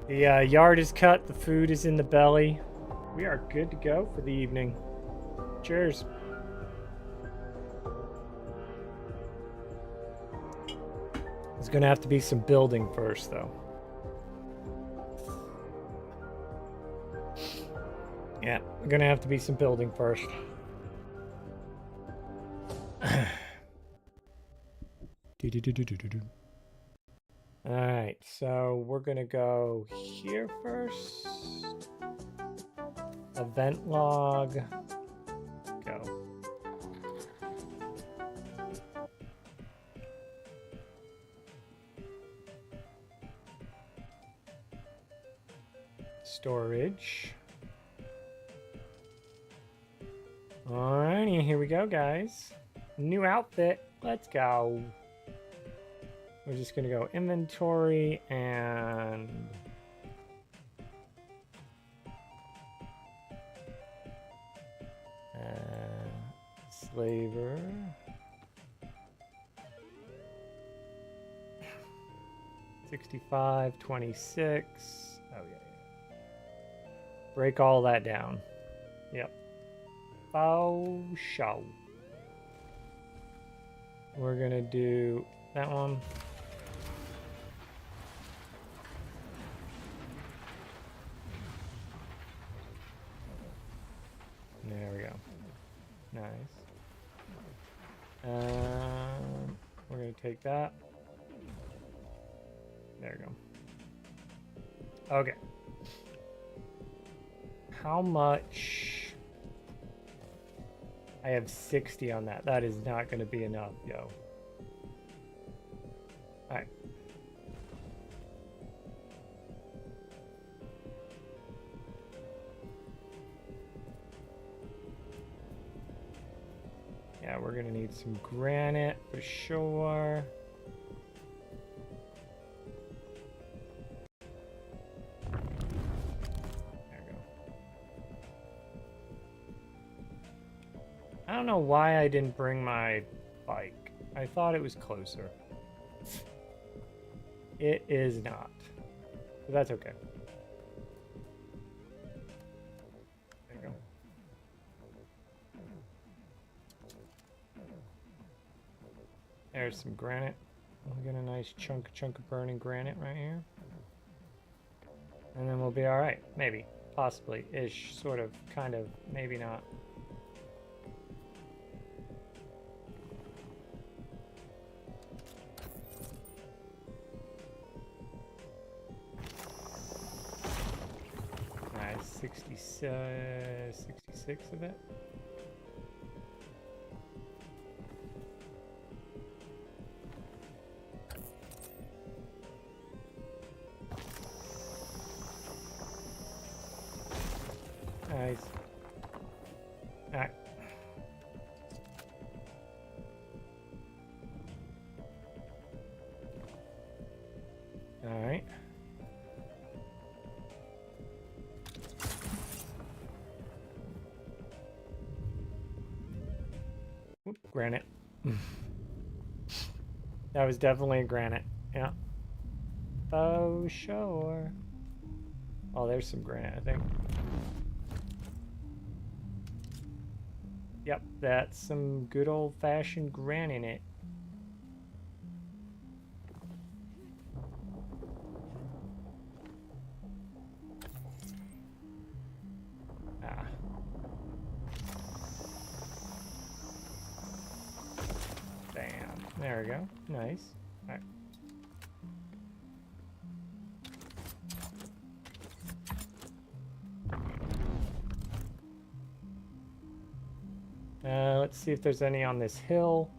The yard is cut, the food is in the belly. We are good to go for the evening. Cheers. There's gonna have to be some building first, though. Yeah, gonna have to be some building first. Alright, so we're gonna go here first. Event log. Go. Storage. Alrighty, here we go, guys. New outfit. Let's go. We're just gonna go inventory and slaver. $65, $26. Oh yeah. Break all that down. Yep. Oh, show. We're gonna do that one. There we go. Nice. We're gonna take that. There we go. Okay. How much? I have 60 on that. That is not gonna be enough, yo. Alright. Yeah, we're gonna need some granite for sure. There we go. I don't know why I didn't bring my bike. I thought it was closer. It is not. But that's okay. There's some granite. We'll get a nice chunk of burning granite right here. And then we'll be alright. Maybe. Possibly. Ish. Sort of. Kind of. Maybe not. Nice. 66 of it. Nice. Alright. Alright. Granite. That was definitely a granite. Yeah. Oh, sure. Oh, there's some granite, I think. Yep, that's some good old-fashioned granite. Ah. Bam. There we go. Nice. All right. Let's see if there's any on this hill.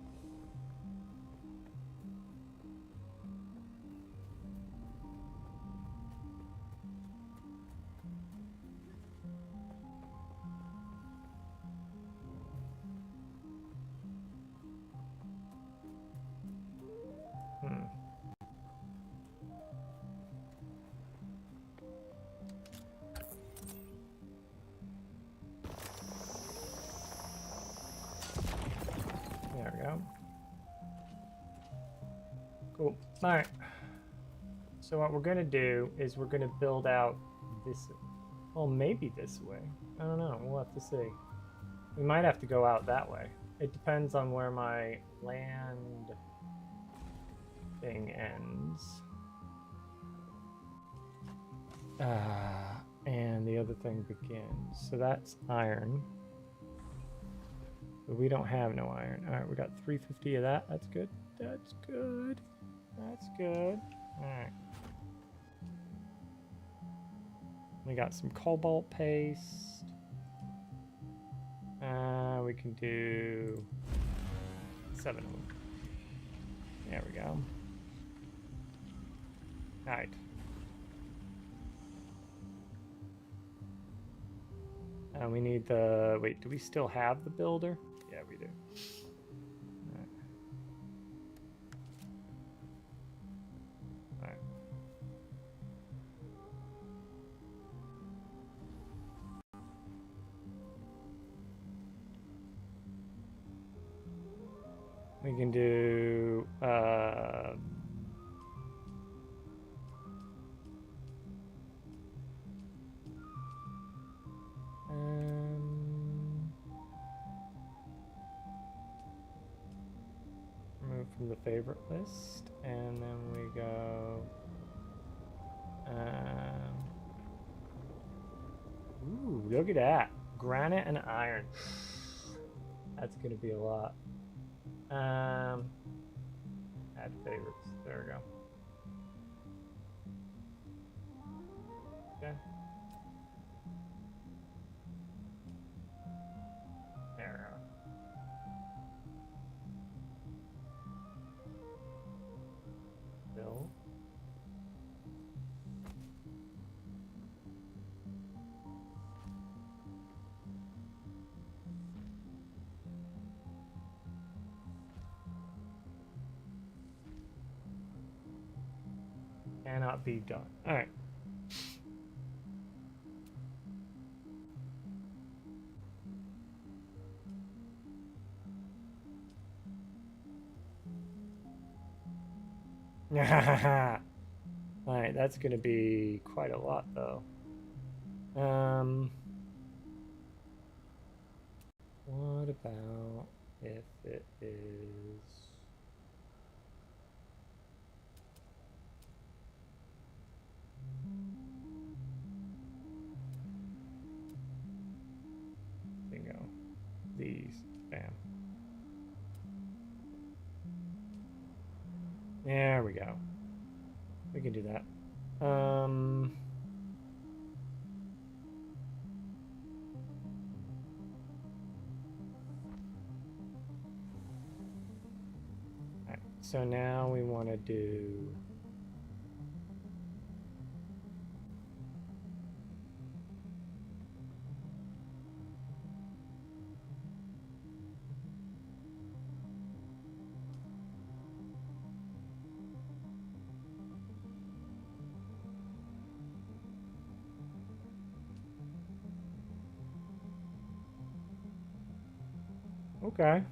There we go. Cool. All right. So what we're gonna do is we're gonna build out this, well, maybe this way. I don't know. We'll have to see. We might have to go out that way. It depends on where my land thing ends. And the other thing begins. So that's iron. But we don't have no iron. All right, we got 350 of that. That's good. That's good. That's good. All right. We got some cobalt paste. We can do 7 of them. There we go. All right. We need the, wait, do we still have the builder? Yeah, we do. All right. All right. We can do, remove from the favorite list, and then we go, ooh, look at that. Granite and iron. That's gonna be a lot. Add favorites. There we go. Okay. There we are. Bill. Cannot be done. All right. All right, that's going to be quite a lot, though. What about if it is... Bingo. These. Bam. There we go. We can do that. Alright, so now we want to do... Okay.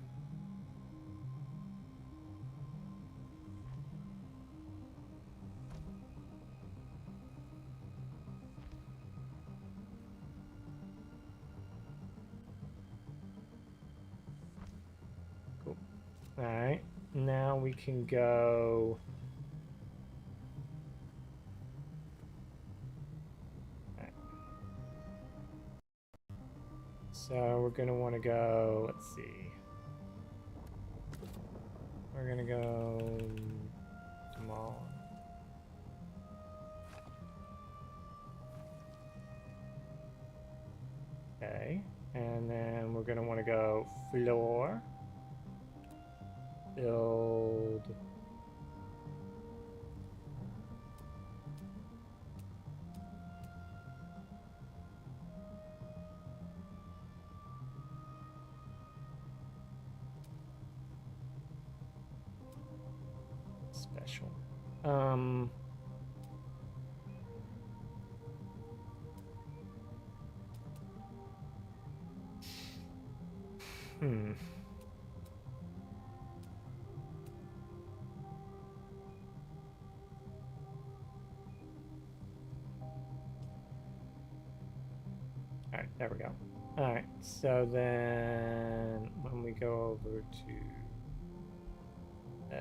Alright, now we can go... Right. So we're going to want to go, let's see. We're going to go... Demol. Okay, and then we're going to want to go floor. Build... Special. Hmm. All right, there we go. All right, so then when we go over to ah.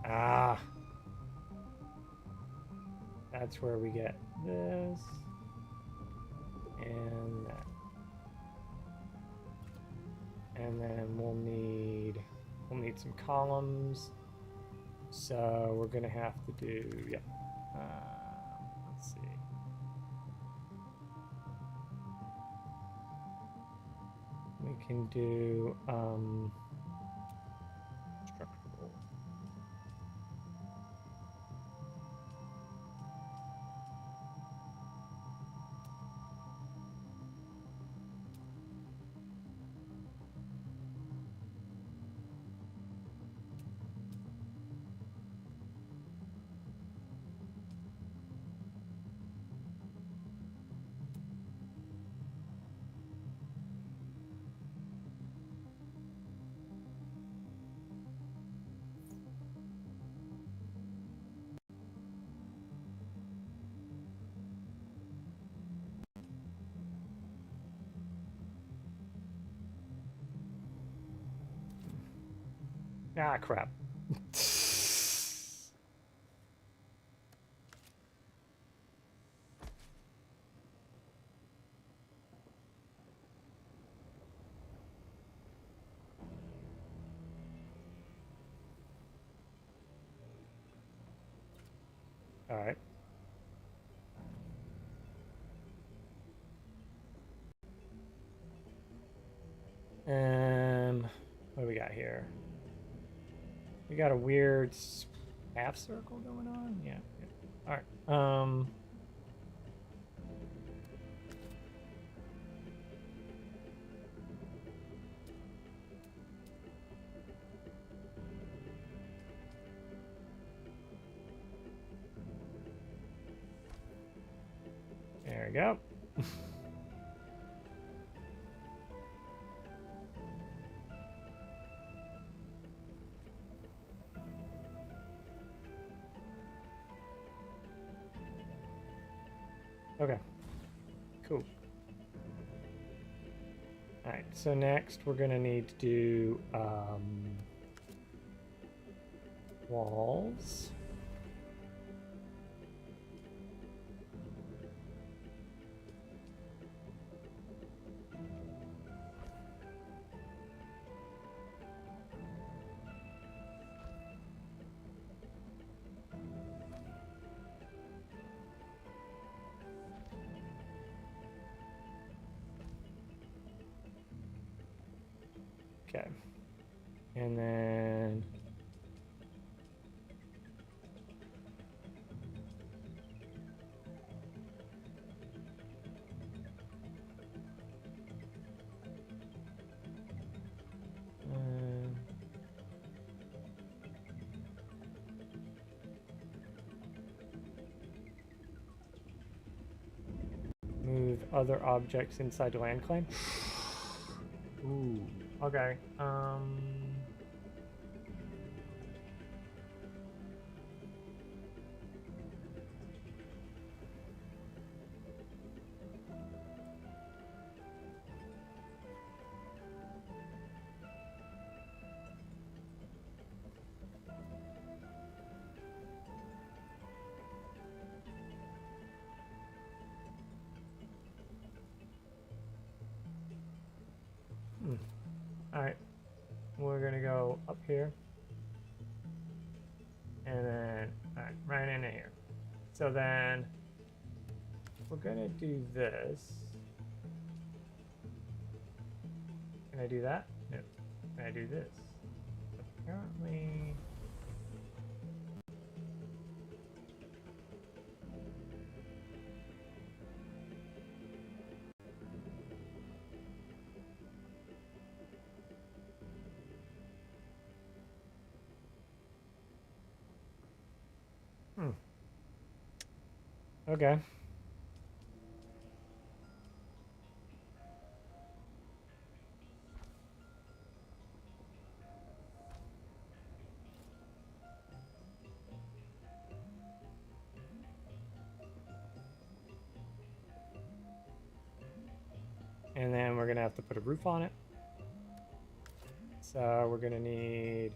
Ah. That's where we get this and that. And then we'll need some columns. So we're gonna have to do, yep. Let's see. We can do structural. Ah, crap. All right. What do we got here? We got a weird half circle going on. Yeah. All right. There we go. Okay. Cool. All right. So next we're gonna need to do walls. Okay. And then Move other objects inside land claim. Ooh. Okay. Alright, we're gonna go up here, and then, alright, right in here. So then, we're gonna do this. Can I do that? No. Can I do this? Apparently... Okay. And then we're gonna have to put a roof on it. So we're gonna need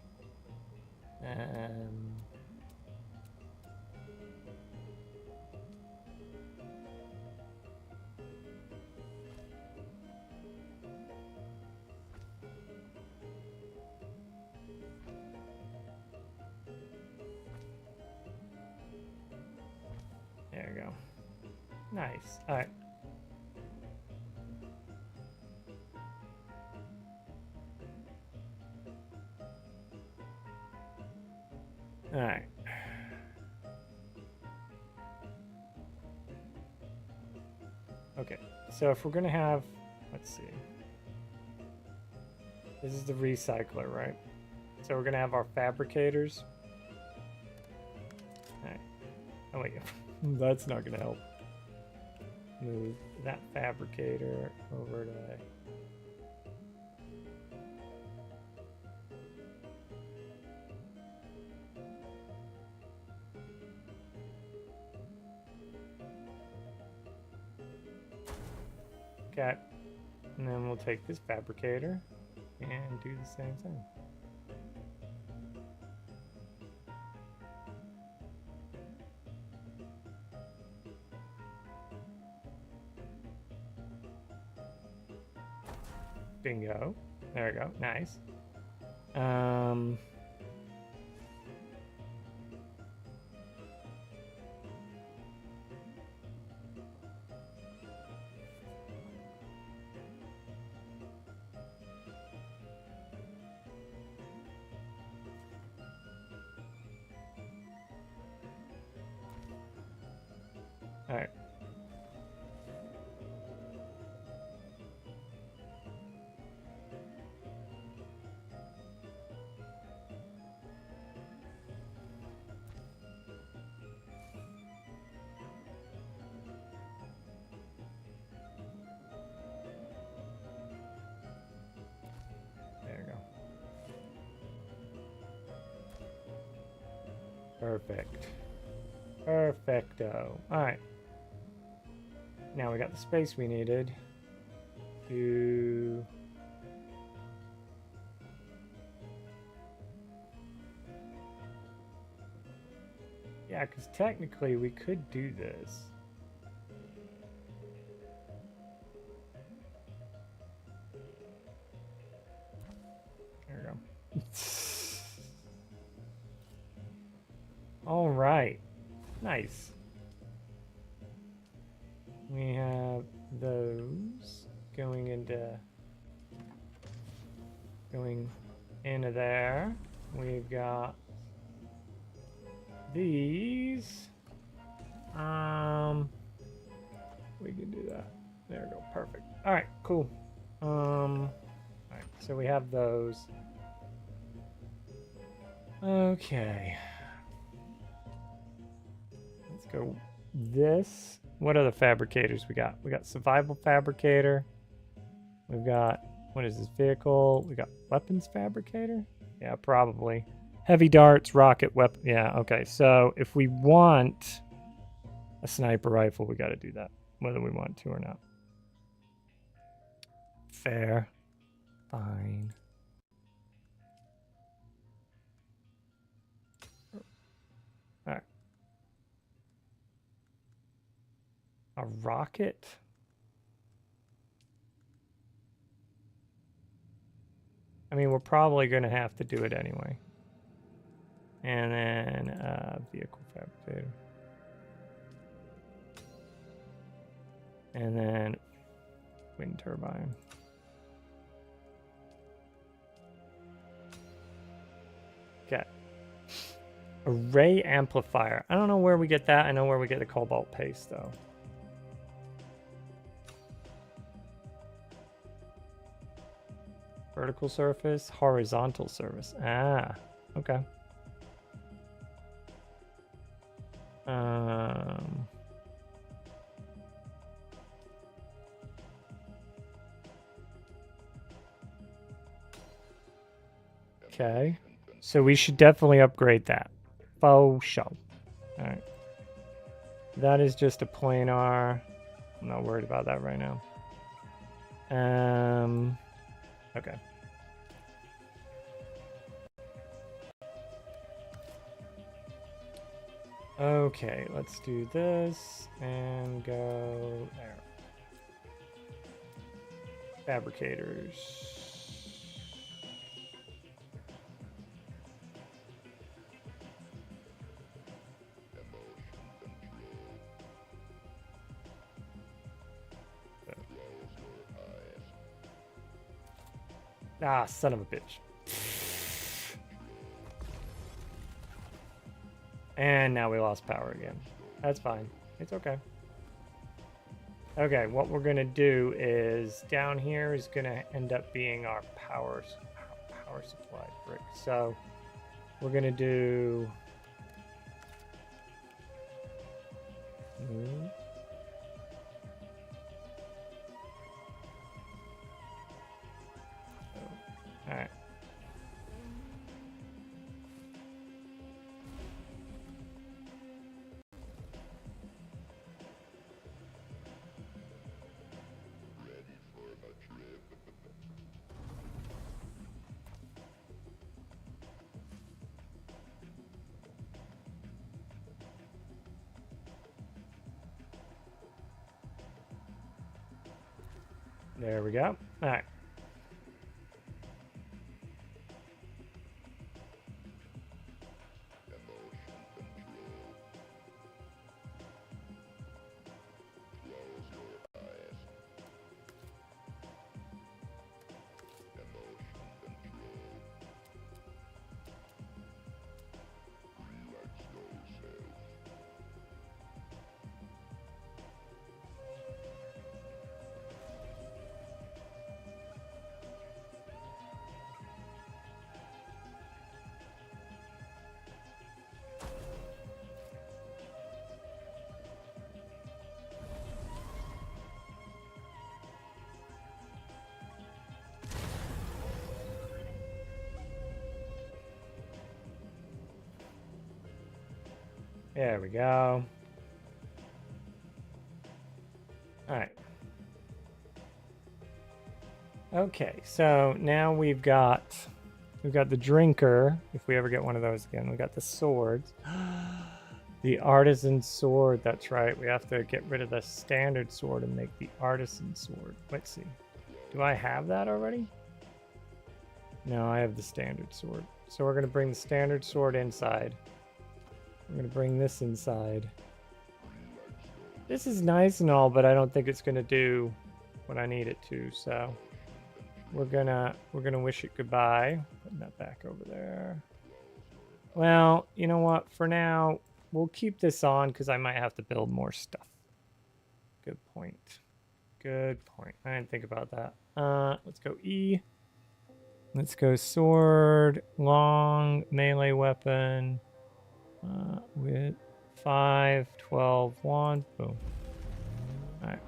there we go. Nice. All right. All right. Okay. So if we're gonna have, let's see. This is the recycler, right? So we're gonna have our fabricators. All right. Oh wait, that's not gonna help. Move that fabricator over to. Okay. And then we'll take this fabricator and do the same thing. Bingo. There we go. Nice. All right. There we go. Perfect. Perfecto. All right. Now we got the space we needed to... Yeah, because technically we could do this. There we go. All right. Nice. We have those going into there. We've got these. We can do that. There we go. Perfect. All right. Cool. All right. So we have those. Okay. Let's go this What other fabricators we got? We got survival fabricator. We've got, what is this vehicle? We got weapons fabricator? Yeah, probably. Heavy darts, rocket weapon. Yeah, okay. So if we want a sniper rifle, we got to do that, whether we want to or not. Fair. Fine. All right. A rocket? I mean, we're probably going to have to do it anyway. And then vehicle fabricator. And then wind turbine. Okay. Array amplifier. I don't know where we get that. I know where we get the cobalt paste, though. Vertical surface, horizontal surface. Ah, okay. Okay. So we should definitely upgrade that. Faux show. Alright. That is just a planar. I'm not worried about that right now. Okay. Okay, let's do this and go there. Fabricators. Ah, son of a bitch. And now we lost power again. That's fine. It's okay. Okay, what we're going to do is down here is going to end up being our power supply brick. So we're going to do... All right. There we go. All right. There we go. All right. Okay, so now we've got the drinker. If we ever get one of those again, we got the swords. The artisan sword. That's right. We have to get rid of the standard sword and make the artisan sword. Let's see. Do I have that already? No, I have the standard sword. So we're gonna bring the standard sword inside. We're going to bring this inside. This is nice and all, but I don't think it's going to do what I need it to, so we're gonna wish it goodbye. Putting that back over there. Well, you know what? For now, we'll keep this on because I might have to build more stuff. Good point. Good point. I didn't think about that. Let's go E. Let's go sword, long, melee weapon. With 5, 12, 1, boom. Alright.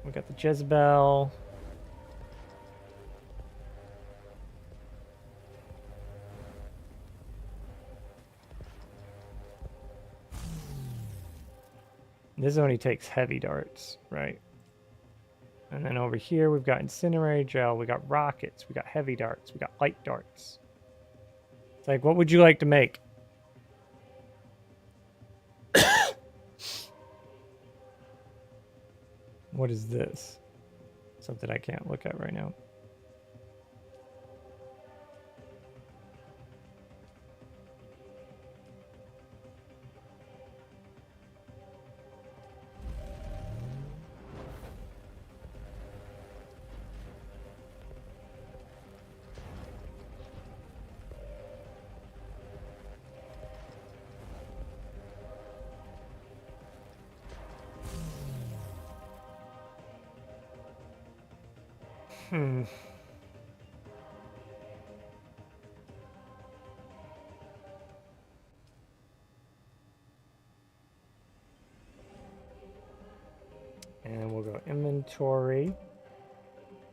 We got the Jezebel. This only takes heavy darts, right? And then over here we've got incendiary gel, we got rockets, we got heavy darts, we got light darts. It's like, what would you like to make? What is this? Something I can't look at right now. Hmm. And we'll go inventory.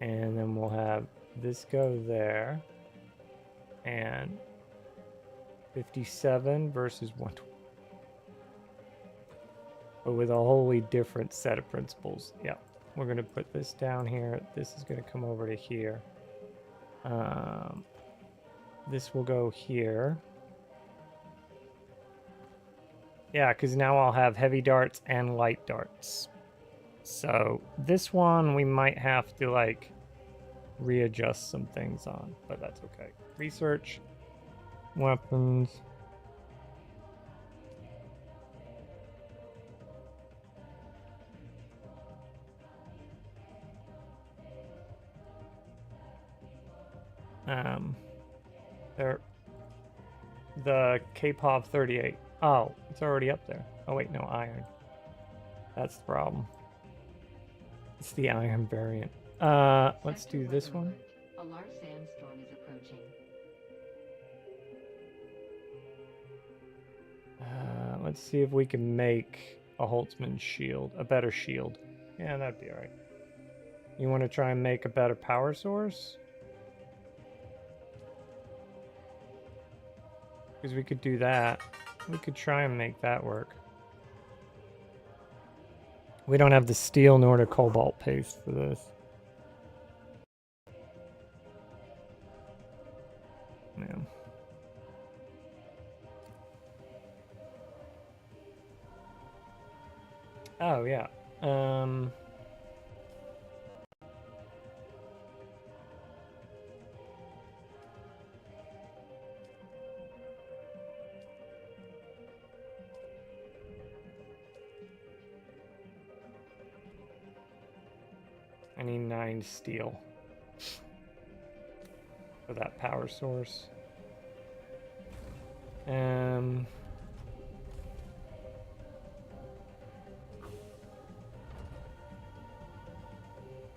And then we'll have this go there. And 57 versus 120. But with a wholly different set of principles. Yeah. We're going to put this down here. This is going to come over to here. This will go here. Yeah, because now I'll have heavy darts and light darts. So this one we might have to like readjust some things on, but that's okay. Research, weapons. There, the K-pop 38. Oh, it's already up there. Oh wait, no, iron. That's the problem. It's the iron variant. Let's do this one. A large sandstorm is approaching. Let's see if we can make a Holtzman shield, a better shield. Yeah, that'd be alright. You want to try and make a better power source? Because we could do that. We could try and make that work. We don't have the steel nor the cobalt paste for this. Man. Oh, yeah. I need 9 steel for that power source.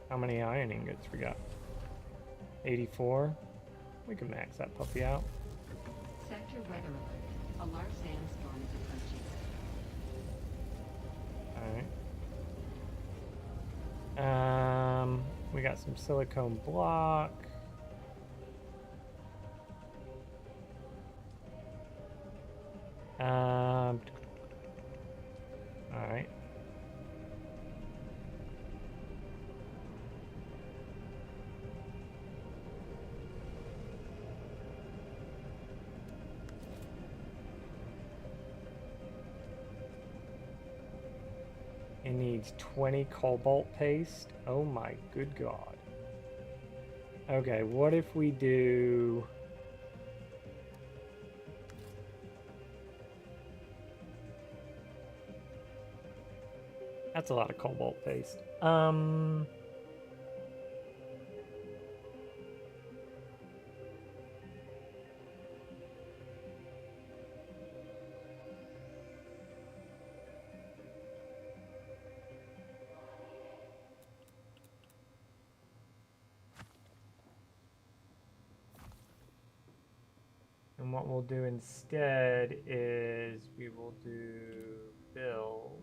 How many iron ingots we got? 84. We can max that puppy out. Sector weather alert. A large sandstorm is approaching. We got some silicone block. All right. It needs 20 cobalt paste. Oh my good god. Okay, what if we do... That's a lot of cobalt paste. And what we'll do instead is we will do build.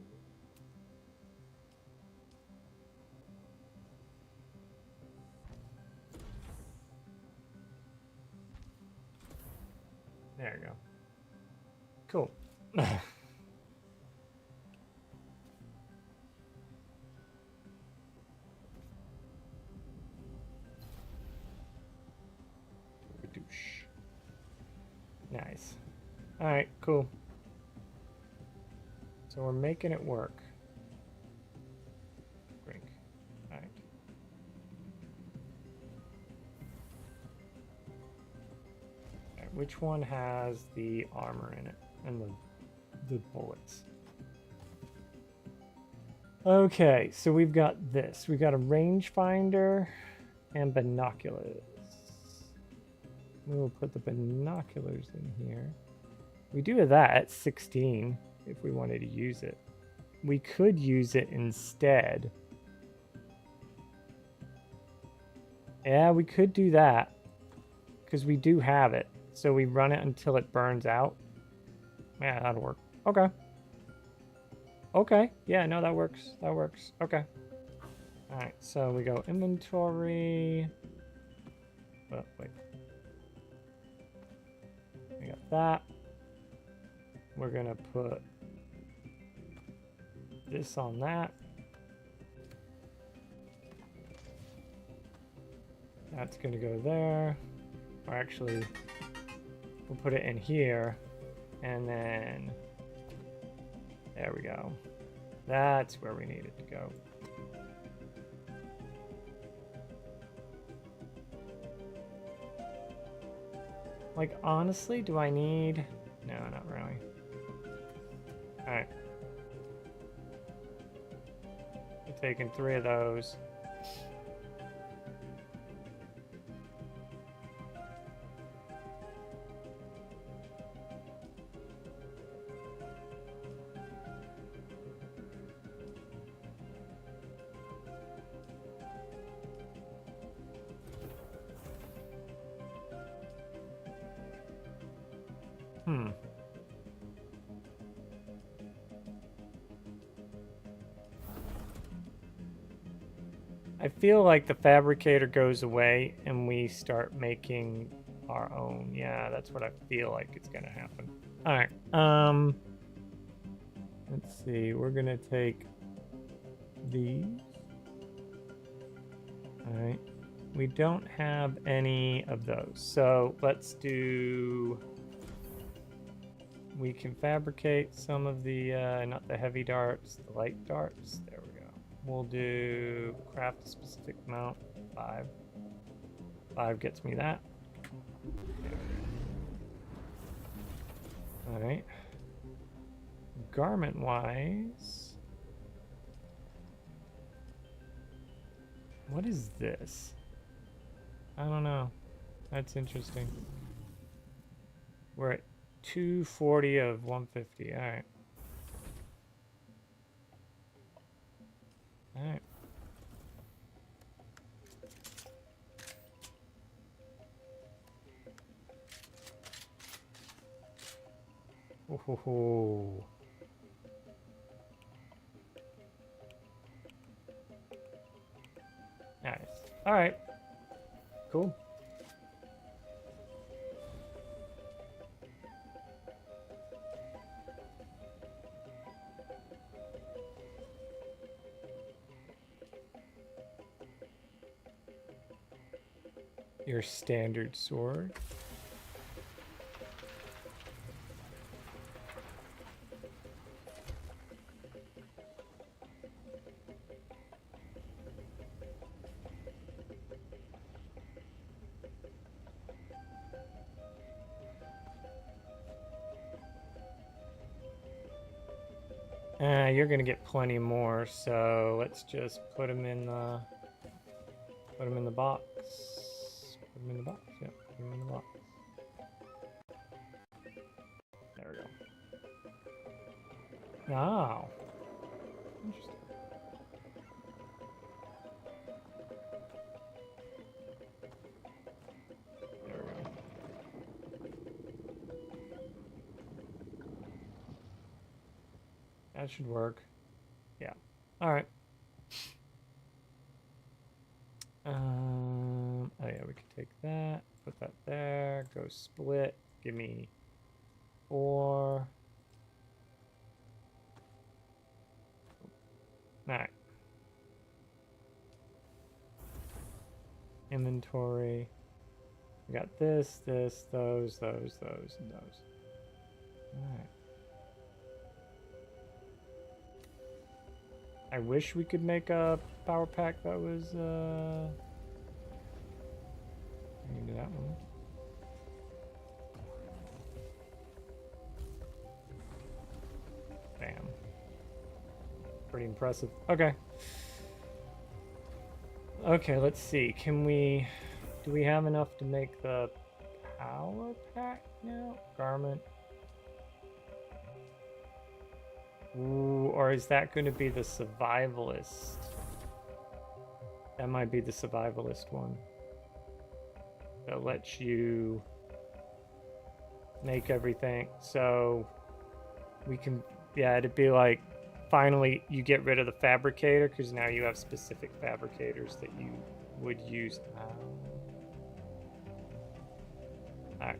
There you go. Cool. Badoosh. Nice. Alright, cool. So we're making it work. Drink. Alright. Alright, which one has the armor in it and the bullets? Okay, so we've got this. We've got a rangefinder and binoculars. We'll put the binoculars in here. We do have that at 16 if we wanted to use it. We could use it instead. Yeah, we could do that because we do have it. So we run it until it burns out. Yeah, that'll work. Okay. Okay. Yeah, no, that works. That works. Okay. All right, so we go inventory. Oh, wait. We got that. We're gonna put this on that. That's gonna go there. Or actually, we'll put it in here. And then, there we go. That's where we need it to go. Like, honestly, do I need... No, not really. Alright. I'm taking 3 of those. I feel like the fabricator goes away and we start making our own. Yeah, that's what I feel like it's gonna happen. All right. Let's see. We're gonna take these. All right. We don't have any of those, so let's do. We can fabricate some of the not the heavy darts, the light darts. There we go. We'll do craft a specific amount. 5. 5 gets me that. All right. Garment wise, what is this? I don't know. That's interesting. We're at 240 of 150. All right. All right. Oh. Nice. All right. Cool. Your standard sword. You're gonna get plenty more, so let's just put them in the box. Put them in the box. Yeah, put them in the box. There we go. Oh, interesting. There we go. That should work. Yeah. All right. Oh yeah, we can take that, put that there, go split, give me 4. Alright. Inventory. We got this, those, and those. Alright. I wish we could make a power pack that was, we can do that one. Bam. Pretty impressive. Okay. Okay, let's see. Can we... Do we have enough to make the power pack now? Garment. Ooh, or is that going to be the survivalist? That might be the survivalist one. That lets you make everything. So we can, yeah, it'd be like, finally you get rid of the fabricator because now you have specific fabricators that you would use. Alright.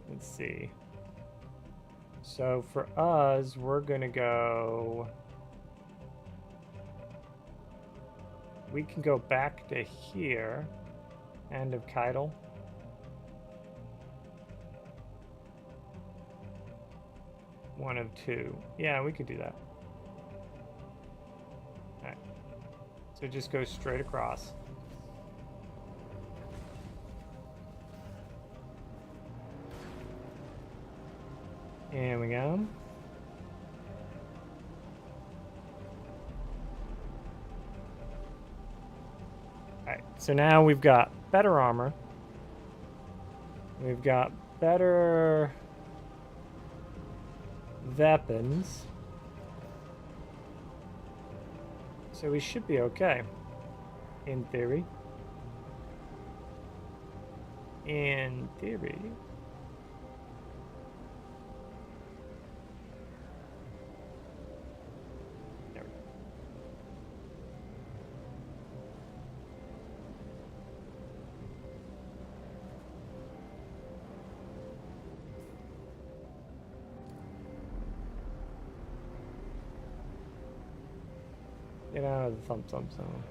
Let's see. So for us, we're gonna go... We can go back to here. End of Keitel. One of two. Yeah, we could do that. Alright. So just go straight across. Here we go. Alright, so now we've got better armor. We've got better weapons. So we should be okay. In theory. In theory. There we go. Get out of the thumbs up zone.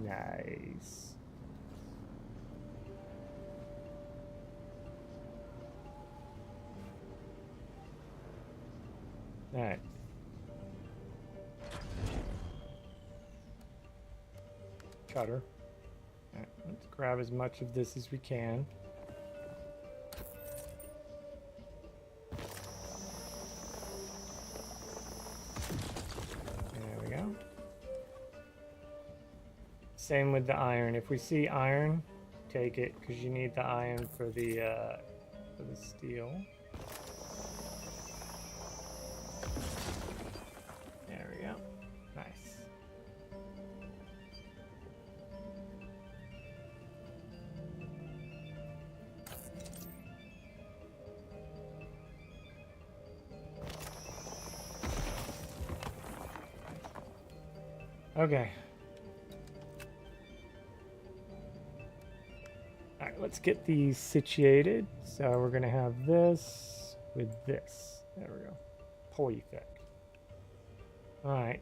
Nice. All right. Cutter. All right, let's grab as much of this as we can. Same with the iron. If we see iron, take it because you need the iron for the steel. There we go. Nice. Okay. Let's get these situated. So we're going to have this with this. There we go. Perfect. All right.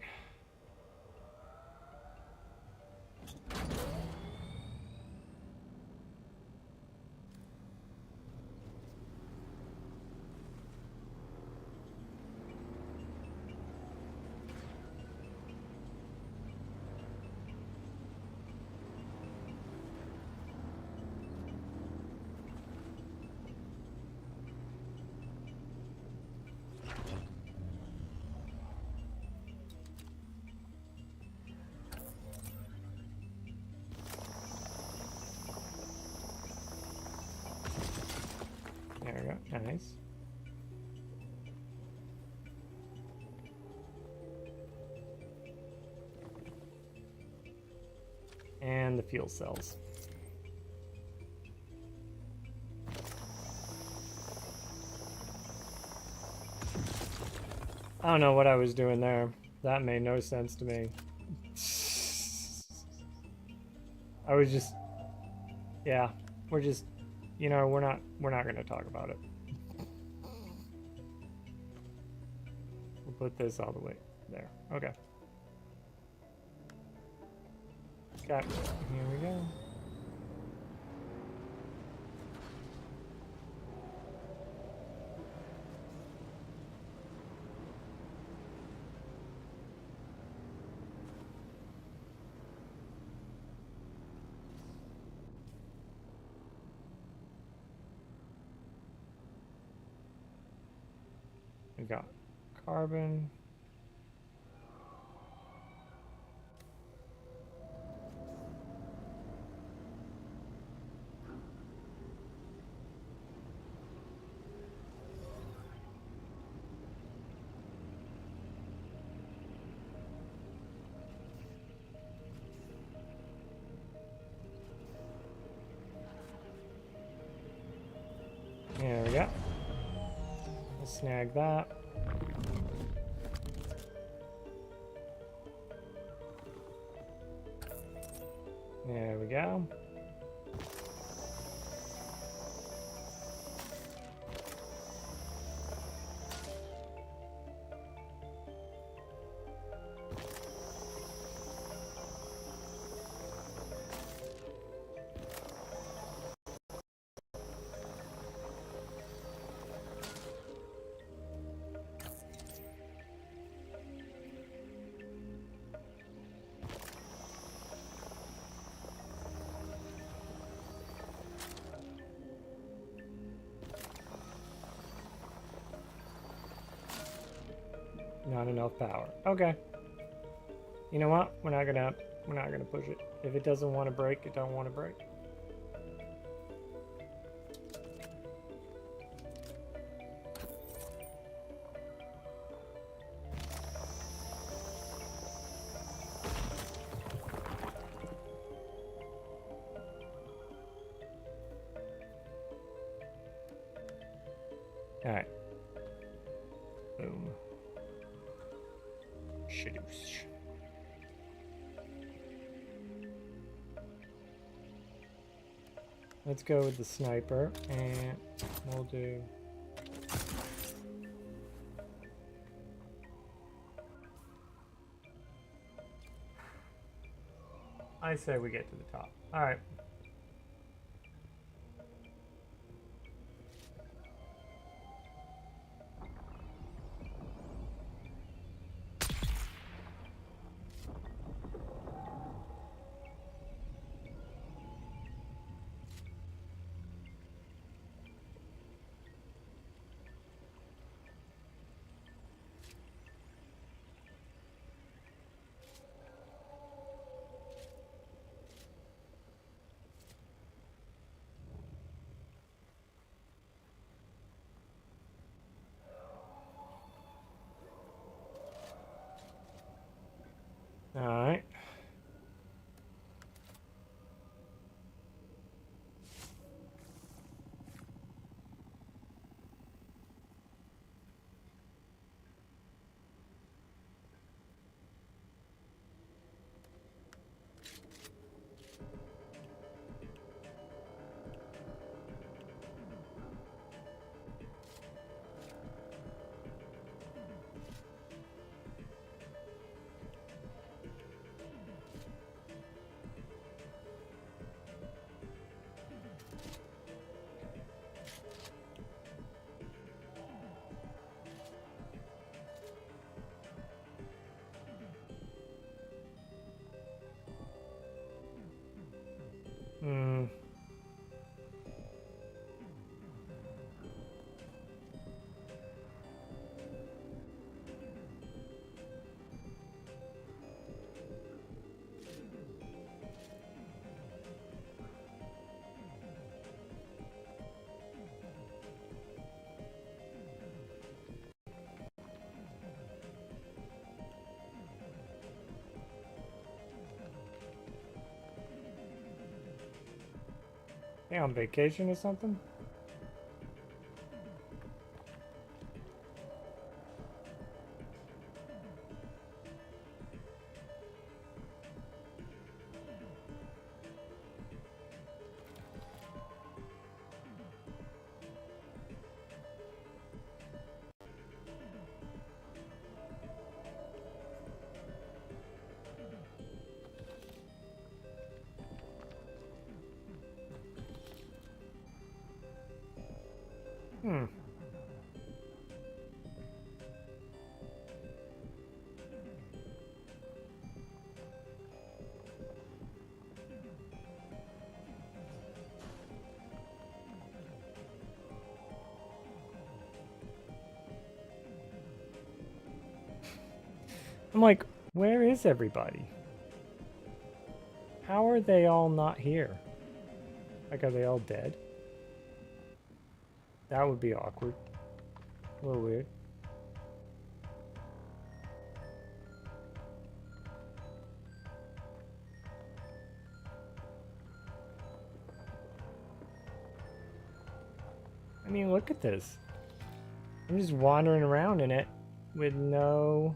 go. Nice. And the fuel cells. I don't know what I was doing there. That made no sense to me. I was just, yeah, we're just, you know, we're not going to talk about it. We'll put this all the way there. Okay. Okay, here we go. We got carbon. There we go. We'll snag that. There we go. Not enough power. Okay. You know what? We're not gonna push it. If it doesn't want to break, it don't want to break. All right. Boom. Shadoosh. Let's go with the sniper, and we'll do. I say we get to the top. All right. They on vacation or something? Hmm. I'm like, where is everybody? How are they all not here? Like, are they all dead? That would be awkward. A little weird. I mean, look at this. I'm just wandering around in it with no...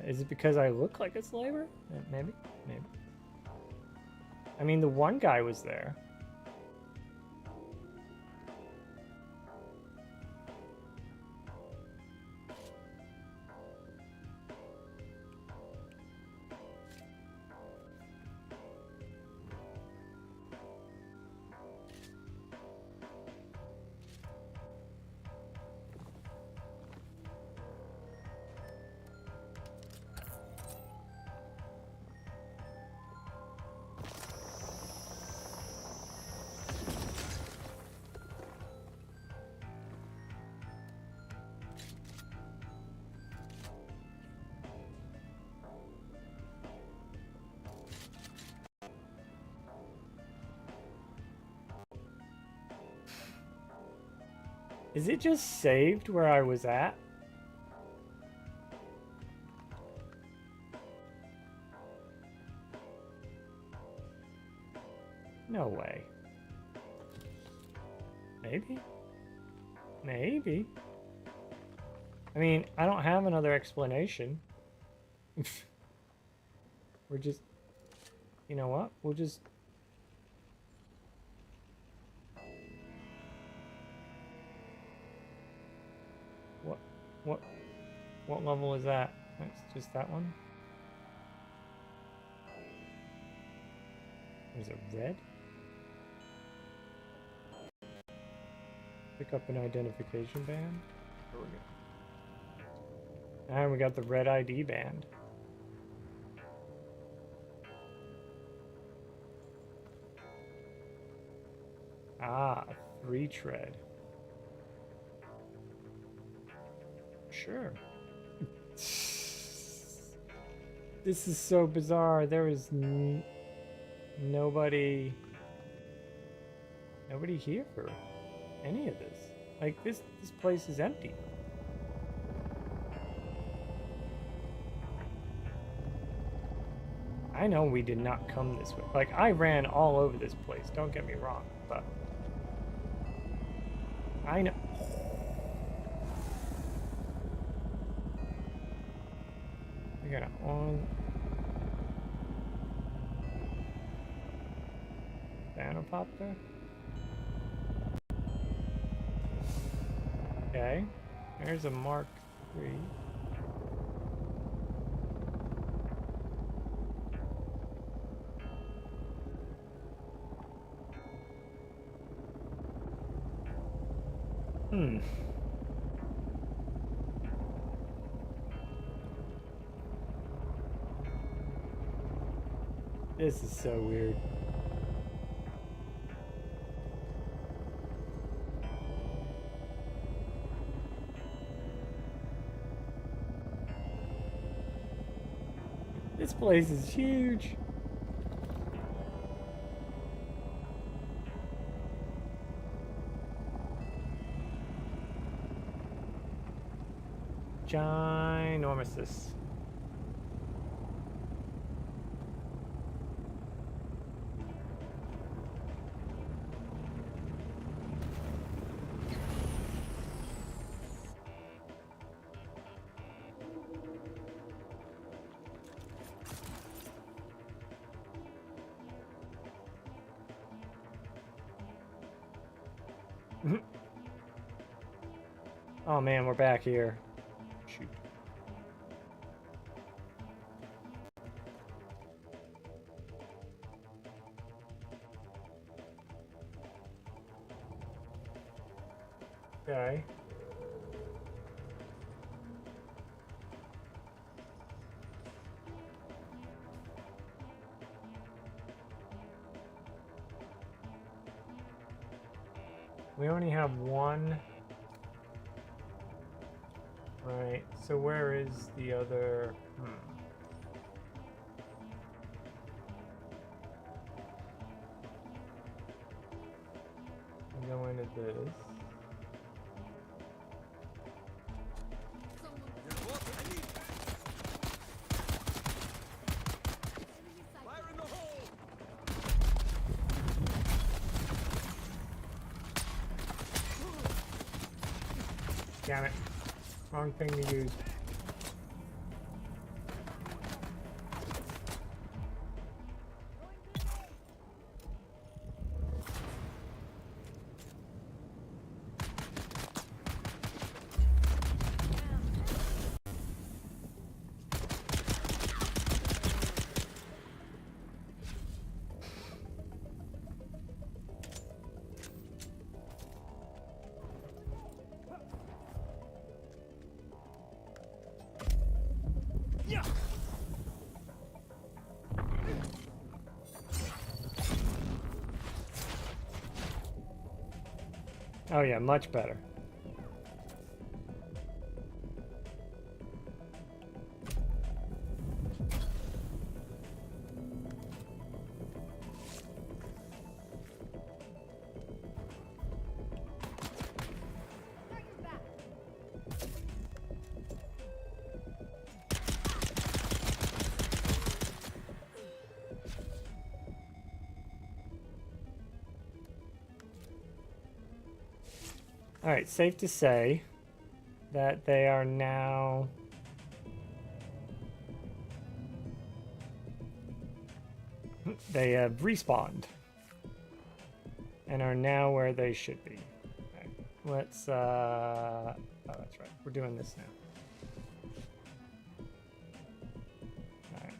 is it because I look like a slaver? Maybe, maybe. I mean, the one guy was there. Is it just saved where I was at? No way. Maybe? Maybe. I mean, I don't have another explanation. We're just... You know what? We'll just... What level is that? That's just that one? There's a red? Pick up an identification band. There we go. And we got the red ID band. Ah, 3 tread. Sure. This is so bizarre. There is nobody here for any of this. Like this place is empty. I know we did not come this way. Like I ran all over this place. Don't get me wrong, but I know. We got on Thanopopter. Okay, there's a Mark III. This is so weird. This place is huge. Ginormous. Oh man, we're back here. Shoot. Okay. We only have one. Right, so where is the other? We go into this. Damn it. Wrong thing to use. Oh yeah, much better. All right, safe to say that they are now they have respawned and are now where they should be. Okay, let's oh, that's right. We're doing this now. All right.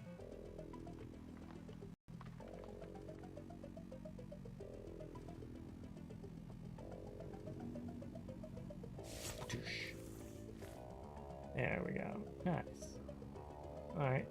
There we go. Nice. All right.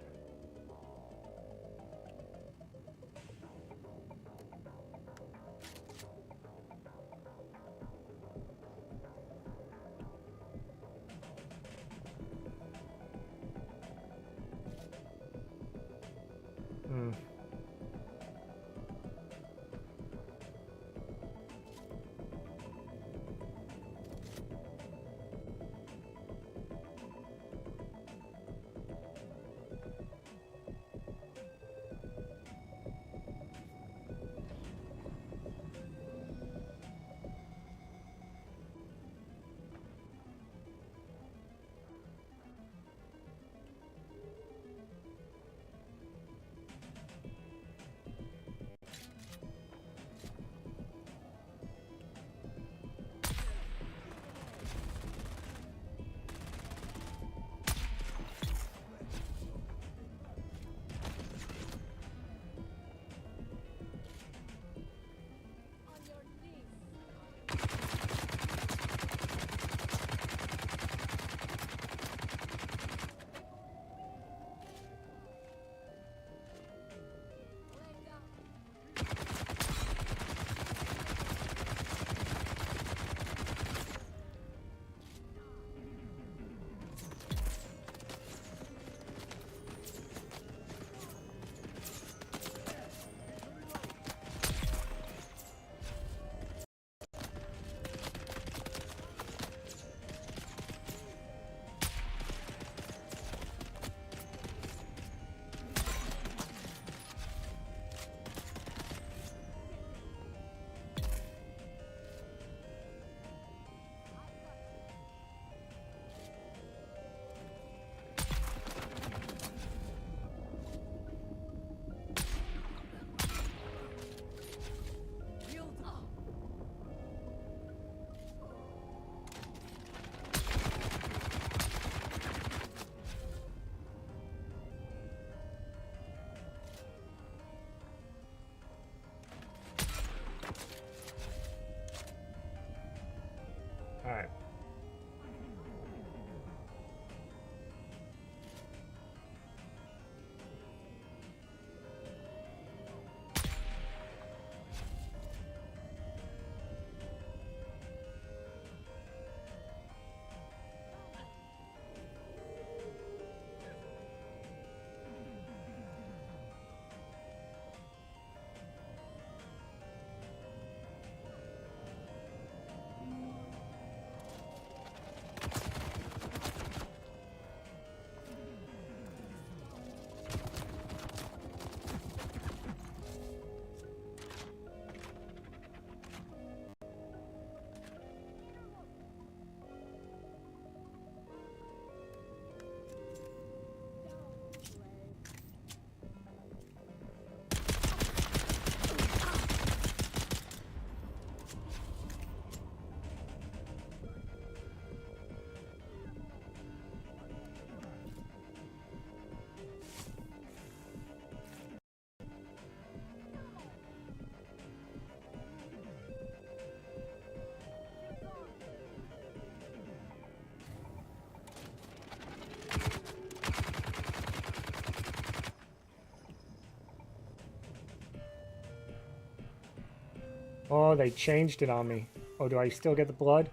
Oh, they changed it on me. Oh, do I still get the blood?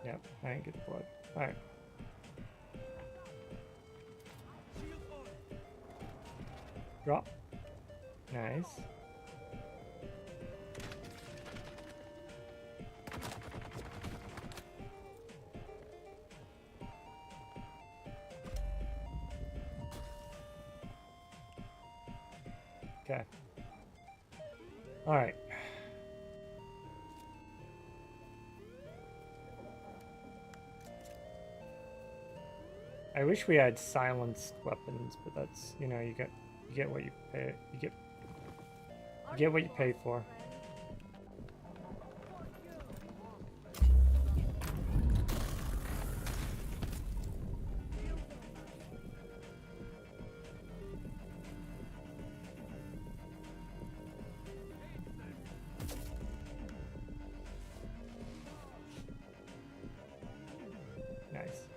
Yep, I didn't get the blood. Alright. Drop. Nice. Okay. Alright. I wish we had silenced weapons, but that's, you know, you get what you pay, you get what you pay for. Nice.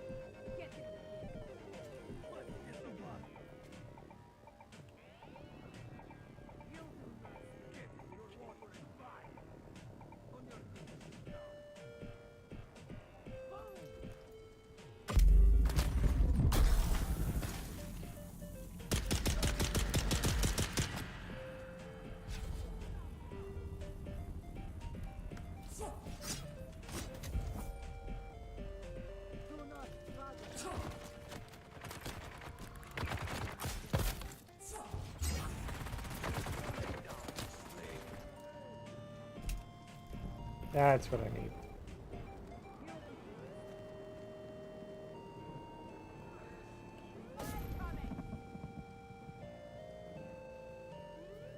That's what I need.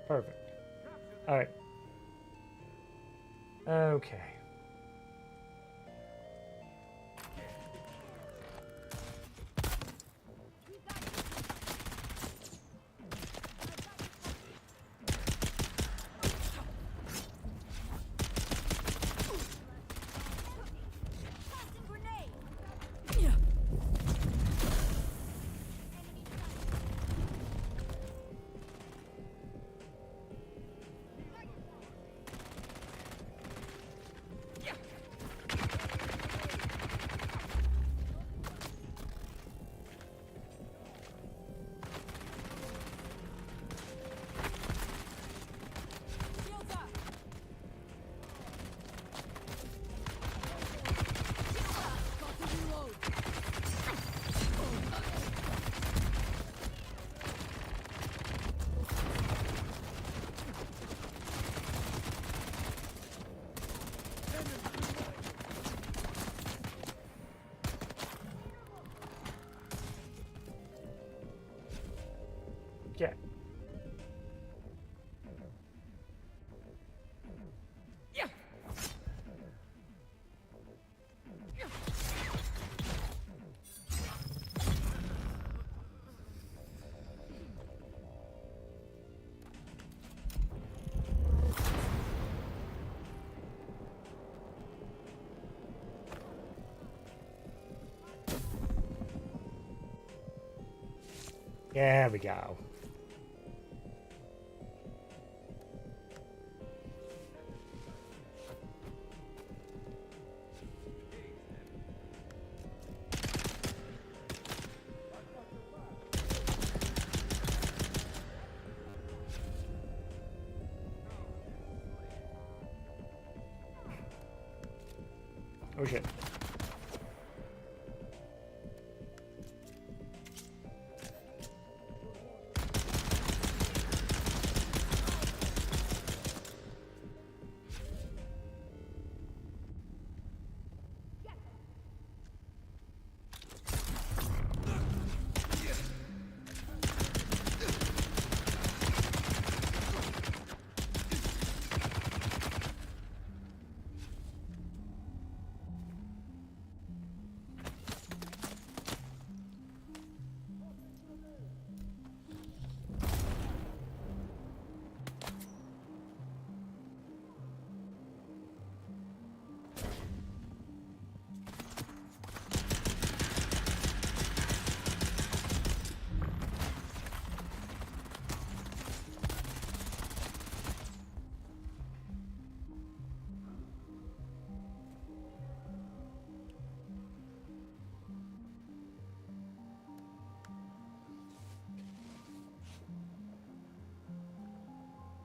Perfect. All right. Okay. Yeah. There we go. Oh shit.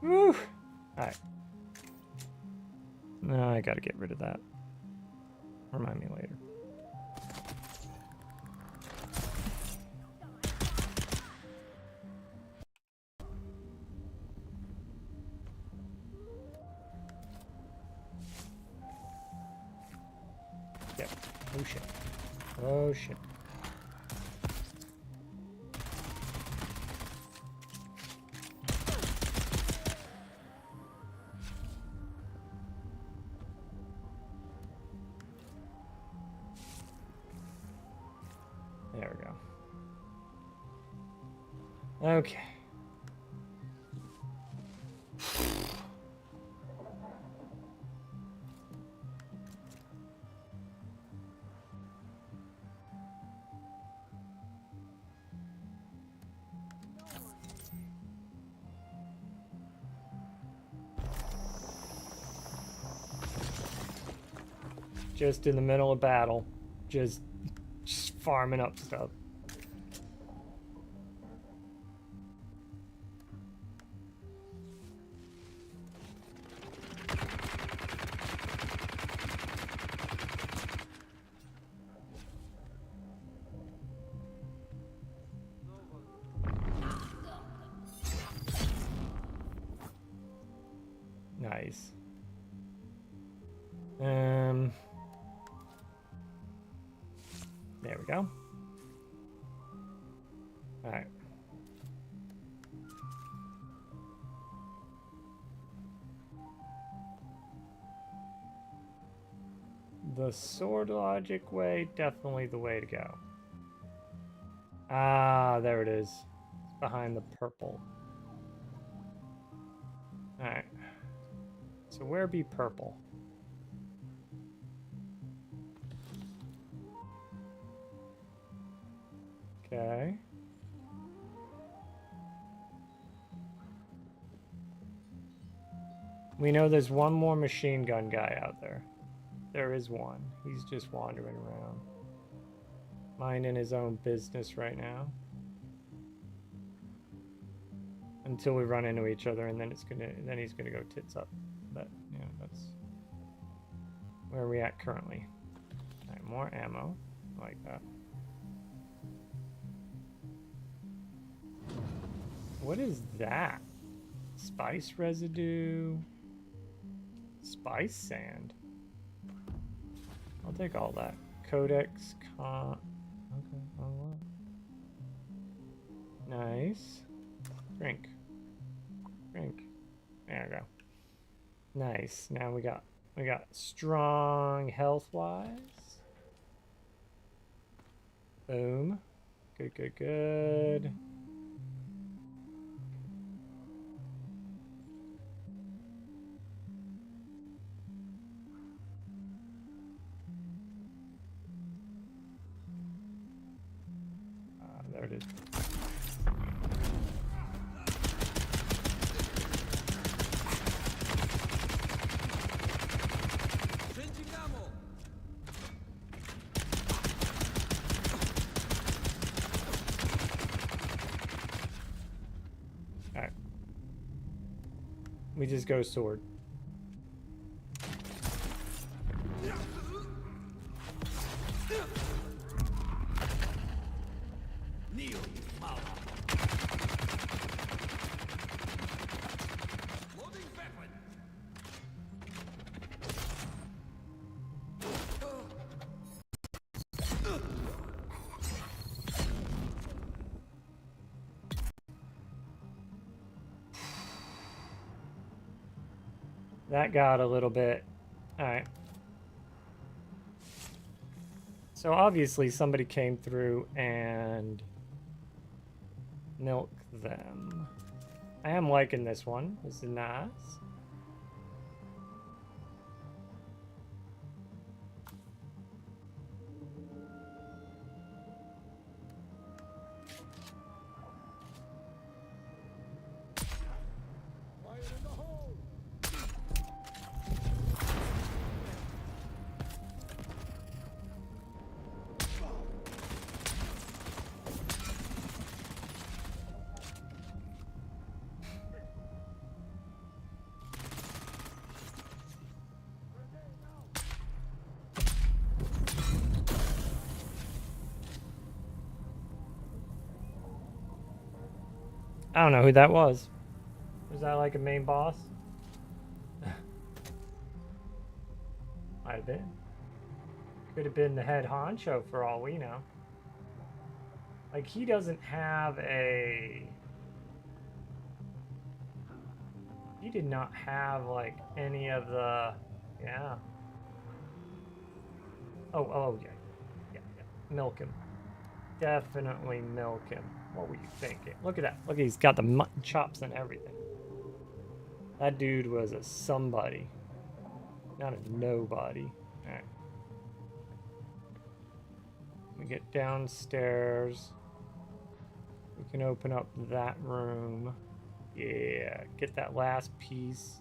Woo! Alright. No, I gotta get rid of that. Remind me later. Yep. Oh shit. Oh shit. There we go. Okay. Just in the middle of battle, just farming up stuff. Nice. There we go. All right. The sword logic way, definitely the way to go. Ah, there it is. It's behind the purple. All right. So where be purple? Okay. We know there's one more machine gun guy out there. There is one. He's just wandering around. Minding his own business right now. Until we run into each other and then he's gonna go tits up. But yeah, that's where we at currently. Alright, more ammo. I like that. What is that? Spice residue. Spice sand. I'll take all that. Codex con. Okay, all that. Nice. Drink. Drink. There we go. Nice. Now we got strong health wise. Boom. Good, good, good. There it is. Alright. We just go sword. That got a little bit... Alright. So obviously somebody came through and milked them. I am liking this one. This is nice. I don't know who that was. Was that like a main boss? Might have been. Could have been the head honcho for all we know. Like, he doesn't have a... He did not have, like, any of the... Yeah. Oh, yeah. Yeah. Milk him. Definitely milk him. What were you thinking? Look at that. Look, he's got the mutton chops and everything. That dude was a somebody. Not a nobody. Alright. We get downstairs. We can open up that room. Yeah, get that last piece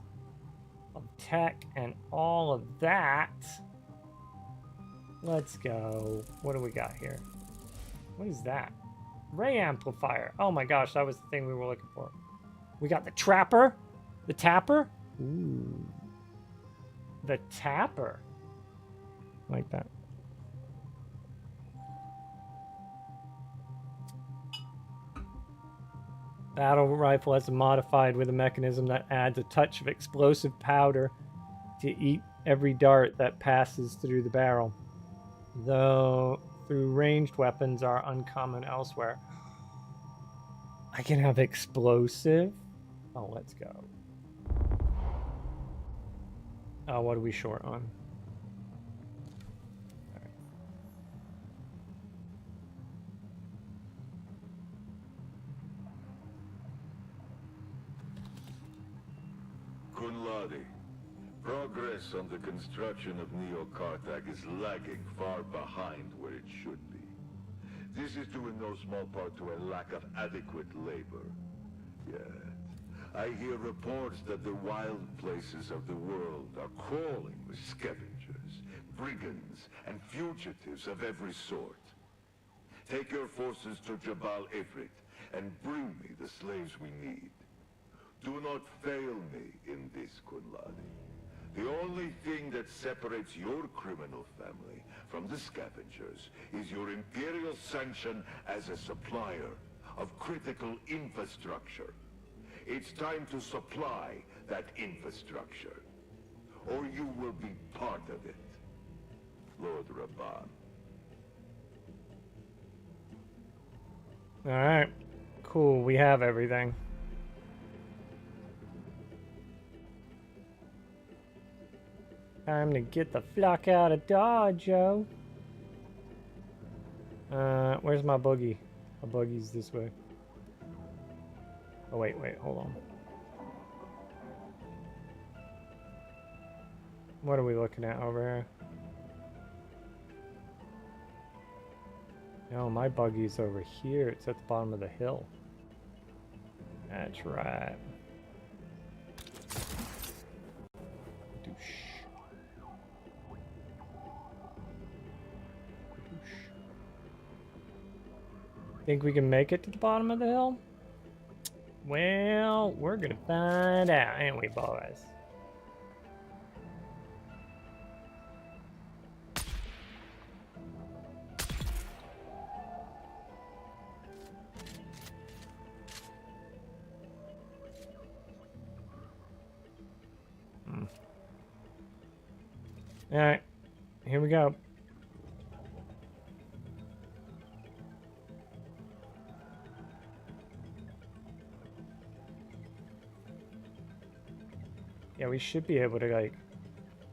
of tech and all of that. Let's go. What do we got here? What is that? Ray amplifier. Oh my gosh, that was the thing we were looking for. We got the trapper. The tapper. Ooh. The tapper. Like that. Battle rifle has modified with a mechanism that adds a touch of explosive powder to eat every dart that passes through the barrel. Though through ranged weapons are uncommon elsewhere. I can have explosive. Oh, let's go. Oh, what are we short on? Kunladi, progress on the construction of Neo-Karthag is lagging far behind where it should be. This is due in no small part to a lack of adequate labor. Yet, I hear reports that the wild places of the world are crawling with scavengers, brigands, and fugitives of every sort. Take your forces to Jabal Ifrit and bring me the slaves we need. Do not fail me in this, Kunladi. The only thing that separates your criminal family from the scavengers is your Imperial sanction as a supplier of critical infrastructure. It's time to supply that infrastructure, or you will be part of it, Lord Rabban. Alright. Cool, we have everything. Time to get the flock out of Dodge, Joe. Where's my buggy? My buggy's this way. Oh, wait, hold on. What are we looking at over here? No, my buggy's over here. It's at the bottom of the hill. That's right. Think we can make it to the bottom of the hill? Well, we're gonna find out, ain't we, boys? All right, here we go. Yeah, we should be able to, like,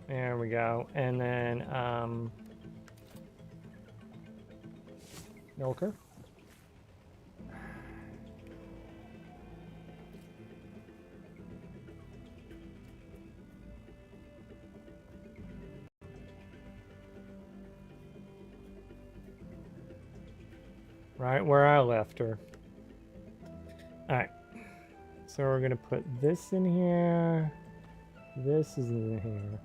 there we go. And then, Milker. Right where I left her. Alright. So we're gonna put this in here. This is in here.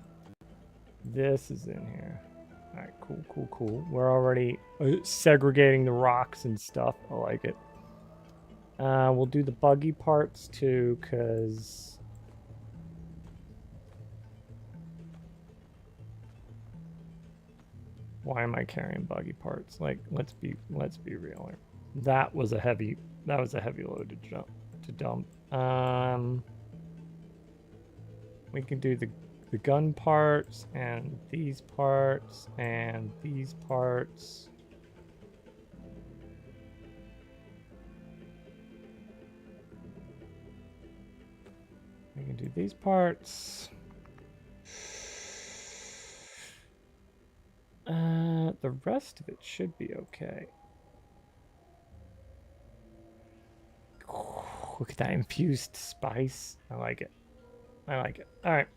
This is in here. Alright, cool. We're already segregating the rocks and stuff. I like it. We'll do the buggy parts too, because... Why am I carrying buggy parts? Like, let's be real here. That was a heavy loaded to dump. We can do the gun parts and these parts and these parts. We can do these parts. The rest of it should be okay. Look at that infused spice. I like it. I like it. All right.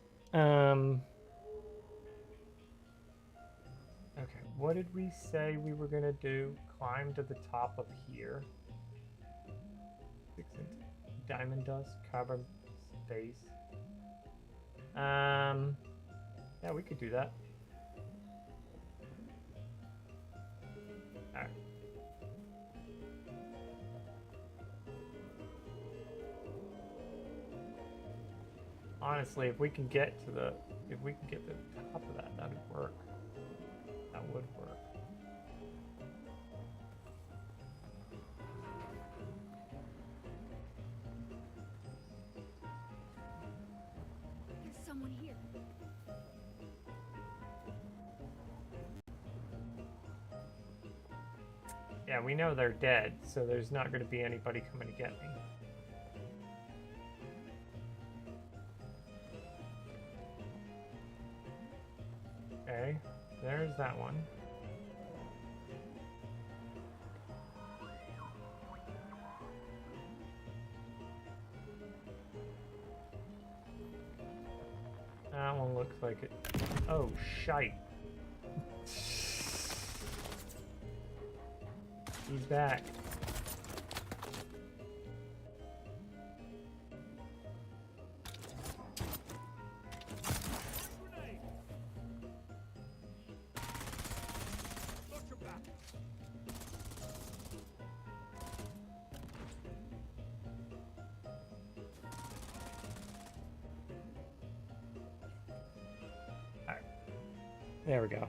Okay. What did we say we were gonna do? Climb to the top of here. 6 into diamond dust, carbon space. Yeah, we could do that. All right. Honestly, if we can get to the top of that, that'd work. That would work. There's someone here. Yeah, we know they're dead, so there's not going to be anybody coming to get me. Okay, there's that one. That one looks like it. Oh, shite. He's back. There we go.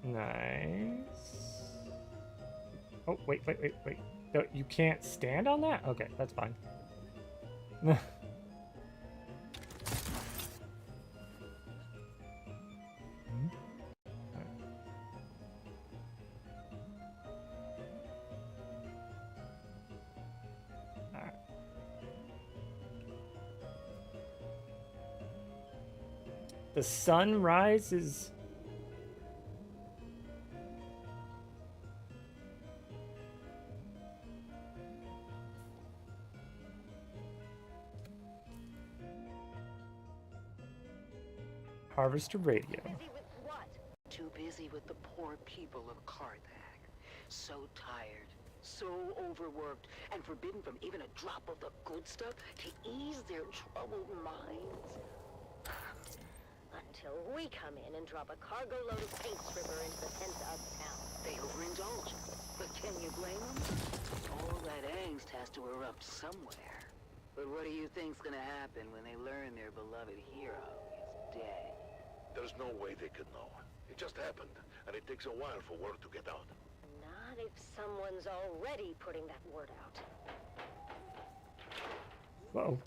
Nice. Oh, wait. No, you can't stand on that? Okay, that's fine. The sun rises. Harvester radio. Busy with what? Too busy with the poor people of Carthag. So tired, so overworked, and forbidden from even a drop of the good stuff to ease their troubled minds. Until we come in and drop a cargo load of paint stripper into the center of town. They overindulge. But can you blame them? All that angst has to erupt somewhere. But what do you think's gonna happen when they learn their beloved hero is dead? There's no way they could know. It just happened, and it takes a while for word to get out. Not if someone's already putting that word out. Uh-oh.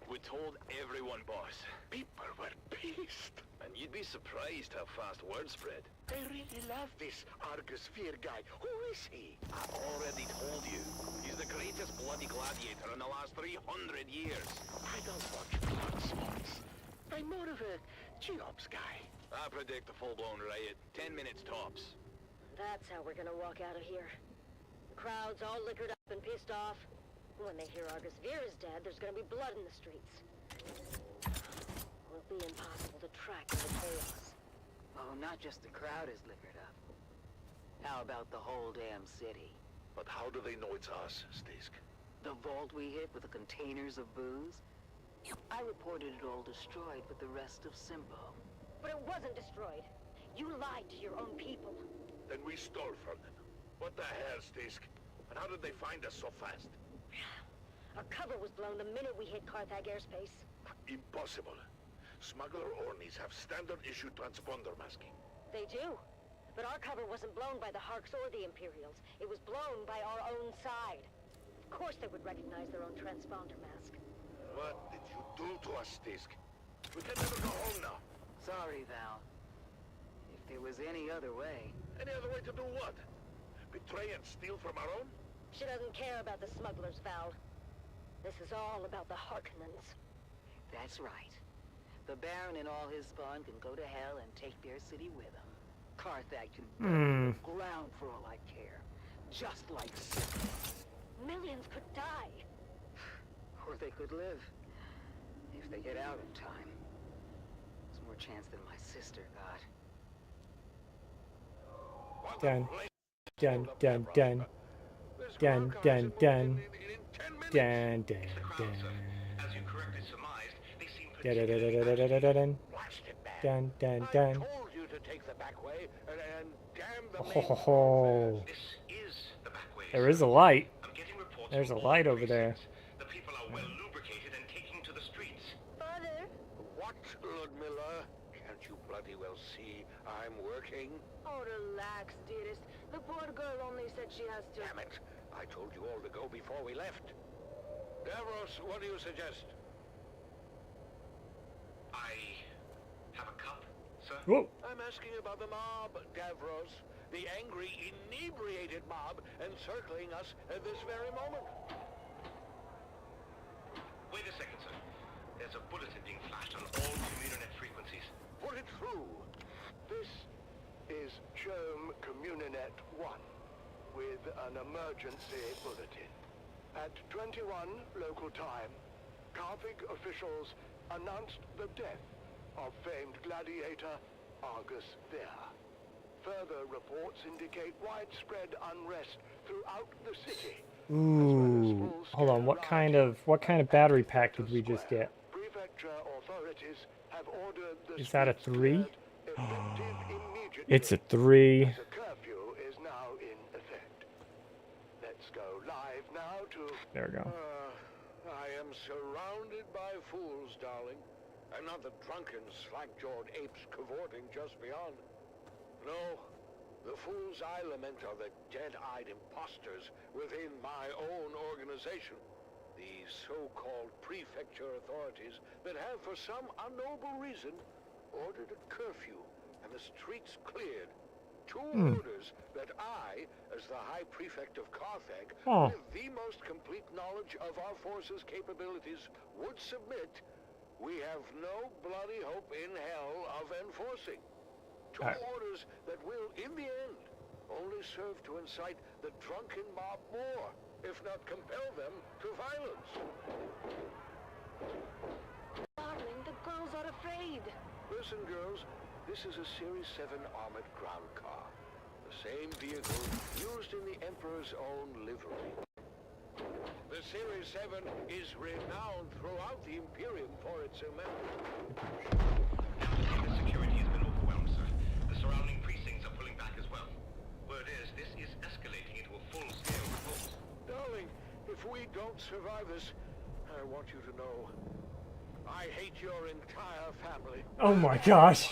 We told everyone, boss. People were pissed. And you'd be surprised how fast word spread. They really love this Argus Fear guy. Who is he? I've already told you. He's the greatest bloody gladiator in the last 300 years. I don't watch blood sports. I'm more of a Cheops guy. I predict a full-blown riot. 10 minutes tops. That's how we're gonna walk out of here. The crowd's all liquored up and pissed off. When they hear Argus Veer is dead, there's gonna be blood in the streets. It'll be impossible to track the chaos. Oh, not just the crowd is liquored up. How about the whole damn city? But how do they know it's us, Stisk? The vault we hit with the containers of booze? I reported it all destroyed with the rest of Simbo. But it wasn't destroyed. You lied to your own people. Then we stole from them. What the hell, Stisk? And how did they find us so fast? Our cover was blown the minute we hit Carthag airspace. Impossible. Smuggler Ornis have standard issue transponder masking. They do. But our cover wasn't blown by the Harks or the Imperials. It was blown by our own side. Of course they would recognize their own transponder mask. What did you do to us, Stisk? We can never go home now. Sorry, Val. If there was any other way. Any other way to do what? Betray and steal from our own? She doesn't care about the smugglers, Val. This is all about the Harkonnens. That's right. The Baron and all his spawn can go to hell and take their city with them. Carthag can burn to the ground for all I care. Just like Sith. Millions could die. Or they could live. If they get out in time. There's more chance than my sister got. Dun, dun, dun, dun. Dun, dun, dun. Dun, dun, dun. As you correctly surmised, they seem Dun, dun, dun, dun, dun, dun, dun. blasted bad. Dun, dun, I dun. told you to take the back way and damn the Ho, main ho, ho. This is the back way. There is a light. I'm getting reports There's a from light all over there. precincts. The people are well lubricated and taking to the streets. Father? What, Ludmilla? Can't you bloody well see I'm working? Oh, relax, dearest. The poor girl only said she has to... Damn it. I told you all to go before we left. Davros, what do you suggest? I have a cup, sir? Whoa. I'm asking about the mob, Davros. The angry, inebriated mob encircling us at this very moment. Wait a second, sir. There's a bulletin being flashed on all Communinet frequencies. Put it through. This is Chome Communinet 1 with an emergency bulletin. At 21 local time, Carthag officials announced the death of famed gladiator Argus Thea. Further reports indicate widespread unrest throughout the city. Ooh. Hold on. What kind of battery pack did we just get? Prefecture authorities have ordered the Is that a streets 3? cleared, effective immediately. It's a 3. As a curfew is now in effect. Let's go live now to... There we go. I am surrounded by fools, darling. I'm not the drunken, slack-jawed apes cavorting just beyond. No, the fools I lament are the dead-eyed imposters within my own organization. The so-called prefecture authorities that have, for some unknowable reason, ordered a curfew and the streets cleared. Two orders that I, as the High Prefect of Carthag, with the most complete knowledge of our forces' capabilities, would submit. We have no bloody hope in hell of enforcing. Two orders that will, in the end, only serve to incite the drunken mob more, if not compel them to violence. Darling, the girls are afraid. Listen, girls, this is a Series 7 armored ground car. The same vehicle used in the Emperor's own livery. The Series 7 is renowned throughout the Imperium for its immense... The security has been overwhelmed, sir. The surrounding precincts are pulling back as well. Word is, this is escalating into a full-scale revolt. Darling, if we don't survive this, I want you to know I hate your entire family. Oh my gosh.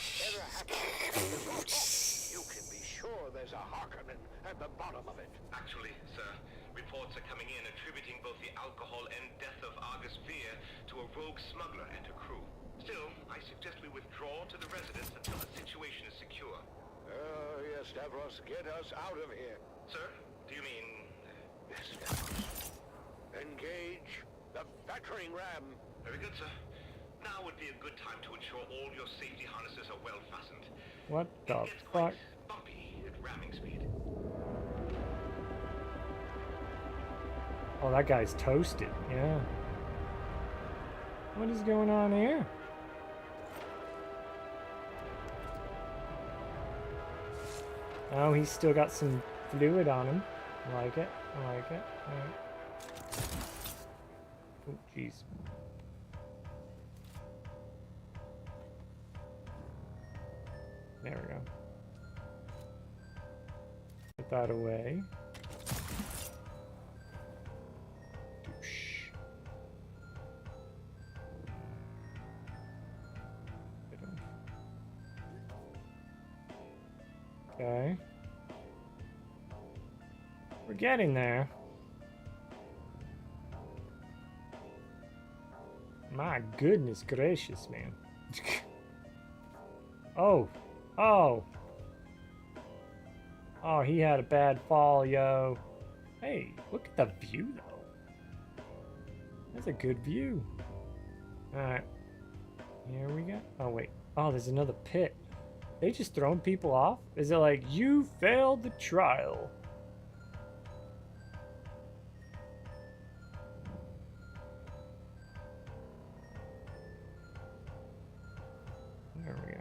You can be sure there's a Harkonnen at the bottom of it. Actually, sir, reports are coming in attributing both the alcohol and death of Argus Fear to a rogue smuggler and her crew. Still, I suggest we withdraw to the residence until the situation is secure. Yes, Davros, get us out of here. Sir, do you mean... Yes, Davros. Engage the battering ram. Very good, sir. Now would be a good time to ensure all your safety harnesses are well fastened. What the It gets fuck? quite bumpy at ramming speed. Oh, that guy's toasted. Yeah. What is going on here? Oh, he's still got some fluid on him. I like it. I like it. Alright. Oh, jeez. There we go. Put that away. We're getting there. My goodness gracious, man. Oh. Oh. Oh, he had a bad fall, yo. Hey, look at the view, though. That's a good view. Alright. Here we go. Oh, wait. Oh, there's another pit. They just throwing people off? Is it like, you failed the trial? There we go.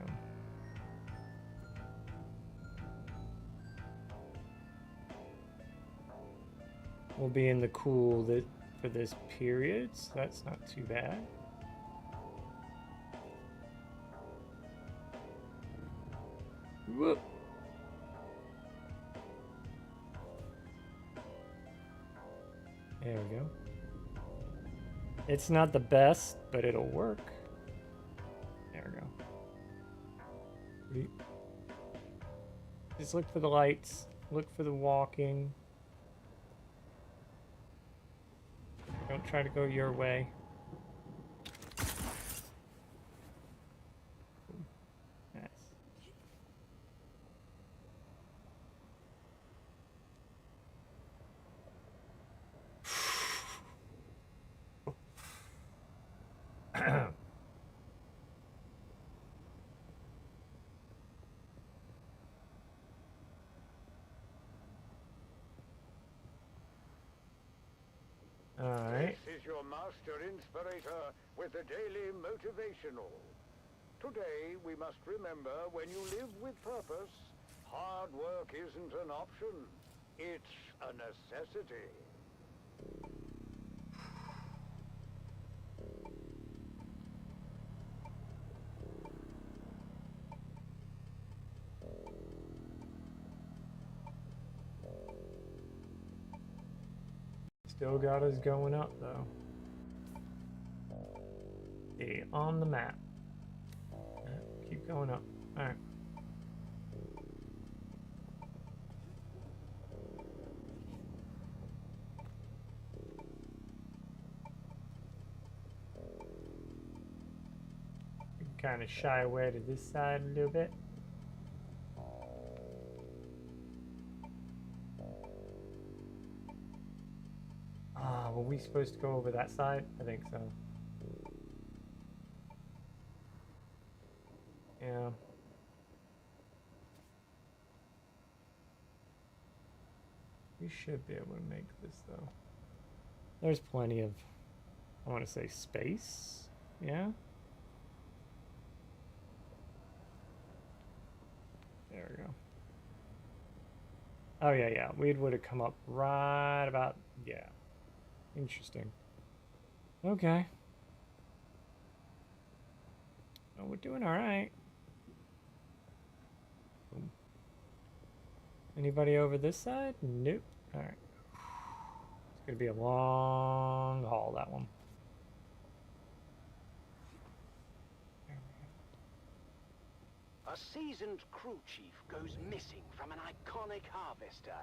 We'll be in the cool for this period, so that's not too bad. Whoop. There we go. It's not the best, but it'll work. There we go. Just look for the lights. Look for the walking. Don't try to go your way. Nice. Alright. This is your master inspirator with the daily motivational. Today, we must remember when you live with purpose, hard work isn't an option. It's a necessity. Still got us going up, though. Stay on the map. Keep going up. Alright. Kind of shy away to this side a little bit. Were we supposed to go over that side? I think so. Yeah. We should be able to make this, though. There's plenty of, I want to say, space. Yeah? There we go. Oh, yeah, yeah. We would have come up right about, yeah. Interesting. Okay. Oh, we're doing all right. Anybody over this side? Nope. All right. It's going to be a long haul, that one. A seasoned crew chief goes missing from an iconic harvester,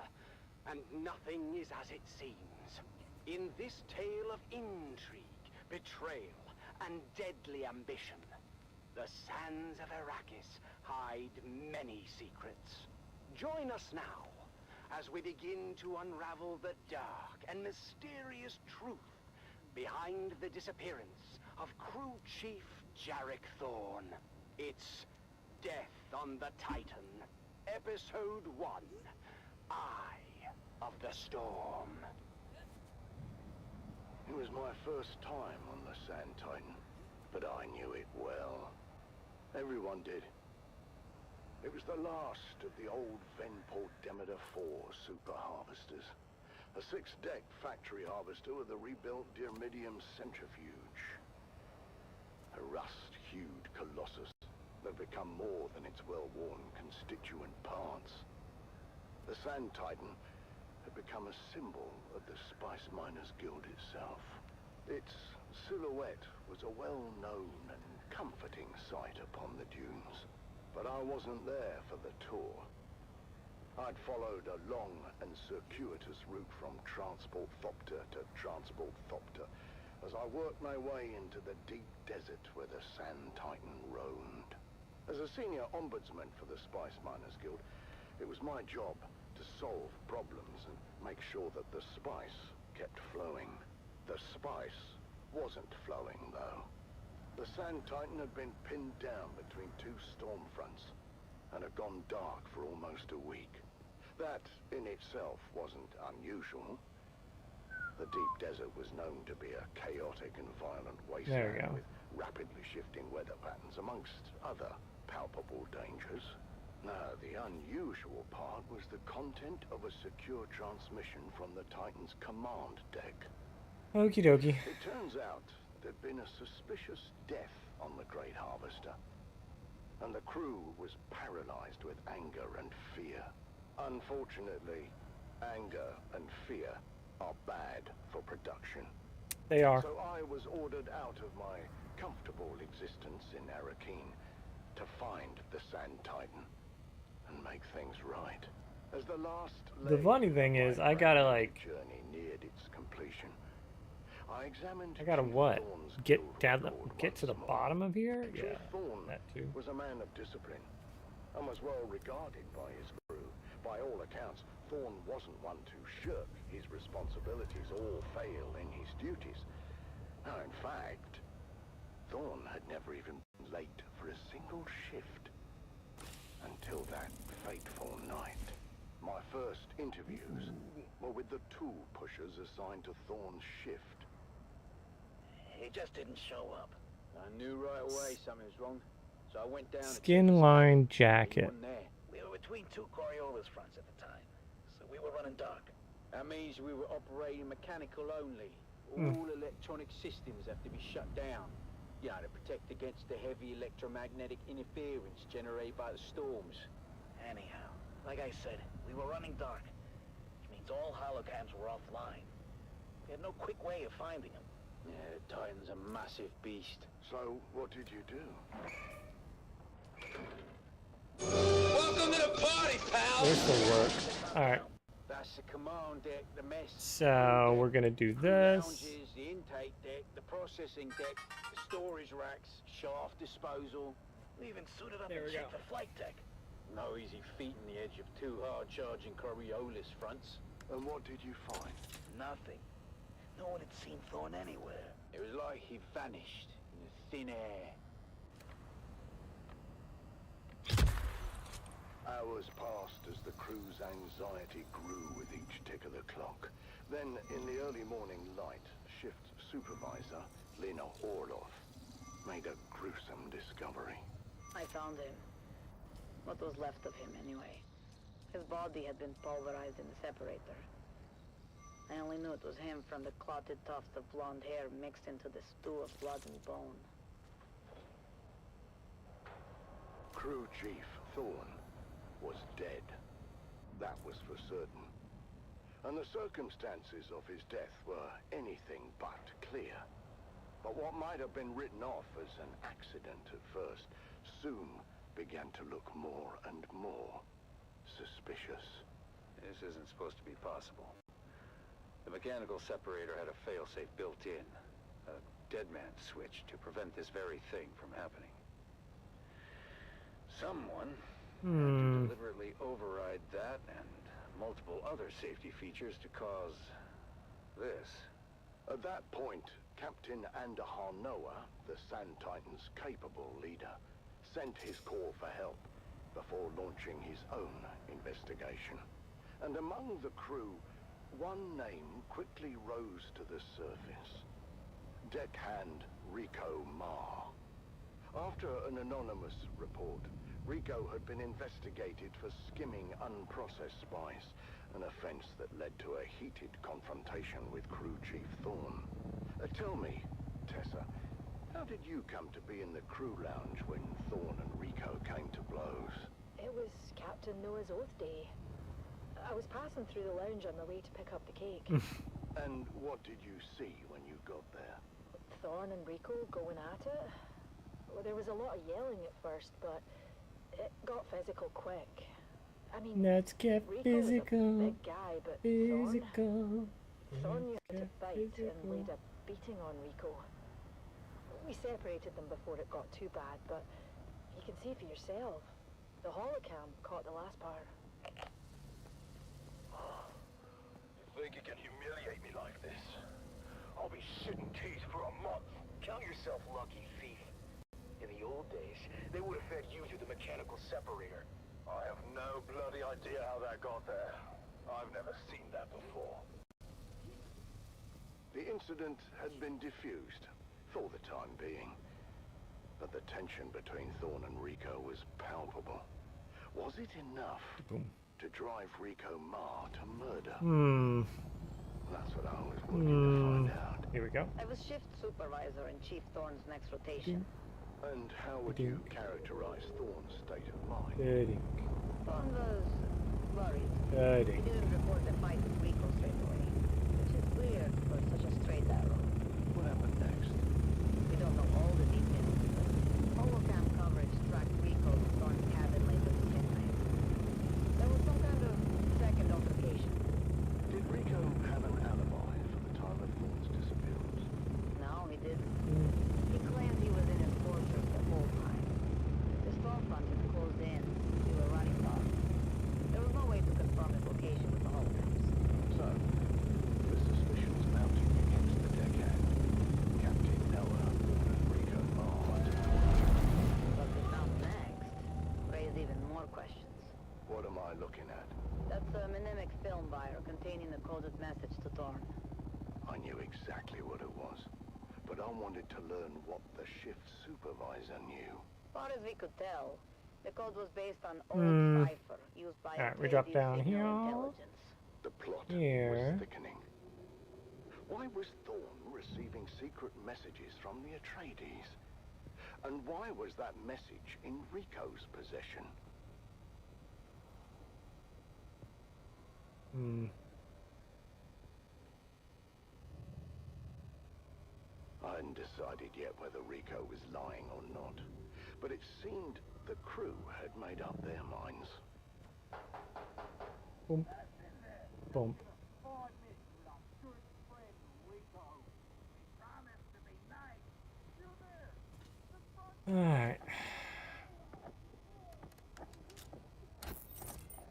and nothing is as it seems. In this tale of intrigue, betrayal, and deadly ambition, the sands of Arrakis hide many secrets. Join us now as we begin to unravel the dark and mysterious truth behind the disappearance of crew chief Jarek Thorne. It's Death on the Titan, Episode 1, Eye of the Storm. It was my first time on the Sand Titan, but I knew it well. Everyone did. It was the last of the old Venport Demeter 4 super harvesters. A 6-deck factory harvester with a rebuilt Dyrmidium centrifuge. A rust-hued colossus that had become more than its well-worn constituent parts. The Sand Titan had become a symbol of the Spice Miners Guild itself. Its silhouette was a well-known and comforting sight upon the dunes. But I wasn't there for the tour. I'd followed a long and circuitous route from Transport Thopter to Transport Thopter as I worked my way into the deep desert where the Sand Titan roamed. As a senior ombudsman for the Spice Miners Guild, it was my job to solve problems and make sure that the spice kept flowing. The spice wasn't flowing, though. The Sand Titan had been pinned down between two storm fronts and had gone dark for almost a week. That, in itself, wasn't unusual. The deep desert was known to be a chaotic and violent wasteland with rapidly shifting weather patterns, amongst other palpable dangers. Now, the unusual part was the content of a secure transmission from the Titan's command deck. Okie dokie. It turns out there'd been a suspicious death on the Great Harvester, and the crew was paralyzed with anger and fear. Unfortunately, anger and fear are bad for production. They are. So I was ordered out of my comfortable existence in Arrakeen to find the Sand Titan and make things right. As the last The funny thing is, I gotta like, journey neared its completion, I examined. I gotta Chief what? Thorne's Get guild down, record get to the once more. bottom of here? Chief Yeah, Thorne that too. was a man of discipline and was well regarded by his crew. By all accounts, Thorne wasn't one to shirk his responsibilities or fail in his duties. No, in fact, Thorne had never even been late for a single shift until that fateful night. My first interviews were with the tool pushers assigned to Thorne's shift. He just didn't show up. I knew right away something was wrong, so I went down. Skin lined jacket. We were between two Coriolis fronts at the time, so we were running dark. That means we were operating mechanical only. All electronic systems have to be shut down, you know, to protect against the heavy electromagnetic interference generated by the storms. Anyhow, like I said, we were running dark, which means all holograms were offline. We had no quick way of finding them. Yeah, the Titan's a massive beast. So, what did you do? Welcome to the party, pal! This will work. Alright, That's the command deck, the mess. so we're gonna do this. Lounges, the intake deck, the processing deck, the storage racks, shaft disposal. We even suited up There and we go. checked the flight deck. No easy feat in the edge of two hard-charging Coriolis fronts. And what did you find? Nothing. No one had seen Thorne anywhere. It was like he vanished in the thin air. Hours passed as the crew's anxiety grew with each tick of the clock. Then, in the early morning light, shift supervisor Lena Orloff made a gruesome discovery. I found him. What was left of him, anyway. His body had been pulverized in the separator. I only knew it was him from the clotted tuft of blonde hair mixed into the stew of blood and bone. Crew Chief Thorne was dead. That was for certain. And the circumstances of his death were anything but clear. But what might have been written off as an accident at first soon began to look more and more suspicious. This isn't supposed to be possible. The mechanical separator had a failsafe built in, a dead man switch to prevent this very thing from happening. Someone had to deliberately override that and multiple other safety features to cause this. At that point, Captain Andahar Noah, the Sand Titan's capable leader, sent his call for help before launching his own investigation. And among the crew, one name quickly rose to the surface. Deckhand Rico Marr. After an anonymous report, Rico had been investigated for skimming unprocessed spice, an offense that led to a heated confrontation with Crew Chief Thorne. Tell me, Tessa, how did you come to be in the crew lounge when Thorne and Rico came to blows? It was Captain Noah's Oath Day. I was passing through the lounge on the way to pick up the cake. And what did you see when you got there? Thorne and Rico going at it. Well, there was a lot of yelling at first, but it got physical quick. I mean, Let's get Rico physical. was a big guy, but Physical. Thorn knew how to Let's fight get and physical. laid a beating on Rico. We separated them before it got too bad, but you can see for yourself. The holocam caught the last part. You think you can humiliate me like this? I'll be shitting teeth for a month. Count yourself lucky, thief. In the old days, they would have fed you through the mechanical separator. I have no bloody idea how that got there. I've never seen that before. The incident had been diffused, for the time being. But the tension between Thorn and Rico was palpable. Was it enough to drive Rico Ma to murder? That's what I was looking to find out. Here we go. I was shift supervisor in Chief Thorn's next rotation. And how would you characterize Thorn's state of mind? Thorn was worried. Dirty. He didn't report the fight with Rico straight away, which is weird for such a straight arrow. What happened next? We don't know all the details, but holocam coverage tracked Rico to Thorn's cabin later the same night. There was some kind of second altercation. Did Rico have an alibi for the time of Thorn's disappearance? No, he didn't. He claimed he was in his fortress the whole time. The storefront is closed in. We were running dark. There was no way to confirm his location with the holograms. So, the suspicions mounting against the deckhand, Captain Noah and Rico Ma. What we found next raised even more questions. What am I looking at? That's a mnemonic film wire containing the coded message to Thorn. I knew exactly what it was, but I wanted to learn what the shift supervisor knew. As far as we could tell, the code was based on old cipher used by Alright, we drop down here. intelligence. The plot Here. was thickening. Why was Thorn receiving secret messages from the Atreides? And why was that message in Rico's possession? I hadn't decided yet whether Rico was lying or not, but it seemed the crew had made up their minds. Boom. Boom. Alright.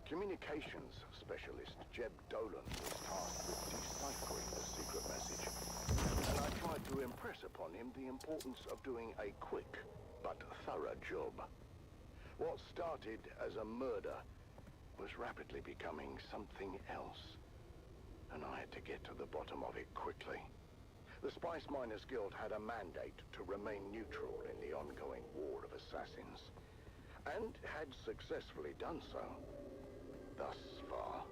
Communications specialist Jeb Dolan was tasked with deciphering the secret message, and I tried to impress upon him the importance of doing a quick but thorough job. What started as a murder was rapidly becoming something else, and I had to get to the bottom of it quickly. The Spice Miners Guild had a mandate to remain neutral in the ongoing war of assassins, and had successfully done so. Thus far,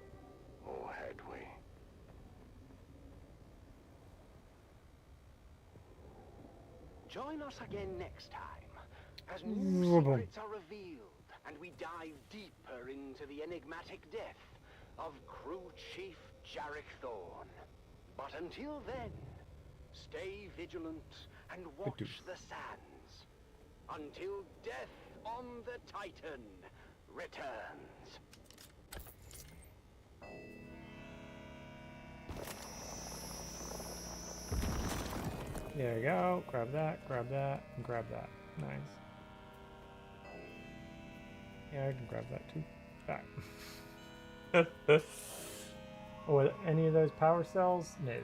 or had we? Join us again next time, as new secrets are revealed, and we dive deeper into the enigmatic death of Crew Chief Jarek Thorn. But until then, stay vigilant and watch the sands, until death on the Titan returns. There we go. Grab that, and grab that. Nice. Yeah, I can grab that too. Back. Oh, are any of those power cells? No.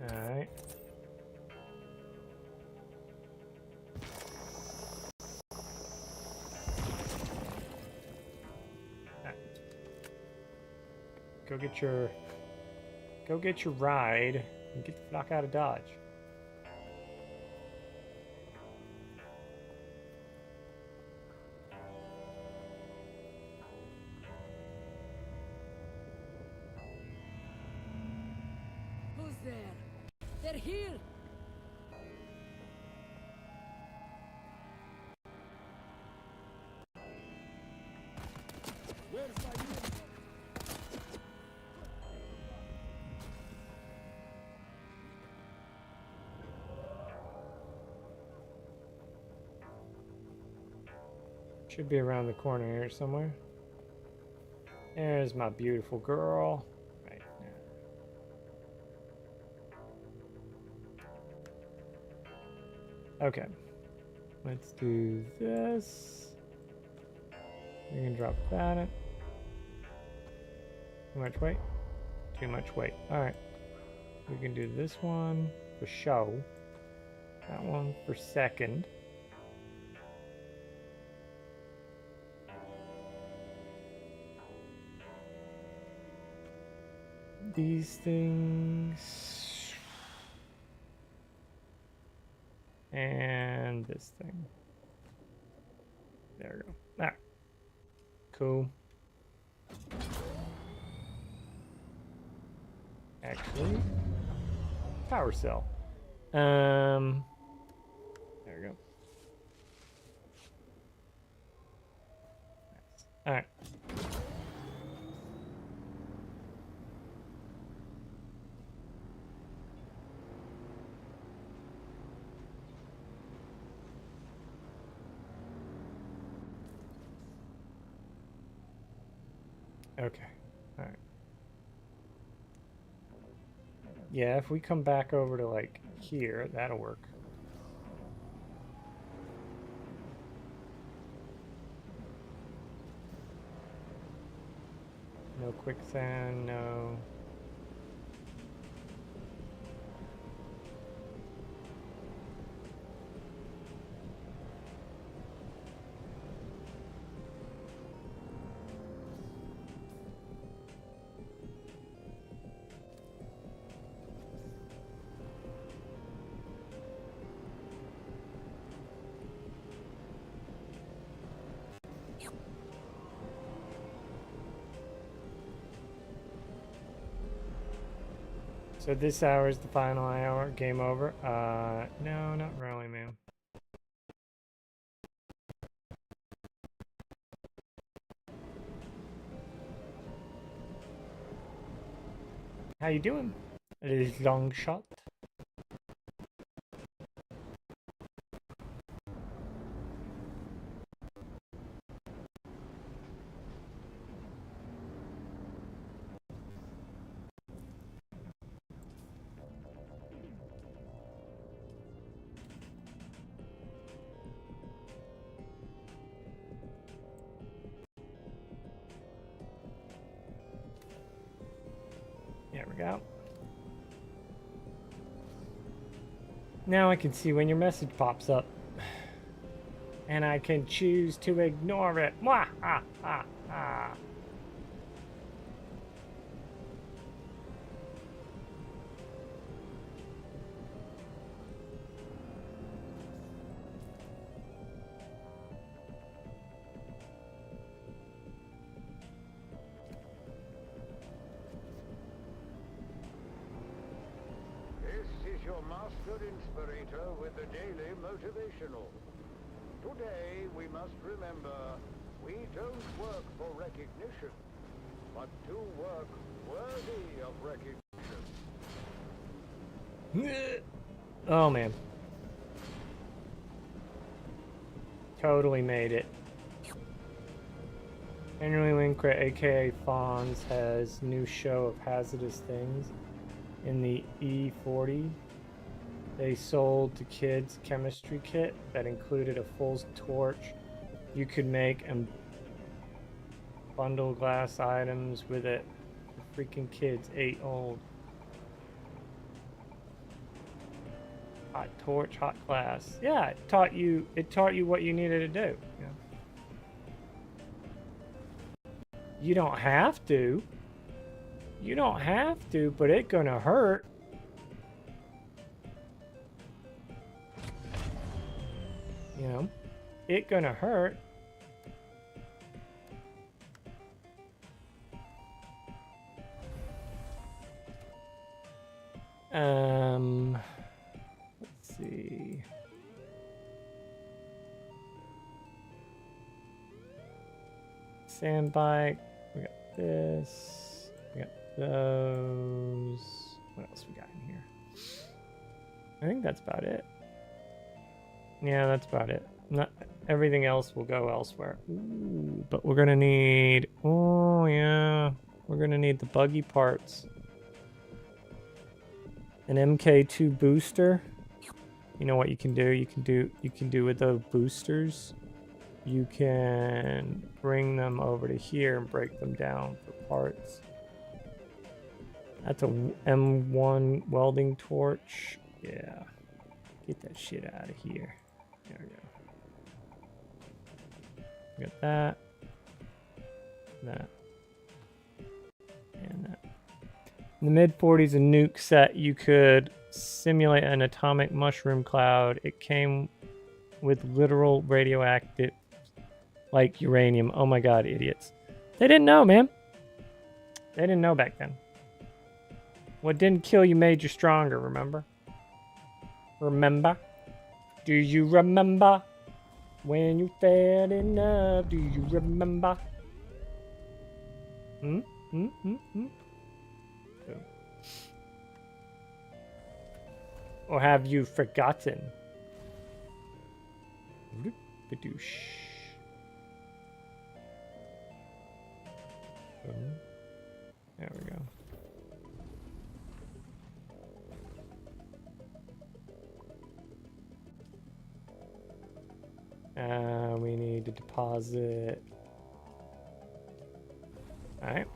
Alright. Go get your ride and get the fuck out of Dodge. Who's there? They're here! Where's Should be around the corner here somewhere. There's my beautiful girl. Right there. Okay. Let's do this. We can drop that in. Too much weight? Too much weight. Alright. We can do this one for show. That one for second. These things. And this thing. There we go. Alright. Cool. Actually, power cell. There we go. Nice. All right. Okay. All right. Yeah, if we come back over to like here, that'll work. No quicksand, no. So this hour is the final hour, game over? No, not really, man. How you doing? It is long shot. There we go. Now I can see when your message pops up. And I can choose to ignore it. Mwah! Ah, ah, ah. Your master inspirator with the daily motivational. Today we must remember, we don't work for recognition, but to work worthy of recognition. Oh man. Totally made it. Henry Winkler, aka Fonz, has new show of hazardous things in the E40. They sold to kids chemistry kit that included a full torch you could make and bundle glass items with it. The freaking kids 8 old. Hot torch, hot glass. Yeah, it taught you what you needed to do. Yeah. You don't have to. You don't have to, but it's gonna hurt. You know, it gonna hurt. Let's see. Sand bike, this. We got those. What else we got in here? I think that's about it. Yeah, that's about it. Not everything else will go elsewhere. Ooh, but we're gonna need. Oh yeah, we're gonna need the buggy parts. An MK2 booster. You know what you can do? You can do with those boosters. You can bring them over to here and break them down for parts. That's a M1 welding torch. Yeah. Get that shit out of here. There we go. Got that. That. And that. In the mid-40s, a nuke set, you could simulate an atomic mushroom cloud. It came with literal radioactive, like uranium. Oh my god, idiots. They didn't know, man. They didn't know back then. What didn't kill you made you stronger, remember? Remember? Do you remember when you fell in love? Do you remember? Or have you forgotten? Badoosh. There we go. We need to deposit. Alright.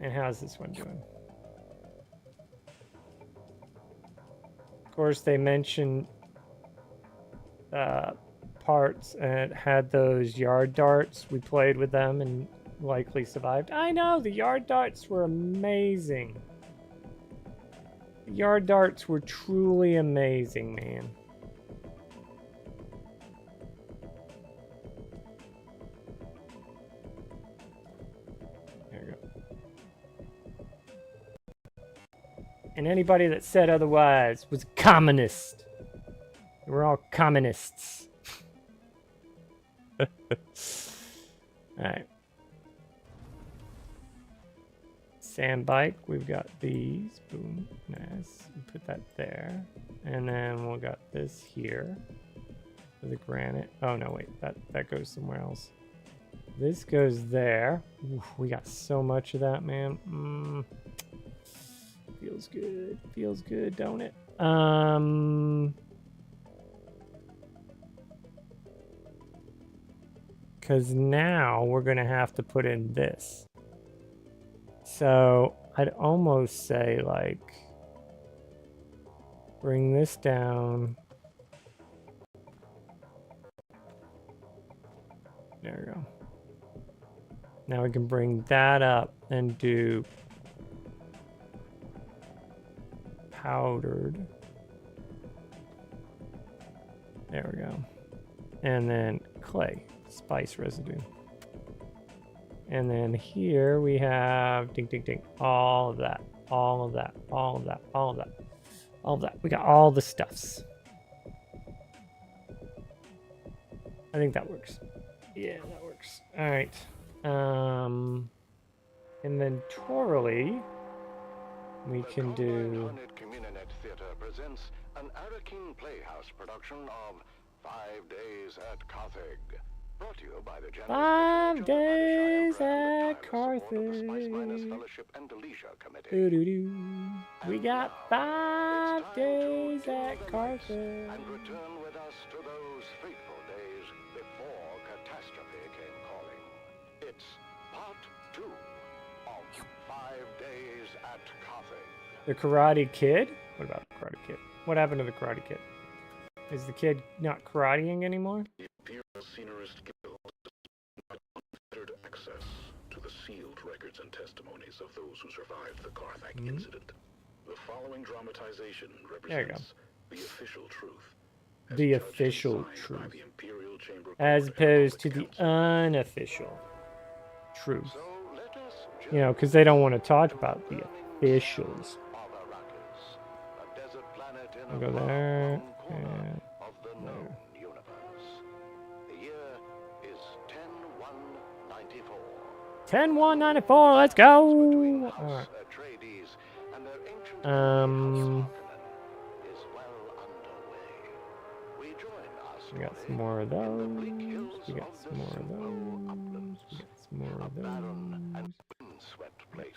And how's this one doing? Of course, they mentioned parts and it had those yard darts. We played with them and likely survived. I know, the yard darts were amazing. The yard darts were truly amazing, man. And anybody that said otherwise was a communist. We're all communists. Alright. Sand bike, we've got these. Boom. Nice. We put that there. And then we'll got this here. For the granite. Oh no, wait. That goes somewhere else. This goes there. Oof, we got so much of that, man. Feels good. Feels good, don't it? Because now we're going to have to put in this. So I'd almost say, like, bring this down. There we go. Now we can bring that up and do powdered. There we go. And then clay, spice residue. And then here we have ding ding ding, all of that, all of that, all of that, all of that, all of that. We got all the stuffs. I think that works. Yeah, that works. All right. Inventorily, we can do. Communinet Theater presents an Arakin Playhouse production of 5 Days at Carthage. Brought to you by the 5 days at Carthage. We got 5 days at Carthage. And return with us to those fateful days before catastrophe came calling. It's part 2 of 5 Days at Carthage. The Karate Kid? What about the Karate Kid? What happened to the Karate Kid? Is the kid not karateing anymore? The Imperial Scenarist Guild has unfettered access to the sealed records and testimonies of those who survived the Carthage incident. The following dramatization represents the official truth. The official truth. As opposed to the unofficial truth. You know, because they don't want to talk about the officials. I'll go there and there. The year is 10-1-94. 10-1-94, let's go! Alright. We got some more of those. We got some more of those. We got some more of those.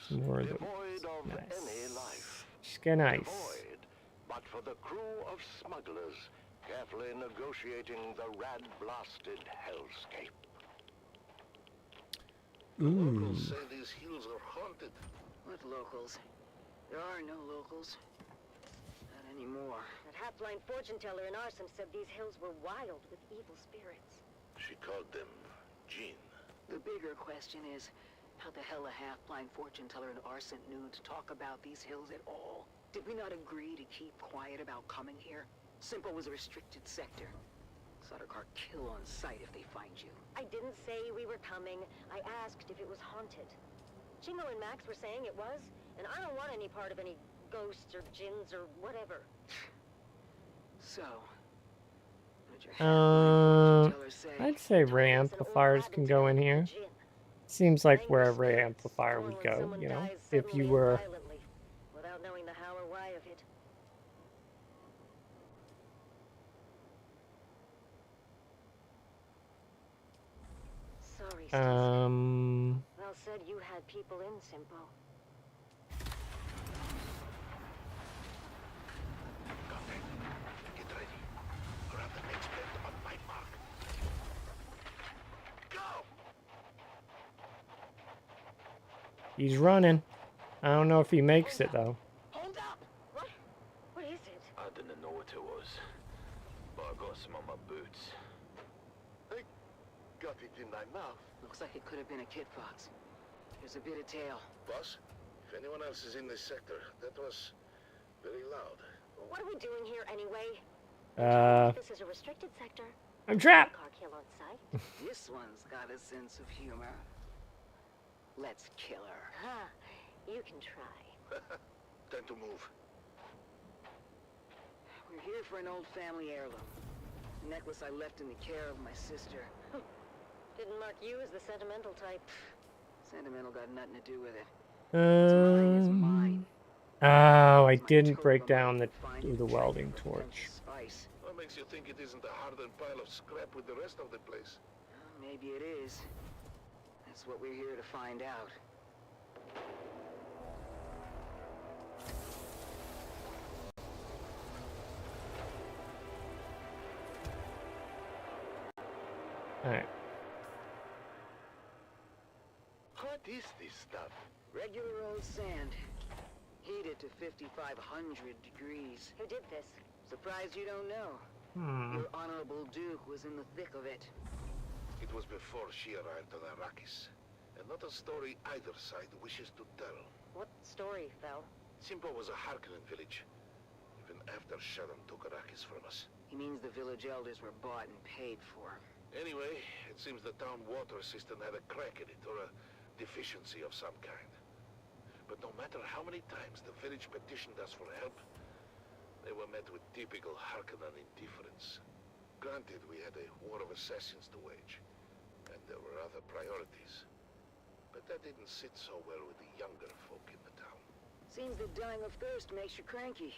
Some more of those. Nice. Just get nice. But for the crew of smugglers carefully negotiating the rat-blasted hellscape. Locals say these hills are haunted. What locals? There are no locals. Not anymore. That half-blind fortune teller in Arson said these hills were wild with evil spirits. She called them Jinn. The bigger question is, how the hell a half-blind fortune teller in Arson knew to talk about these hills at all? Did we not agree to keep quiet about coming here? Simple was a restricted sector. Sardaukar kill on sight if they find you. I didn't say we were coming. I asked if it was haunted. Chingo and Max were saying it was, and I don't want any part of any ghosts or jinns or whatever. So, what did your I'd say ray amplifiers can go in here. Seems like where a ray amplifier would go, you know, if you were... Without knowing the how or why of it. Sorry, Stacy. Well said you had people in, Simpo. Get ready. Grab the next bend on my mark. Go! He's running. I don't know if he makes it, though. Hold up! What is it? I didn't know what it was, but I got some on my boots. I got it in my mouth. Looks like it could have been a kit fox. There's a bit of tail. Boss, if anyone else is in this sector, that was very loud. What are we doing here anyway? This is a restricted sector. I'm trapped. Car kill on sight. This one's got a sense of humor. Let's kill her. Huh. You can try. Time to move. We're here for an old family heirloom. A necklace I left in the care of my sister. Didn't mark you as the sentimental type. Sentimental got nothing to do with it. Oh, I didn't break down the welding torch. What makes you think it isn't a hardened pile of scrap with the rest of the place? Maybe it is. That's what we're here to find out. Alright. What is this stuff? Regular old sand. Heated to 5,500 degrees. Who did this? Surprised you don't know. Your Honorable Duke was in the thick of it. It was before she arrived on Arrakis. And not a story either side wishes to tell. What story, Val? Simpo was a Harkonnen village. Even after Shaddam took Arrakis from us. He means the village elders were bought and paid for. Anyway, it seems the town water system had a crack in it, or a deficiency of some kind. But no matter how many times the village petitioned us for help, they were met with typical Harkonnen indifference. Granted, we had a war of assassins to wage, and there were other priorities. But that didn't sit so well with the younger folk in the town. Seems that dying of thirst makes you cranky.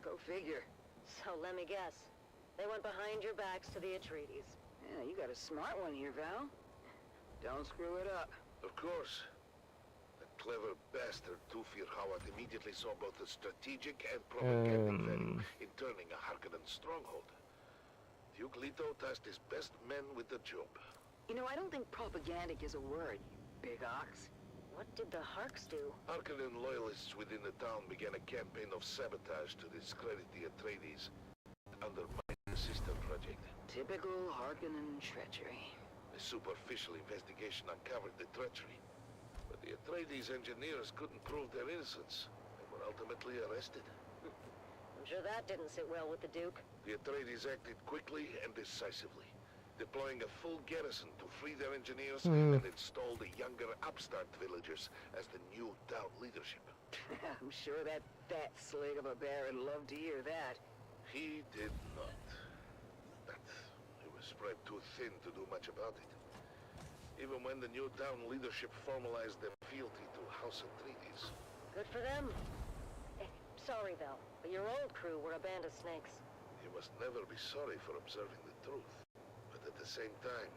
Go figure. So let me guess. They went behind your backs to the Atreides. Yeah, you got a smart one here, Val. Don't screw it up. Of course. That clever bastard Tufir Hawat immediately saw both the strategic and propaganda value in turning a Harkonnen stronghold. Duke Leto tasked his best men with the job. You know, I don't think propagandic is a word, you big ox. What did the Harks do? Harkonnen loyalists within the town began a campaign of sabotage to discredit the Atreides, undermine the sister project. Typical Harkonnen treachery. A superficial investigation uncovered the treachery, but the Atreides engineers couldn't prove their innocence and were ultimately arrested. I'm sure that didn't sit well with the Duke. The Atreides acted quickly and decisively, deploying a full garrison to free their engineers and install the younger upstart villagers as the new town leadership. I'm sure that fat slig of a bear would love to hear that. He did not. But he was spread too thin to do much about it. even when the new town leadership formalized their fealty to House Atreides. Good for them. Sorry, Val, but your old crew were a band of snakes. You must never be sorry for observing the truth. But at the same time,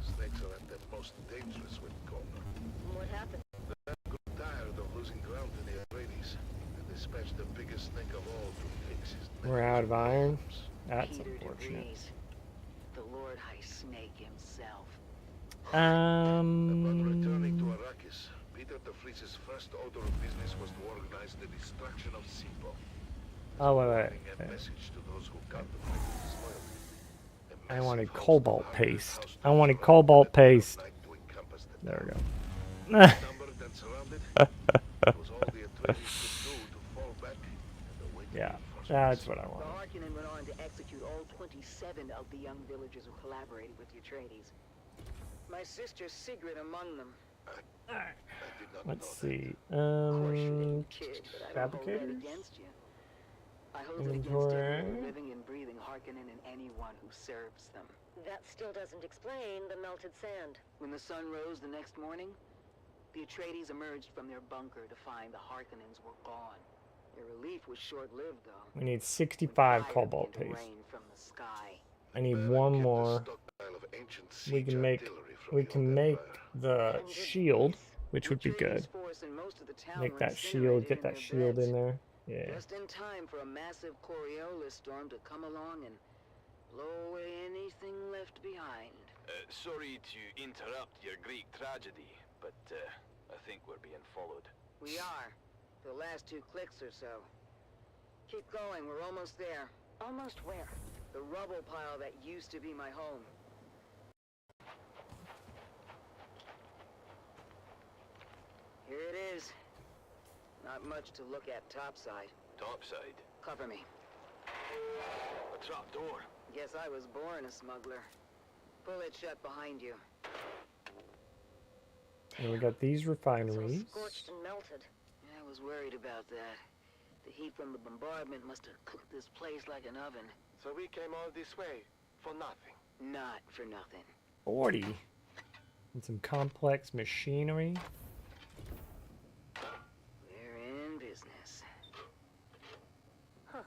snakes are at their most dangerous when cornered. What happened? They grew tired of losing ground to the Atreides, and dispatched the biggest snake of all to fix his neck. We're out of iron. That's Peter unfortunate. DeVries, the Lord High Snake himself. Upon returning to Arrakis, Peter DeVries' first order of business was to organize the destruction of Sipo. Oh, wait. A message to those who contemplated disloyalty. I wanted cobalt paste. I wanted cobalt paste. There we go. Yeah, that's what I The wanted. Harkonnen went on to execute all 27 of the young villagers who collaborated with the Atreides. My sister Sigrid among them. Let's see. Kid, but I don't hold that Fabricators? against you. I hold it against Inventory. every living and breathing Harkonnen and anyone who serves them. That still doesn't explain the melted sand. When the sun rose the next morning, the Atreides emerged from their bunker to find the Harkonnens were gone. Their relief was short-lived, though. We need 65 cobalt paste. I need one more. We can make the shield, which would be good. Make that shield, get that shield in there. Yeah. Just in time for a massive Coriolis storm to come along and blow away anything left behind. Sorry to interrupt your Greek tragedy, but I think we're being followed. We are. The last 2 clicks or so. Keep going, we're almost there. Almost where? The rubble pile that used to be my home. Here it is. Not much to look at topside. Topside? Cover me. A trap door. Guess I was born a smuggler. Pull it shut behind you. And we got these refineries. Scorched and melted. Yeah, I was worried about that. The heat from the bombardment must have cooked this place like an oven. So we came all this way for nothing. Not for nothing. 40. And some complex machinery. We're in business. Huh.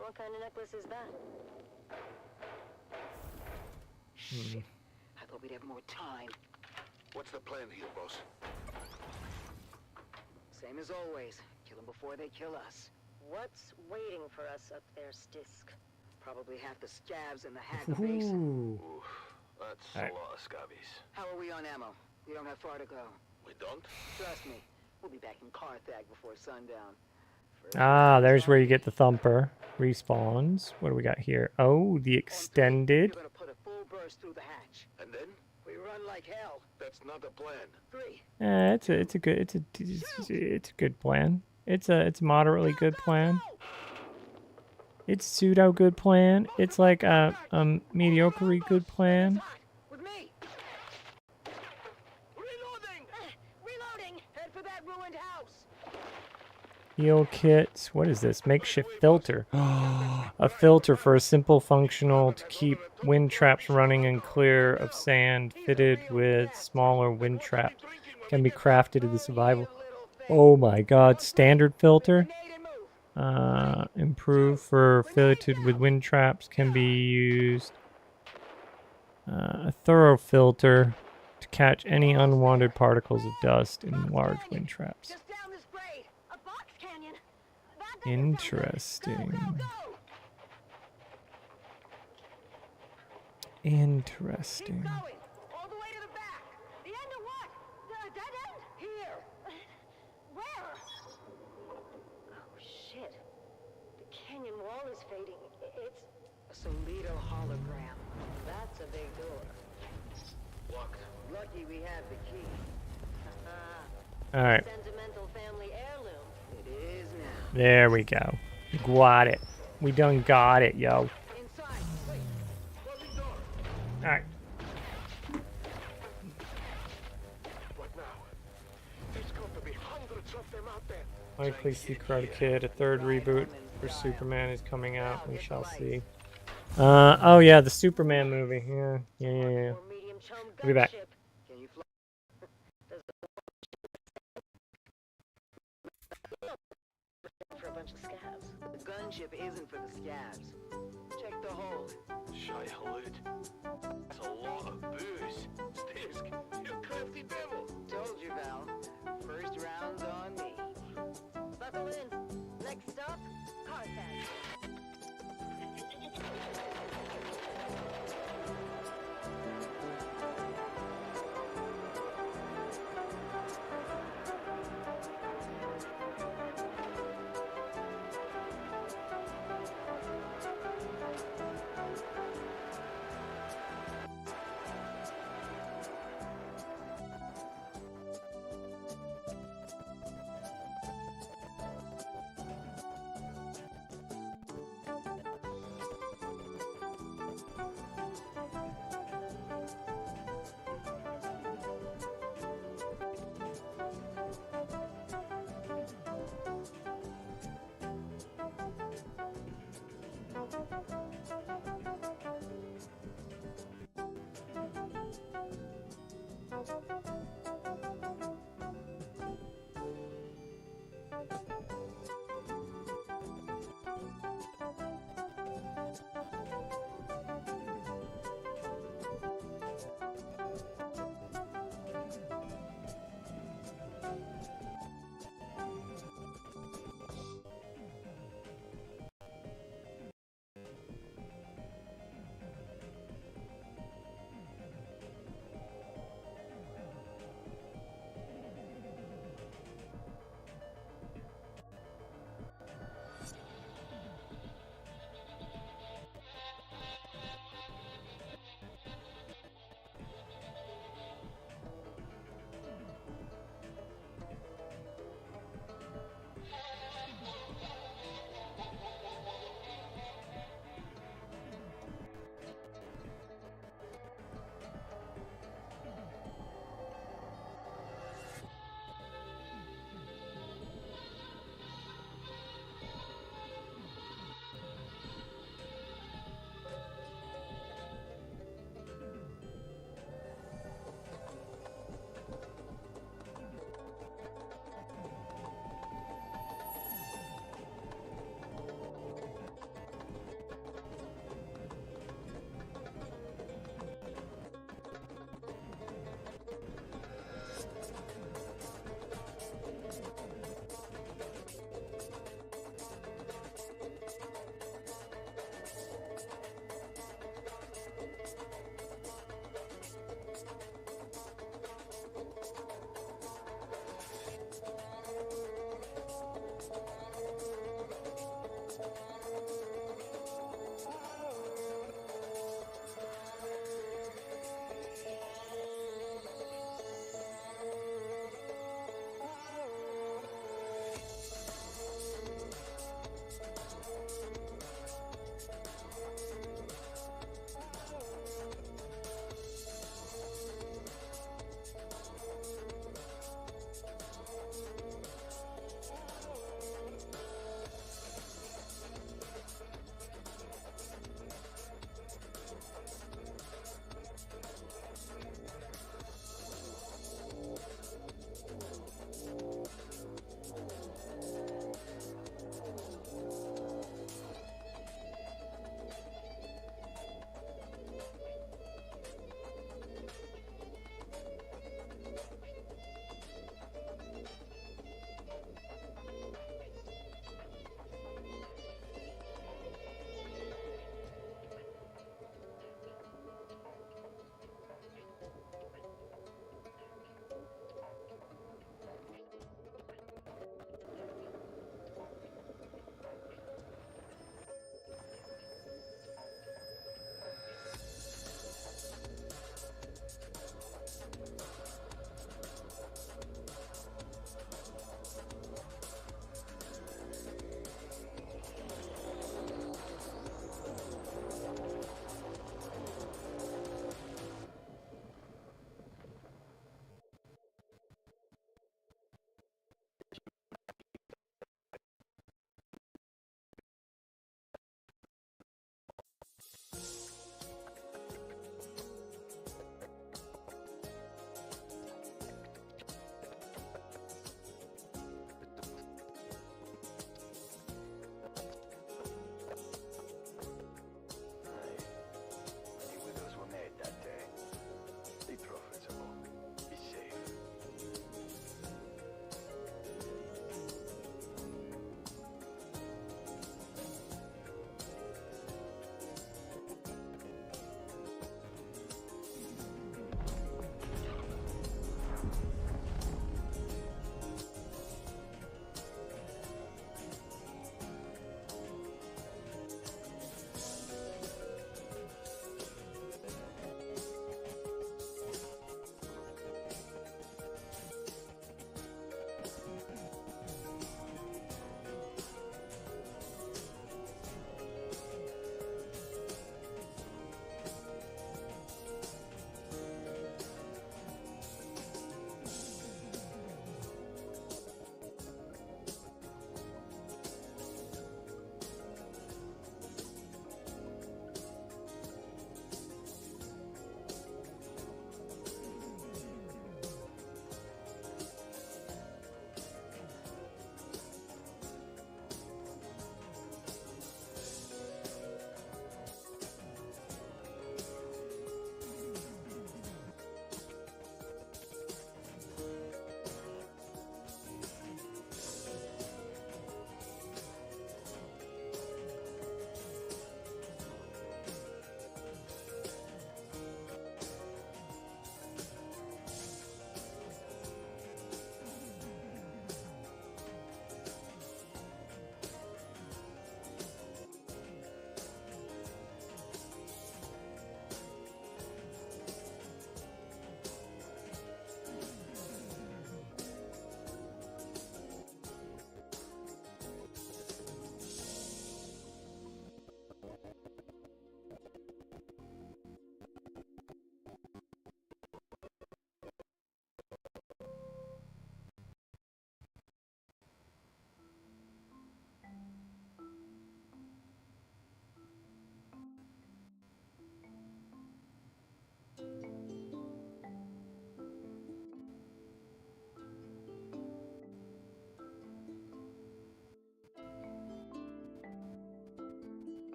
What kind of necklace is that? Shit. I thought we'd have more time. What's the plan here, boss? Same as always. Kill them before they kill us. What's waiting for us up there, Stisk? Probably half the scabs in the Hacker Basin. Ooh. That's Alright. a lot of scabbies. How are we on ammo? We don't have far to go. We don't? Trust me. We'll be back in Carthage before sundown. Ah, there's where you get the thumper. Respawns. What do we got here? Oh, the extended. We're gonna put a full burst through the hatch. And then? We run like hell. That's not a plan. 3. It's a good plan. It's a moderately good plan. It's pseudo good plan. It's like a mediocre good plan. With me. Reloading. Reloading. Head for that ruined house. Heal kits. What is this? Makeshift filter. A filter for a simple functional to keep wind traps running and clear of sand, fitted with smaller wind traps. Can be crafted in the survival. Oh my god, standard filter. Improved for fitted with wind traps, can be used. A thorough filter to catch any unwanted particles of dust in large wind traps. Interesting. Interesting. All the way to the back. The end of what? The dead end? Here. Where? Oh, shit. The canyon wall is fading. It's a Solito hologram. That's a big door. Locked. Lucky we have the key. All right. Sentimental family heirloom. It is now. There we go. Got it. We done got it, yo. Inside. Wait. Closing door. All right. What now? There's got to be hundreds of them out there. Likely see Karate Kid. A third reboot for Superman is coming out. We shall see. Oh yeah, the Superman movie. Yeah. We'll be back. bunch of scabs. The gunship isn't for the scabs. Check the hold. Shy Halud. That's a lot of booze. Stisk, you crafty devil. Told you, Val. First round's on me. Buckle in. Next stop, Carthage.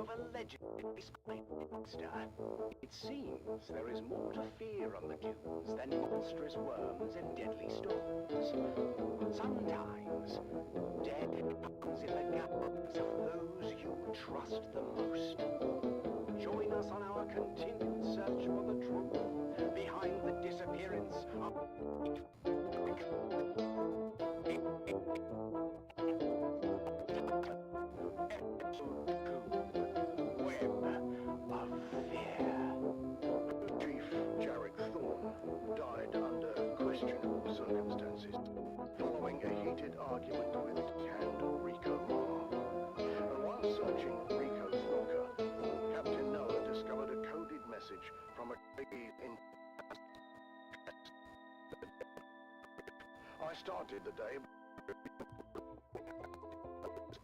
of a legendary spy monster. It seems there is more to fear on the dunes than monstrous worms and deadly storms. Sometimes, death comes in the gallons of those you trust the most. Join us on our continued search for the truth behind the disappearance of... Chief Jarek Thorne died under questionable circumstances following a heated argument with canned Rico Marr. And while searching Rico's locker, Captain Noah discovered a coded message from a lady in... I started the day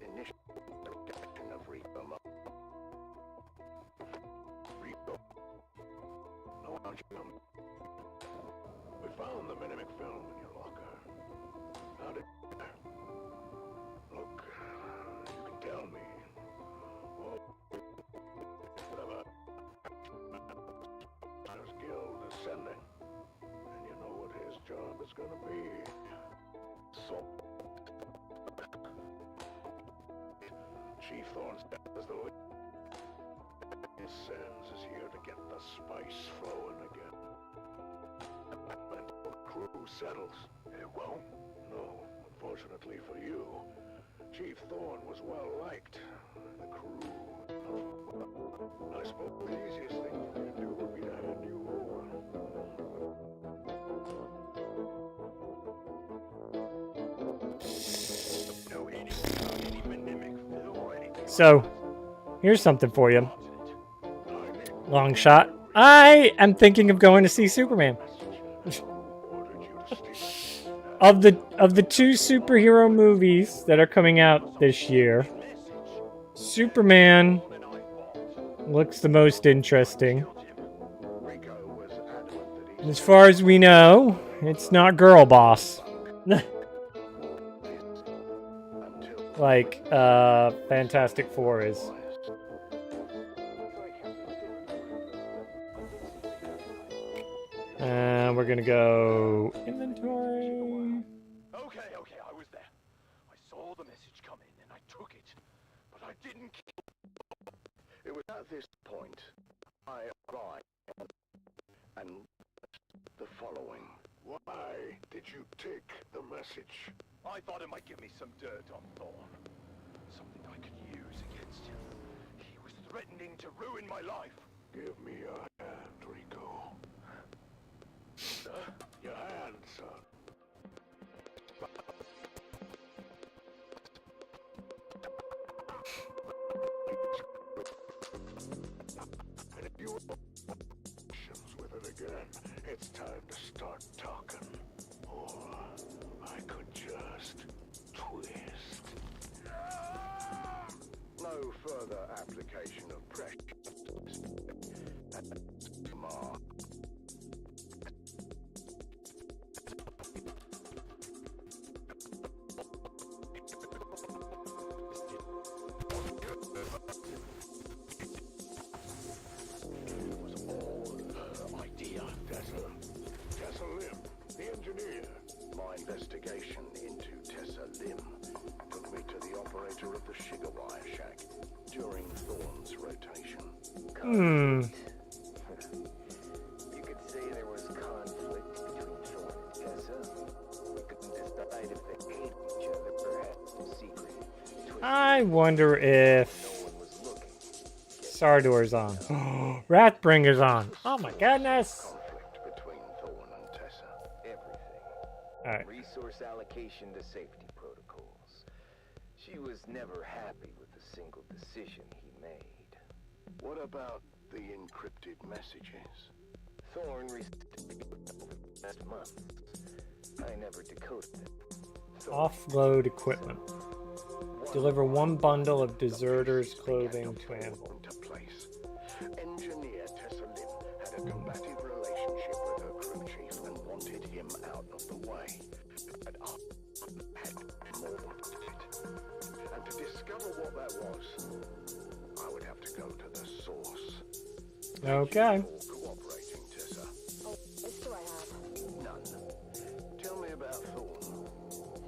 initial interrogation of Rico Marr. Rico. No, aren't you? We found the Minimic film in your locker. How did... Look, you can tell me. Well, whatever. There's Guild ascending. And you know what his job is gonna be. So... Chief Thorne's death is the... Sands is here to get the spice flowing again. And the crew settles. It won't? No, unfortunately for you. Chief Thorne was well liked. The crew... I suppose the easiest thing for you to do would be to hand you over. No eating any Minimic film or anything. So, here's something for you. Long shot. I am thinking of going to see Superman. Of the two superhero movies that are coming out this year, Superman looks the most interesting. And as far as we know, it's not Girl Boss. Like Fantastic Four is. And we're gonna go inventory. Okay, I was there. I saw the message come in and I took it, but I didn't kill. It was at this point I arrived and the following. Why did you take the message? I thought it might give me some dirt on Thorne. Something I could use against him. He was threatening to ruin my life. Give me your hand, Rico. Your hand, son. And if you have questions with it again, it's time to start talking. Or I could just twist. No further application of pressure. Mark. Investigation into Tessa Lim took me to the operator of the Sugar Wire Shack during Thorne's rotation. You could say there was conflict between Thorne and Tessa. We couldn't decide if they hated each other, perhaps in secret. I wonder if Sardor's on. Wrathbringer's on. Oh my goodness. Right. Resource allocation to safety protocols. She was never happy with the single decision he made. What about the encrypted messages? Thorne received over the last month. I never decoded them. Offload equipment. Deliver one bundle of deserters' clothing to Anvil. Engineer Tessa Lim had a combative relationship with her crew chief and wanted him out of the way. But I had more to it. And to discover what that was, I would have to go Okay. Cooperating, Tessa. Oh, this do I have? None. Tell me about Thorn.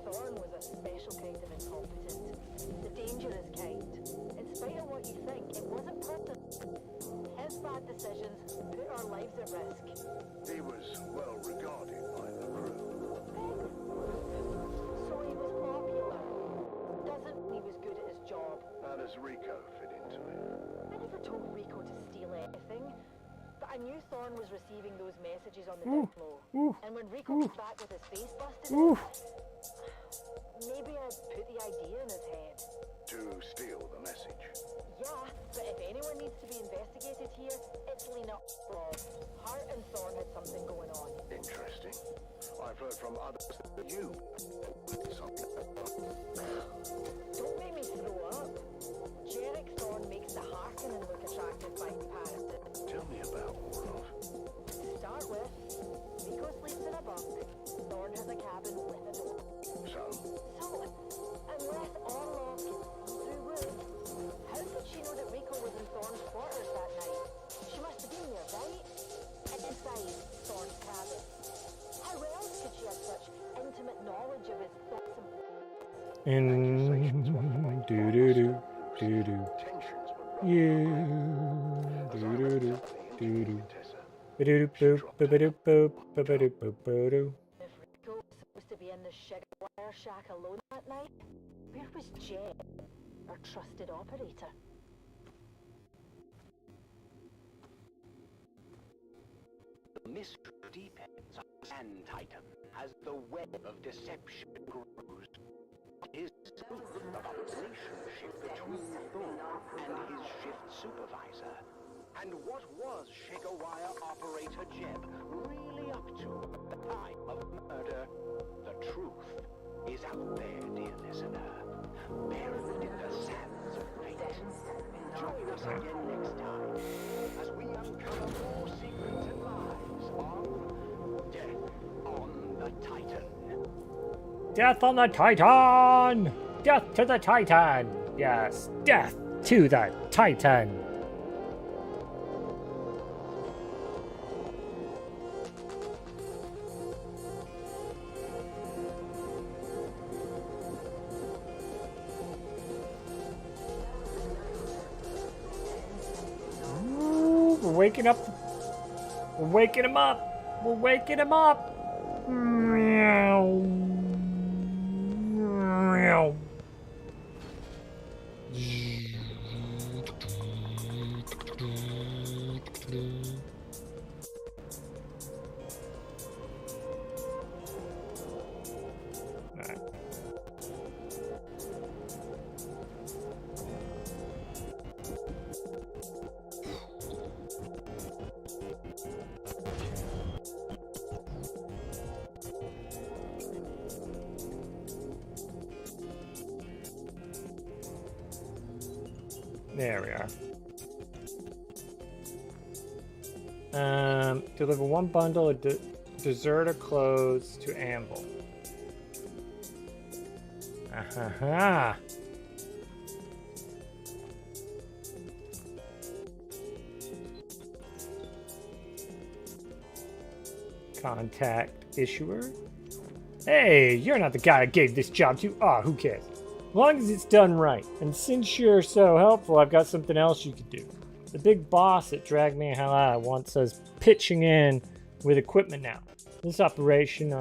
Thorn was a special kind of incompetent. The dangerous kind. In spite of what you think, it wasn't purpose. His bad decisions put our lives at risk. He was well regarded by the crew. So he was popular. Doesn't mean he was good at his job. How does Rico fit into it? I never told Rico to steal anything. But I knew Thorn was receiving those messages on the Ooh. down low. Ooh. And when Rico Ooh. was back with his face busted, Ooh. maybe I put the idea in his head. To steal the message. Yeah, but if anyone needs to be investigated here, it's Lena Robb. Hart and Thorn had something going on. Interesting. I've heard from others that you... Don't make me throw up. Jarek Thorn makes the Harkonnen look attractive by comparison. Tell me about Orlov. To start with, Rico sleeps in a bunk. Thorn has a cabin with a door. So, unless Orlov can see through wood, how could she know that Rico was in Thorn's quarters that night? She must have been there, right? And inside Thorn's cabin. How else could she have such intimate knowledge of his thoughts and... do do do do do. Yeah. Do do do do do. Ba-do-do boop, ba-ba-do boop, ba-ba-do boop, ba-do. If Rico was supposed to be in the Sugarwire shack alone that night, where was Jeb, our trusted operator? The mystery depends on Sand Titan as the web of deception grows. His proof of a relationship between Thorn and his shift supervisor. And what was Sugarwire operator Jeb really up to at the time of murder? The truth is out there, dear listener. Buried in the sands of fate. Join us again next time as we uncover more secrets and lies of Death on the Titan. Death on the Titan! Death to the Titan! Yes, death to the Titan! Ooh, we're waking up. We're waking him up. We're waking him up. Meow. Meow. Alright. There we are. Deliver one bundle of deserter clothes to Amble. Aha. Contact issuer. Hey, you're not the guy I gave this job to. Ah, who cares? As long as it's done right. And since you're so helpful, I've got something else you could do. The big boss at Drag Me Hell Out wants us pitching in with equipment now. This operation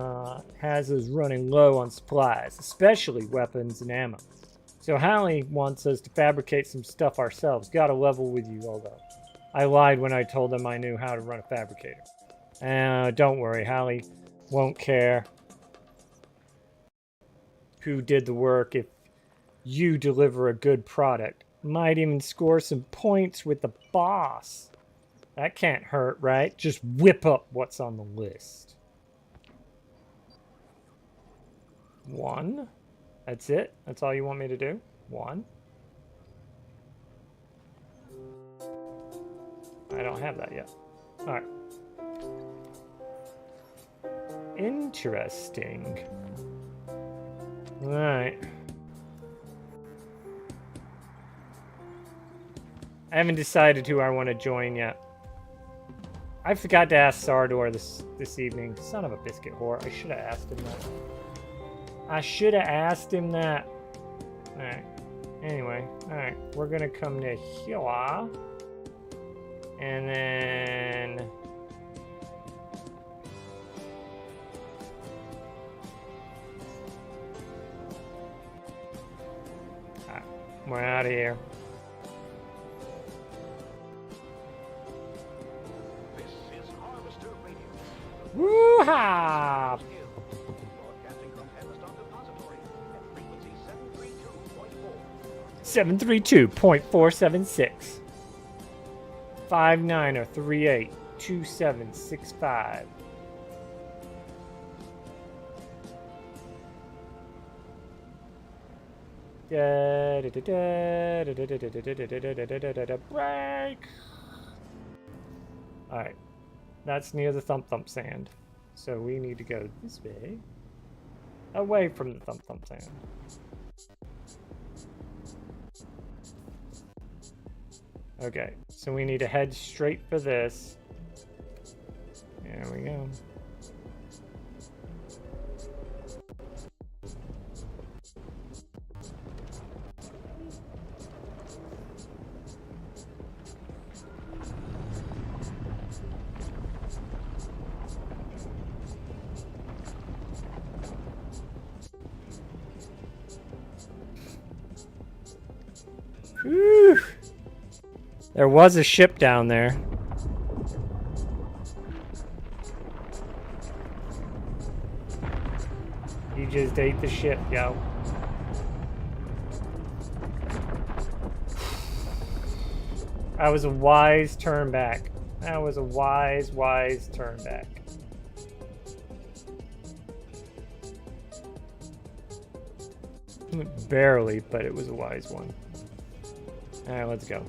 has us running low on supplies, especially weapons and ammo. So Hallie wants us to fabricate some stuff ourselves. Gotta level with you, although. I lied when I told them I knew how to run a fabricator. Don't worry, Hallie won't care who did the work if you deliver a good product. Might even score some points with the boss. That can't hurt, right? Just whip up what's on the list. 1. That's it? That's all you want me to do? 1. I don't have that yet. Alright. Interesting. Alright. I haven't decided who I want to join yet. I forgot to ask Sardor this evening. Son of a biscuit whore. I should have asked him that. I should have asked him that. Alright. Anyway. Alright. We're gonna come to here. And then... Alright. We're out of here. Woo-ha! 732.476 59382765. Break. All right, that's near the Thump Thump Sand, so we need to go this way, away from the Thump Thump Sand. Okay, so we need to head straight for this. There we go. Whew. There was a ship down there. You just ate the ship, yo. That was a wise turn back. That was a wise turn back. Barely, but it was a wise one. Alright, let's go.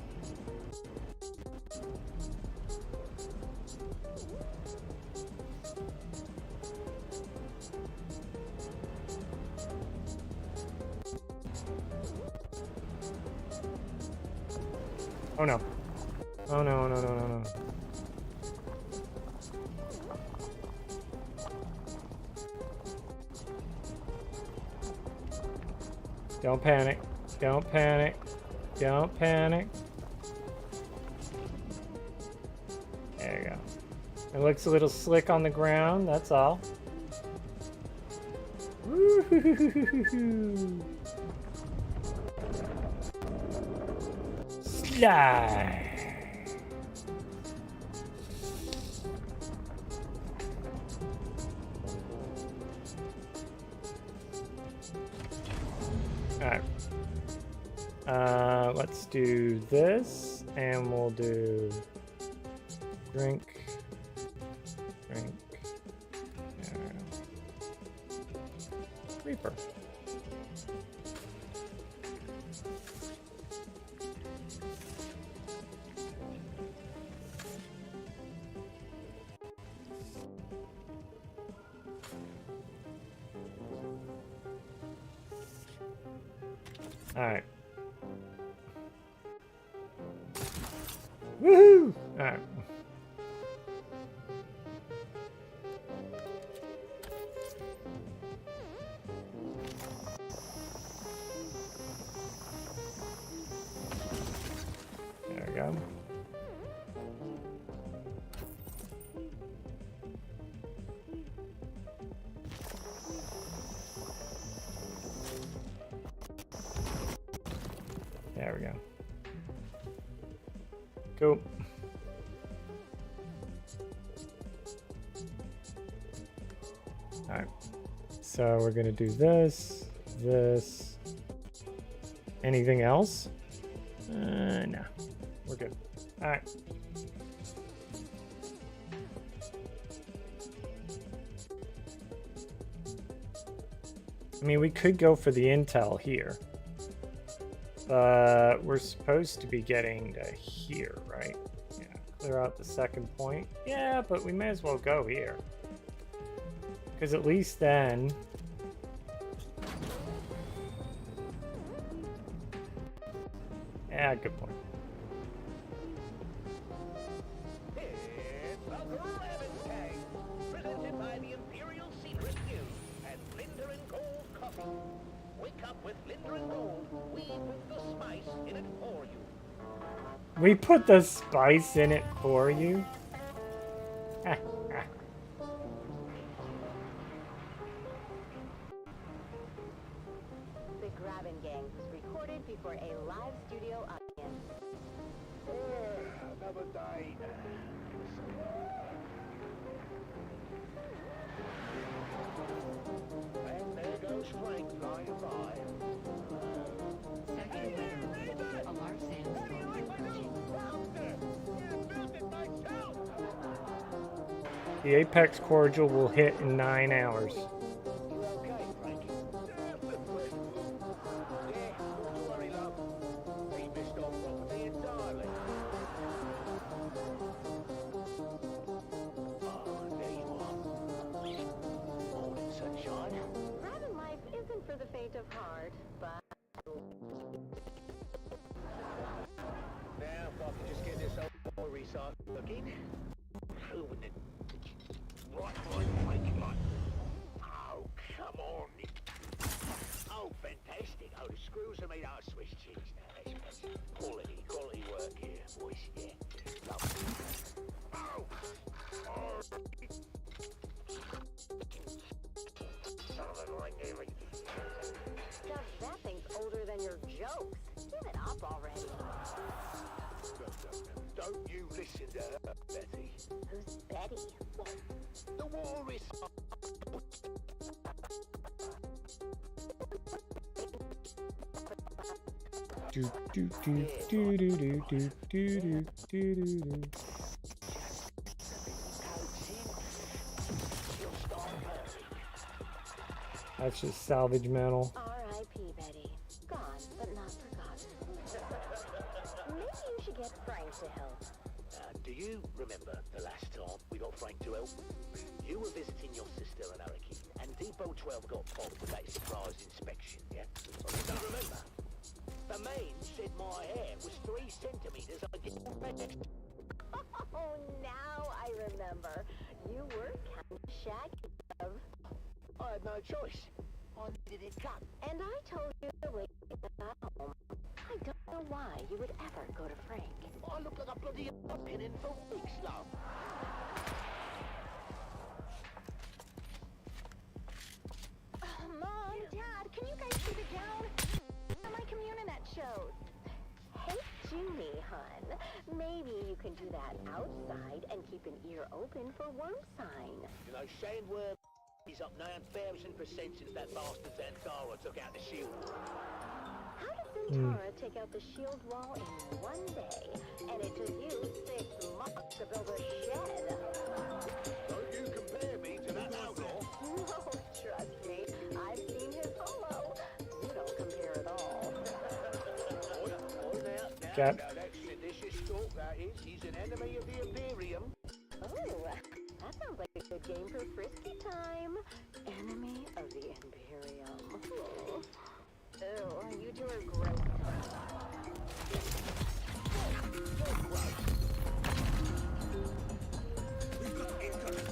Oh no. Oh no, no, no, no, no. Don't panic. Don't panic. Don't panic. There you go. It looks a little slick on the ground, that's all. Woo-hoo-hoo-hoo-hoo-hoo. Slide. Alright. Let's do this, and we'll do drink. Reaper. All right. Woohoo! All right. There we go. There we go. Cool. Alright. So we're gonna do this, this. Anything else? No. We're good. Alright. I mean, we could go for the intel here. But we're supposed to be getting to here, right? Yeah, clear out the second point. Yeah, but we may as well go here. Because at least then... Yeah, good point. with Linder and Gold, we put the spice in it for you. We put the spice in it for you? The Grabbin' Gang was recorded before a live studio audience. Another day. And there goes Frank flying by. Sector weather alert. A large sandstorm approaching. The Apex Cordial will hit in 9 hours. Grabbin' life isn't for the faint of heart, but... Now, if I can just get this old recycle looking. Wouldn't it? Right, right. Oh, come on. Oh, fantastic. Oh, the screws are made out of Swiss cheese now. That's quality work here, boys. Yeah. Lovely. Oh. Stuff, that thing's older than your jokes. Give it up already. Don't you listen to her, Betty. Who's Betty? The war is... Do do do do do do do do do do do. That's just salvage metal. R.I.P. Betty. Gone, but not forgotten. Maybe you should get Frank to help. Do you remember the last time we got Frank to help? You were visiting your sister and Hurricane, and Depot 12 got popped with that surprise inspection, yeah? Well, you don't remember? The man said my hair was 3 centimeters again. Oh, now I remember. You were kind of shaggy, love. I had no choice. I needed it cut. And I told you to wait at home. I don't know why you would ever go to Frank. I look like a bloody pumpkin in for weeks, love. Mom, Dad, can you guys keep it down? My Communinet shows. Hey, Junie, hun. Maybe you can do that outside and keep an ear open for worm sign. You know, sandworm is up 9,000% since that bastard Zantara took out the shield. How did Zantara take out the shield wall in 1 day, and it took you 6 months to build a shed? Don't you compare me to that outlaw? No, trust me. I've seen his holo. You don't compare at all. Now, that's seditious talk, that is. He's an enemy of the Imperium. Oh, that sounds like a good game for frisky time. Enemy of the Imperium. Oh. Ew, you two are gross. We've got incoming.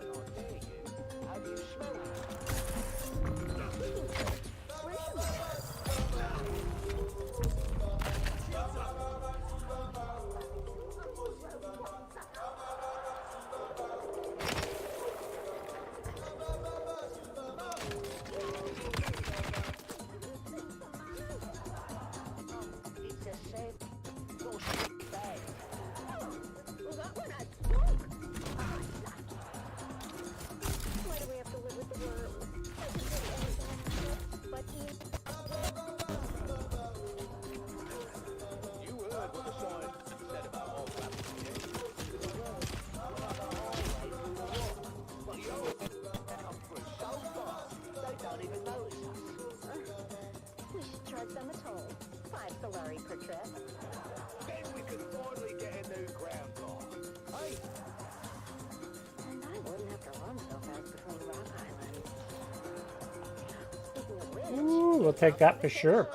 How dare you? Have you smelled it? Per trip. Then we could finally get a new ground car. Hey? And I wouldn't have to run so fast between Rock Islands. Speaking of which... Ooh, we'll take that for sure.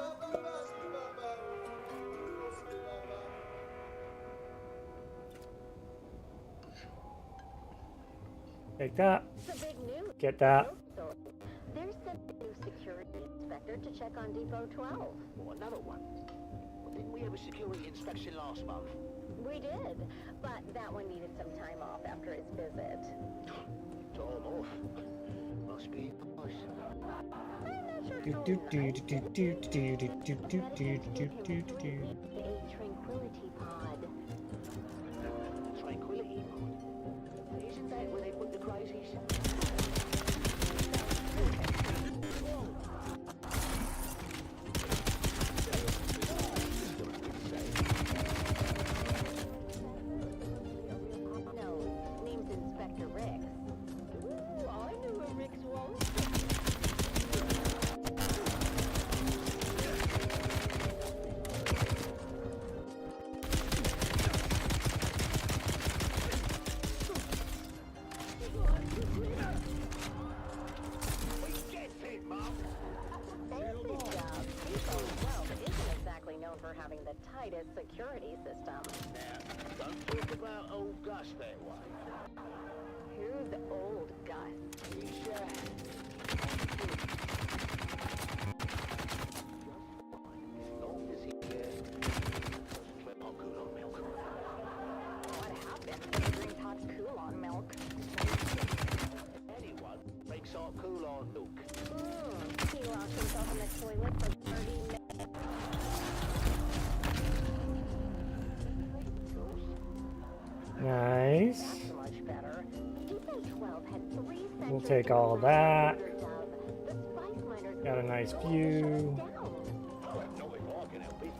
Take that. So, Get that? There's the new security inspector to check on Depot 12. Or another one. Well, didn't we have a security inspection last month? We did, but that one needed some time off after his visit. Time off? Must be nice. A tranquility pod. Tranquility pod? Isn't that where they put the crazies? No, name's Inspector Rix. Ooh, I knew a Rix once. For having the tightest security system. Now, don't talk about old Gus that way. Who's old Gus? He's, long as he, not good on milk. What happened? He drinks hot Cool-On milk. Anyone drinks hot Cool-On milk. He locked himself in the toilet for 30 minutes. Nice. That's much better. Depot 12 had 3 We'll take all of that. The spice miners Got a nice view. No, if I can help it.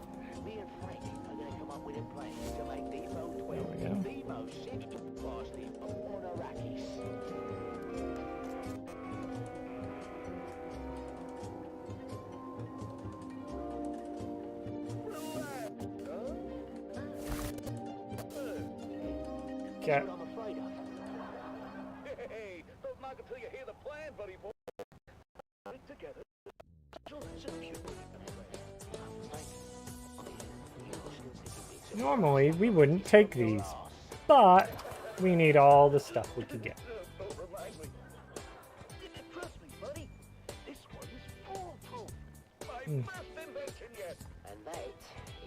Me and Frank are going to come up with a plan to make Depot 12 There we go. the most simple-class depot on Arrakis. Okay. That's what I'm afraid of. Hey, don't knock until you hear the plan, buddy boy. Put it together. Normally, we wouldn't take these, but we need all the stuff we could get. Trust me, buddy. This one is foolproof. My best invention yet. And that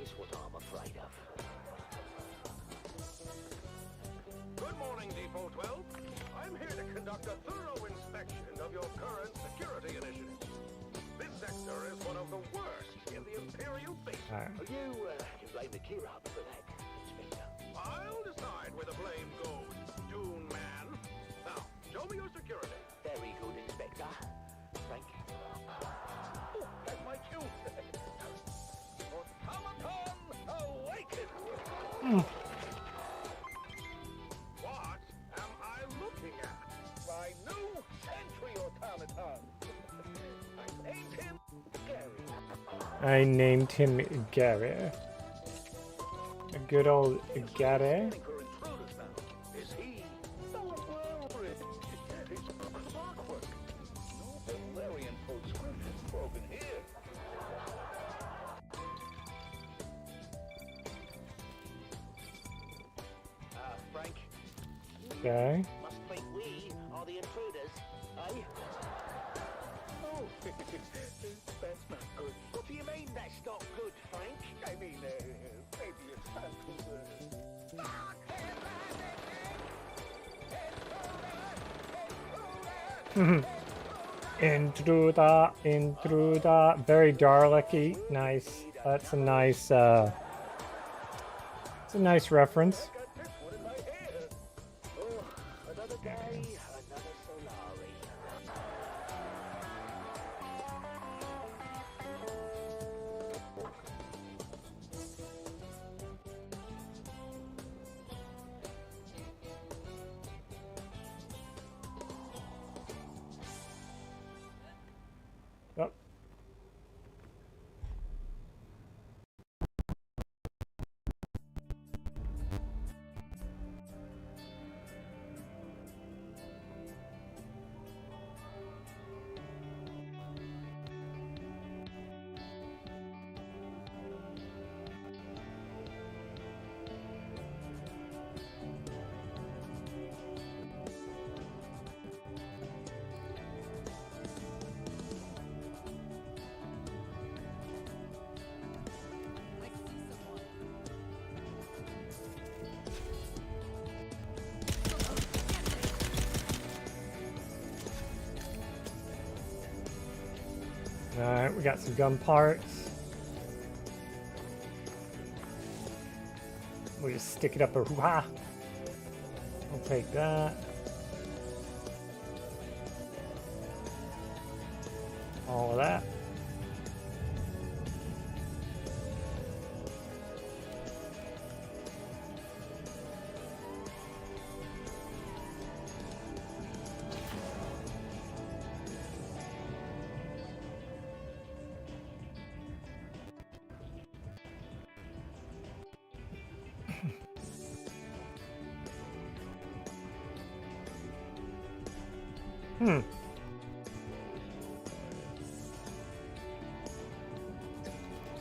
is what I'm afraid of. Good morning, Depot 12. I'm here to conduct a thorough inspection of your current security initiatives. This sector is one of the worst in the Imperial Basin. Alright. You can blame the gear up for that, Inspector. I'll decide where the blame goes, Dune Man. Now, show me your security. Very good, Inspector. Thank you. Oh, that's my cue. Automaton awaken! What am I looking at? My new sentry automaton. I named him Gary. I named him Gary. A good old Gary. For intruders now. Is he? Don't worry. It's clockwork. No Valerian postscription broken here. Frank. Okay. Must think we are the intruders, eh? Oh, that's not good. What do you mean that's not good, Frank? I mean, maybe it's time Intruder, intruder. Very Dalek-y. Nice. That's a nice, it's a nice reference. Oh, another day, another Solari. Oh. Alright, we got some gun parts. We'll just stick it up a hoo-ha. I'll take that. All of that.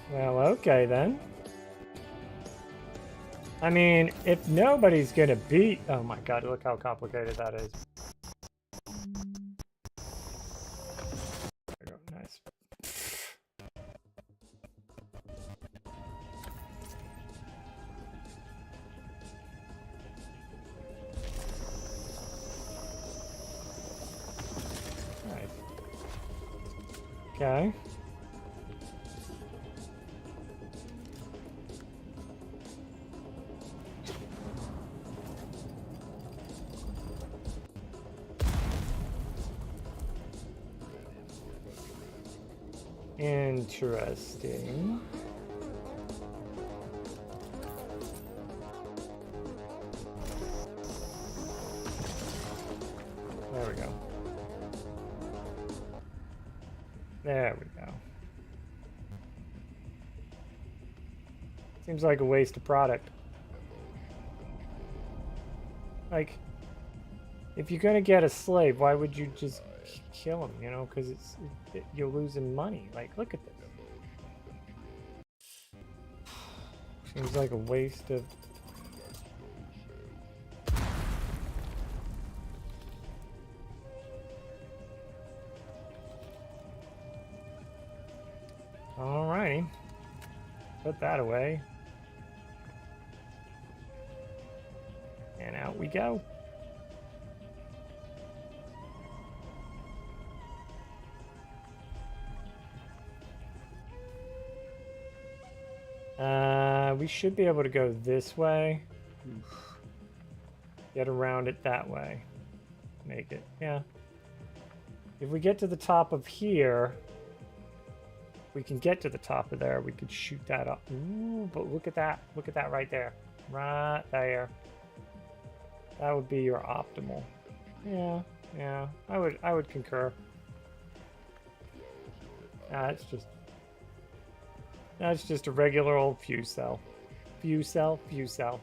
Well, okay then. I mean, if nobody's gonna beat... Oh my god, look how complicated that is. There we go, nice. Nice. Okay. Interesting. There we go. There we go. Seems like a waste of product. Like, if you're gonna get a slave, why would you just kill him, you know, because you're losing money. Like, look at this. Seems like a waste of... Alrighty. Put that away. And out we go. We should be able to go this way. Get around it that way. Make it, yeah. If we get to the top of here, we can get to the top of there. We could shoot that up. Ooh, but look at that. Look at that right there. Right there. That would be your optimal. Yeah, yeah. I would concur. That's just a regular old fuse cell. Fuse cell, fuse cell.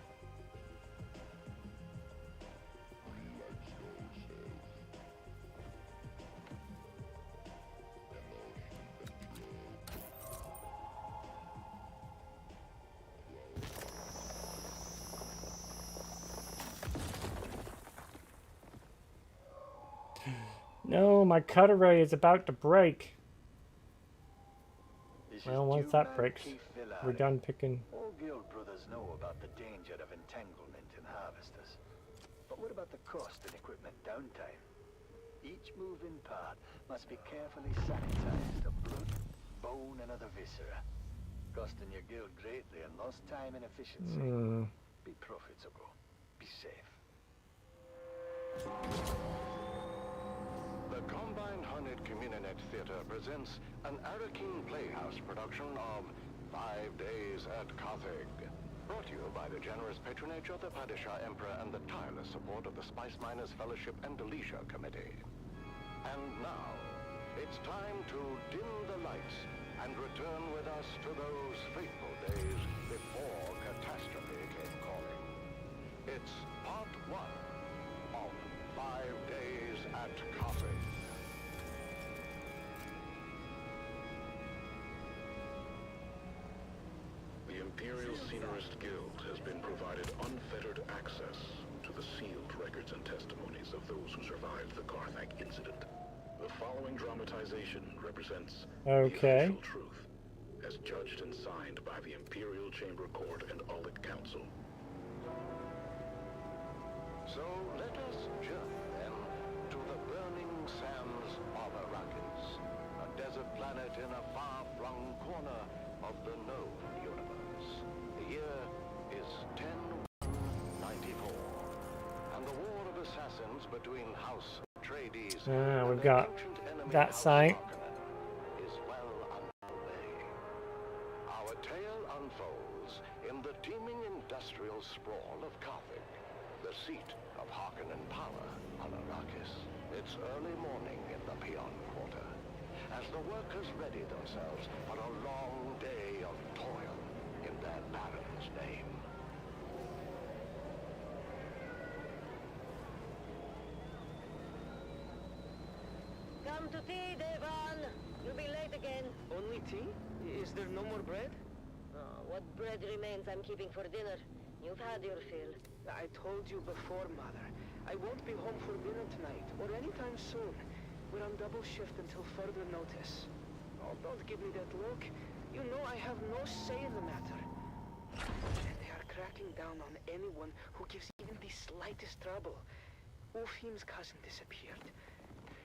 No, my cut array is about to break. Well, once that breaks, we're done picking. All guild brothers know about the danger of entanglement in harvesters. But what about the cost and equipment downtime? Each moving part must be carefully sanitized of blood, bone, and other viscera, costing your guild greatly in lost time and efficiency. Be profitable. Be safe. The Combined Hornet Communinet Theater presents an Arakeen Playhouse production of 5 Days at Carthage. Brought to you by the generous patronage of the Padishah Emperor and the tireless support of the Spice Miners Fellowship and the Leisure Committee. And now, it's time to dim the lights and return with us to those fateful days before catastrophe came calling. It's part 1 of 5 Days at Carthage. The Imperial Scenerist Guild has been provided unfettered access to the sealed records and testimonies of those who survived the Carthage incident. The following dramatization represents the official truth, as judged and signed by the Imperial Chamber Court and Audit Council. So let us journey then to the burning sands of Arrakis, a desert planet in between House Atreides We've got that site. is well underway. Our tale unfolds in the teeming industrial sprawl of Carthage, the seat of Harkonnen power on Arrakis. It's early morning in the Peon Quarter, as the workers ready themselves for a long day of toil in their Baron's name. Come to tea, Devon. You'll be late again. Only tea? Is there no more bread? What bread remains I'm keeping for dinner. You've had your fill. I told you before, Mother. I won't be home for dinner tonight, or anytime soon. We're on double shift until further notice. Oh, don't give me that look. You know I have no say in the matter. And they are cracking down on anyone who gives even the slightest trouble. Ufim's cousin disappeared.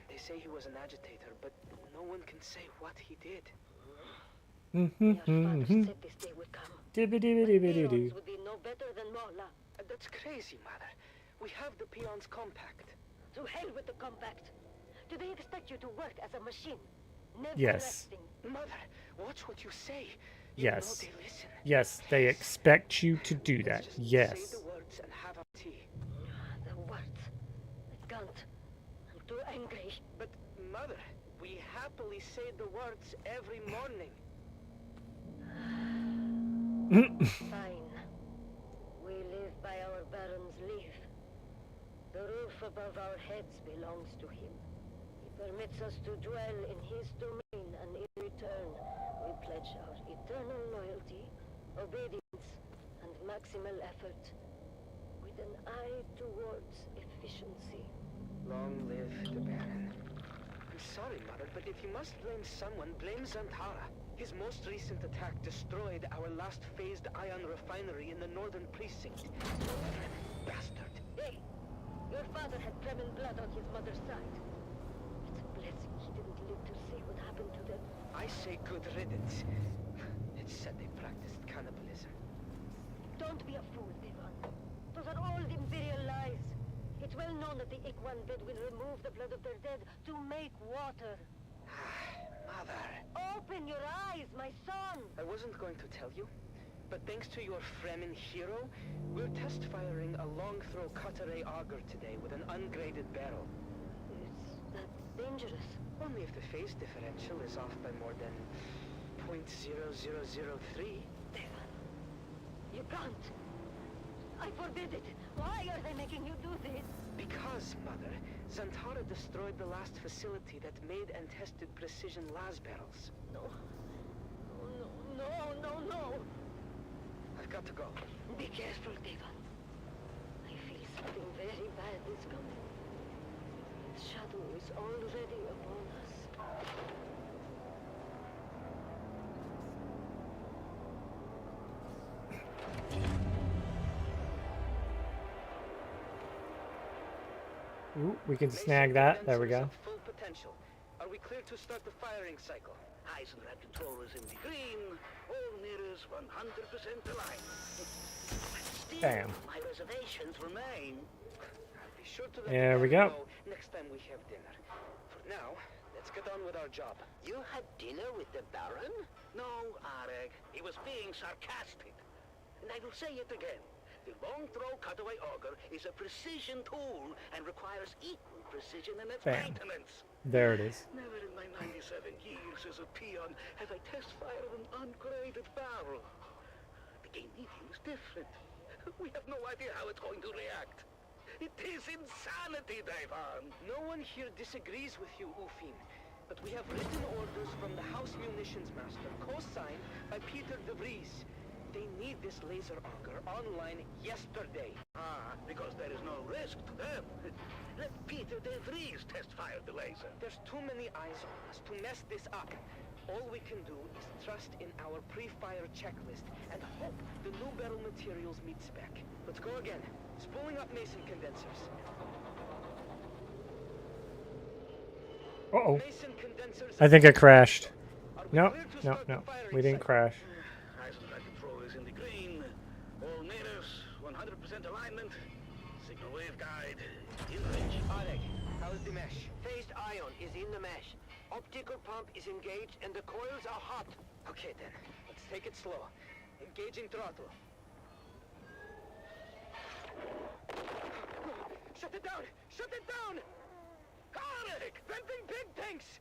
They say he was an agitator, but no one can say what he did. Your father said this day would come. Peons would be no better than Morla. That's crazy, Mother. We have the Peons' compact. To hell with the compact. Do they expect you to work as a machine? Never Yes. resting. Mother, watch what you say. You Yes. know they listen. Yes, they expect you to do that. Just Yes. say the words and have a tea. The words. I can't. I'm too angry. But, Mother, we happily say the words every morning. Fine. We live by our Baron's leave. The roof above our heads belongs to him. He permits us to dwell in his domain, and in return, we pledge our eternal loyalty, obedience, and maximal effort, with an eye towards efficiency. Long live the Baron. I'm sorry, Mother, but if you must blame someone, blame Zantara. His most recent attack destroyed our last phased ion refinery in the northern precinct. Bastard! Hey! Your father had Fremen blood on his mother's side. It's a blessing he didn't live to see what happened to them. I say good riddance. It's said they practiced cannibalism. Don't be a fool, Devon. Those are all Imperial lies. It's well known that the Ikwan Bedouin remove the blood of their dead to make water. Mother. Open your eyes, my son! I wasn't going to tell you, but thanks to your Fremen hero, we're test firing a long-throw Cutter-A auger today with an ungraded barrel. Is that dangerous? Only if the phase differential is off by more than 0.0003. Devon, you can't. I forbid it. Why are they making you do this? Because, Mother, Zantara destroyed the last facility that made and tested precision las barrels. No. No. I've got to go. Be careful, Devon. I feel something very bad is coming. Its shadow is already upon us. Ooh, we can snag that. There we go. Full potential. Are we clear to start the firing cycle? Heisenberg controllers in the green, all mirrors 100% aligned. Still, Bam. my reservations remain. I'll be sure to let There the we Baron go. know next time we have dinner. For now, let's get on with our job. You had dinner with the Baron? No, Areg. He was being sarcastic. And I will say it again. The long-throw cutaway auger is a precision tool and requires equal precision in its Bam. maintenance. There it is. Never in my 97 years as a peon have I test-fired an ungraded barrel. The game medium is different. We have no idea how it's going to react. It is insanity, Devon. No one here disagrees with you, Ufim. But we have written orders from the House Munitions Master, co-signed by Peter de Vries. They need this laser auger online yesterday. Because there is no risk to them. Let Peter de Vries test-fire the laser. There's too many eyes on us to mess this up. All we can do is trust in our pre-fire checklist and hope the new barrel materials meet spec. Let's go again. Spooling up Mason condensers. Uh-oh. Mason condensers. I think I crashed. No. We didn't crash. Heisenberg controllers in the green, all mirrors 100% alignment, signal wave guide in range. Optical pump is engaged and the coils are hot. Okay then, let's take it slow. Engaging throttle. Shut it down! Shut it down! Arik! Venting pig tanks!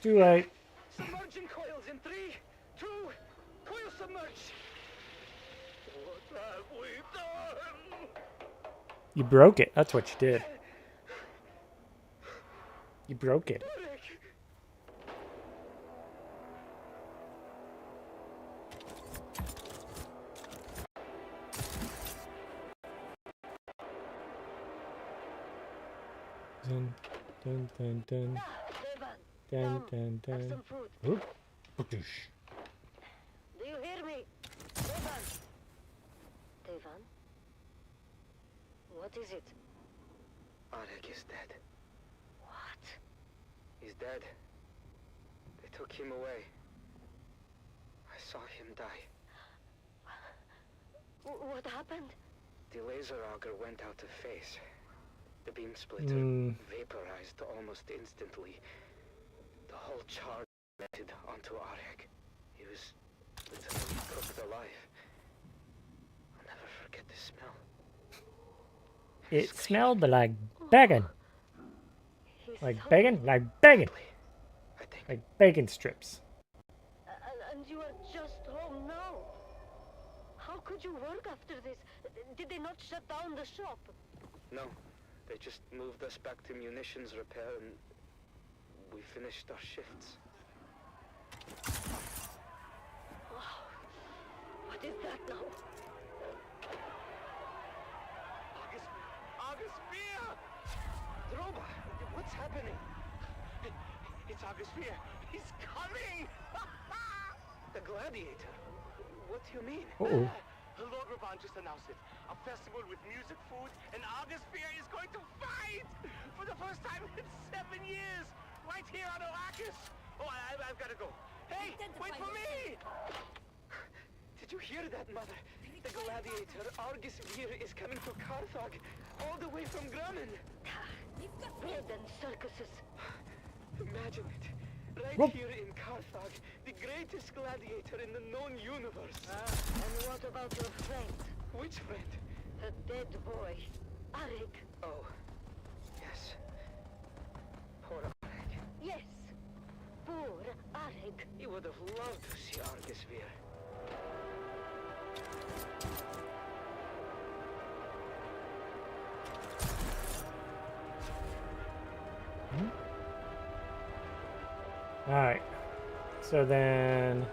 Too late. Submerging coils in 3, 2, coil submerge! What have we done? You broke it. That's what you did. You broke it. Dun, dun, dun, dun. Dun, dun, dun. Oop. Badoosh. Do you hear me? Devan! Devan? What is it? Arik is dead. What? He's dead. They took him away. I saw him die. What happened? The laser auger went out of phase. The beam splitter vaporized almost instantly. The whole charge melted onto Arik. He was literally cooked alive. I'll never forget the smell. It smelled like bacon. Like bacon? Like bacon. Like bacon strips. And you are just home now. How could you work after this? Did they not shut down the shop? No, they just moved us back to munitions repair and we finished our shifts. Wow. What is that now? August Spear! Droba, what's happening? It's August Spear. He's coming! The Gladiator? What do you mean? Uh-oh. Logroban just announced it. A festival with music, food, and August Spear is going to fight! For the first time in 7 years! Right here on Arrakis! Oh, I've got to go. Hey, wait for me! Did you hear that, Mother? The Gladiator, Argus Vir, is coming to Carthage, all the way from Grumman. Bread and circuses. Imagine it. Right here in Carthage, the greatest gladiator in the known universe. And what about your friend? Which friend? The dead boy. Arik. Oh, yes. Poor Arik. Yes. Poor Arik. He would have loved to see Argus Vir. Alright. So then...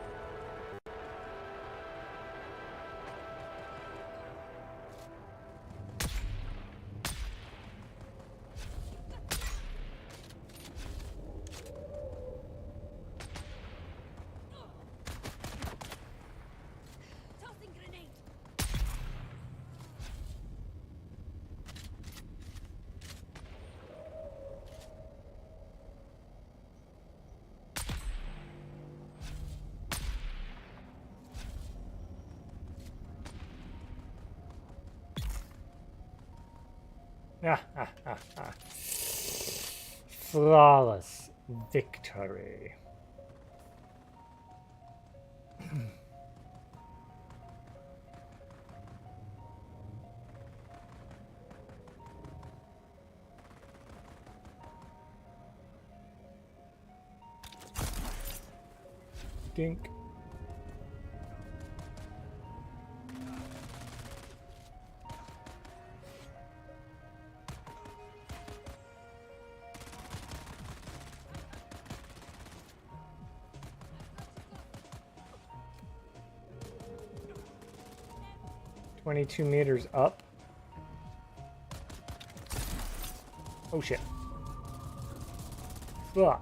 Tossing grenade. Flawless victory. Dink. $22 meters up. Oh shit. Ugh.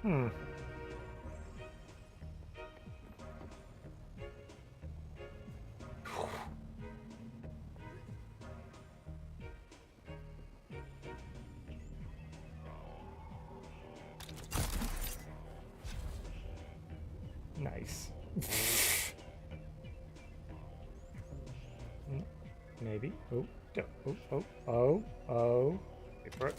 Hmm. Nice. Maybe. Oh, oh, oh, oh, oh. Wait for it.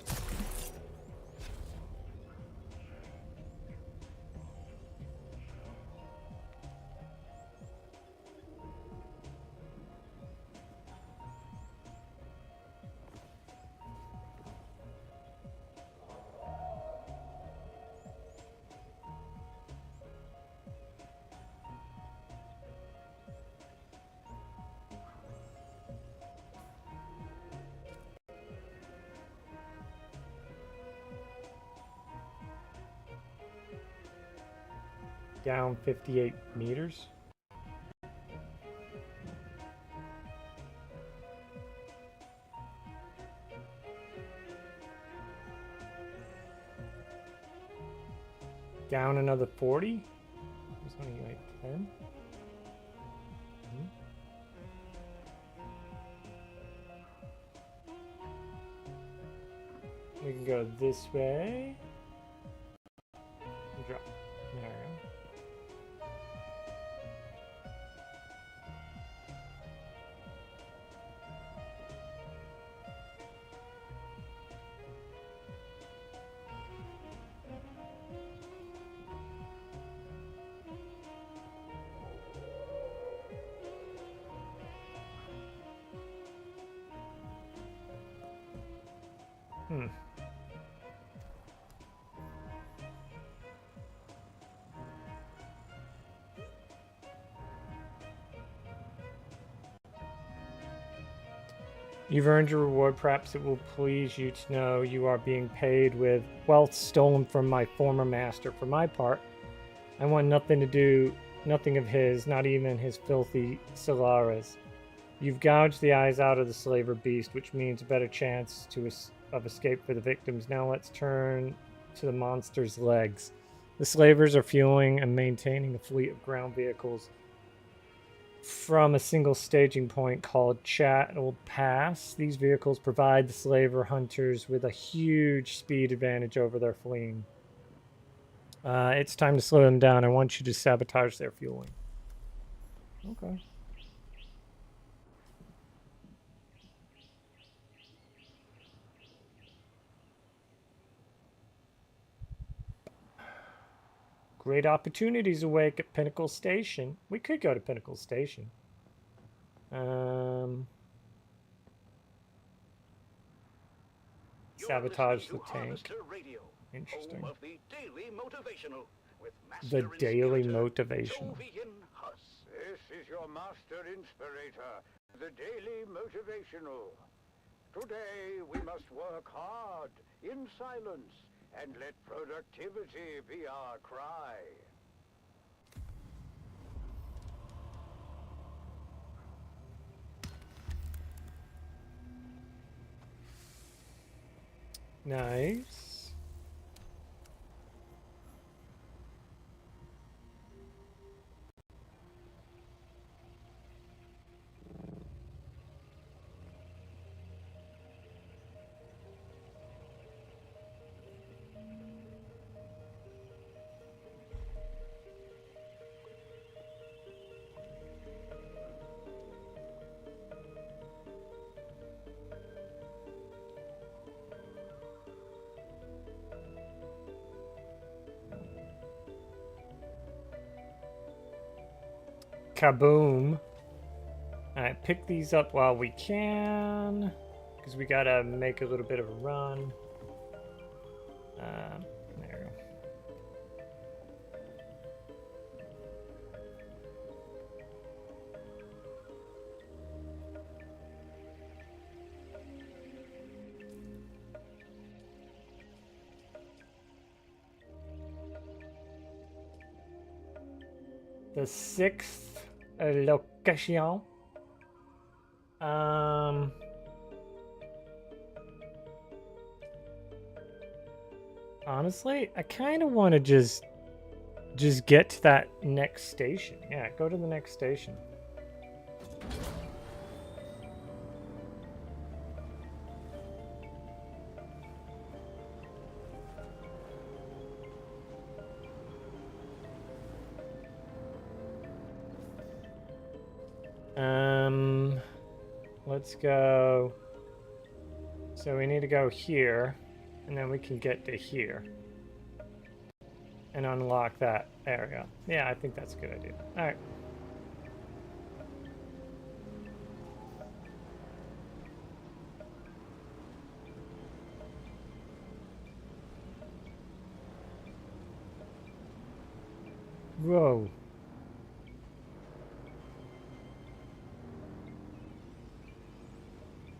Down 58 meters. Down another 40. There's only like 10. We can go this way. Drop. There we go. Hmm. You've earned your reward. Perhaps it will please you to know you are being paid with wealth stolen from my former master. For my part, I want nothing of his, not even his filthy Solaris. You've gouged the eyes out of the slaver beast, which means a better chance of escape for the victims. Now let's turn to the monster's legs. The slavers are fueling and maintaining a fleet of ground vehicles from a single staging point called Chattel Pass. These vehicles provide the slaver hunters with a huge speed advantage over their fleeing. It's time to slow them down. I want you to sabotage their fueling. Okay. Great opportunities await at Pinnacle Station. We could go to Pinnacle Station. Sabotage the tank. Interesting. The Daily Motivational. This is your master inspirator, the Daily Motivational. Today we must work hard, in silence, and let productivity be our cry. Nice. Kaboom. Alright, pick these up while we can, because we gotta make a little bit of a run. There we go. The 6th location. Honestly, I kind of want to just get to that next station. Yeah, go to the next station. Let's go. So we need to go here, and then we can get to here and unlock that area. Yeah, I think that's a good idea. All right. Whoa.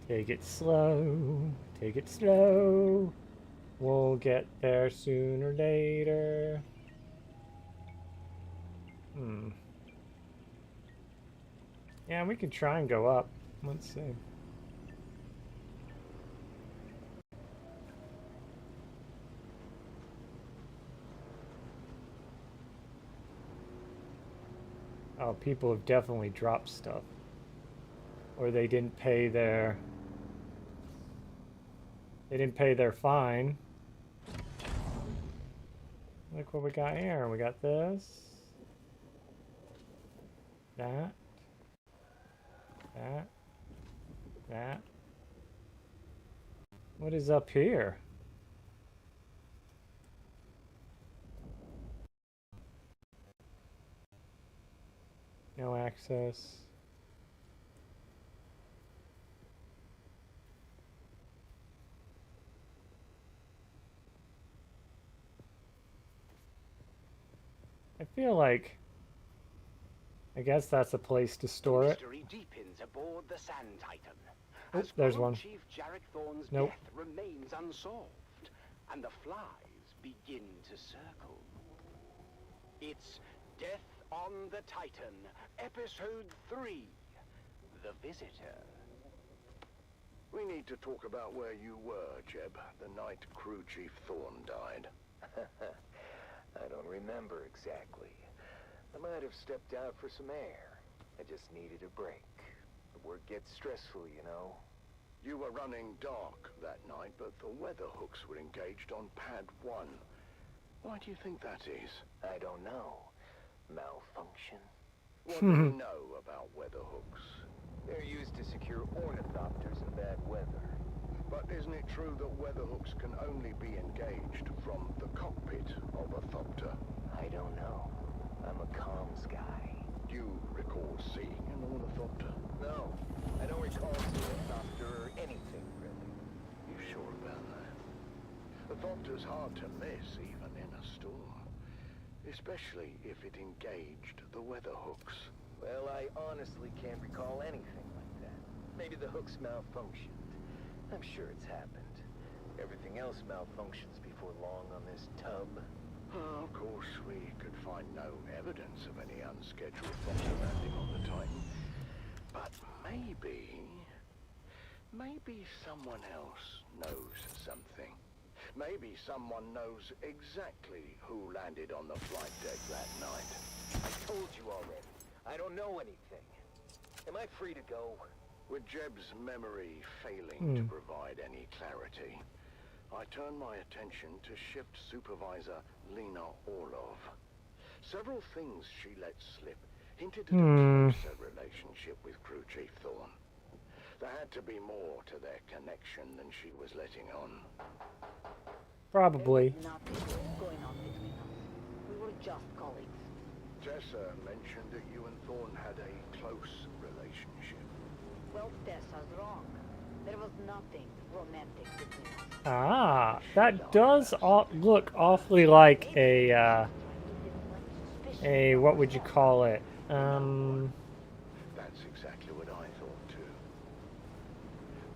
Take it slow. Take it slow. We'll get there sooner or later. Yeah, we could try and go up. Let's see. Oh, people have definitely dropped stuff. Or they didn't pay their... They didn't pay their fine. Look what we got here. We got this. That. That. That. What is up here? No access. I feel like, I guess that's a place to store it. Mystery deepens aboard the Sand Titan. Oh, As there's Crew one. Chief Jarek Thorne's Nope. death remains unsolved, and the flies begin to circle. It's Death on the Titan, Episode 3, The Visitor. We need to talk about where you were, Jeb, the night Crew Chief Thorne died. I don't remember exactly. I might have stepped out for some air. I just needed a break. The work gets stressful, you know. You were running dark that night, but the weather hooks were engaged on Pad 1. Why do you think that is? I don't know. Malfunction? What do you know about weather hooks? They're used to secure ornithopters in bad weather. But isn't it true that weather hooks can only be engaged from the cockpit of a thopter? I don't know. I'm a comms guy. Do you recall seeing an ornithopter? No, I don't recall seeing a thopter or anything, really. You sure about that? A thopter's hard to miss, even in a storm. Especially if it engaged the weather hooks. Well, I honestly can't recall anything like that. Maybe the hooks malfunctioned. I'm sure it's happened. Everything else malfunctions before long on this tub. Of course, we could find no evidence of any unscheduled thopter landing on the Titan. But maybe someone else knows something. Maybe someone knows exactly who landed on the flight deck that night. I told you already. I don't know anything. Am I free to go? With Jeb's memory failing to provide any clarity, I turned my attention to Shift Supervisor Lena Orlov. Several things she let slip hinted at a closer relationship with Crew Chief Thorne. There had to be more to their connection than she was letting on. Probably. Nothing going on between us. We were just colleagues. Tessa mentioned that you and Thorne had a close relationship. Well, Tessa's wrong. There was nothing romantic between us. Ah, that does look awfully like a what would you call it? That's exactly what I thought too.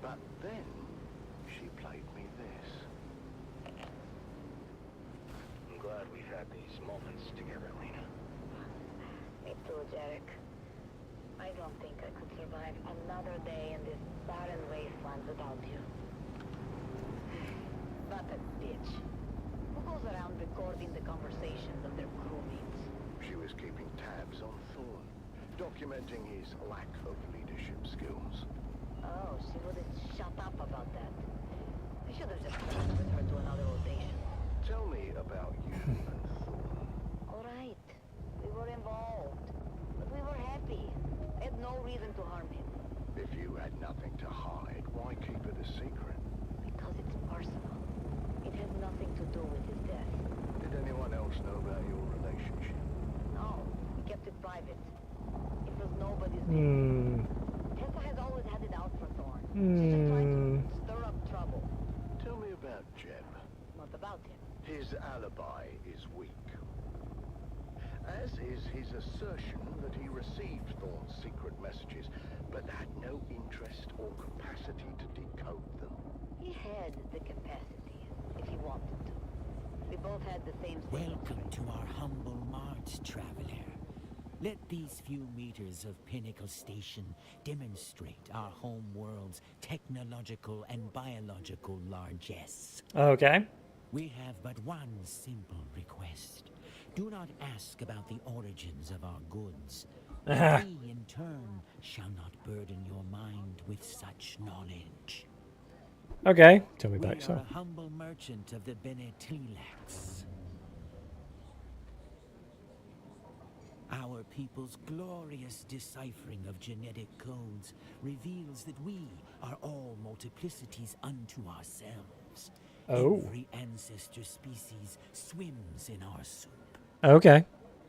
But then she played me this. I'm glad we've had these moments together, Lena. Me too, Jarek. I don't think I could survive another day in this barren wasteland without you. What a bitch. keeping tabs on Thorn, documenting his lack of leadership skills. Oh, she wouldn't shut up about that. I should have just transferred her to another rotation. Tell me about you and Thorn. All right. We were involved. But we were happy. I had no reason to harm him. If you had nothing to hide, why keep it a secret? Because it's personal. It has nothing to do with his death. Did anyone else know about your relationship? No, we kept it private. It was nobody's business. Tessa has always had it out for Thorn. She's just trying to stir up trouble. Tell me about Jeb. What about him? His alibi is weak. As is his assertion that he received Thorn's secret messages, but had no interest or capacity to decode them. He had the capacity, if he wanted to. We both had the same thing. Welcome to our humble mart, traveler. Let these few meters of Pinnacle Station demonstrate our home world's technological and biological largesse. Okay. We have but one simple request. Do not ask about the origins of our goods. We, in turn, shall not burden your mind with such knowledge. Okay. Tell me about We are yourself. a humble merchant of the Bene Tlilax. Our people's glorious deciphering of genetic codes reveals that we are all multiplicities unto ourselves. Oh. Every ancestor species swims in our soup. Okay.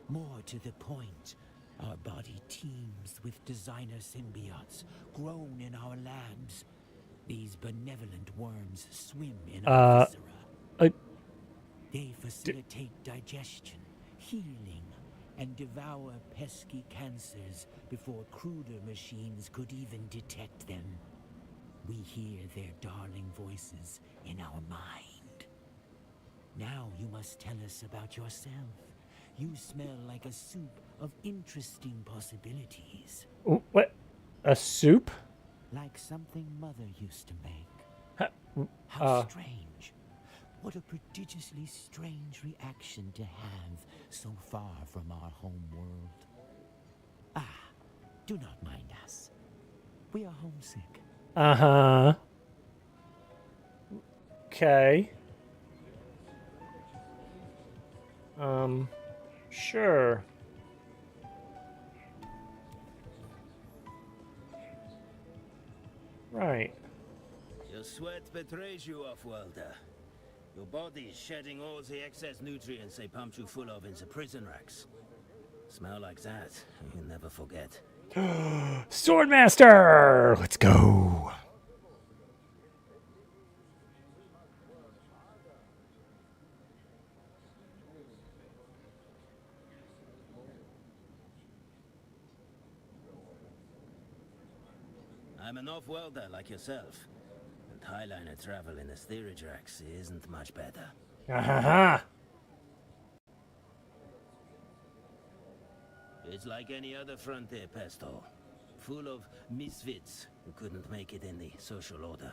More to the point, our body teems with designer symbiotes grown in our labs. These benevolent worms swim in our viscera. They facilitate digestion, healing, and devour pesky cancers before cruder machines could even detect them. We hear their darling voices in our mind. Now you must tell us about yourself. You smell like a soup of interesting possibilities. What? A soup? Like something Mother used to make. How strange. What a prodigiously strange reaction to have so far from our home world. Ah, do not mind us. We are homesick. Uh-huh. Okay. Sure. Right. Your sweat betrays you, Off-Worlder. Your body is shedding all the excess nutrients they pumped you full of in the prison racks. Smell like that, you'll never forget. Swordmaster! Let's go. I'm an off-worlder like yourself. And Highliner travel in the steerage racks isn't much better. Ha It's like any other frontier pesto. Full of misfits who couldn't make it in the social order.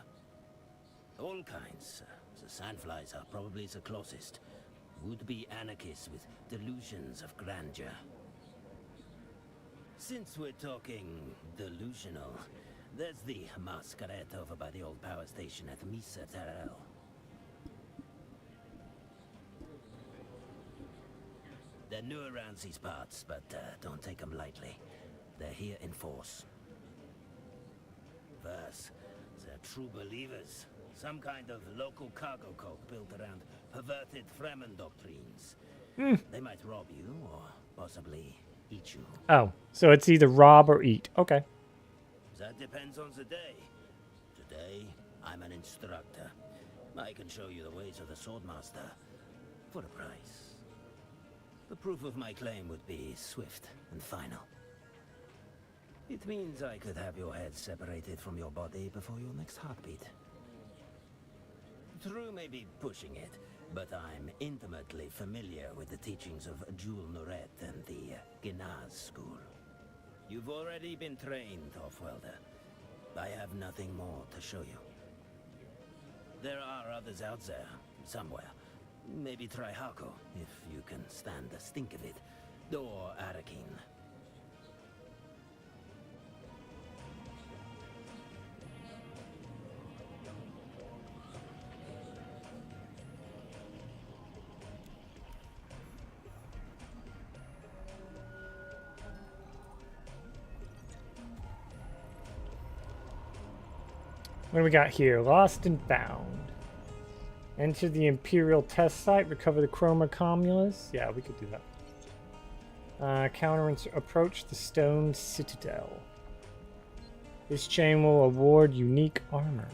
All kinds. The sandflies are probably the closest. Would-be anarchists with delusions of grandeur. Since we're talking delusional, there's the masquerade over by the old power station at Misa Terrell. They're new around these parts, but don't take them lightly. They're here in force. First, they're true believers. Some kind of local cargo cult built around perverted Fremen doctrines. They might rob you, or possibly eat you. Oh, so it's either rob or eat. Okay. That depends on the day. Today, I'm an instructor. I can show you the ways of the Swordmaster for a price. The proof of my claim would be swift and final. It means I could have your head separated from your body before your next heartbeat. True may be pushing it, but I'm intimately familiar with the teachings of Jul Nuret and the Gnaz school. You've already been trained, Off-Worlder. I have nothing more to show you. There are others out there, somewhere. Maybe try Hako, if you can stand the stink of it. Or Arakin. What do we got here? Lost and Found. Enter the Imperial test site. Recover the Chroma Comulus. Yeah, we could do that. Approach the Stone Citadel. This chain will award unique armor.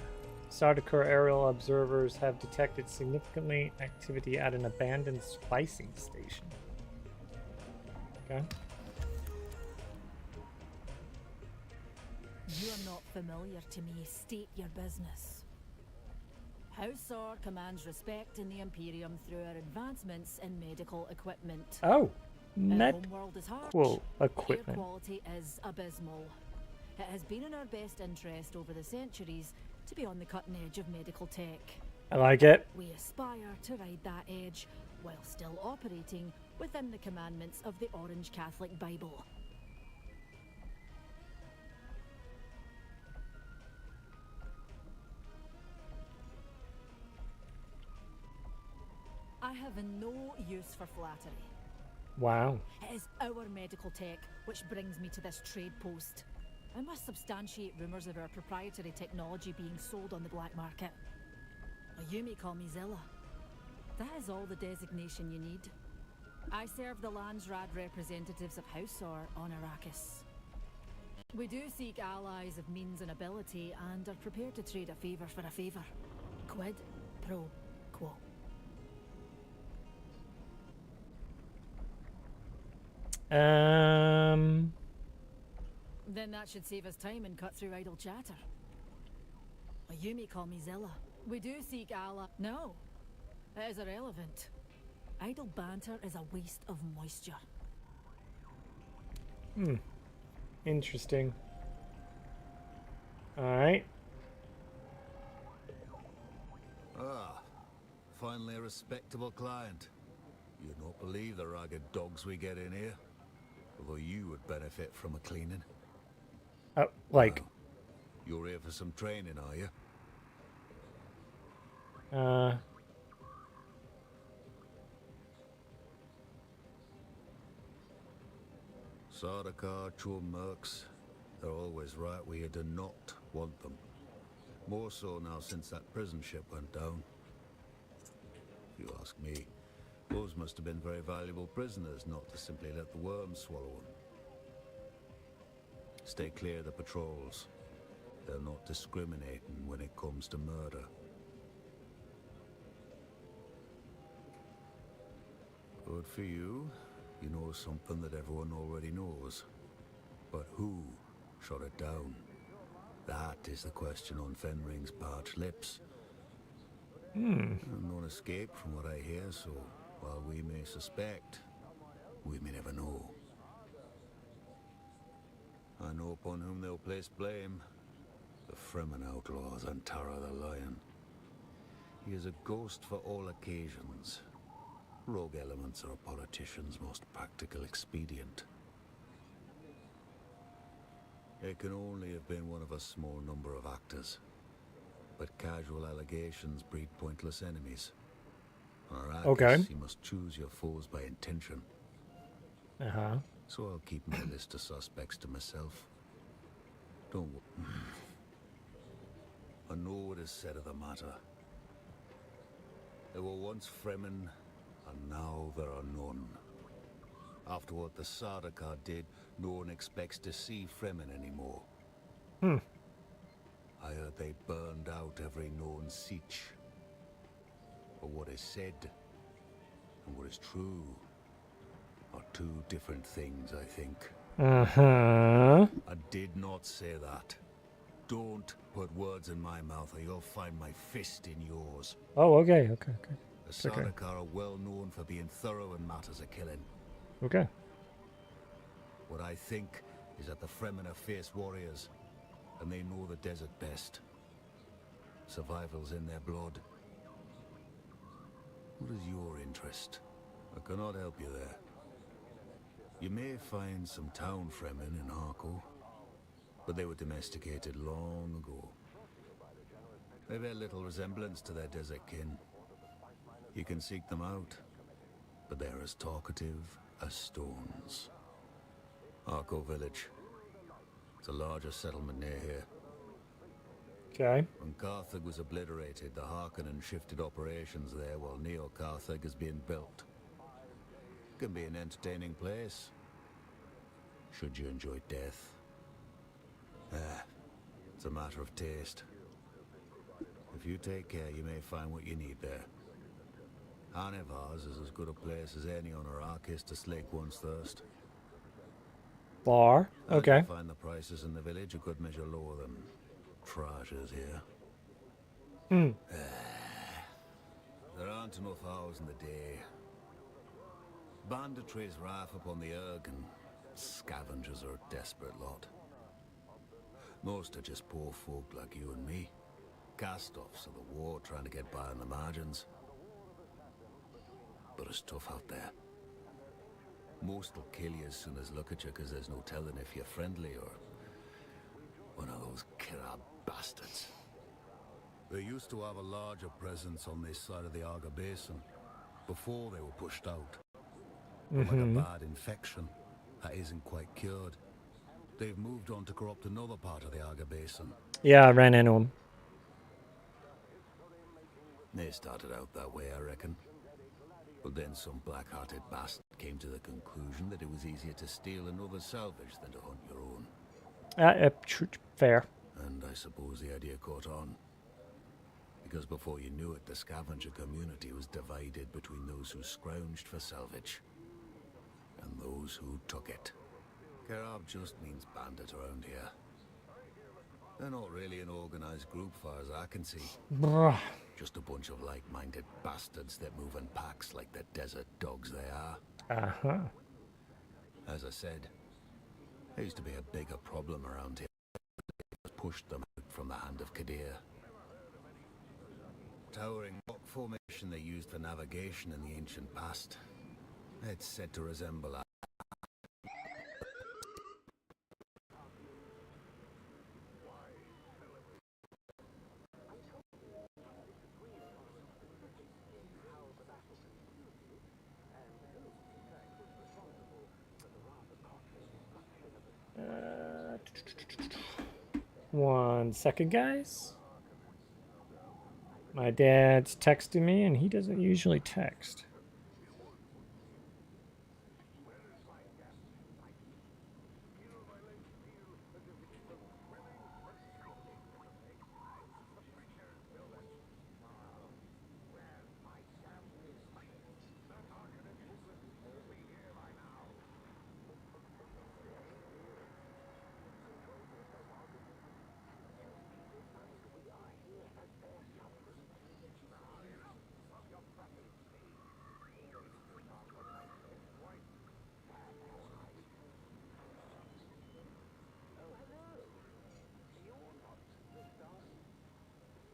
Sardaukar aerial observers have detected significant activity at an abandoned splicing station. Okay. You are not familiar to me. State your business. House SAR commands respect in the Imperium through our advancements in medical equipment. Oh, Homeworld is harsh. medical Air equipment. quality is abysmal. It has been in our best interest over the centuries to be on the cutting edge of medical tech. I like it. We aspire to ride that edge while still operating within the commandments of the Orange Catholic Bible. I have no use for flattery. Wow. It is our medical tech which brings me to this trade post. I must substantiate rumors of our proprietary technology being sold on the black market. You may call me Zilla. That is all the designation you need. I serve the Landsrad representatives of House SAR on Arrakis. We do seek allies of means and ability and are prepared to trade a favour for a favour. Quid pro quo. Then that should save us time and cut through idle chatter. You may call me Zilla. We do seek ally. No, it is irrelevant. Idle banter is a waste of moisture. Interesting. Alright. Ah, finally a respectable client. You'd not believe the ragged dogs we get in here. Although you would benefit from a cleaning. Like... You're here for some training, are you? Sardaukar, Chum Mercs, they're always right where you do not want them. More so now since that prison ship went down. If you ask me, those must have been very valuable prisoners not to simply let the worms swallow them. Stay clear of the patrols. They're not discriminating when it comes to murder. Good for you. You know something that everyone already knows. But who shot it down? That is the question on Fenring's parched lips. No escape from what I hear, so while we may suspect, we may never know. I know upon whom they'll place blame. The Fremen outlaws and Tara the Lion. He is a ghost for all occasions. Rogue elements are a politician's most practical expedient. It can only have been one of a small number of actors. But casual allegations breed pointless enemies. On Arrakis, Okay. you must choose your foes by intention. So I'll keep my list of suspects to myself. Don't worry. I know what is said of the matter. There were once Fremen, and now there are none. After what the Sardaukar did, no one expects to see Fremen anymore. I heard they burned out every known sietch. But what is said and what is true are two different things, I think. I did not say that. Don't put words in my mouth or you'll find my fist in yours. Oh, okay. The Sardaukar are well known for being thorough in matters of killing. Okay. What I think is that the Fremen are fierce warriors, and they know the desert best. Survival's in their blood. What is your interest? I cannot help you there. You may find some town Fremen in Arco, but they were domesticated long ago. They bear little resemblance to their desert kin. You can seek them out, but they're as talkative as stones. Arco Village. It's the largest settlement near here. Okay. When Carthage was obliterated, the Harkonnen shifted operations there while Neo-Carthage is being built. Can be an entertaining place, should you enjoy death. It's a matter of taste. If you take care, you may find what you need there. Anivars is as good a place as any on Arrakis to slake one's thirst. Bar. Okay. As you find the prices in the village a good measure lower than Traja's here. There aren't enough hours in the day. Banditry is rife upon the Erg, and scavengers are a desperate lot. Most are just poor folk like you and me. Cast-offs of the war trying to get by on the margins. But it's tough out there. Most will kill you as soon as look at you because there's no telling if you're friendly or one of those Kirab bastards. They used to have a larger presence on this side of the Arga Basin before they were pushed out. Like a bad infection that isn't quite cured. They've moved on to corrupt another part of the Arga Basin. Yeah, I ran into him. They started out that way, I reckon. But then some black-hearted bastard came to the conclusion that it was easier to steal another salvage than to hunt your own. Fair. And I suppose the idea caught on. Because before you knew it, the scavenger community was divided between those who scrounged for salvage and those who took it. Kirab just means bandit around here. They're not really an organized group far as I can see. Bruh. Just a bunch of like-minded bastards that move in packs like the desert dogs they are. Uh-huh. As I said, there used to be a bigger problem around here. It pushed them out from the hand of Kadir. Towering rock formation they used for navigation in the ancient past. It's said to resemble a One second, guys. My dad's texting me, and he doesn't usually text.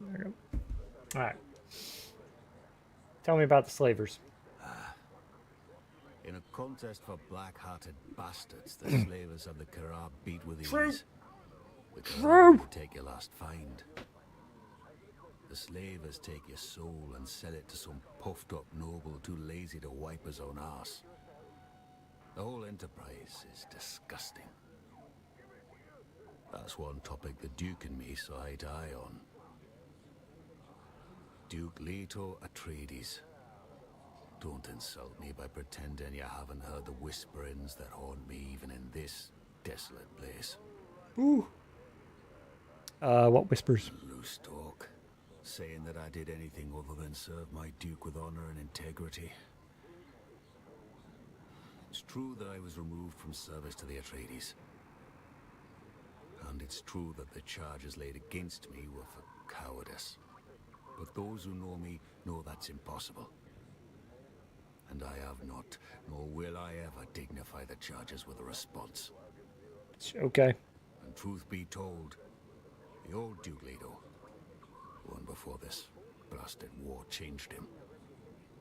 There we go. All right. Tell me about the slavers. In a contest for black-hearted bastards, the slavers of the Kirab beat with ease. The Kirab will take your last find. The slavers take your soul and sell it to some puffed-up noble too lazy to wipe his own arse. The whole enterprise is disgusting. That's one topic the Duke and me saw eye to eye on. Duke Leto Atreides. Don't insult me by pretending you haven't heard the whisperings that haunt me even in this desolate place. Ooh. What whispers? Loose talk. Saying that I did anything other than serve my Duke with honor and integrity. It's true that I was removed from service to the Atreides. And it's true that the charges laid against me were for cowardice. But those who know me know that's impossible. And I have not, nor will I ever dignify the charges with a response. Okay. And truth be told, the old Duke Leto, one before this blasted war changed him,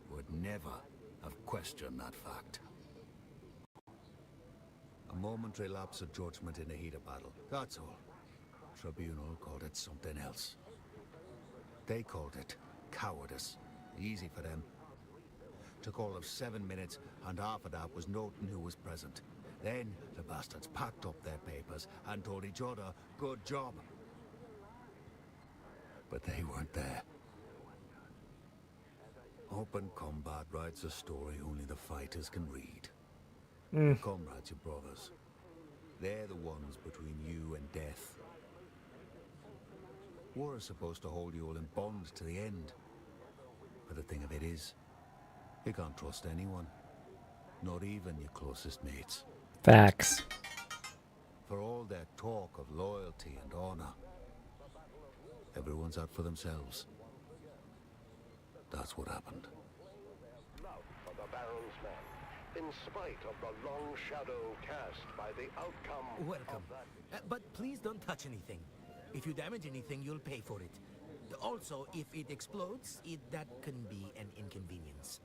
would never have questioned that fact. A momentary lapse of judgment in the heat of battle. That's all. Tribunal called it something else. They called it cowardice. Easy for them. Took all of 7 minutes, and half of that was noting who was present. Then the bastards packed up their papers and told each other, good job. But they weren't there. Open combat writes a story only the fighters can read. Your comrades, your brothers. They're the ones between you and death. War is supposed to hold you all in bonds to the end. But the thing of it is, you can't trust anyone. Not even your closest mates. Facts. For all their talk of loyalty and honor, everyone's out for themselves. That's what happened. Now for the Baron's men. In spite of the long shadow cast by the outcome Welcome. of that... But please don't touch anything. If you damage anything, you'll pay for it. Also, if it explodes, that can be an inconvenience.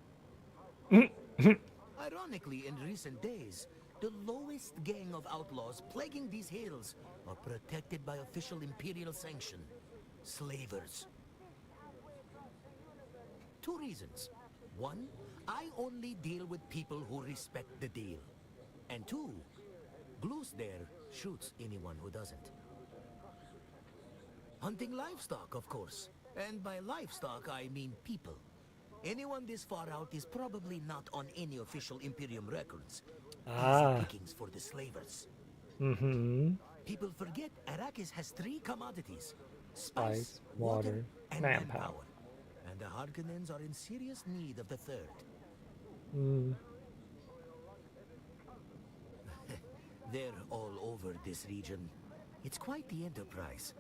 Ironically, in recent days, the lowest gang of outlaws plaguing these hills are protected by official Imperial sanction. Slavers. 2 reasons. 1, I only deal with people who respect the deal. And 2, Glus there shoots anyone who doesn't. Hunting livestock, of course. And by livestock, I mean people. Anyone this far out is probably not on any official Imperium records. Easy pickings for the slavers. People forget Arrakis has 3 commodities. Spice, water, and manpower. And the Harkonnens are in serious need of the 3rd. They're all over this region. It's quite the enterprise.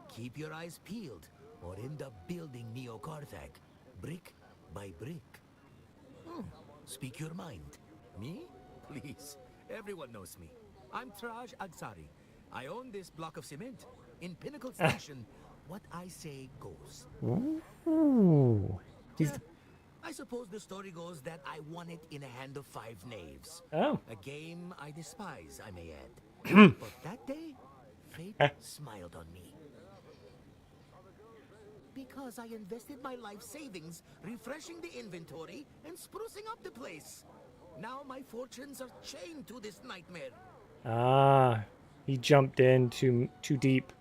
Keep your eyes peeled, or end up building Neo Karthag, brick by brick. Speak your mind. Me? Please. Everyone knows me. I'm Traj Agsari. I own this block of cement. In Pinnacle Station, what I say goes. Ooh. I suppose the story goes that I won it in a hand of 5 knaves. Oh. A game I despise, I may add. But that day, fate smiled on me. Because I invested my life savings, refreshing the inventory, and sprucing up the place. Now my fortunes are chained to this nightmare. He jumped in too deep.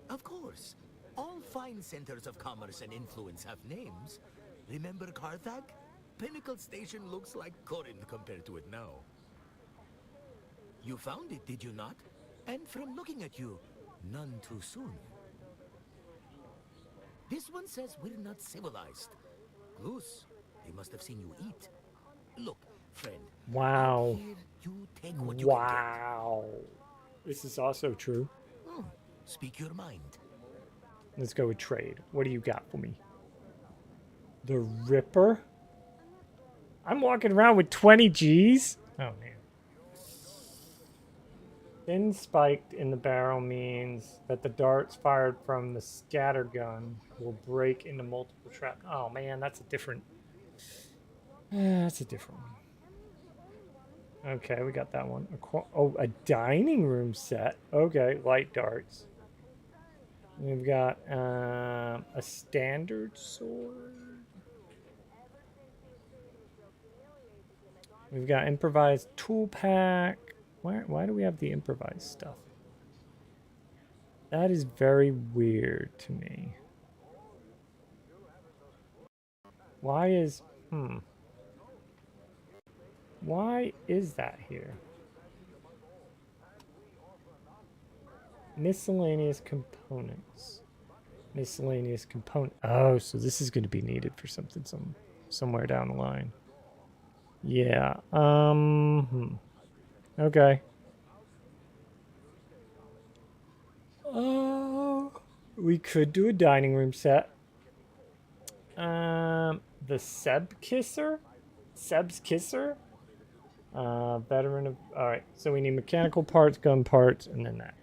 Of course. All fine centers of commerce and influence have names. Remember Karthag? Pinnacle Station looks like Corinth compared to it now. You found it, did you not? And from looking at you, none too soon. This one says we're not civilized. Glus, they must have seen you eat. Look, friend. Wow. Here, you take what you can get. This is also true. Speak your mind. Let's go with trade. What do you got for me? The Ripper? I'm walking around with 20 G's? Oh, man. Thin spiked in the barrel means that the darts fired from the scatter gun will break into multiple traps. Oh, man, that's a different... that's a different one. Okay, we got that one. A dining room set. Okay, light darts. We've got a standard sword. We've got improvised tool pack. Why do we have the improvised stuff? That is very weird to me. Why is... Why is that here? Miscellaneous components. Miscellaneous component. Oh, so this is going to be needed for something somewhere down the line. Yeah. Okay. We could do a dining room set. The Seb's Kisser? Veteran of... Alright, so we need mechanical parts, gun parts, and then that.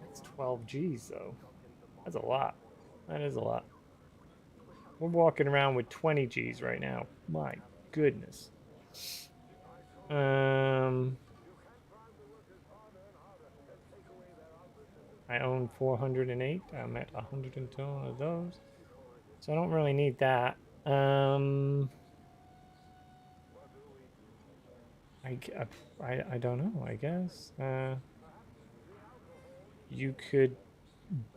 That's 12 G's, though. That's a lot. That is a lot. We're walking around with 20 G's right now. My goodness. I own 408. I'm at 102 of those. So I don't really need that. I don't know, I guess. You could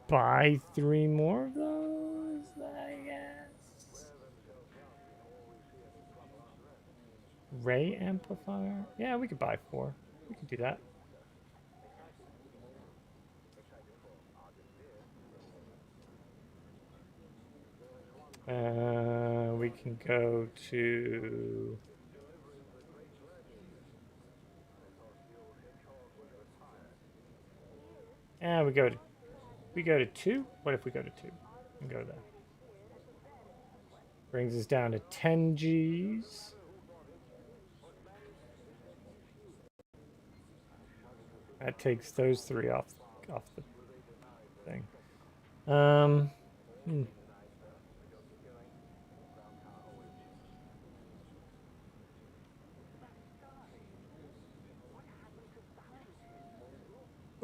buy 3 more of those, I guess. Ray amplifier? Yeah, we could buy 4. We could do that. We can go to... we go to 2? What if we go to 2? And go there. Brings us down to 10 Gs. That takes those 3 off the thing.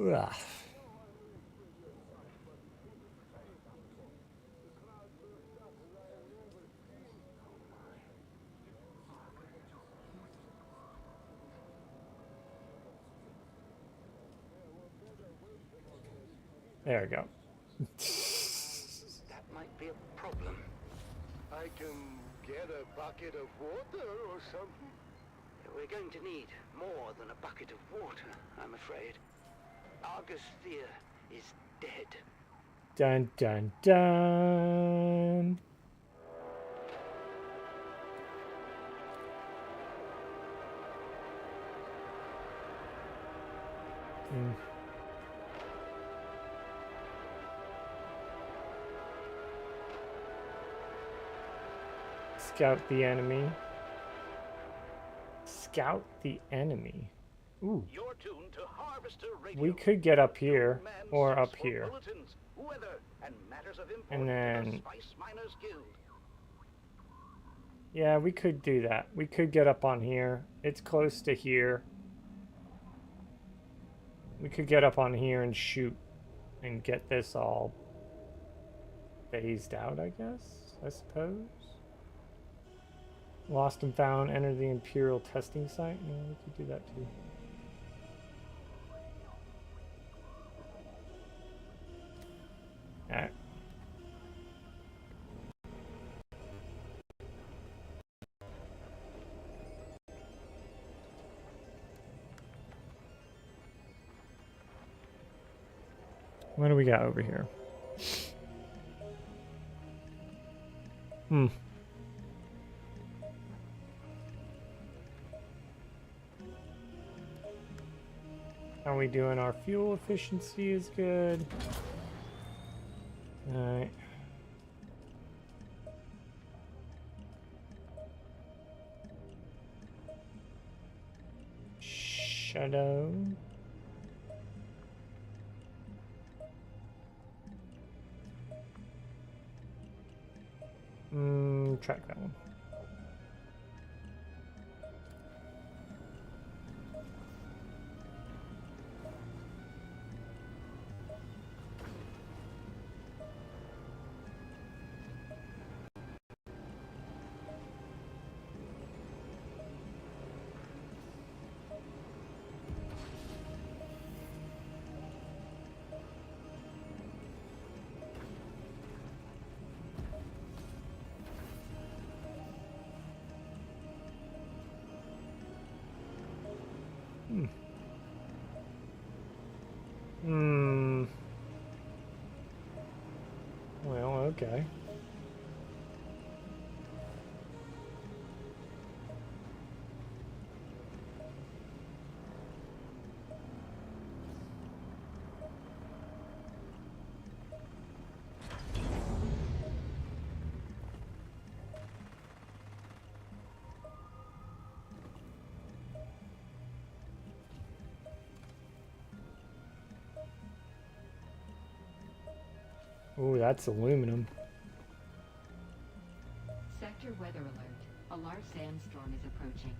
Ugh. There we go. That might be a problem. I can get a bucket of water or something. We're going to need more than a bucket of water, I'm afraid. Argus Fear is dead. Dun dun dun. Scout the enemy. Scout the enemy. Ooh. You're tuned to Harvester Radio. We could get up here or up here. Bulletins, weather, and matters of import And to then... the Spice Miners Guild. Yeah, we could do that. We could get up on here. It's close to here. We could get up on here and shoot and get this all phased out, I guess, I suppose. Lost and found, enter the Imperial testing site. Yeah, we could do that too. Alright. What do we got over here? How are we doing? Our fuel efficiency is good. Alright. Shadow. Track that one. Well, okay. Ooh, that's aluminum. Sector weather alert. A large sandstorm is approaching.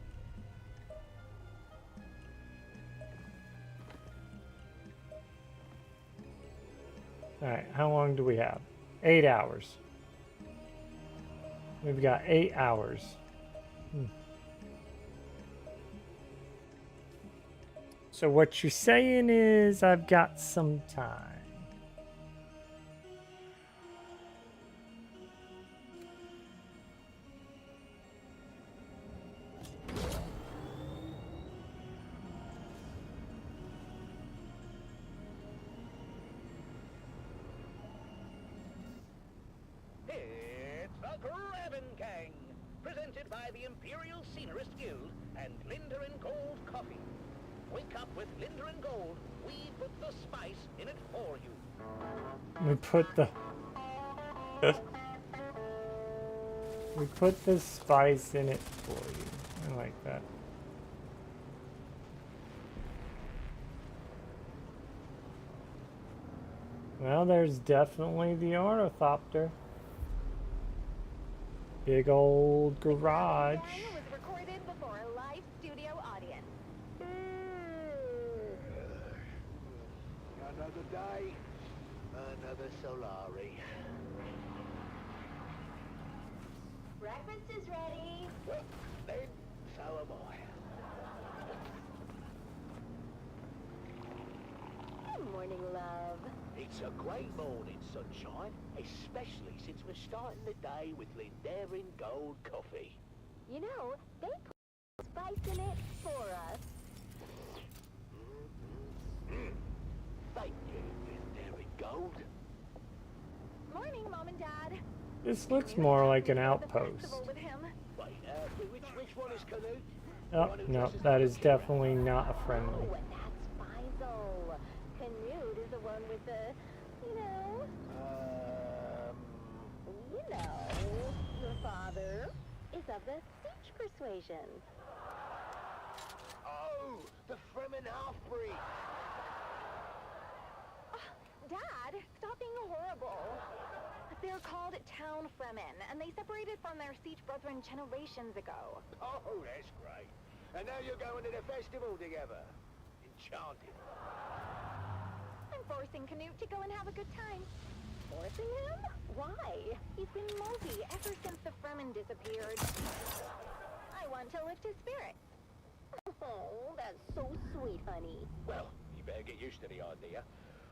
Alright, how long do we have? 8 hours. We've got 8 hours. So what you're saying is I've got some time. It's the Graven Gang, presented by the Imperial Scenarist Guild and Linder and Gold Coffee. Wake up with Linder and Gold. We put the spice in it for you. We put the spice in it for you. I like that. Well, there's definitely the ornithopter. Big old garage. Was recorded before a live studio audience. Another day, another Solari. Breakfast is ready. Well, then, so am I. Good morning, love. It's a great morning, sunshine, especially since we're starting the day with Lindarin Gold Coffee. You know, they put spice in it for us. Thank you, Lindarin Gold. Morning, Mom and Dad. This looks more like an outpost. With him. Wait, which one is Canute? Oh, no, that is definitely not a friendly. Oh, and that's Faisal. Canute is the one with the, your father is of the Siege persuasion. Oh, the Fremen half-breed. Dad, stop being horrible. They're called Town Fremen, and they separated from their Siege brethren generations ago. Oh, that's great. And now you're going to the festival together. Enchanted. I'm forcing Canute to go and have a good time. Forcing him? Why? He's been mopey ever since the Fremen disappeared. I want to lift his spirits. Oh, that's so sweet, honey. Well, you better get used to the idea.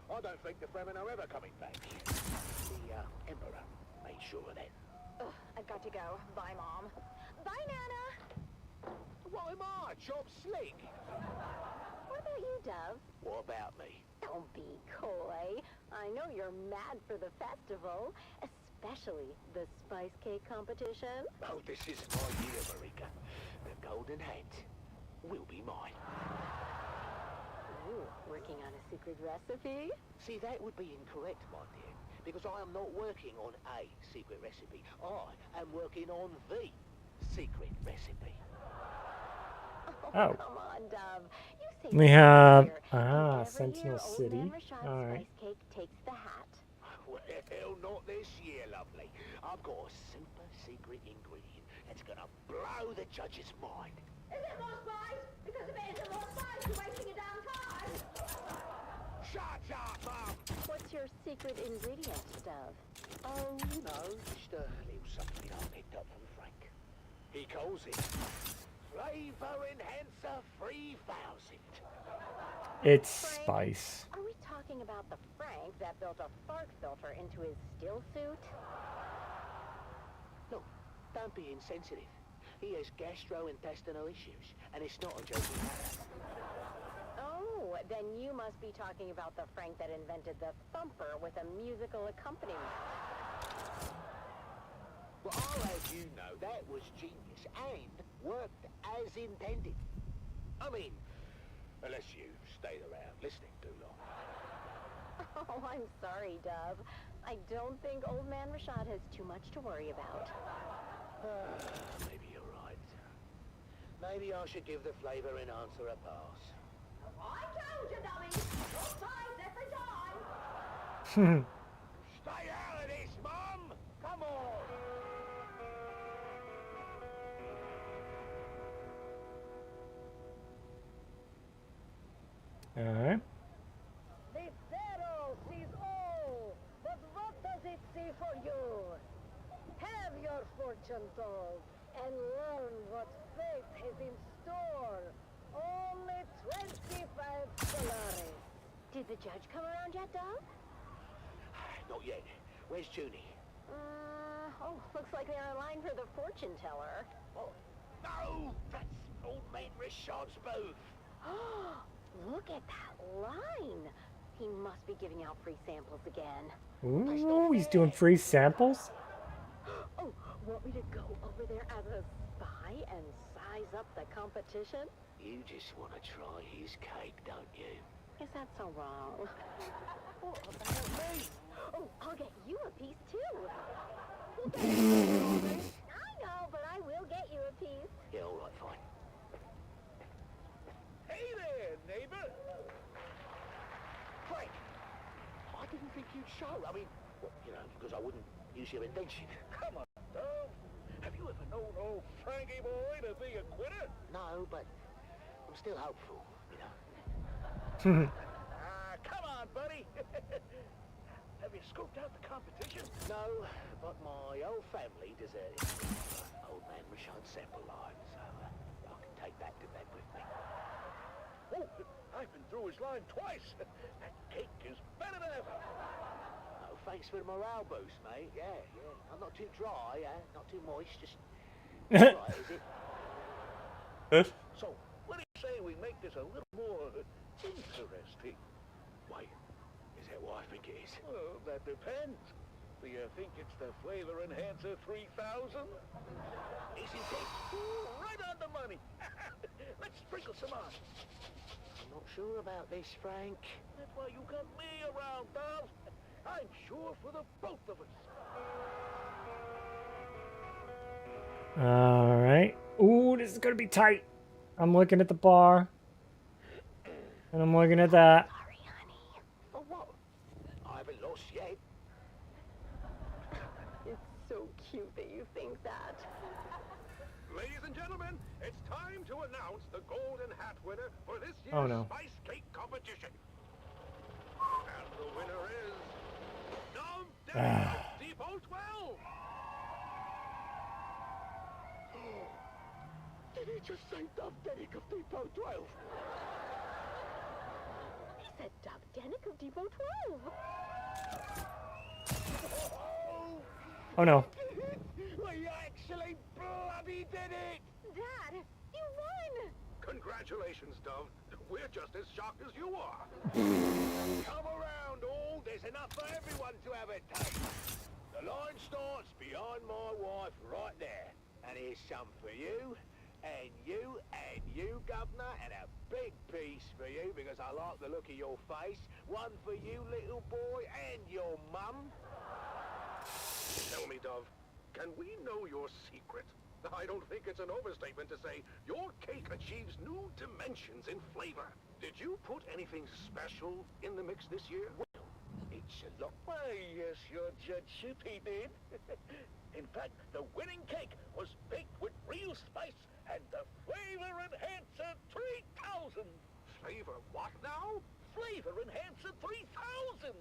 I don't think the Fremen are ever coming back. The Emperor made sure of that. Ugh, I've got to go. Bye, Mom. Bye, Nana. What am I, Chop Slick? What about you, Dove? What about me? Don't be coy. I know you're mad for the festival, especially the spice cake competition. Oh, this isn't my year, Marika. The golden hat will be mine. Ooh, working on a secret recipe? See, that would be incorrect, my dear, because I am not working on a secret recipe. I am working on the secret recipe. Oh. Come on, Dove. You say We have every Sentinel year, Old City. Man Rashad's All right. spice cake takes the hat. Well, not this year, lovely. I've got a super secret ingredient that's gonna blow the judge's mind. Is it more spice? Because if it isn't more spice, you're wasting your damn time. Shut up, Mum! What's your secret ingredient, Dove? Oh, you know, just a little something I picked up from Frank. He calls it Flavor Enhancer 3000. It's spice. Are we talking about the Frank that built a fart filter into his still suit? Look, don't be insensitive. He has gastrointestinal issues, and it's not a joking matter. Oh, then you must be talking about the Frank that invented the thumper with a musical accompaniment. Well, I'll have you know that was genius and worked as intended. I mean, unless you stayed around listening too long. Oh, I'm sorry, Dove. I don't think Old Man Rashad has too much to worry about. Maybe you're right. Maybe I should give the flavor enhancer a pass. I told you, dummy! Both sides every time! Stay out of this, Mum! Come on! All right. This Zero is all! fortune told and learn what fate has in store. Only 25 Solaris. Did the judge come around yet, Dove? Not yet. Where's Junie? Looks like they're in line for the fortune teller. Oh, no! That's old man Richard's booth. Look at that line. He must be giving out free samples again. Ooh, he's doing free samples? Oh, want me to go over there as a spy and size up the competition? You just want to try his cake, don't you? Is that so wrong? What about me? Oh, I'll get you a piece too. I know, but I will get you a piece. Yeah, all right, fine. Hey there, neighbor. Frank, I didn't think you'd show. I mean, well, you know, because I wouldn't use your invention. Come on, Dove. Have you ever known old Frankie boy to be a quitter? No, but I'm still hopeful, you know. Come on, buddy. Have you scoped out the competition? No, but my old family deserted old man Richard's sample line, so I can take that to bed with me. Oh, I've been through his line twice. That cake is better than ever. Oh, thanks for the morale boost, mate. Yeah. I'm not too dry, not too moist, just right, is it? So, what do you say we make this a little more interesting? Why, is that what I think it is? Well, that depends. Do you think it's the Flavor Enhancer 3000? Isn't it? Right on the money. Let's sprinkle some on. I'm not sure about this, Frank. That's why you got me around, Dove. I'm sure for the both of us. All right. Ooh, this is gonna be tight. I'm looking at the bar, and I'm looking at that. Sorry, honey. For what? I haven't lost yet. It's so cute that you think that. Ladies and gentlemen, it's time to announce the Golden Hat winner for this year's Spice Cake competition. And the winner is Dove Dennis of Depot 12. Did he just say Dove Dennis of Depot 12? He said Dove Dennis of Depot 12. Oh no. We actually bloody did it! Dad, you won! Congratulations, Dove. We're just as shocked as you are. Come around, all. There's enough for everyone to have a taste. The line starts behind my wife right there. And here's some for you, and you, Governor, and a big piece for you because I like the look of your face. One for you, little boy, and your mum. Tell me, Dove, can we know your secret? I don't think it's an overstatement to say your cake achieves new dimensions in flavor. Did you put anything special in the mix this year? Well, it's a lot. Why, yes, your judgeship, he did. In fact, the winning cake was baked with real spice and the Flavor Enhancer 3000. Flavor what now? Flavor Enhancer 3000.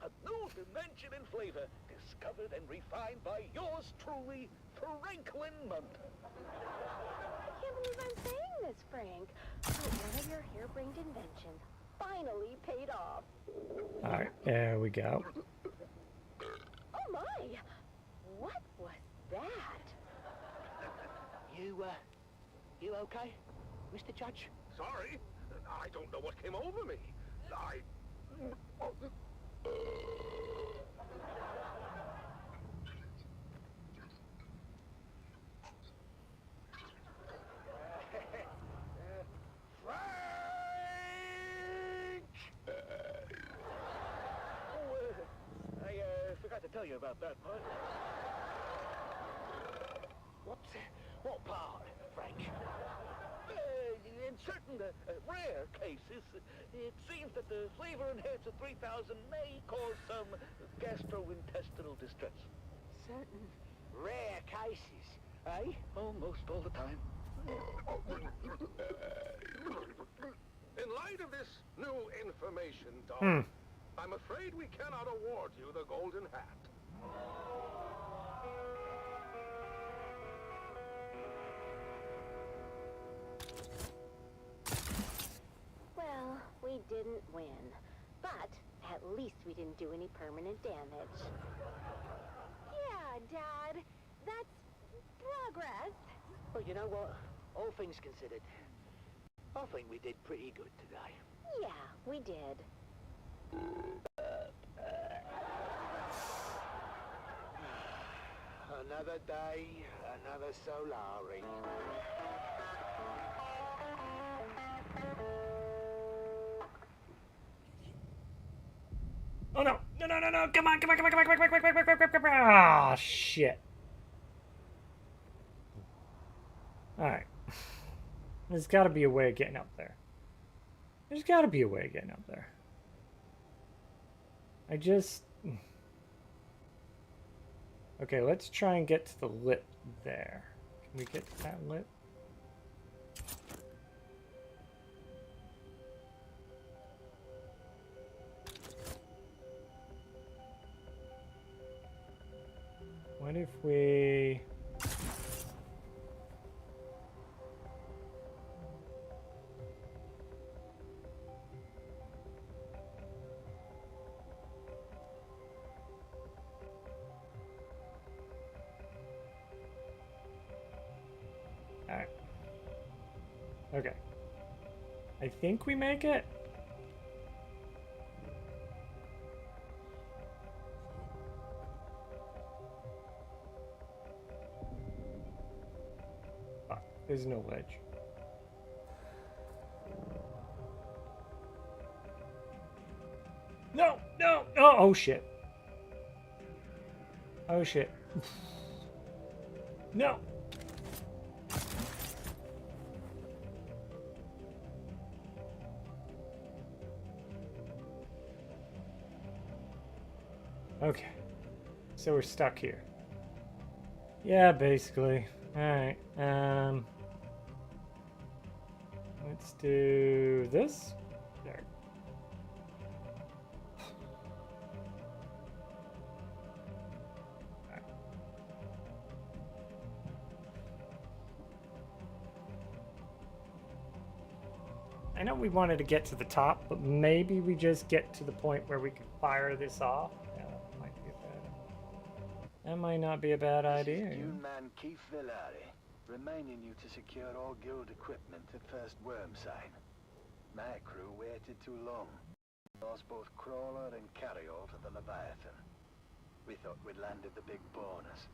A new dimension in flavor, discovered and refined by yours truly, Franklin Munt. I can't believe I'm saying this, Frank. But one of your harebrained inventions finally paid off. All right, there we go. Oh my! What was that? You okay, Mr. Judge? Sorry, I don't know what came over me. I forgot to tell you about that part. What part, Frank? In certain rare cases, it seems that the Flavor Enhancer 3000 may cause some gastrointestinal distress. Certain rare cases, eh? Almost all the time. In light of this new information, Dove, I'm afraid we cannot award you the Golden Hat. would win. But at least we didn't do any permanent damage. Yeah, Dad. That's progress. Well, you know what? All things considered, I think we did pretty good today. Yeah, we did. Another day, another Solari. Oh no! No, no, no, no! Come on, come on, come on, come on, come on, come on, come on, come on, come on! Ah, shit. Alright. There's gotta be a way of getting up there. There's gotta be a way of getting up there. I just... Okay, let's try and get to the lip there. Can we get to that lip? What if we... Alright. Okay. I think we make it. There's no ledge. No! No! Oh, oh shit. Oh shit. No! Okay. So we're stuck here. Yeah, basically. Alright, let's do this. There. Right. I know we wanted to get to the top, but maybe we just get to the point where we can fire this off. Yeah, that might be a bad. That might not be a bad idea. Man Keith Villari, reminding you to secure all guild equipment at first worm sign. My crew waited too long. Lost both crawler and carryall to the Leviathan. We thought we'd landed the big bonus.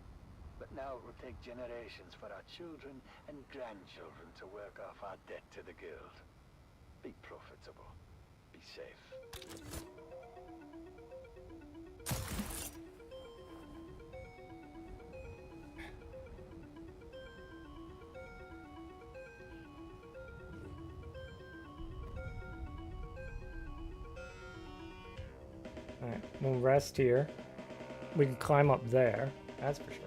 But now it will take generations for our children and grandchildren to work off our debt to the guild. Be profitable. Be safe. Alright, we'll rest here. We can climb up there, that's for sure.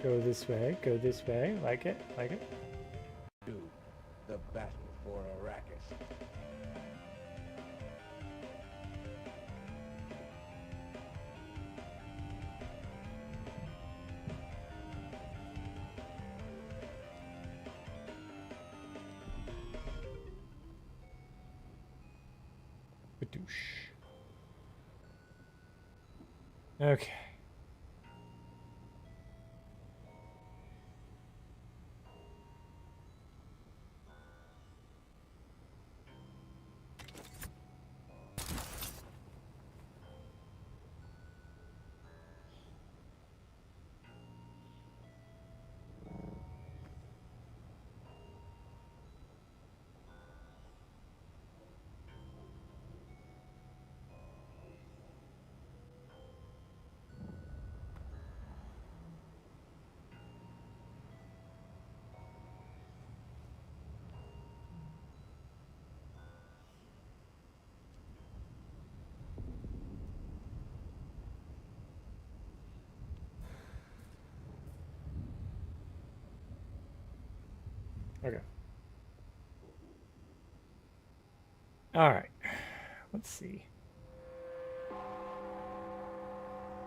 Go this way, like it, like it. The battle for Arrakis. Badoosh. Okay. Okay. All right. Let's see.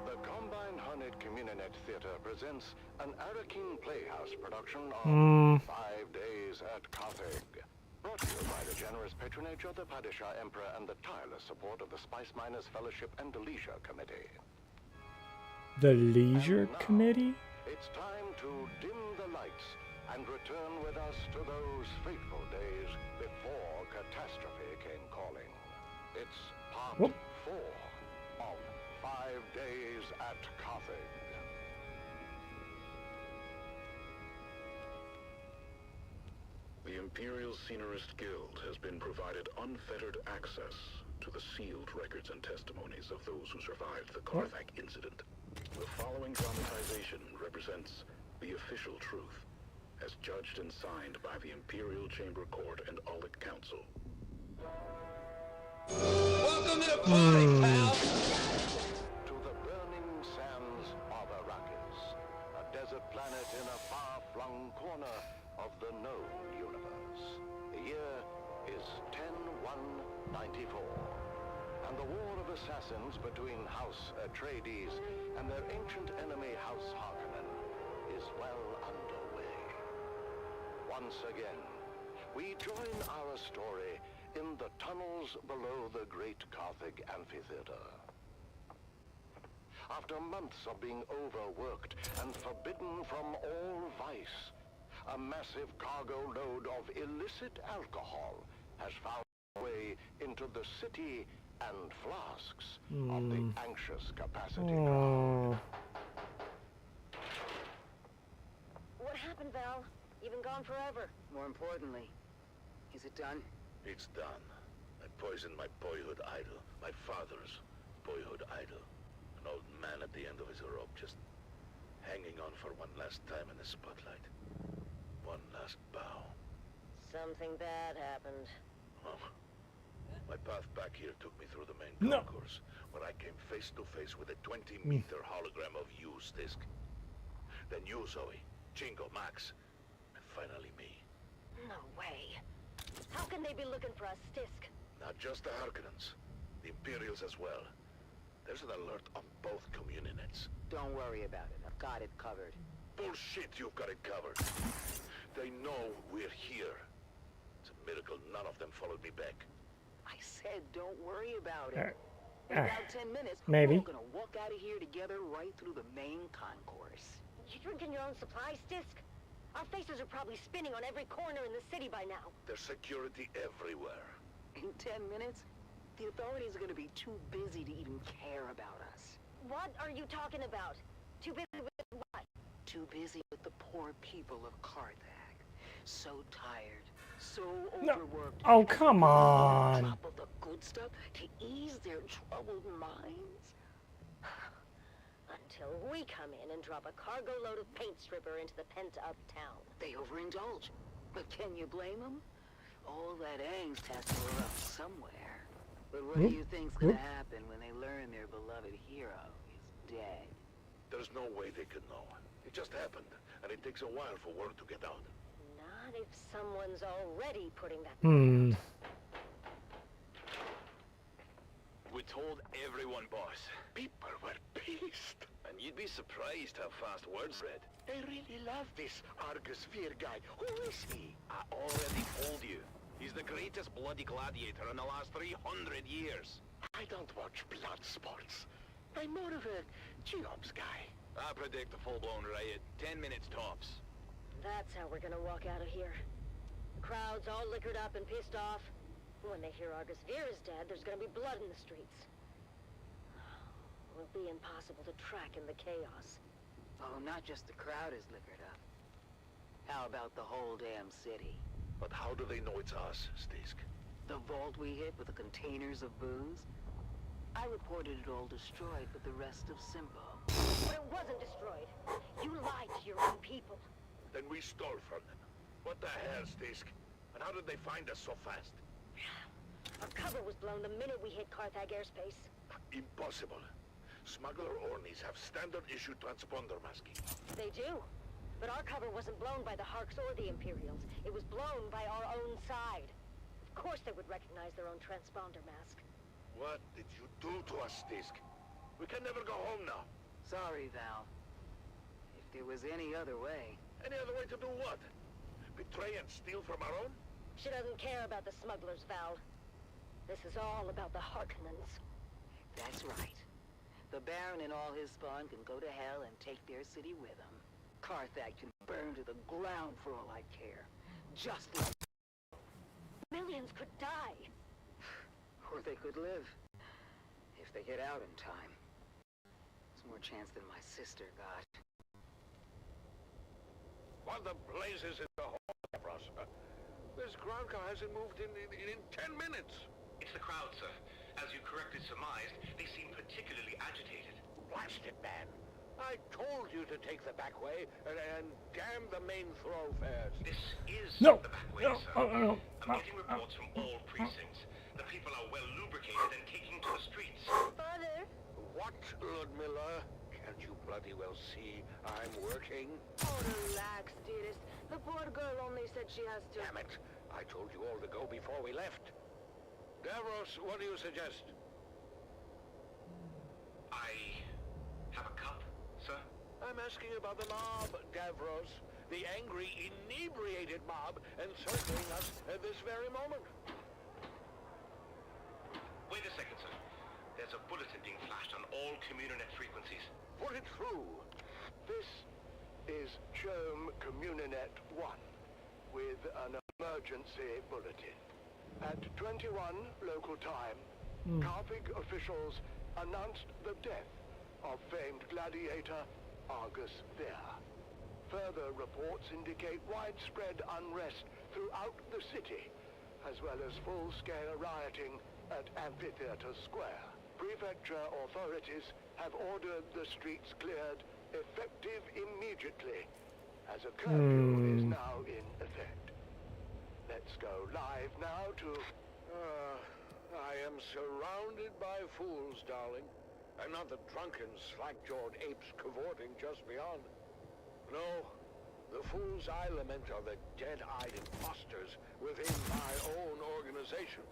The Combined Hunted Communinet Theatre presents an Arakeen Playhouse production of 5 Days at Carthage. Brought to you by the generous patronage of the Padishah Emperor and the tireless support of the Spice Miners Fellowship and the Leisure Committee. The Leisure Committee? It's time to dim the lights and return with us to those fateful days before catastrophe came calling. It's part 4 of 5 Days at Carthage. The Imperial Scenarist Guild has been provided unfettered access to the sealed records and testimonies of those who survived the Carthage incident. The following dramatization represents the official truth, as judged and signed by the Imperial Chamber Court and Aulic Council. Welcome to the party, pal! To the burning sands of Arrakis, a desert planet in a far-flung corner of the known universe. The year is 10-1-94, and the war of assassins between House Atreides and their ancient enemy House Harkonnen is well underway. Once again, we join our story in the tunnels below the Great Carthage Amphitheater. After months of being overworked and forbidden from all vice, a massive cargo load of illicit alcohol has found its way into the city and flasks of the anxious capacity crowd. What happened, Val? You've been gone forever. More importantly, is it done? It's done. I poisoned my boyhood idol, my father's boyhood idol. An old man at the end of his rope, just hanging on for one last time in the spotlight. One last bow. Something bad happened. Oh. My path back here took me through the main concourse, where I came face to face with a 20-meter hologram of you, Stisk. Then you, Zoe, Jingo, Max, and finally me. No way. How can they be looking for us, Stisk? Not just the Harkonnens, the Imperials as well. There's an alert on both communionets. Don't worry about it. I've got it covered. Bullshit, you've got it covered. They know we're here. It's a miracle none of them followed me back. I said don't worry about it. In about 10 minutes, maybe. we're gonna walk out of here together right through the main concourse. You drinking your own supplies, Stisk? Our faces are probably spinning on every corner in the city by now. There's security everywhere. In 10 minutes, the authorities are gonna be too busy to even care about us. What are you talking about? Too busy with what? Too busy with the poor people of Carthage. So tired, so overworked. Oh, come on. On top of the good stuff to ease their troubled minds. Until we come in and drop a cargo load of paint stripper into the pent-up town. They overindulge. But can you blame them? All that angst has to erupt somewhere. But what do you think's gonna happen when they learn their beloved hero is dead? There's no way they could know. It just happened, and it takes a while for word to get out. Not if someone's already putting that... We told everyone, boss. People were pissed. And you'd be surprised how fast word spread. They really love this Argus Veer guy. Who is he? I already told you. He's the greatest bloody gladiator in the last 300 years. I don't watch blood sports. I'm more of a Cheops guy. I predict a full-blown riot. 10 minutes tops. That's how we're gonna walk out of here. The crowd's all liquored up and pissed off. When they hear Argus Veer is dead, there's gonna be blood in the streets. It will be impossible to track in the chaos. Oh, not just the crowd is liquored up. How about the whole damn city? But how do they know it's us, Stisk? The vault we hit with the containers of booze? I reported it all destroyed with the rest of Simbo. But it wasn't destroyed. You lied to your own people. Then we stole from them. What the hell, Stisk? And how did they find us so fast? Our cover was blown the minute we hit Carthage airspace. Impossible. Smuggler Ornis have standard-issue transponder masking. They do. But our cover wasn't blown by the Harks or the Imperials. It was blown by our own side. Of course they would recognize their own transponder mask. What did you do to us, Stisk? We can never go home now. Sorry, Val. If there was any other way... Any other way to do what? Betray and steal from our own? She doesn't care about the smugglers, Val. This is all about the Harkonnens. That's right. The Baron and all his spawn can go to hell and take their city with them. Carthag can burn to the ground for all I care. Just like... Millions could die. Or they could live. If they get out in time. There's more chance than my sister got. What the blazes is the whole Davros? This ground car hasn't moved in 10 minutes. It's the crowd, sir. As you correctly surmised, they seem particularly agitated. Blast it, man. I told you to take the back way and damn the main thoroughfares. This is No. the back way, sir. No. I'm getting reports from all precincts. The people are well lubricated and taking to the streets. Father? What, Ludmilla? Can't you bloody well see I'm working? Oh, relax, dearest. The poor girl only said she has to... Damn it. I told you all to go before we left. Davros, what do you suggest? I have a cup, sir? I'm asking about the mob, Davros. The angry, inebriated mob encircling us at this very moment. Wait a second, sir. There's a bulletin being flashed on all Communinet frequencies. Put it through. This is CHOAM Communinet 1 with an emergency bulletin. At 21 local time, Carthag officials announced the death of famed gladiator Argus Vir. Further reports indicate widespread unrest throughout the city, as well as full-scale rioting at Amphitheater Square. Prefecture authorities have ordered the streets cleared effective immediately, as a curfew is now in effect. Let's go live now to... I am surrounded by fools, darling. And not the drunken, slack-jawed apes cavorting just beyond. No, the fools I lament are the dead-eyed imposters within my own organization.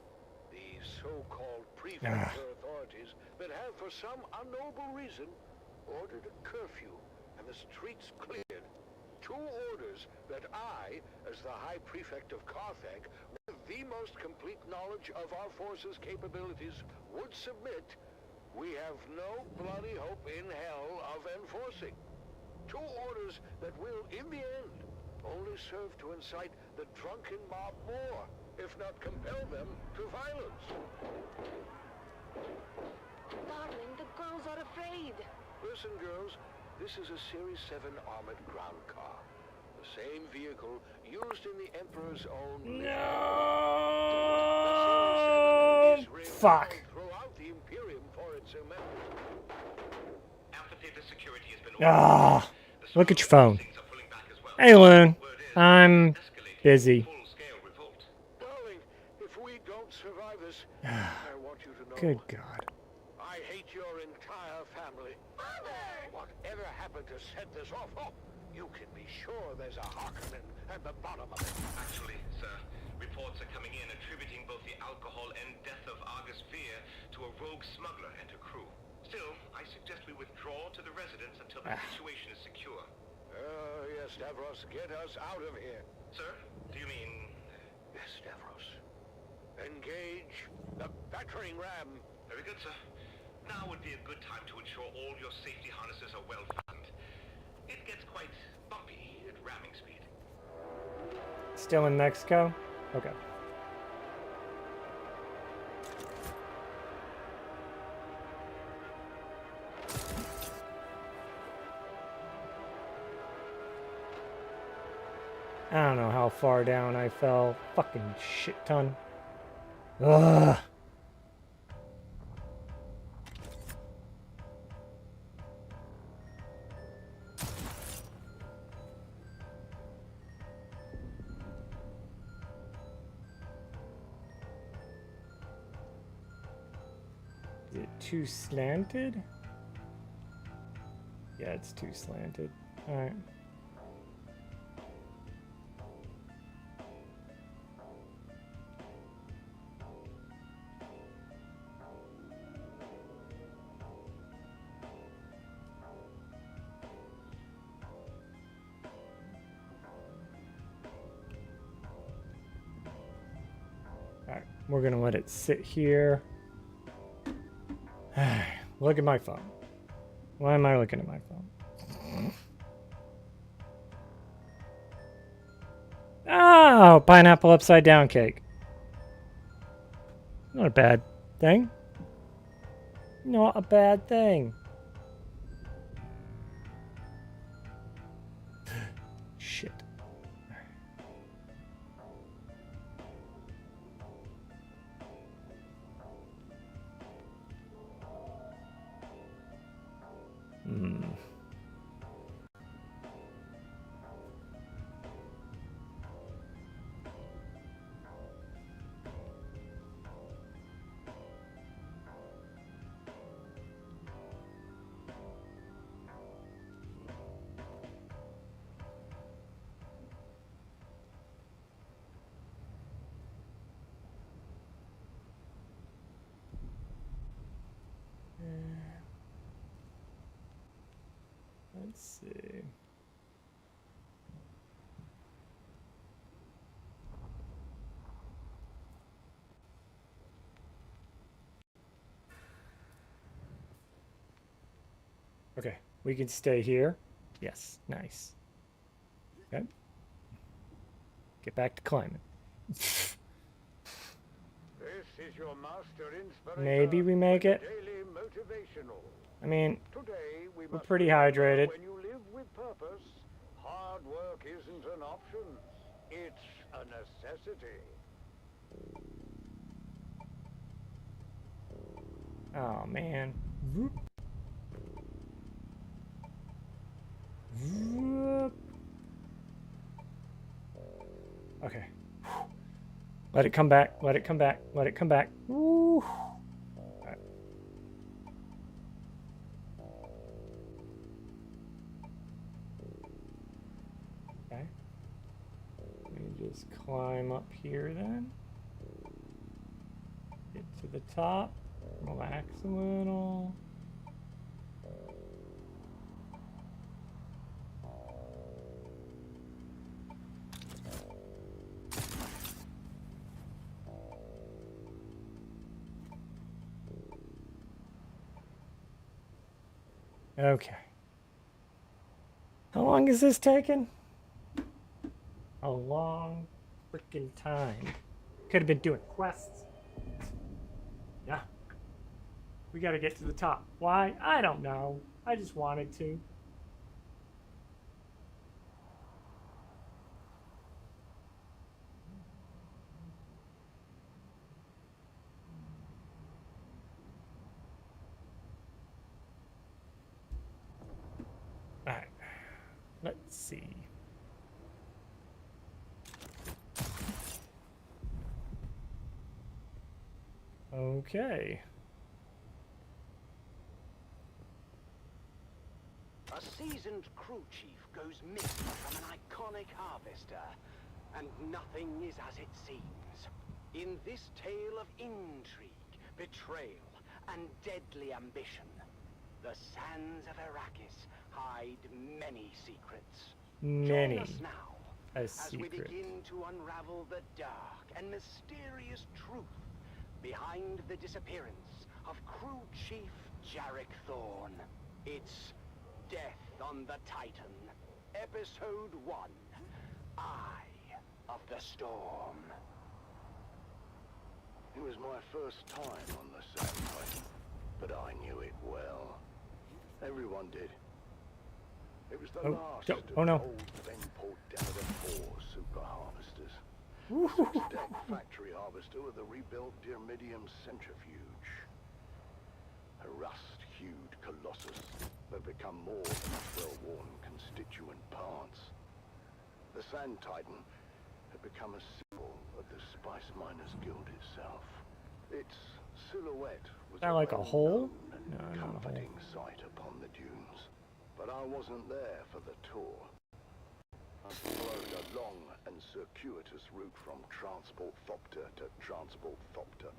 These so-called prefecture authorities that have, for some unknowable reason, ordered a curfew and the streets cleared. Two orders that I, as the High Prefect of Carthag, with the most complete knowledge of our forces' capabilities, would submit, we have no bloody hope in hell of enforcing. Two orders that will, in the end, only serve to incite the drunken mob more, if not compel them to violence. Darling, the girls are afraid. Listen, girls, this is a Series 7 armored ground car. The same vehicle used in the Emperor's own... No! Fuck. Throughout the Imperium for its members. Amphitheater security has been Ah, look at your phone. Hey, Loon. I'm busy. Darling, if we don't survive this, I want you to know... Good God. I hate your entire family. Mother! Whatever happened to set this off? Oh, you can be sure there's a Harkonnen at the bottom of it. Actually, sir, reports are coming in attributing both the alcohol and death of Argus Vir to a rogue smuggler and her crew. Still, I suggest we withdraw to the residence until the situation is secure. Yes, Davros, get us out of here. Sir, do you mean... Yes, Davros. Engage the battering ram. Very good, sir. Now would be a good time to ensure all your safety harnesses are well fastened. It gets quite bumpy at ramming speed. Still in Mexico? Okay. I don't know how far down I fell. Fucking shit ton. Ugh. Is it too slanted? Yeah, it's too slanted. Alright. We're gonna let it sit here. Look at my phone. Why am I looking at my phone? Oh, pineapple upside down cake. Not a bad thing. Not a bad thing. Shit. Hmm. Let's see. Okay, we can stay here. Yes, nice. Okay. Get back to climbing. This is your master inspirator. Maybe we make it. Daily motivational. I mean, Today we we're must pretty remember hydrated. When you live with purpose, hard work isn't an option. It's a necessity. Oh man. Whoop. Whoop. Okay. Let it come back. Let it come back. Let it come back. Woo. Right. Okay. Let me just climb up here then. Get to the top. Relax a little. Okay. How long is this taking? A long freaking time. Could have been doing quests. Yeah. We gotta get to the top. Why? I don't know. I just wanted to. Alright. Let's see. Okay. A seasoned crew chief goes missing from an iconic harvester, and nothing is as it seems. In this tale of intrigue, betrayal, and deadly ambition, the sands of Arrakis hide many secrets. Many. Join us now as we secret. begin to unravel the dark and mysterious truth behind the disappearance of crew chief Jarek Thorne. It's Death on the Titan, Episode 1, Eye of the Storm. It was my first time on the Sand Titan, but I knew it well. Everyone did. It was the last of oh no. old Venport Downton 4 super harvesters. Six-deck factory harvester with a rebuilt Dyrmidium centrifuge. A rust-hued colossus that had become more than its well-worn constituent parts. The Sand Titan had become a symbol of the Spice Miners Guild itself. Its silhouette was That like a hole? No, not a comforting sight upon the dunes. But I wasn't there for the tour. I followed a long and circuitous route from Transport Thopter to Transport Thopter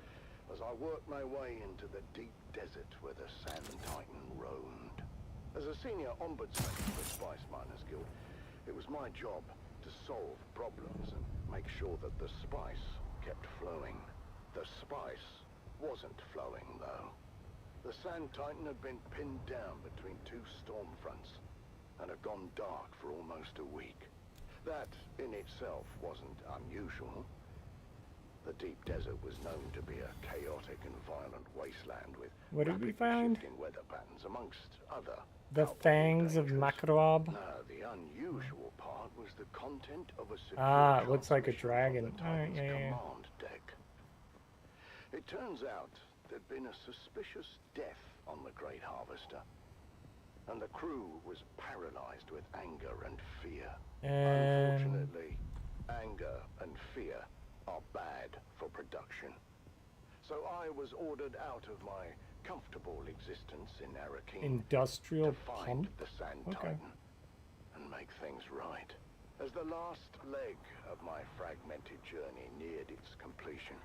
as I worked my way into the deep desert where the Sand Titan roamed. As a senior ombudsman for the Spice Miners Guild, it was my job to solve problems and make sure that the spice kept flowing. The spice wasn't flowing, though. The Sand Titan had been pinned down between two storm fronts and had gone dark for almost a week. That, in itself, wasn't unusual. The deep desert was known to be a chaotic and violent wasteland with what did we find? shifting weather patterns, amongst other. The fangs of Macarob. No, the unusual part was the content of a Ah, it looks like a dragon. Alright, yeah, yeah. command deck. It turns out there'd been a suspicious death on the Great Harvester, and the crew was paralyzed with anger and fear. Unfortunately, anger and fear are bad for production. So I was ordered out of my comfortable existence in Arrakeen Industrial to find pump? the Sand Okay. Titan and make things right. As the last leg of my fragmented journey neared its completion,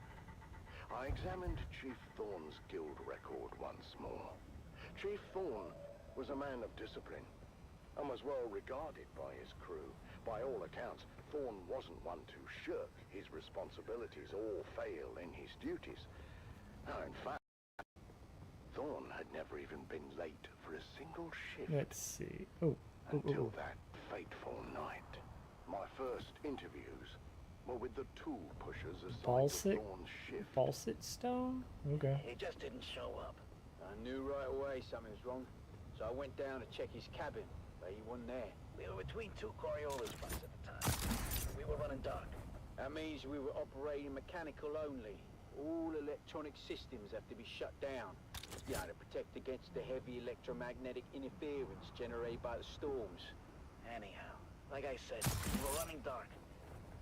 I examined Chief Thorne's guild record once more. Chief Thorne was a man of discipline and was well regarded by his crew. By all accounts, Thorne wasn't one to shirk his responsibilities or fail in his duties. No, in fact, Thorne had never even been late for a single shift. Let's see. Oh. Until that fateful night. My first interviews were with the tool pushers assigned Balsit? to Thorne's shift. Balsit stone? Okay. He just didn't show up. I knew right away something was wrong, so I went down to check his cabin, but he wasn't there. We were between two Coriolis fronts at the time. We were running dark. That means we were operating mechanical only. All electronic systems have to be shut down. Yeah, to protect against the heavy electromagnetic interference generated by the storms. Anyhow, like I said, we were running dark.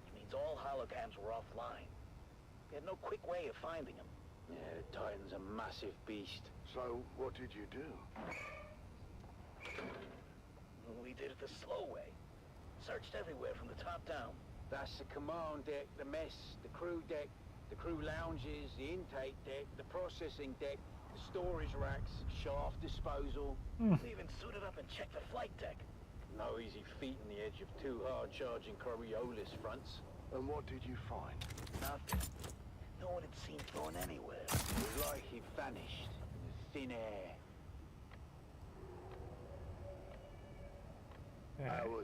Which means all holograms were offline. We had no quick way of finding them. Yeah, the Titan's a massive beast. So, what did you do? We did it the slow way. Searched everywhere from the top down. That's the command deck, the mess, the crew deck, the crew lounges, the intake deck, the processing deck, the storage racks, shaft disposal. We even suited up and checked the flight deck. No easy feat on the edge of two hard-charging Coriolis fronts. And what did you find? Nothing. No one had seen Thorne anywhere. It was like he vanished in the thin air.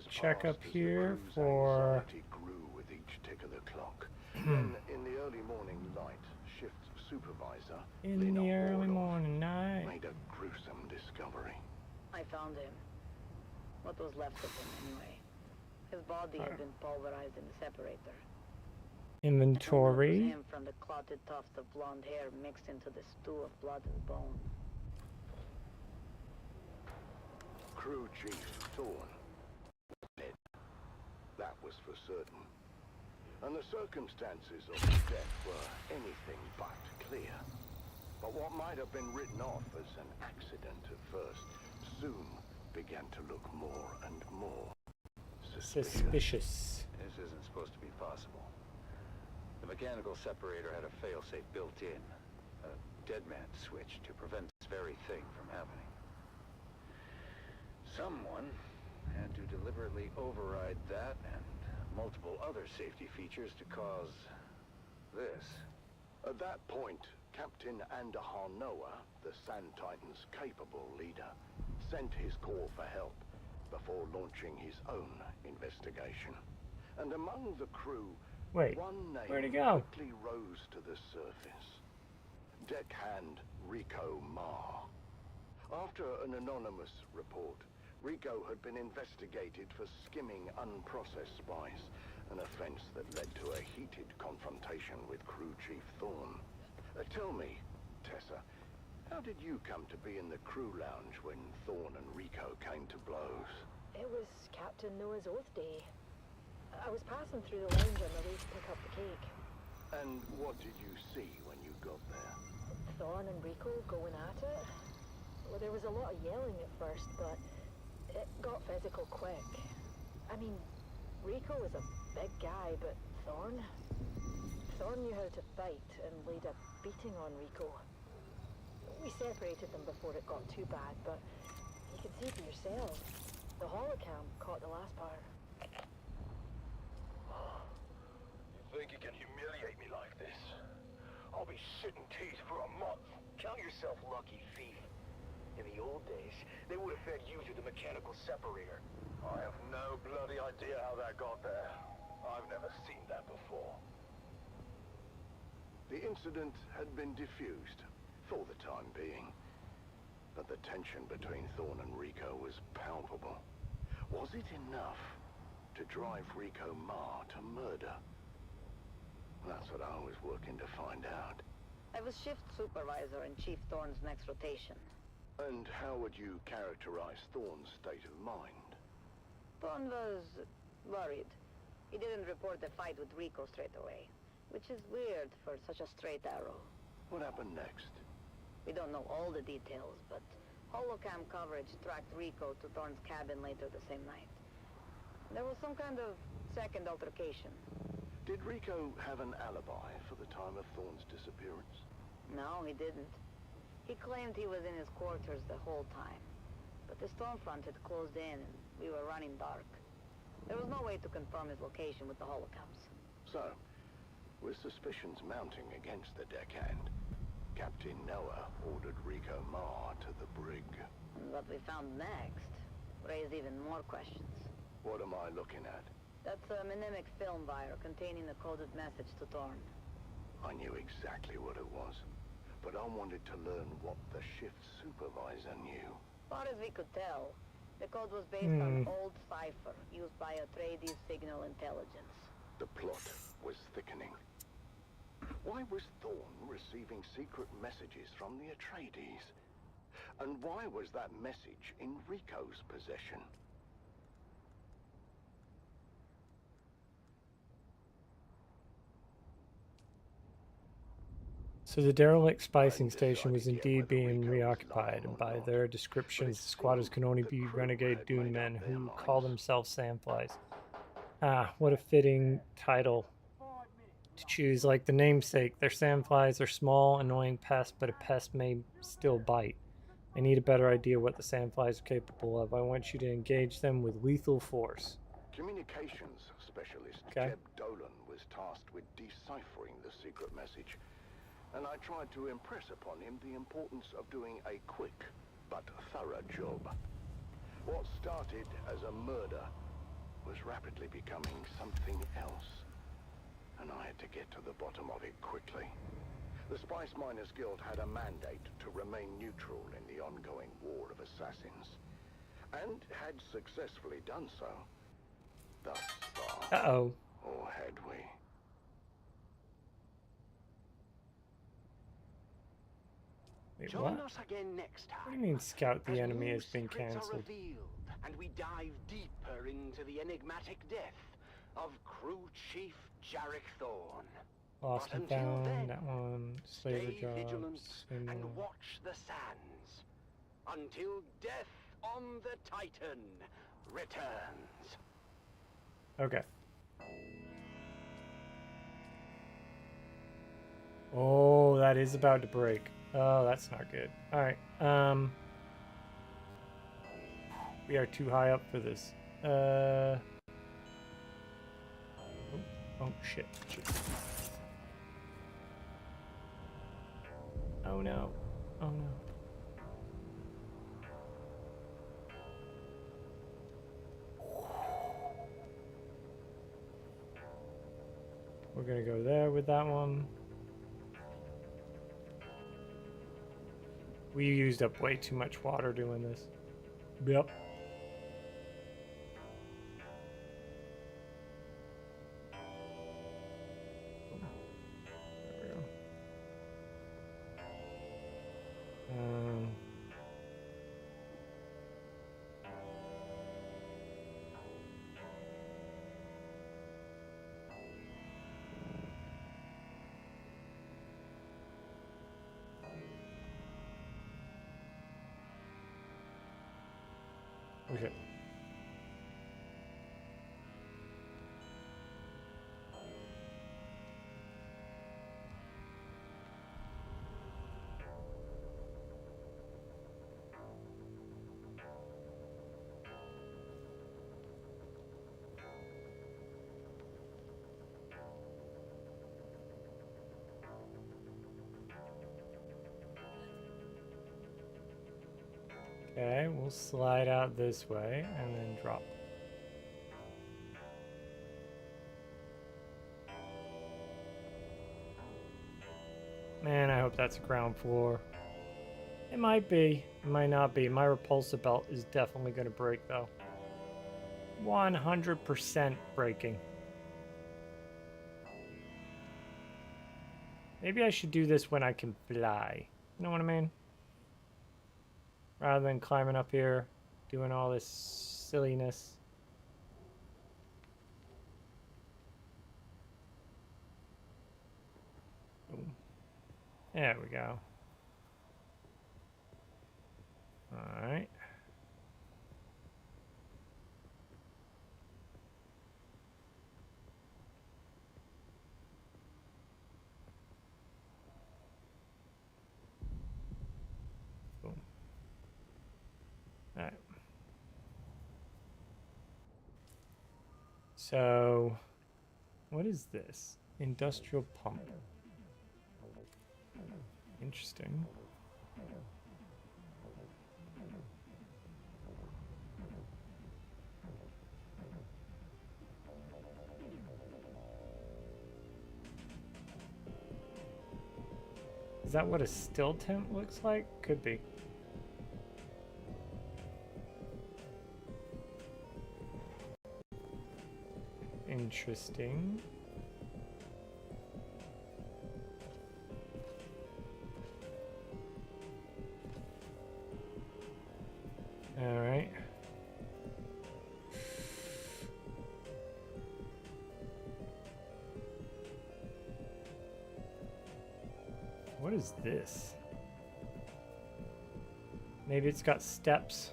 Check up here for... grew with each tick of the clock. Then, in the early morning light, shift supervisor In the early morning night. made a gruesome discovery. I found him. What was left of him, anyway. His body had been pulverized in the separator. Inventory. Him from the clotted tuft of blonde hair mixed into the stew of blood and bone. Crew Chief Thorne. Dead. That was for certain. And the circumstances of his death were anything but clear. But what might have been written off as an accident at first soon began to look more and more suspicious. This isn't supposed to be possible. The mechanical separator had a failsafe built in, a dead man switch to prevent this very thing from happening. Someone had to deliberately override that and multiple other safety features to cause this. At that point, Captain Andahar Noah, the Sand Titan's capable leader, sent his call for help before launching his own investigation. And among the crew, Wait, one name where'd he go? quickly rose to the surface. Deckhand Rico Marr. After an anonymous report, Rico had been investigated for skimming unprocessed spice, an offense that led to a heated confrontation with Crew Chief Thorne. Tell me, Tessa, how did you come to be in the crew lounge when Thorne and Rico came to blows? It was Captain Noah's Oath Day. I was passing through the lounge on the way to pick up the cake. And what did you see when you got there? Thorne and Rico going at it. Well, there was a lot of yelling at first, but it got physical quick. I mean, Rico was a big guy, but Thorne knew how to fight and laid a beating on Rico. We separated them before it got too bad, but you can see for yourself. The holocam caught the last part. You think you can humiliate me like this? I'll be me shitting teeth for a month. Count yourself lucky, thief. In the old days, they would have fed you to the mechanical separator. I have no bloody idea how that got there. I've never seen that before. The incident had been diffused, for the time being. But the tension between Thorn and Rico was palpable. Was it enough to drive Rico Ma to murder? That's what I was working to find out. I was shift supervisor in Chief Thorn's next rotation. And how would you characterize Thorn's state of mind? Thorn was worried. He didn't report the fight with Rico straight away, which is weird for such a straight arrow. What happened next? We don't know all the details, but holocam coverage tracked Rico to Thorn's cabin later the same night. There was some kind of second altercation. Did Rico have an alibi for the time of Thorn's disappearance? No, he didn't. He claimed he was in his quarters the whole time. But the stormfront had closed in and we were running dark. There was no way to confirm his location with the holocams. So, with suspicions mounting against the deckhand, Captain Noah ordered Rico Ma to the brig. And what we found next raised even more questions. What am I looking at? That's a mnemonic film wire containing a coded message to Thorn. I knew exactly what it was, but I wanted to learn what the shift supervisor knew. As far as we could tell, the code was based on old cipher used by Atreides signal intelligence. The plot was thickening. Why was Thorn receiving secret messages from the Atreides? And why was that message in Rico's possession? So the derelict spicing station was indeed being reoccupied, and by their descriptions, the squatters can only be renegade dune men who call themselves sandflies. Ah, what a fitting title to choose, like the namesake. They're sandflies, they're small, annoying pests, but a pest may still bite. I need a better idea what the sandflies are capable of. I want you to engage them with lethal force. Communications specialist Jeb Dolan was tasked with deciphering the secret message, and I tried to impress upon him the importance of doing a quick but thorough job. What started as a murder was rapidly becoming something else, and I had to get to the bottom of it quickly. The Spice Miners Guild had a mandate to remain neutral in the ongoing war of assassins, and had successfully done so thus far. Uh-oh. Or had we? Wait, Join what? us again next time. What do you mean scout the enemy has been secrets are cancelled? revealed, and we dive deeper into the enigmatic death of Crew Chief Jarek Thorn. Lost and found, that one, Stay slaver vigilant jobs, and watch the sands until death on the Titan returns. Okay. Oh, that is about to break. Oh, that's not good. Alright, we are too high up for this. Oh, shit. Oh no. Oh no. We're gonna go there with that one. We used up way too much water doing this. Yep. There we go. Okay. Okay, we'll slide out this way and then drop. Man, I hope that's a ground floor. It might be, it might not be. My repulsor belt is definitely going to break though. 100% breaking. Maybe I should do this when I can fly. You know what I mean? Rather than climbing up here, doing all this silliness. Boom. There we go. All right. Boom. All right. So, what is this? Industrial pump. Interesting. Is that what a still tent looks like? Could be. Interesting. All right. What is this? Maybe it's got steps.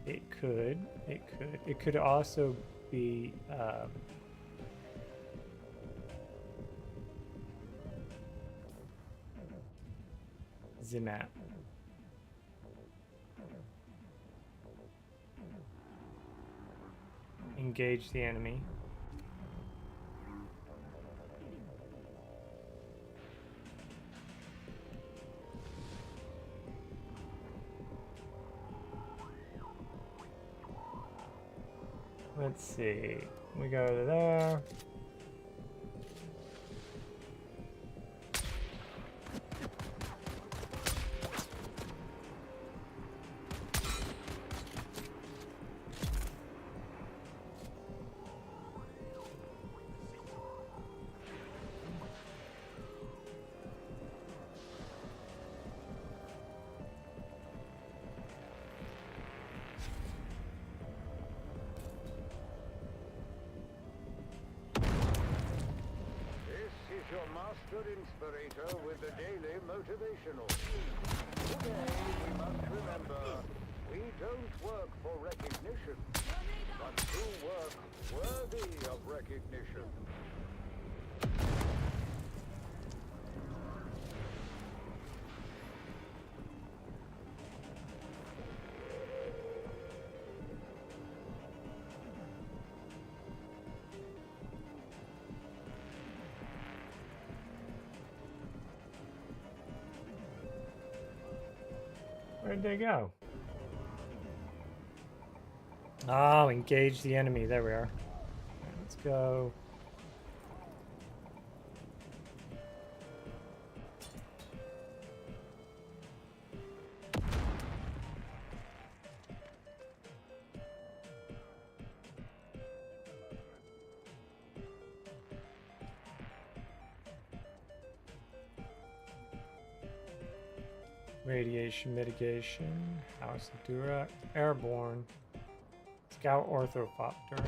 It could. It could also be the map. Engage the enemy. Let's see. We go to there. Your master inspirator with the daily motivational. Today we must remember, we don't work for recognition, but to work worthy of recognition. Where'd they go? Oh, engage the enemy. There we are. Right, let's go. Radiation mitigation, House of Dura, Airborne, Scout Orthopter.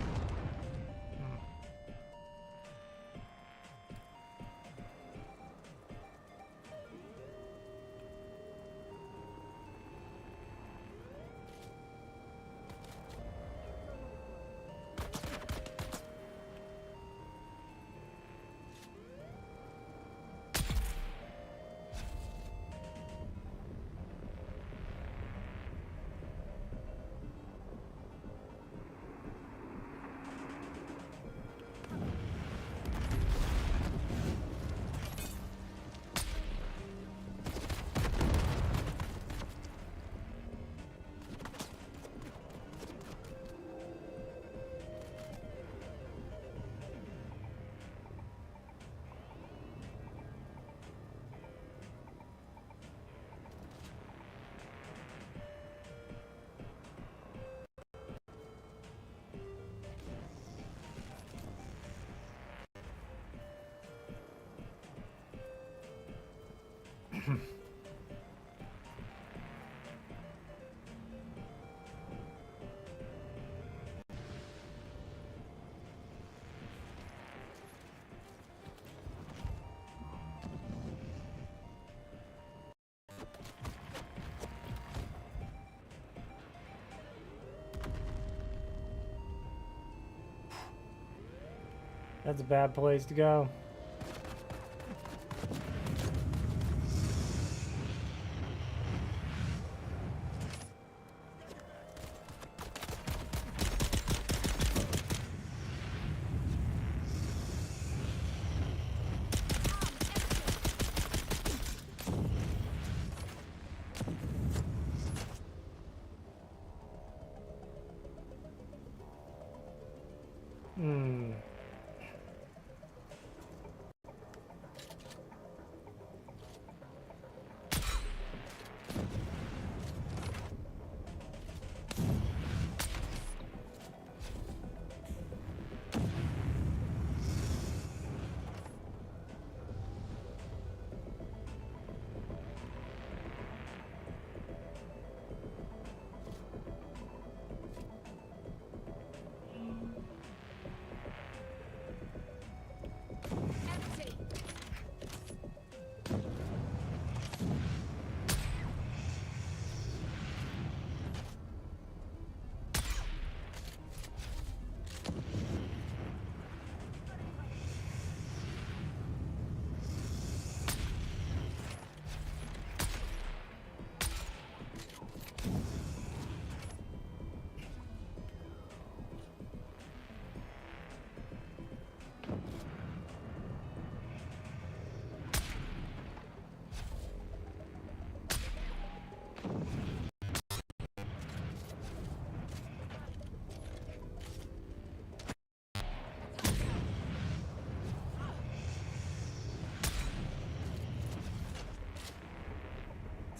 That's a bad place to go.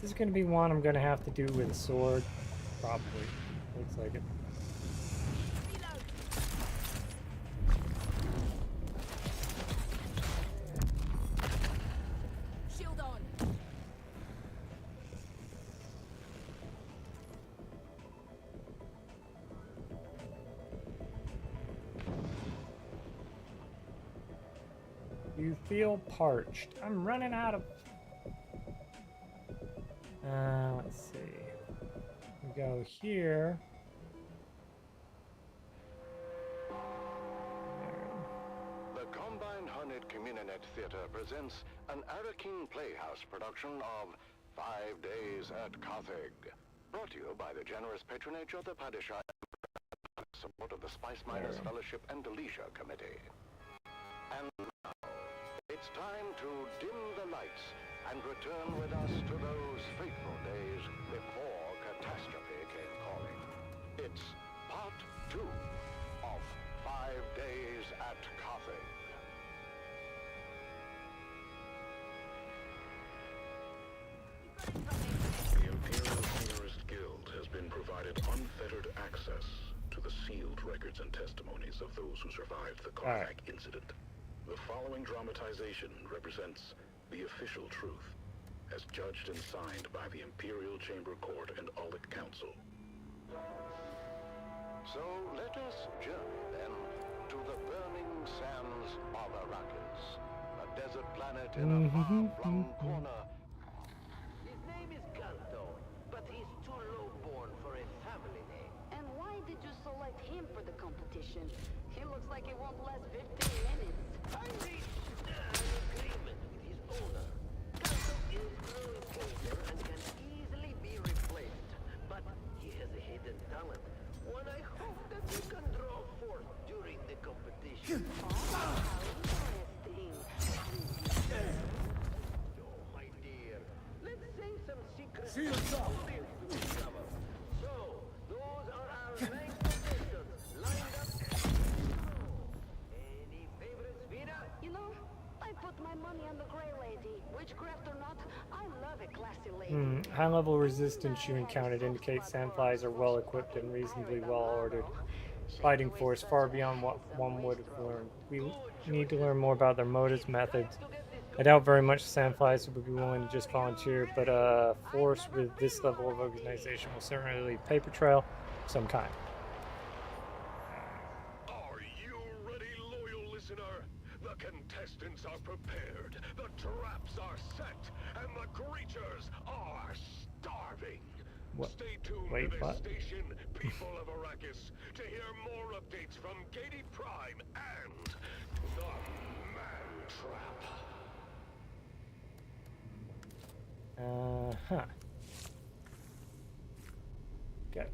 This is going to be one I'm going to have to do with a sword. Probably. Looks like it. Shield on. You feel parched. I'm running out of... let's see. We go here. The Combined Hornet Communinet Theater presents an Arakin Playhouse production of 5 Days at Carthage. Brought to you by the generous patronage of the Padishah, support of the Spice Miners Fellowship and the Leisure Committee. And now, it's time to dim the lights and return with us to those fateful days before catastrophe came calling. It's part 2 of 5 Days at Carthage. The Imperial Humorist Guild has been provided unfettered access to the sealed records and testimonies of those who survived the Carthage incident. The following dramatization represents the official truth, as judged and signed by the Imperial Chamber Court and Aulic Council. So let us journey then to the burning sands of Arrakis, a desert planet in a far-flung corner. His name is Kanto, but he's too low-born for a family name. And why did you select him for the competition? He looks like it won't last 15 minutes. I reached an agreement with his owner. Kanto is growing older and can easily be replaced, but he has a hidden talent, one I hope that you can draw forth during the competition. Oh, my dear, let's say some secrets. So, those are our 9 contestants lined up. Any favorites, Vida? You know, I put my money on the Grey Lady. Witchcraft or not, I love a classy lady. High-level resistance you encountered indicates sandflies are well-equipped and reasonably well-ordered. Fighting force far beyond what one would have learned. We need to learn more about their motives, methods, I doubt very much Sandflies would be willing to just volunteer, but a force with this level of organization will certainly leave a paper trail of some kind. Are you ready, loyal listener? The contestants are prepared, the traps are set, and the creatures are starving. What? Stay tuned Wait, to this what? station, people of Arrakis, to hear more updates from Katie Prime and the Man Trap. Uh-huh. Okay.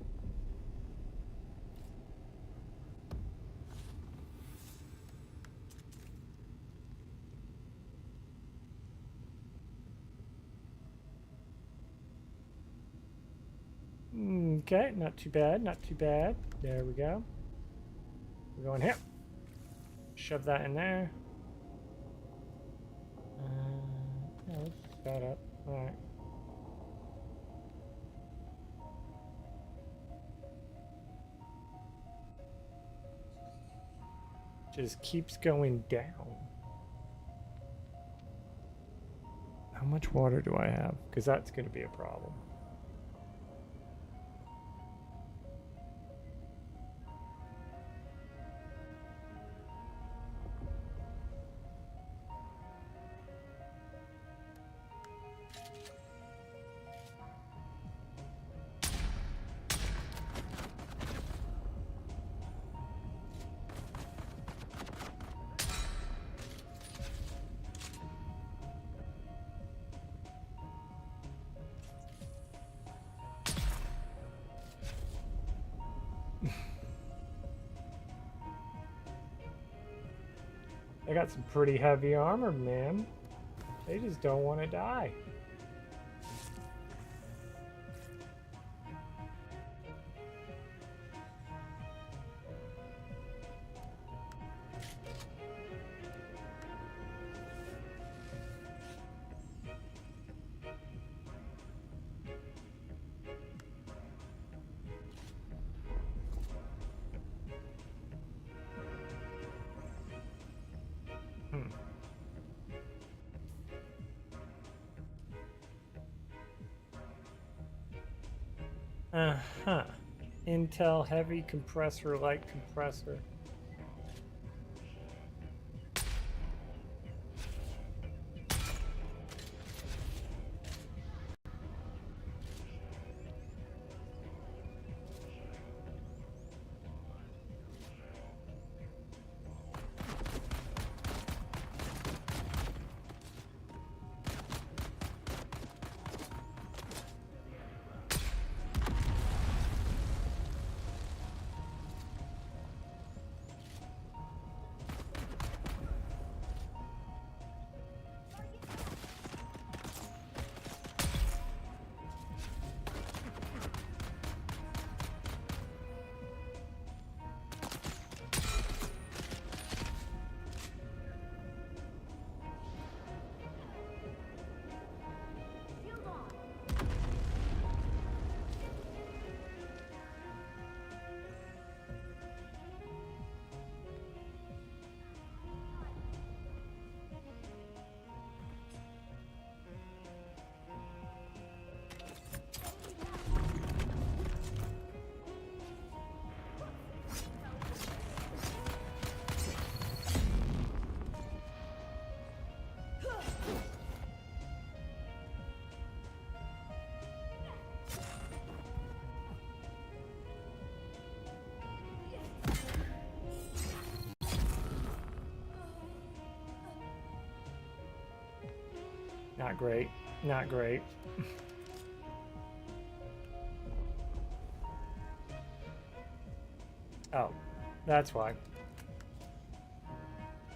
Okay, not too bad, not too bad. There we go. We're going here. Shove that in there. Yeah, let's pick that up. Alright. Just keeps going down. How much water do I have? Because that's going to be a problem. They got some pretty heavy armor, man. They just don't want to die. Uh-huh. Intel heavy compressor, light compressor. Not great. Not great. Oh, that's why.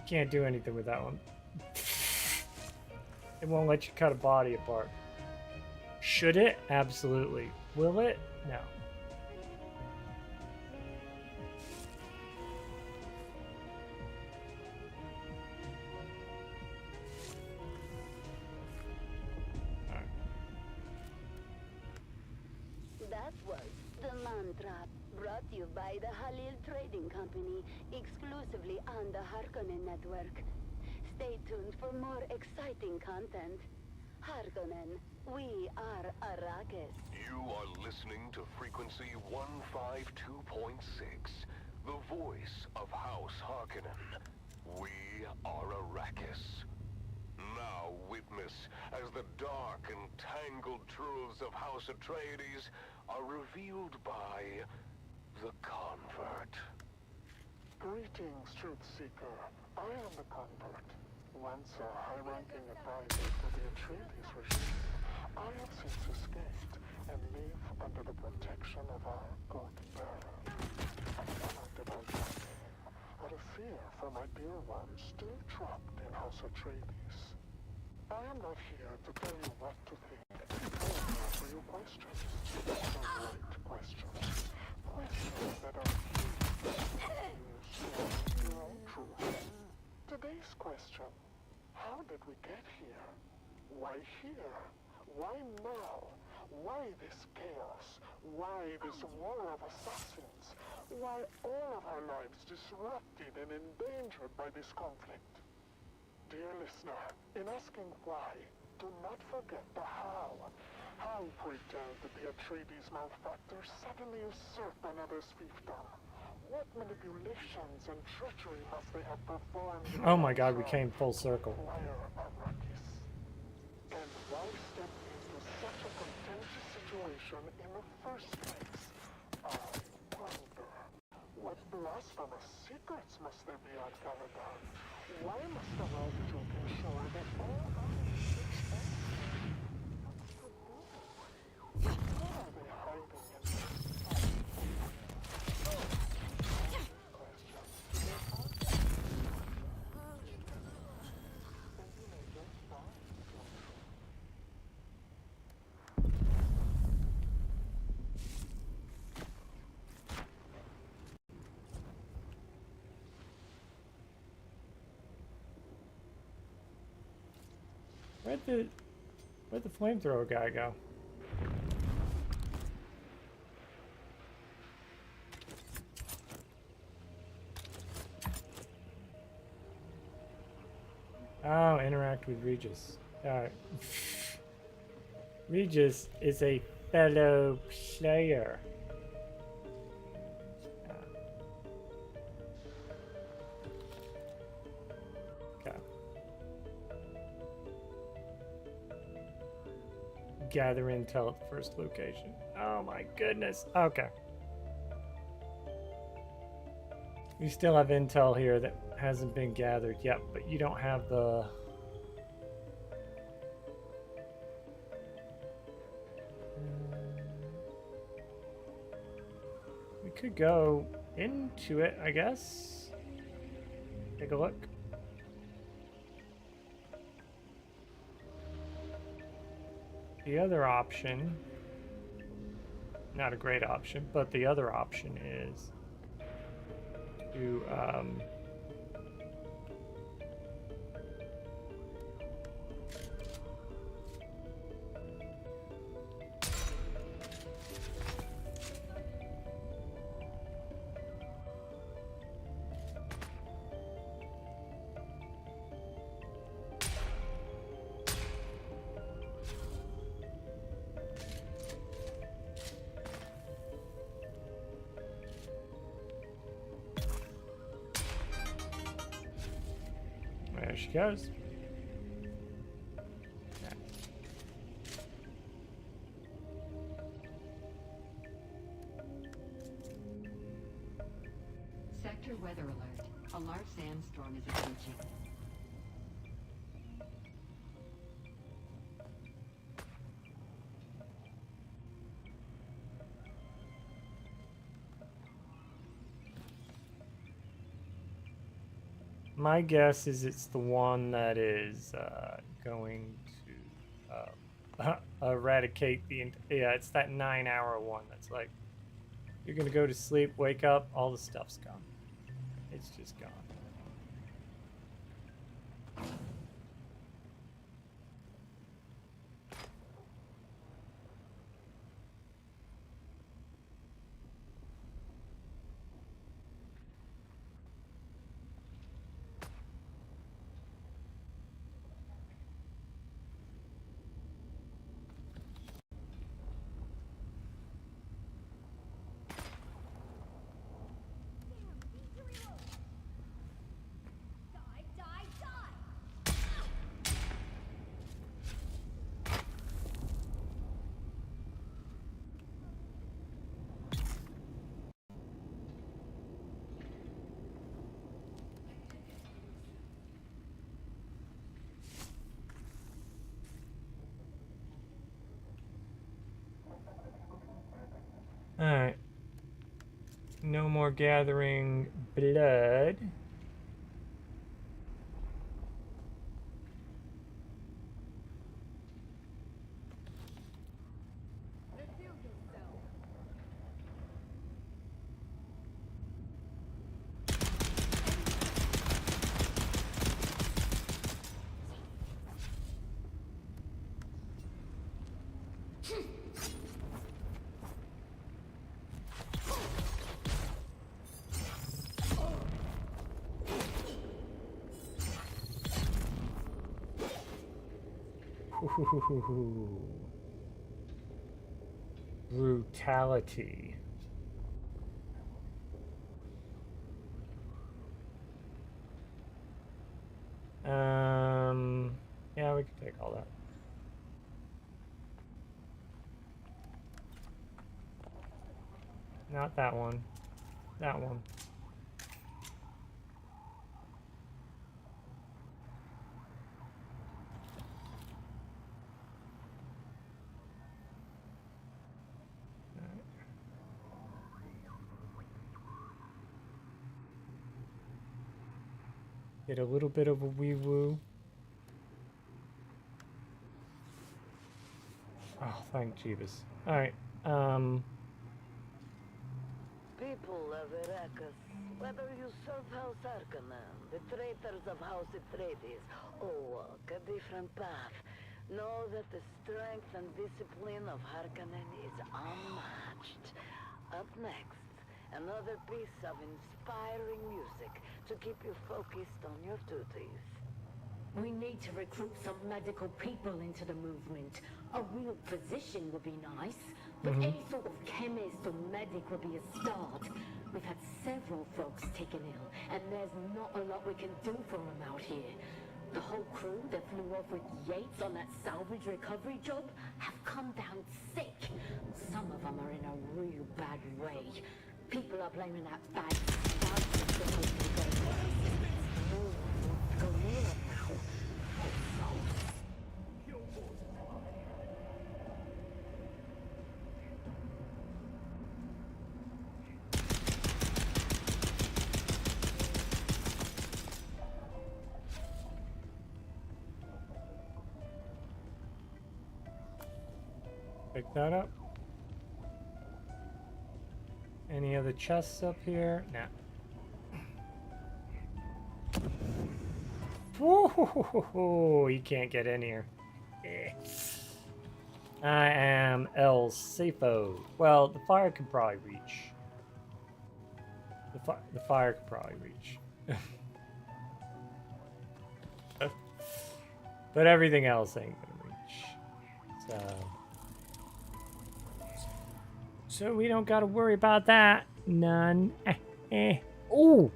Can't do anything with that one. It won't let you cut a body apart. Should it? Absolutely. Will it? No. That was the Man Trap, brought to you by the Halil Trading Company, exclusively on the Harkonnen Network. Stay tuned for more exciting content. Harkonnen, we are Arrakis. You are listening to Frequency 152.6, the voice of House Harkonnen. We are Arrakis. Now witness as the dark and tangled truths of House Atreides are revealed by the Convert. Greetings, Truth Seeker. I am the Convert. Once a high-ranking advisor to the Atreides regime, I have since escaped and live under the protection of our God bearer. Out of fear for my dear ones still trapped in House Atreides. I am not here to tell you what to think. I am here for your questions. The right questions. Questions that are your own truth. Today's question: how did we get here? Why here? Why now? Why this chaos? Why this war of assassins? Why all of our lives disrupted and endangered by this conflict? Dear listener, in asking why, do not forget the how. How, pray tell, did the Atreides malefactors suddenly usurp another's fiefdom? What manipulations and treachery must they have performed? Oh my god, we came full circle. And why step into such a contentious situation in the first place? I wonder, what blasphemous secrets must there be on Caladan? Why must the world joke ensure that all others should stand? What are they hiding in this? Where'd the flamethrower guy go? Oh, interact with Regis. Alright. Regis is a fellow player. Gather intel at the first location. Oh my goodness. Okay. We still have intel here that hasn't been gathered yet, but you don't have the... We could go into it, I guess. Take a look. The other option, not a great option, but the other option is to there she goes. Sector weather alert. A large sandstorm is approaching. My guess is it's the one that is going to eradicate the... Yeah, it's that 9-hour one that's like, you're going to go to sleep, wake up, all the stuff's gone. It's just gone. more gathering blood. Brutality. Yeah, we can take all that. Not that one. That one. Get a little bit of a wee woo. Oh, thank Jeebus. Alright, People of Arrakis, whether you serve House Harkonnen, the traitors of House Atreides, or walk a different path, know that the strength and discipline of Harkonnen is unmatched. Up next, another piece of inspiring music to keep you focused on your duties. We need to recruit some medical people into the movement. A real physician would be nice, but any sort of chemist or medic would be a start. We've had several folks taken ill, and there's not a lot we can do for them out here. The whole crew that flew off with Yates on that salvage recovery job have come down sick. Some of them are in a real bad way. People are blaming that bad stuff for making it go worse. No one wants to go near it now. Pick that up. Any other chests up here? Nah. Whoa, you can't get in here. Eh. I am El Safo. Well, the fire can probably reach. The fire can probably reach. But everything else ain't gonna reach. So we don't gotta worry about that. None. Ooh.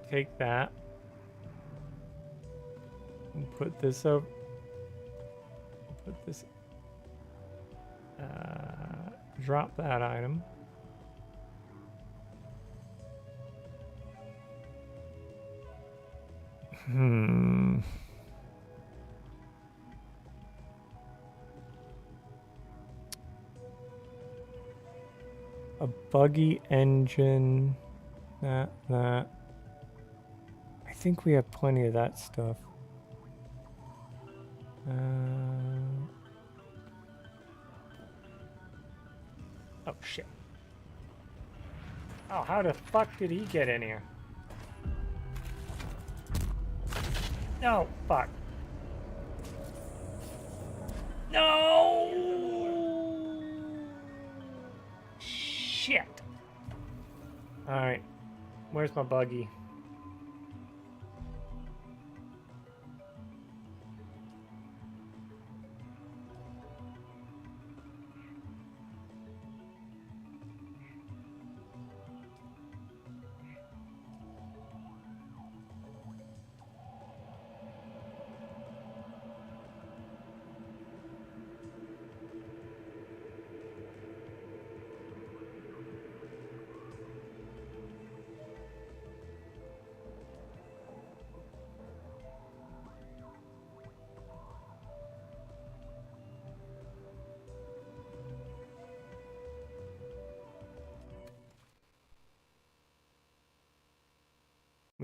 Take that. And put this up. Put this. Drop that item. A buggy engine. That. I think we have plenty of that stuff. Oh, shit. Oh, how the fuck did he get in here? No, fuck. No! Shit. Alright. Where's my buggy?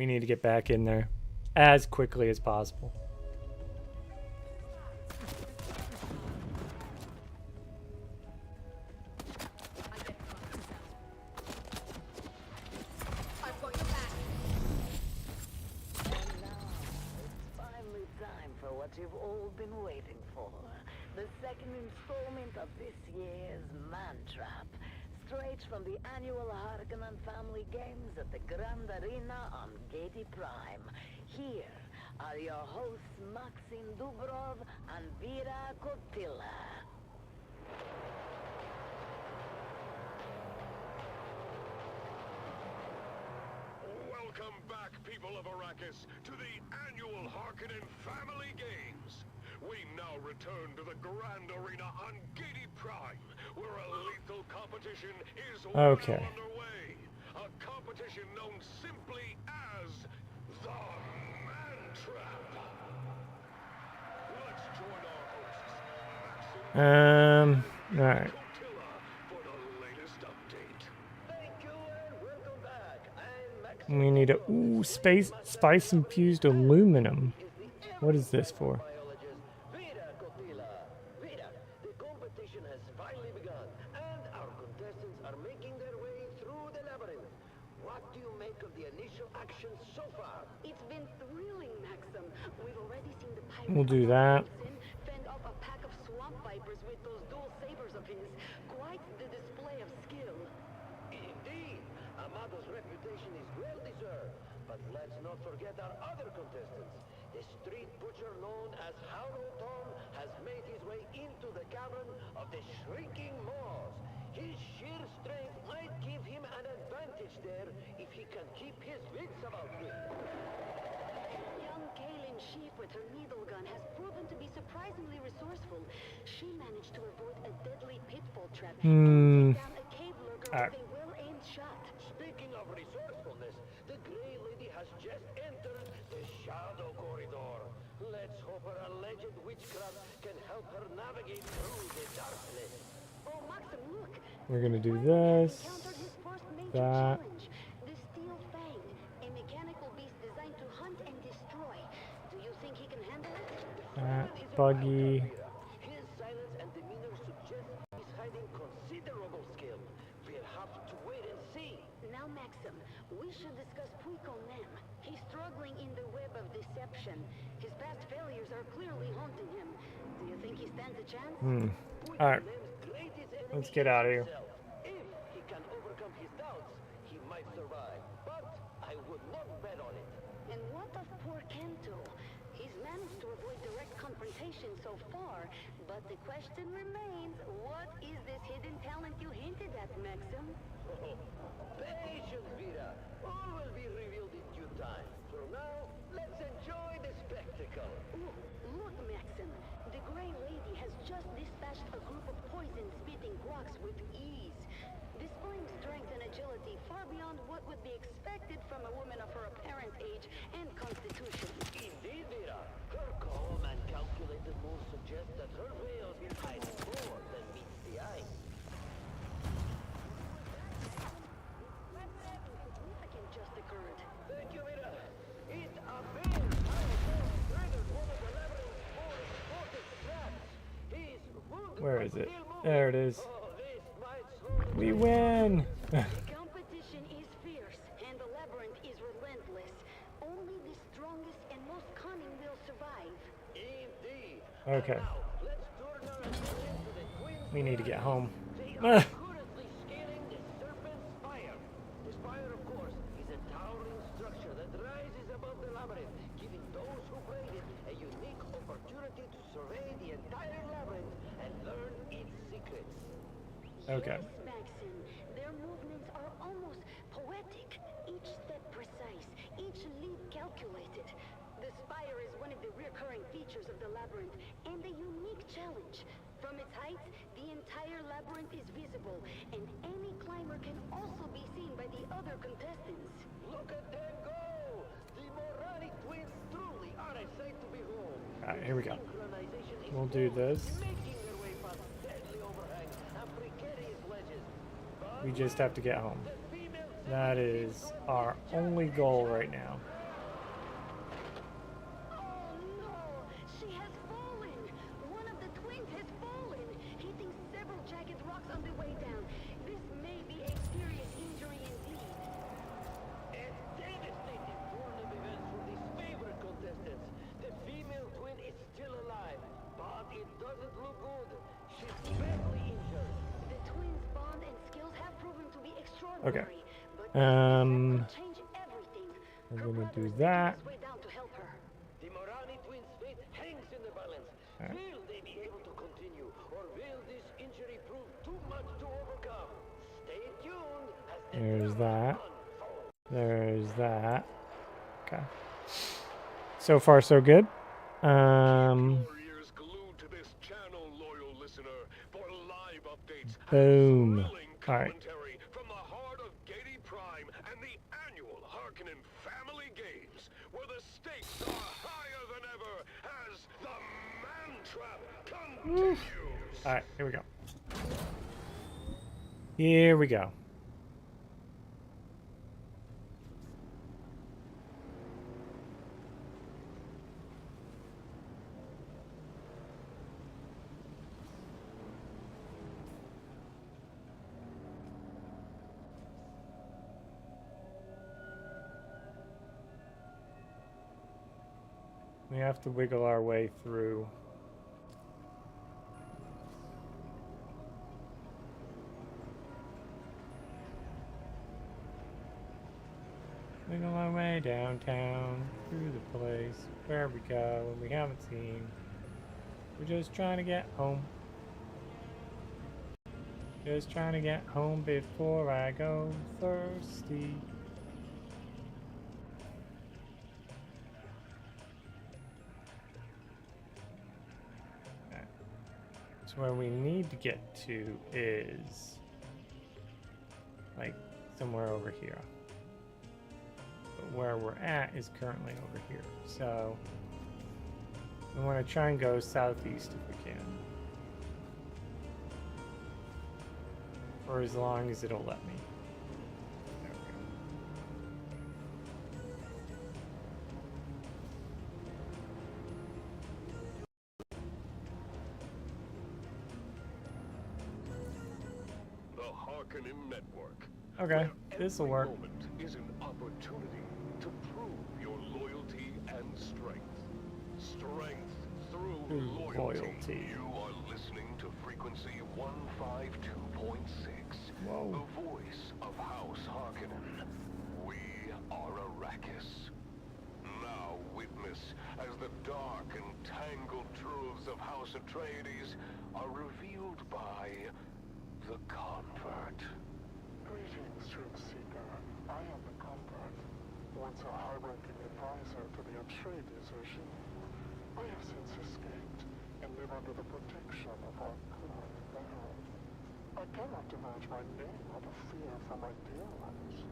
We need to get back in there as quickly as possible. You've all been waiting for. The second installment of this year's Man Trap. Straight from the annual Harkonnen Family Games at the Grand Arena on Gedi Prime. Here are your hosts Maxim Dubrov and Vera Kotila. Welcome back, people of Arrakis, to the annual Harkonnen Family Games. We now return to the Grand Arena on Gedi Prime, where a lethal competition is well underway. A competition known simply as the Man Trap. Let's join our hosts, Maxim All right. for the latest update. Thank you and welcome back. I'm Max. We need a spice infused aluminum. What is this for? Vera Kotila. Vera, the competition has finally begun, and our contestants are making their way through the labyrinth. What do you make of the initial action so far? It's been thrilling, Maxim. We've already seen the pirate. We'll do that. Fend off a pack of swamp vipers with those dual sabers of his. Quite the display of skill. Indeed, Amado's reputation is well deserved. But let's not forget our other contestants. The street butcher known as Howlton has made his way into the cavern of the Shrieking Maws. His sheer strength might give him an advantage there if he can keep his wits about him. Young Kaylin Sheep with her needle gun has proven to be surprisingly resourceful. She managed to avoid a deadly pitfall trap and take down a cave lurker with a well-aimed shot. Speaking of resourcefulness, the Grey Lady has just entered the Shadow Corridor. Let's hope her alleged witchcraft can help her navigate through the darkness. Oh, Maxim, look! We're gonna do this. Encountered his first major That. challenge. The Steel Fang, a mechanical beast designed to hunt and destroy. Do you think he can handle it? That buggy. His silence and demeanor suggest he's hiding considerable skill. We'll have to wait and see. Now, Maxim, we should discuss Puiko Nem. He's struggling in the web of deception. His past failures are clearly haunting him. Do you think he stands a chance? All right. Let's get out of here. If he can overcome his doubts, he might survive. But I would not bet on it. And what of poor Kento? He's managed to avoid direct confrontation so far, but the question remains, what is this hidden talent you hinted at, Maxim? Patience, Vera. All will be revealed in due time. For now, let's enjoy the spectacle. Ooh, look, Maxim. The Grey Lady has just dispatched a group of poison-spitting rocks with ease, displaying strength and agility far beyond what would be expected from a woman of her apparent age and constitution. Indeed, Vera. Her calm and calculated moves suggest that her veils hide more than meets the eye. Significant just occurred. Thank you, Vera. It appears Howlton triggered one of the labyrinth's more important traps. He's wounded. Where is it? There it is. We win! The competition is fierce, and the labyrinth is relentless. Only the strongest and most cunning will survive. Indeed. Okay. Let's turn our attention to the twins. We need to get home. They are currently scaling the Serpent Spire. The spire, of course, is a towering structure that rises above the labyrinth, giving those who brave it a unique opportunity to survey the entire labyrinth and learn its secrets. Okay. Yes, Maxim. Their movements are almost poetic. Each step precise, each leap calculated. The spire is one of the recurring features of the labyrinth, and a unique challenge. From its height, the entire labyrinth is visible, and any climber can also be seen by the other contestants. Look at them go! The Morani twins truly are a sight to behold. Alright, here we go. Synchronization is We'll do this. making their way past deadly overhangs and precarious ledges. We just have to get home. That is our only goal right now. on the way down. This may be a serious injury indeed. A devastating turn of events for these favorite contestants. The female twin is still alive, but it doesn't look good. She's badly injured. The twins' bond and skills have proven to be extraordinary. Okay. But change everything. We're gonna do that. Way down to help her. The Morani twins' fate hangs in the balance. Right. Will they be able to continue, or will this injury prove too much to overcome? Stay tuned. As There's that. There's that. Okay. So far, so good. Boom. All right. From the heart of Gaiety Prime and the annual Harkonnen Family Games, where the stakes are higher than ever as the Man Trap continues. All right, here we go. Here we go. We have to wiggle our way through. Wiggle our way downtown, through the place, where we go, and we haven't seen. We're just trying to get home. Just trying to get home before I go thirsty. So where we need to get to is like somewhere over here. But where we're at is currently over here. So we want to try and go southeast if we can. For as long as it'll let me. There we go. Network. Okay, this'll work. Moment is an opportunity to prove your loyalty and strength. Strength through loyalty. You are listening to frequency 152.6. Whoa. The voice of House Harkonnen. We are Arrakis. Now witness as the dark and tangled truths of House Atreides are revealed by the Convert. Greetings, Truthseeker. I am the Convert, once a high-ranking advisor to the Atreides regime. I have since escaped and live under the protection of our current Baron. I cannot divulge my name out of fear for my dear ones,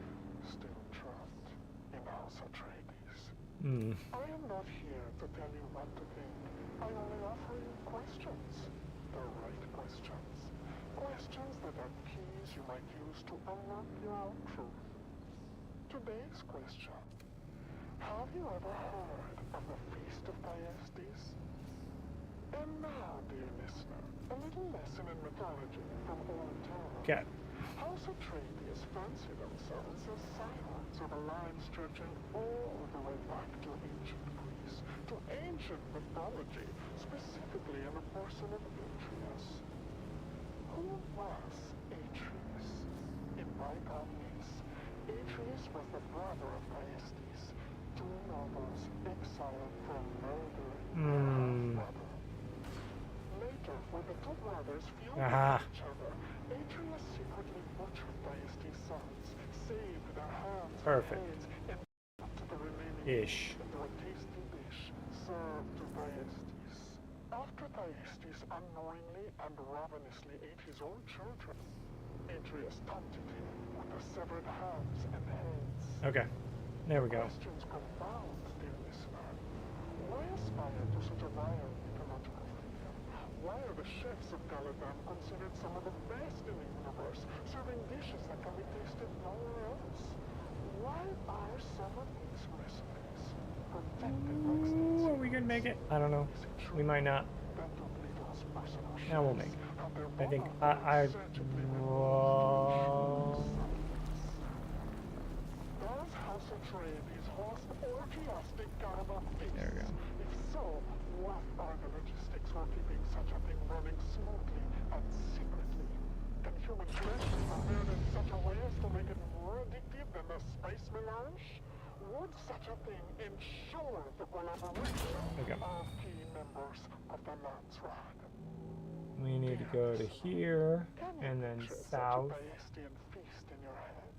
still trapped in House Atreides. I am not here to tell you what to think. I only offer you questions. The right questions. Questions that are keys you might use to unlock your own truth. Today's question. Have you ever heard of the Feast of Thyestes? And now, dear listener, a little lesson in mythology from old times. Okay. House Atreides fancy themselves as sirens of a line stretching all the way back to ancient Greece, to ancient mythology, specifically in the person of Atreus. Who was Atreus? In bygone days, Atreus was the brother of Thyestes, two nobles exiled for murdering their brother. Later, when the two brothers fueled each other, Atreus secretly butchered Thyestes' sons, saved their hands and heads, and to the remaining into a tasty dish served to Thyestes. After Thyestes unknowingly and ravenously ate his own children, Atreus taunted him with the severed hands and heads. Okay, there we go. Questions compound, dear listener. Why aspire to such a vile ecological freedom? Why are the chefs of Caladan considered some of the best in the universe, serving dishes that can be tasted nowhere else? Why are some of these recipes protected like states? Are we gonna make it? I don't know. We might not. Now we'll make it. I think I whoa. Does House Atreides host orgiastic carnival feasts? There we go. If so, what are the logistics for keeping such a thing running smoothly and secretly? Can human flesh be prepared in such a way as to make it more addictive than the space melange? Would such a thing ensure the collaboration of key members of the Landsraad? We need to go to here and then south. Such a feast in your head.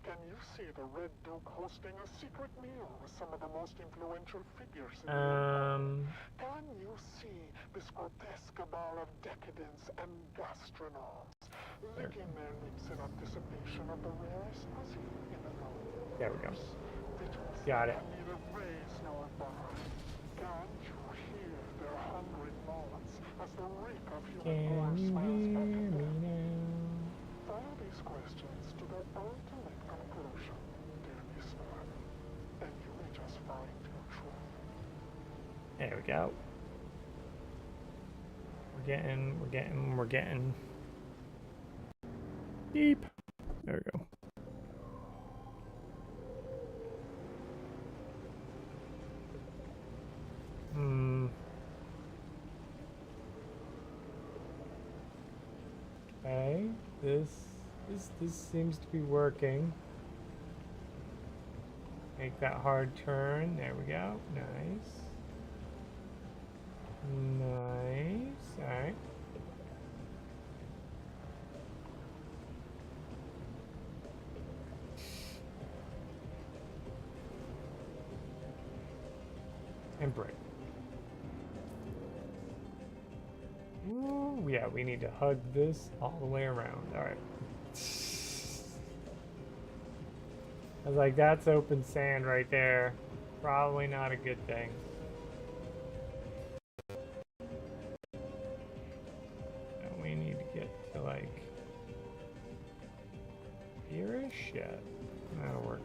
Can you see the Red Duke hosting a secret meal with some of the most influential figures in the empire? Can you see this grotesque cabal of decadents and gastronauts licking their lips in anticipation of the rarest cuisine in the known? There we go. Got it. Neither raise nor burn. Can't you hear their hungry moans as the reek of human gore smells back at them? Follow these questions to their ultimate conclusion, dear listener, and you may just find your truth. There we go. We're getting deep. There we go. Okay, this seems to be working. Make that hard turn. There we go. Nice. Nice. All right. And break. Ooh, yeah, we need to hug this all the way around. All right. I was like, that's open sand right there. Probably not a good thing. And we need to get to like here-ish. Yeah, that'll work.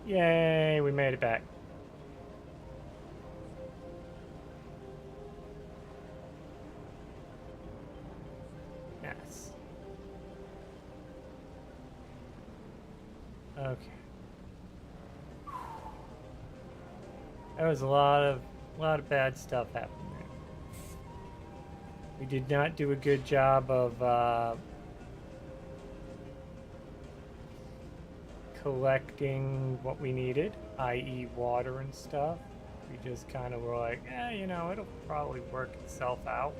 Yay, we made it back. Yes. Okay. There was a lot of bad stuff happening there. We did not do a good job of collecting what we needed, i.e. water and stuff. We just kind of were like, you know, it'll probably work itself out.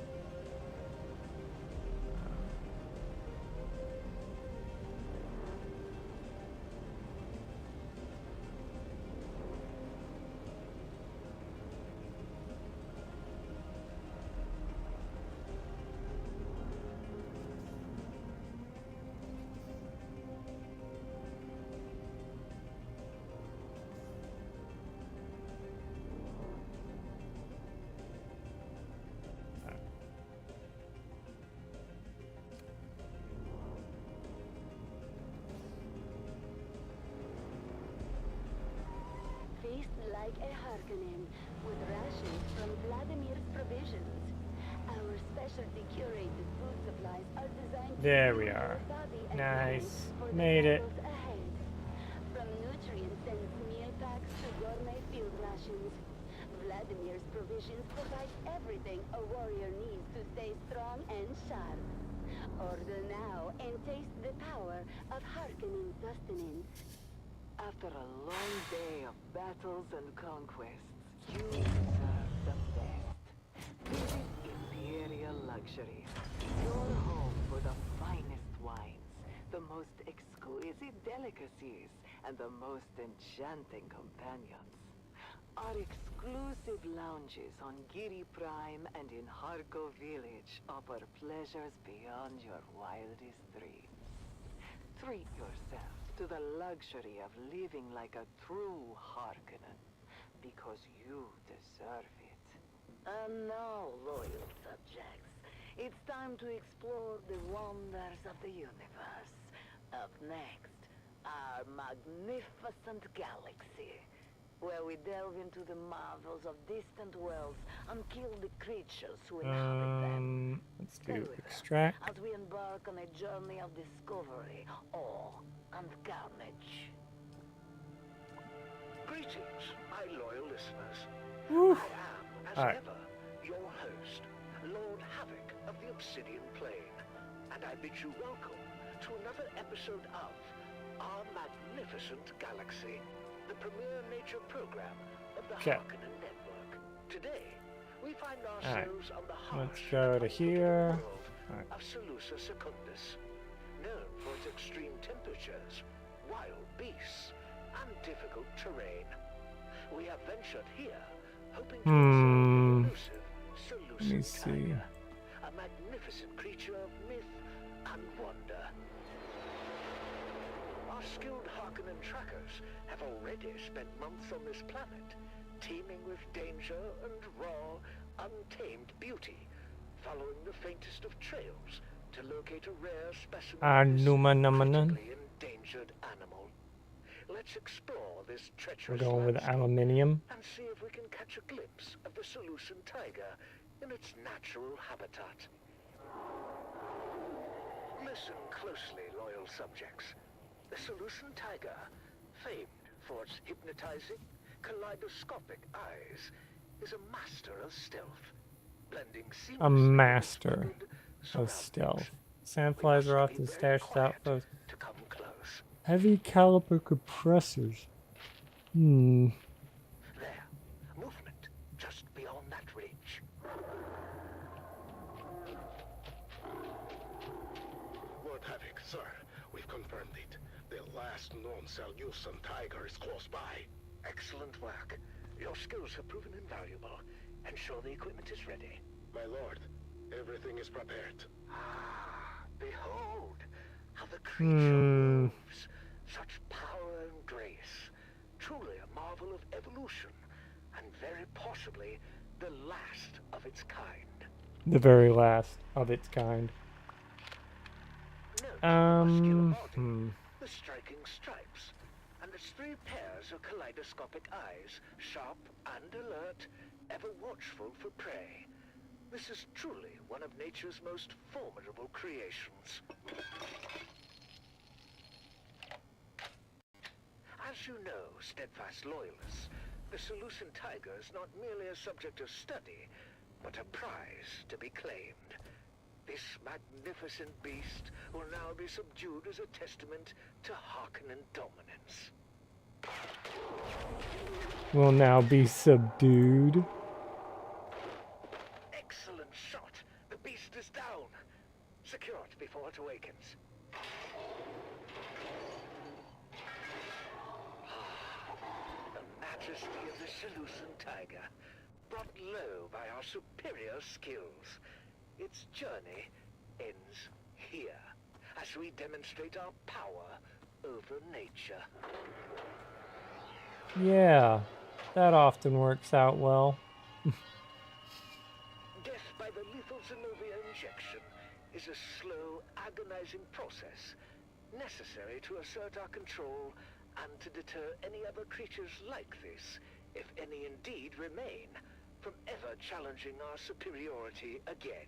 Feast like a Harkonnen, with rations from Vladimir's provisions. Our specialty curated food supplies are designed to There we fuel your are. body and Nice. mind for the Made it. battles ahead. From nutrient-dense meal packs to gourmet field rations, Vladimir's provisions provide everything a warrior needs to stay strong and sharp. Order now and taste the power of Harkonnen sustenance. After a long day of battles and conquests, you deserve the best. Visit Imperial Luxury, your home for the finest wines, the most exquisite delicacies, and the most enchanting companions. Our exclusive lounges on Giri Prime and in Harko Village offer pleasures beyond your wildest dreams. Treat yourself to the luxury of living like a true Harkonnen, because you deserve it. And now, loyal subjects, it's time to explore the wonders of the universe. Up next, our magnificent galaxy, where we delve into the marvels of distant worlds and kill the creatures who inhabit them. Let's do extract. As we embark on a journey of discovery, awe, and carnage. Greetings, my loyal listeners. Woo. I am, as All right. ever, your host, Lord Havoc of the Obsidian Plain, and I bid you welcome to another episode of Our Magnificent Galaxy, the premier nature program of the Harkonnen Network. Today, we find ourselves on the harsh Let's go to here. world of Salusa Secundus, known for its extreme temperatures, wild beasts, and difficult terrain. We have ventured here, hoping to observe the elusive Let me Salusan see. tiger, a magnificent creature of myth and wonder. Our skilled Harkonnen trackers have already spent months on this planet, teeming with danger and raw, untamed beauty, following the faintest of trails to locate a rare specimen of this critically endangered animal. Let's explore this We're treacherous going with landscape aluminium. and see if we can catch a glimpse of the Salusan tiger in its natural habitat. Listen closely, loyal subjects. The Salusan tiger, famed for its hypnotizing, kaleidoscopic eyes, is a master of stealth, blending seamlessly A master with of stealth. Sandflies are often stashed out close. to come close. Heavy caliber compressors. There, movement just beyond that ridge. Lord Havoc, sir, we've confirmed it. The last known Salusan tiger is close by. Excellent work. Your skills have proven invaluable. Ensure the equipment is ready. My lord, everything is prepared. Ah, behold how the creature moves. Such power and grace. Truly a marvel of evolution, and very possibly the last of its kind. The very last of its kind. The striking stripes, and its 3 pairs of kaleidoscopic eyes, sharp and alert, ever watchful for prey. This is truly one of nature's most formidable creations. As you know, steadfast loyalists, the Salusan tiger is not merely a subject of study, but a prize to be claimed. This magnificent beast will now be subdued as a testament to Harkonnen dominance. Will now be subdued. Excellent shot! The beast is down! Secure it before it awakens. The majesty of the Salusan tiger, brought low by our superior skills. Its journey ends here, as we demonstrate our power over nature. Yeah, that often works out well. Death by the lethal Zenobia injection is a slow, agonizing process, necessary to assert our control and to deter any other creatures like this, if any indeed remain, from ever challenging our superiority again.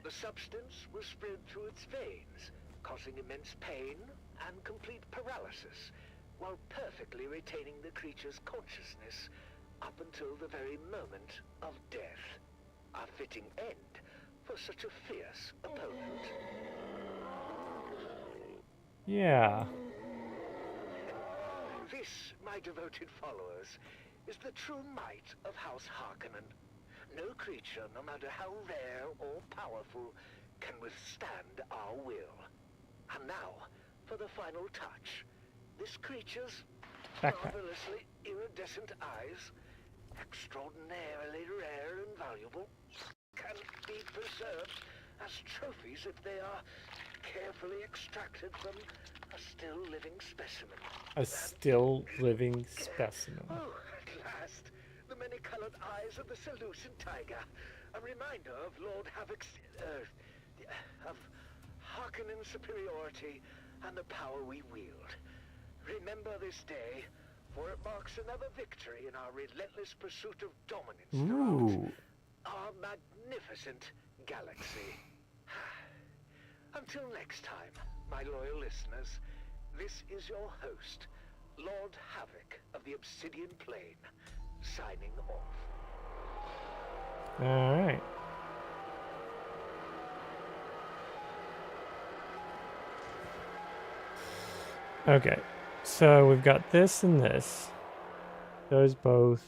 The substance was spread through its veins, causing immense pain and complete paralysis, while perfectly retaining the creature's consciousness up until the very moment of death. A fitting end for such a fierce opponent. Yeah. This, my devoted followers, is the true might of House Harkonnen. No creature, no matter how rare or powerful, can withstand our will. And now, for the final touch. This creature's marvelously iridescent eyes, extraordinarily rare and valuable, can be preserved as trophies if they are carefully extracted from a still living specimen. A still living specimen. Oh, at last, the many-colored eyes of the Seleucid tiger. A reminder of Lord Havoc's, of Harkonnen's superiority and the power we wield. Remember this day, for it marks another victory in our relentless pursuit of dominance throughout our magnificent galaxy. Until next time, my loyal listeners, this is your host, Lord Havoc of the Obsidian Plain, signing off. All right. Okay, so we've got this and this. Those both.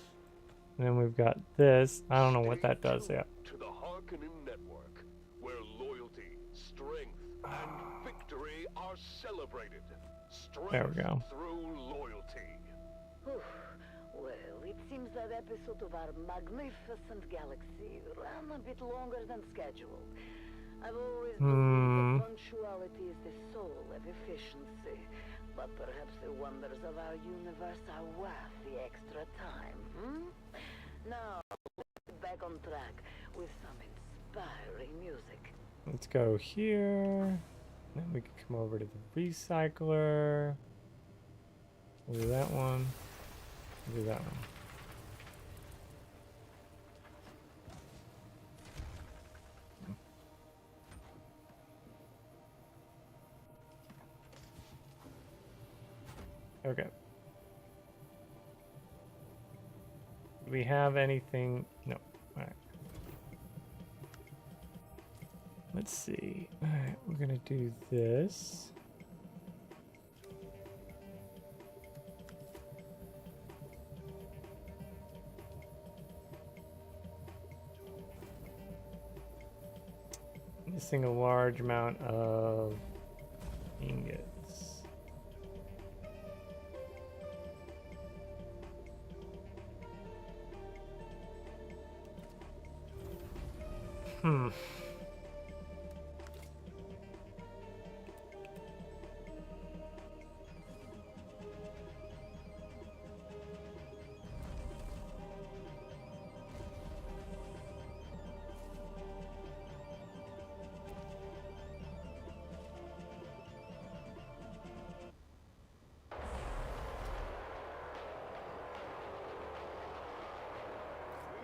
And then we've got this. I don't know what that does yet. To the Harkonnen Network, where loyalty, strength, and victory are celebrated. Strength There we go. through loyalty. Well, it seems that episode of our magnificent galaxy ran a bit longer than scheduled. I've always believed that punctuality is the soul of efficiency, but perhaps the wonders of our universe are worth the extra time, Now, let's get back on track with some inspiring music. Let's go here. Then we can come over to the recycler. We'll do that one. We'll do that one. Okay. Do we have anything? No. Alright. Let's see. Alright, we're gonna do this. Missing a large amount of ingots.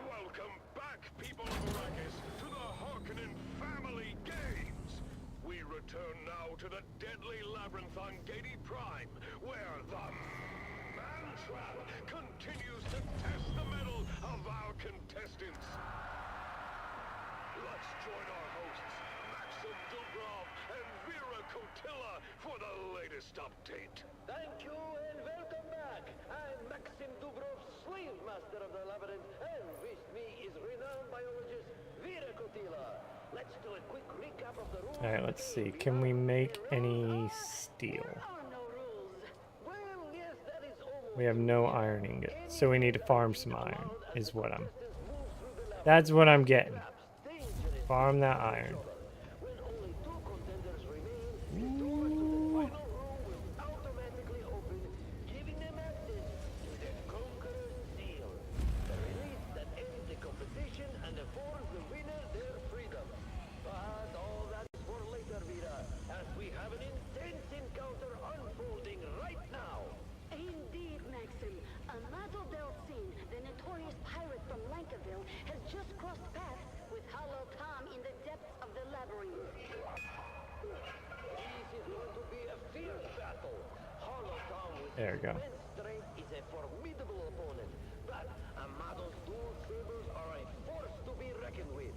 Welcome back, people of Arrakis, to the Harkonnen Family Games! We return now to the deadly labyrinth on Gedi Prime, where the Man-Trap continues to test the mettle of our contestants. Let's join our hosts, Maxim Dubrov and Vera Kotila, for the latest update. Thank you and welcome back. I'm Maxim Dubrov, slave master of the labyrinth, and with me is renowned biologist Vera Kotila. Let's do a quick recap of the rules. Alright, let's see. Can we make any steel? We have no iron ingot, so we need to farm some iron, is what I'm... That's what I'm getting. Farm that iron. Citadel has just crossed paths with Hollow Tom in the depths of the labyrinth. This is going to be a fierce battle. Hollow Tom with There we go. immense strength is a formidable opponent, but Amado's dual sabers are a force to be reckoned with.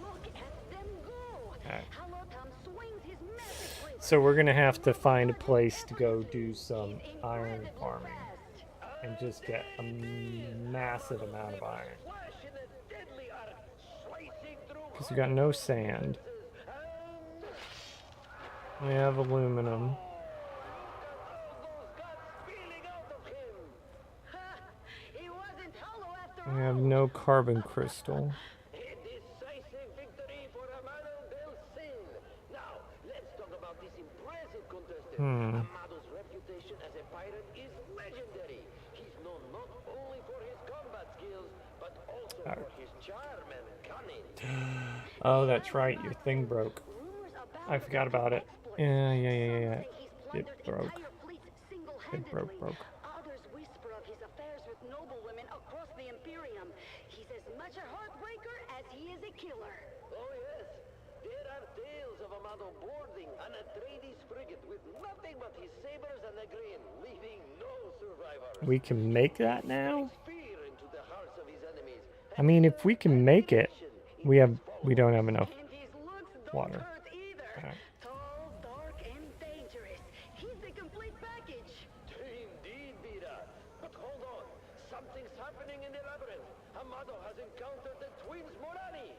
Look at them go! Alright. Hollow Tom swings his magic wrist. So we're gonna have to find a place to go do some iron farming and just get a massive amount of iron. Because we got no sand. We have aluminum. We have no carbon crystal. Amado's reputation as a pirate is legendary. He's known not only for his combat skills, but also for his charm and cunning. Oh, that's right. Your thing broke. I forgot about it. Yeah. It broke. It broke. Others whisper of his affairs with noblewomen across the Imperium. He's as much a heartbreaker as he is a killer. Oh yes, there are tales of Amado boarding an Atreides frigate with nothing but his sabers and a grin, leaving no survivors. We can make that now? Fear into the hearts of his enemies. I mean, if we can make it, we don't have enough water. Alright. Tall, dark, and dangerous. He's the complete package. Indeed, Vida. But hold on, something's happening in the labyrinth. Amado has encountered the twins Morani.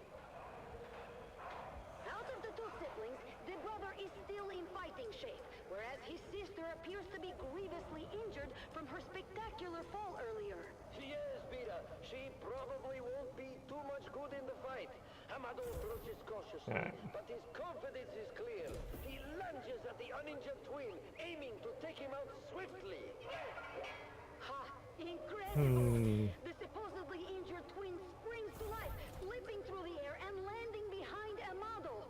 Out of the two siblings, the brother is still in fighting shape, whereas his sister appears to be grievously injured from her spectacular fall earlier. Yes, Vida. She probably won't be too much good in the fight. Amado approaches cautiously, but his confidence is clear. He lunges at the uninjured twin, aiming to take him out swiftly. Ha! Incredible! Hmm. The supposedly injured twin springs to life, flipping through the air and landing behind Amado.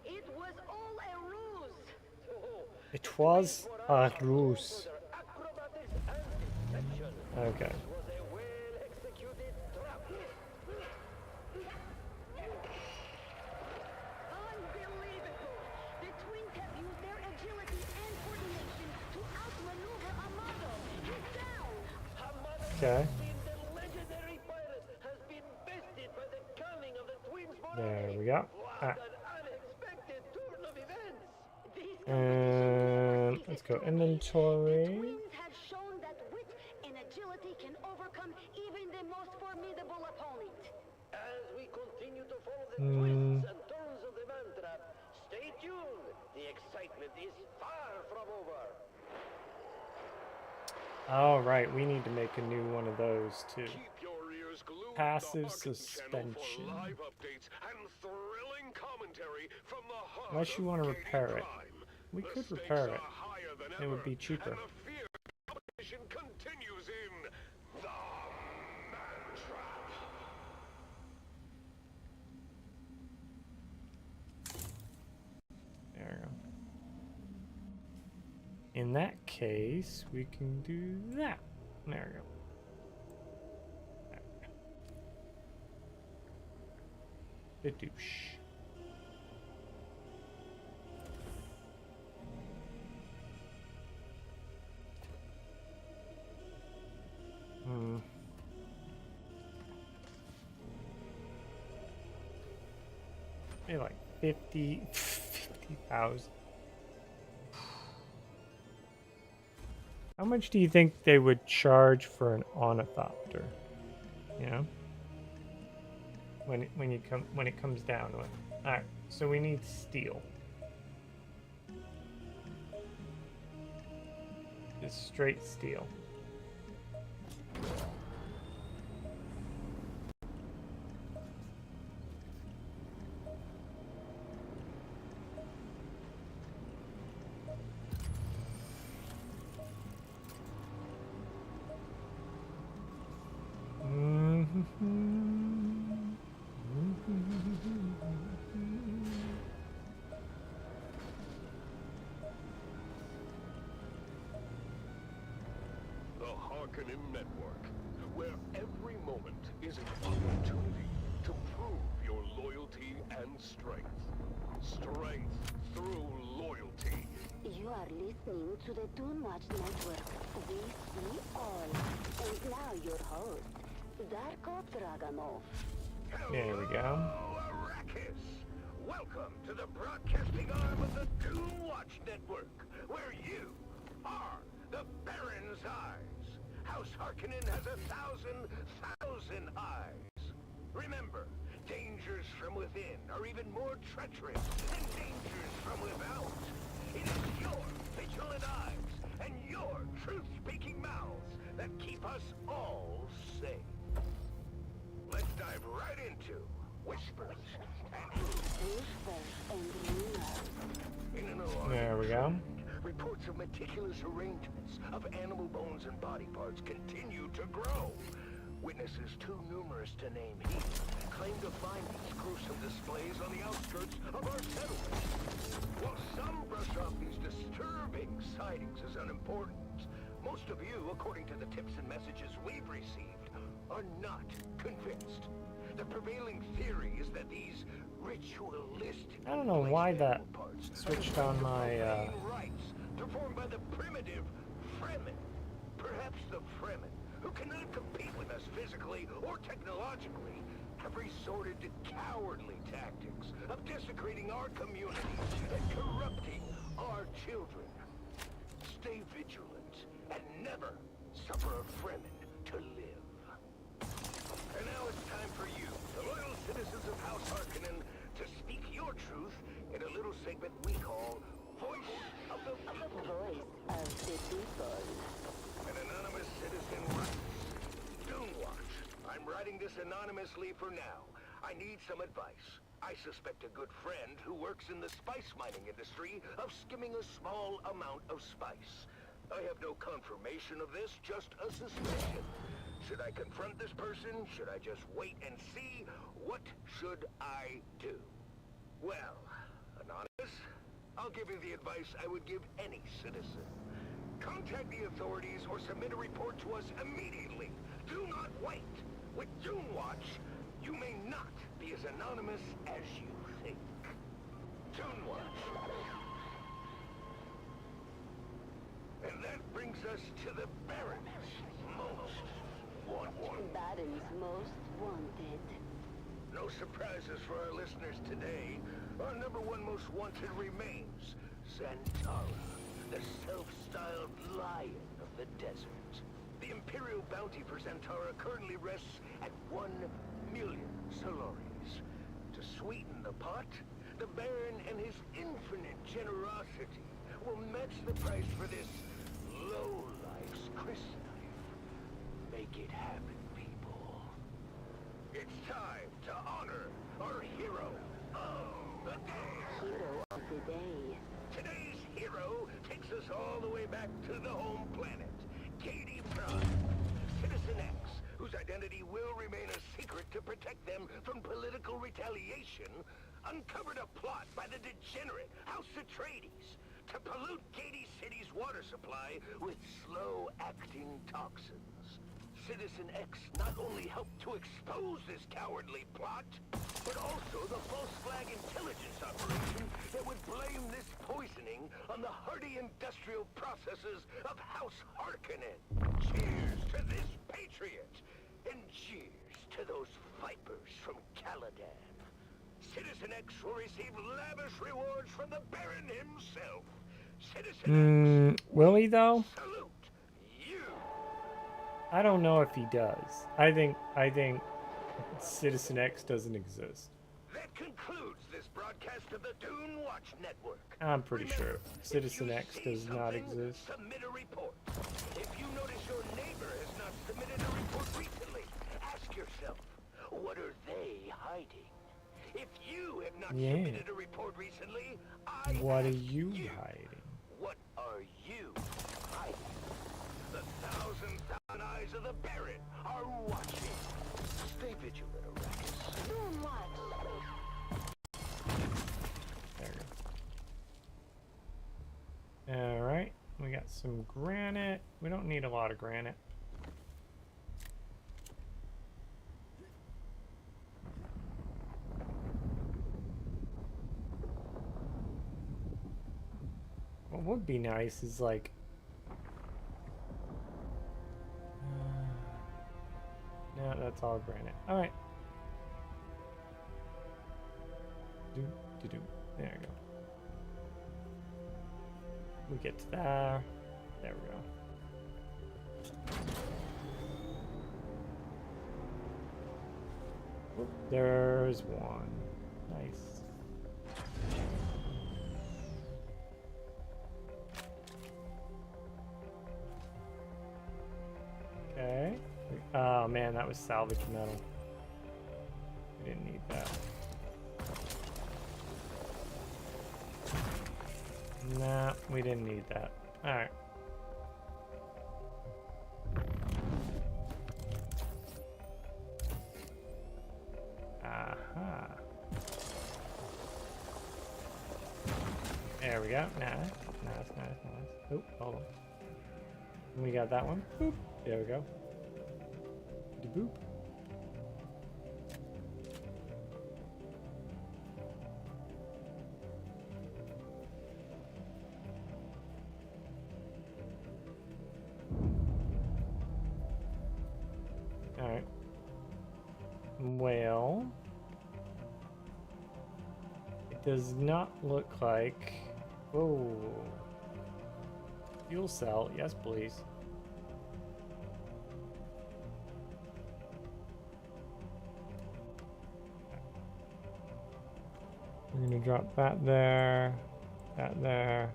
It was all a ruse. It was a ruse. Okay. Unbelievable! The twins have used their agility and coordination to outmaneuver Amado. He's down! Okay. The legendary pirate has been bested by the cunning of the twins Morani. There we go. What an unexpected turn of events! And let's go inventory. Twins have shown that wit and agility can overcome even the most formidable opponent. As we continue to follow the twists and turns of the man trap, stay tuned. The excitement is far from over. All right, we need to make a new one of those too. Passive suspension. Live updates and thrilling commentary from the heart Unless you want to repair it. We could repair it. It would be cheaper. competition continues in the Man Trap. There we go. In that case, we can do that. There we go. Badoosh. Maybe like 50,000. How much do you think they would charge for an ornithopter? You know? When it comes down to it. Alright, so we need steel. Just straight steel. is an opportunity to prove your loyalty and strength. Strength through loyalty. You are listening to the Toonwatch Network. We see all. And now your host, Darko Draganov. There we go. Arrakis! Welcome to the broadcasting arm of the Toonwatch Network, where you are the Baron's eyes. House Harkonnen has 1,000,000 eyes. Remember, dangers from within are even more treacherous than dangers from without. It is your vigilant eyes and your truth-speaking mouths that keep us all safe. Let's dive right into Whispers and There we go. reports of meticulous arrangements of animal bones and body parts continue to grow. Witnesses too numerous to name here claim to find these gruesome displays on the outskirts of our settlement. While some brush off these disturbing sightings as unimportant, most of you, according to the tips and messages we've received, are not convinced. The prevailing theory is that these ritualistic I don't know why that switched on my rites performed by the primitive Fremen. Perhaps the Fremen, who cannot compete with us physically or technologically, have resorted to cowardly tactics of desecrating our communities and corrupting our children. Stay vigilant and never suffer a Fremen to live. And now it's time for you, the loyal citizens of House Harkonnen, to speak your truth in a little segment we call Voice of the People. Voice of the People. An anonymous citizen writes, Doomwatch, I'm writing this anonymously for now. I need some advice. I suspect a good friend who works in the spice mining industry of skimming a small amount of spice. I have no confirmation of this, just a suspicion. Should I confront this person? Should I just wait and see? What should I do? Well, Anonymous, I'll give you the advice I would give any citizen. Contact the authorities or submit a report to us immediately. Do not wait. With Doomwatch, you may not be as anonymous as you think. Doomwatch. And that brings us to the Baron's most wanted. Baron's most wanted. No surprises for our listeners today. Our #1 most wanted remains Zantara, the self-styled lion of the desert. The Imperial bounty for Zantara currently rests at 1,000,000 Solaris. To sweeten the pot, the Baron and his infinite generosity will match the price for this low-life's crysknife. Make it happen, people. It's time to honor our hero of the day. Hero of the day. Today's hero takes us all the way back to the home planet, Katie Prime. Citizen X, whose identity will remain a secret to protect them from political retaliation, uncovered a plot by the degenerate House Atreides to pollute Katie City's water supply with slow-acting toxins. Citizen X not only helped to expose this cowardly plot, but also the false flag intelligence operation that would blame this poisoning on the hardy industrial processes of House Harkonnen. Cheers to this patriot, and cheers to those vipers from Caladan. Citizen X will receive lavish rewards from the Baron himself. Citizen X, will he though? salute you. I don't know if he does. I think Citizen X doesn't exist. That concludes this broadcast of the Doomwatch Network. I'm pretty sure Citizen X does not exist. Submit a report. If you notice your neighbor has not submitted a report recently, ask yourself, what are they hiding? If you have not submitted a report recently, What are you hiding? What are you hiding? The 1,000,000 eyes of the Baron are watching. Stay vigilant, Arrakis. Doomwatch. There we go. Alright, we got some granite. We don't need a lot of granite. What would be nice is like... no, that's all granite. Alright. There we go. We get to there. There we go. Oop, there's one. Nice. Okay. Oh man, that was salvage metal. We didn't need that. Nah, we didn't need that. Alright. Aha. There we go. Nice. Oh, hold on. We got that one. Boop. There we go. Boop. Alright. Well, it does not look like... Whoa. Fuel cell, yes please. We're gonna drop that there, that there,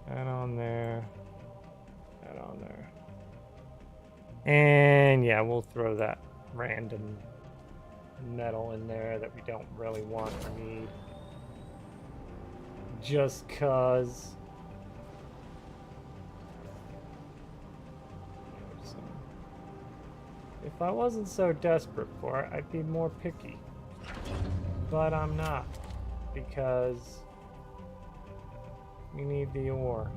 that on there, that on there. And yeah, we'll throw that random metal in there that we don't really want or need. Just cause. If I wasn't so desperate for it, I'd be more picky. But I'm not, because we need the ore.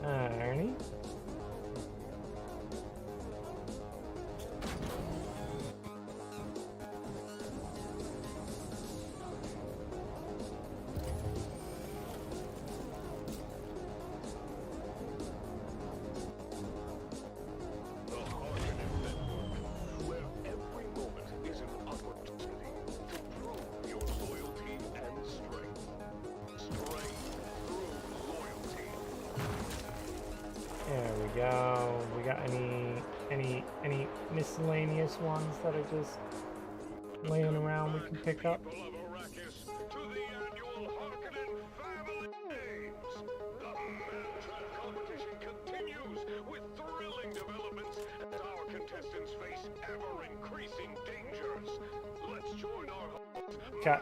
Alrighty. There we go. We got any miscellaneous ones that are just laying around we can pick up? Okay.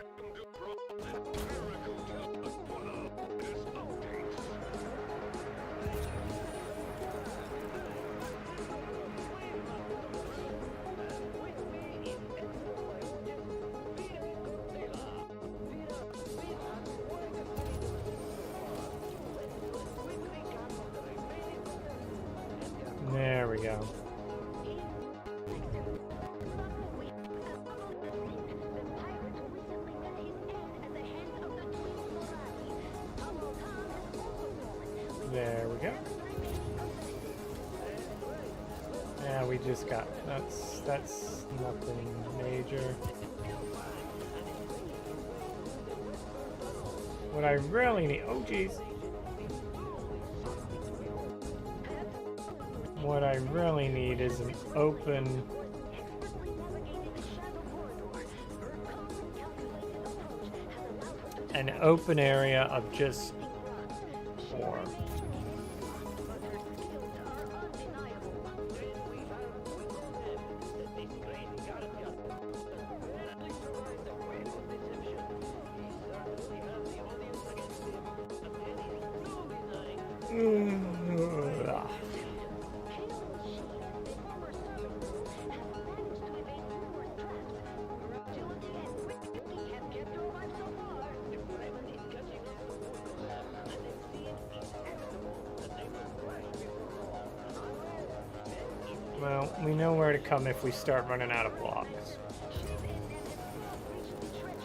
There we go. There we go. Yeah, we just got that's nothing major. What I really need, oh geez. What I really need is an open area of just ore. Well, we know where to come if we start running out of blocks.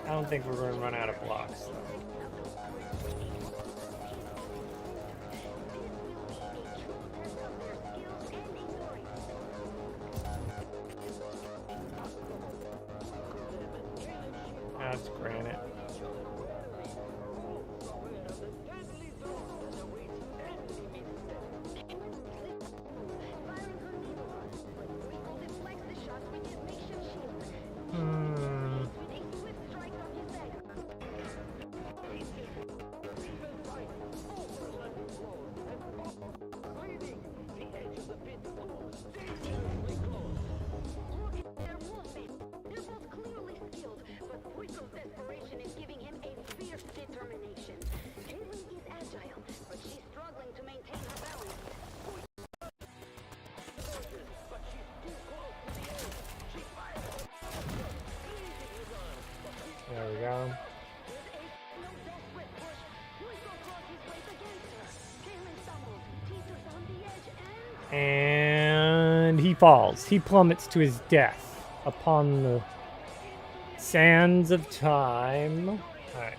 I don't think we're going to run out of blocks, though. That's granite. There we go. And he falls. He plummets to his death upon the sands of time. Alright.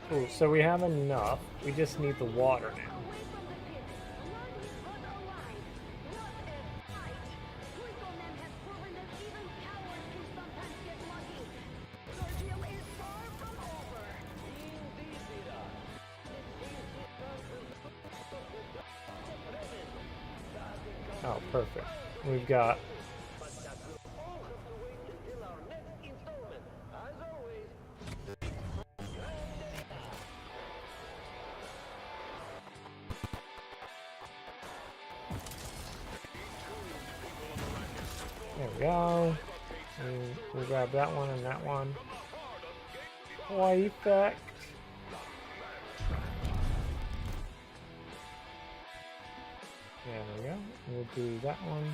Cool, so we have enough. We just need the water now. Oh, perfect. We've got... There we go. And we'll grab that one and that one. Hawaii effect. There we go. We'll do that one.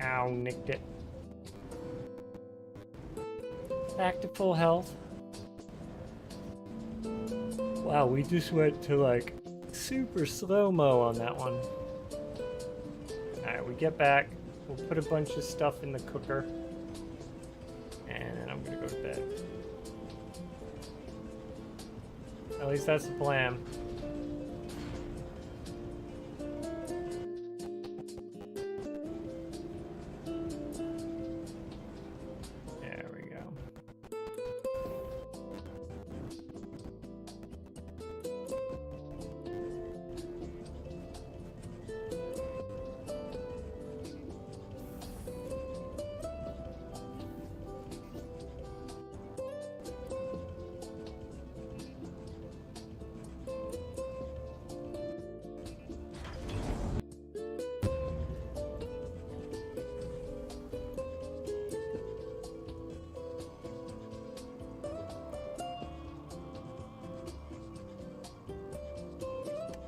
Ow, nicked it. Back to full health. Wow, we just went to like super slow-mo on that one. Alright, we get back. We'll put a bunch of stuff in the cooker. And then I'm gonna go to bed. At least that's the plan.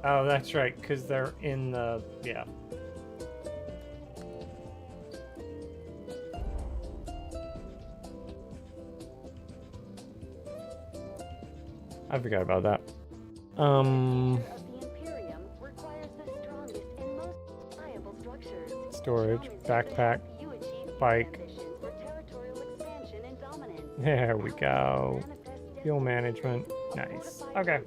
Oh, that's right, because they're in the... yeah. I forgot about that. Storage, backpack, bike. There we go. Fuel management. Nice. Okay.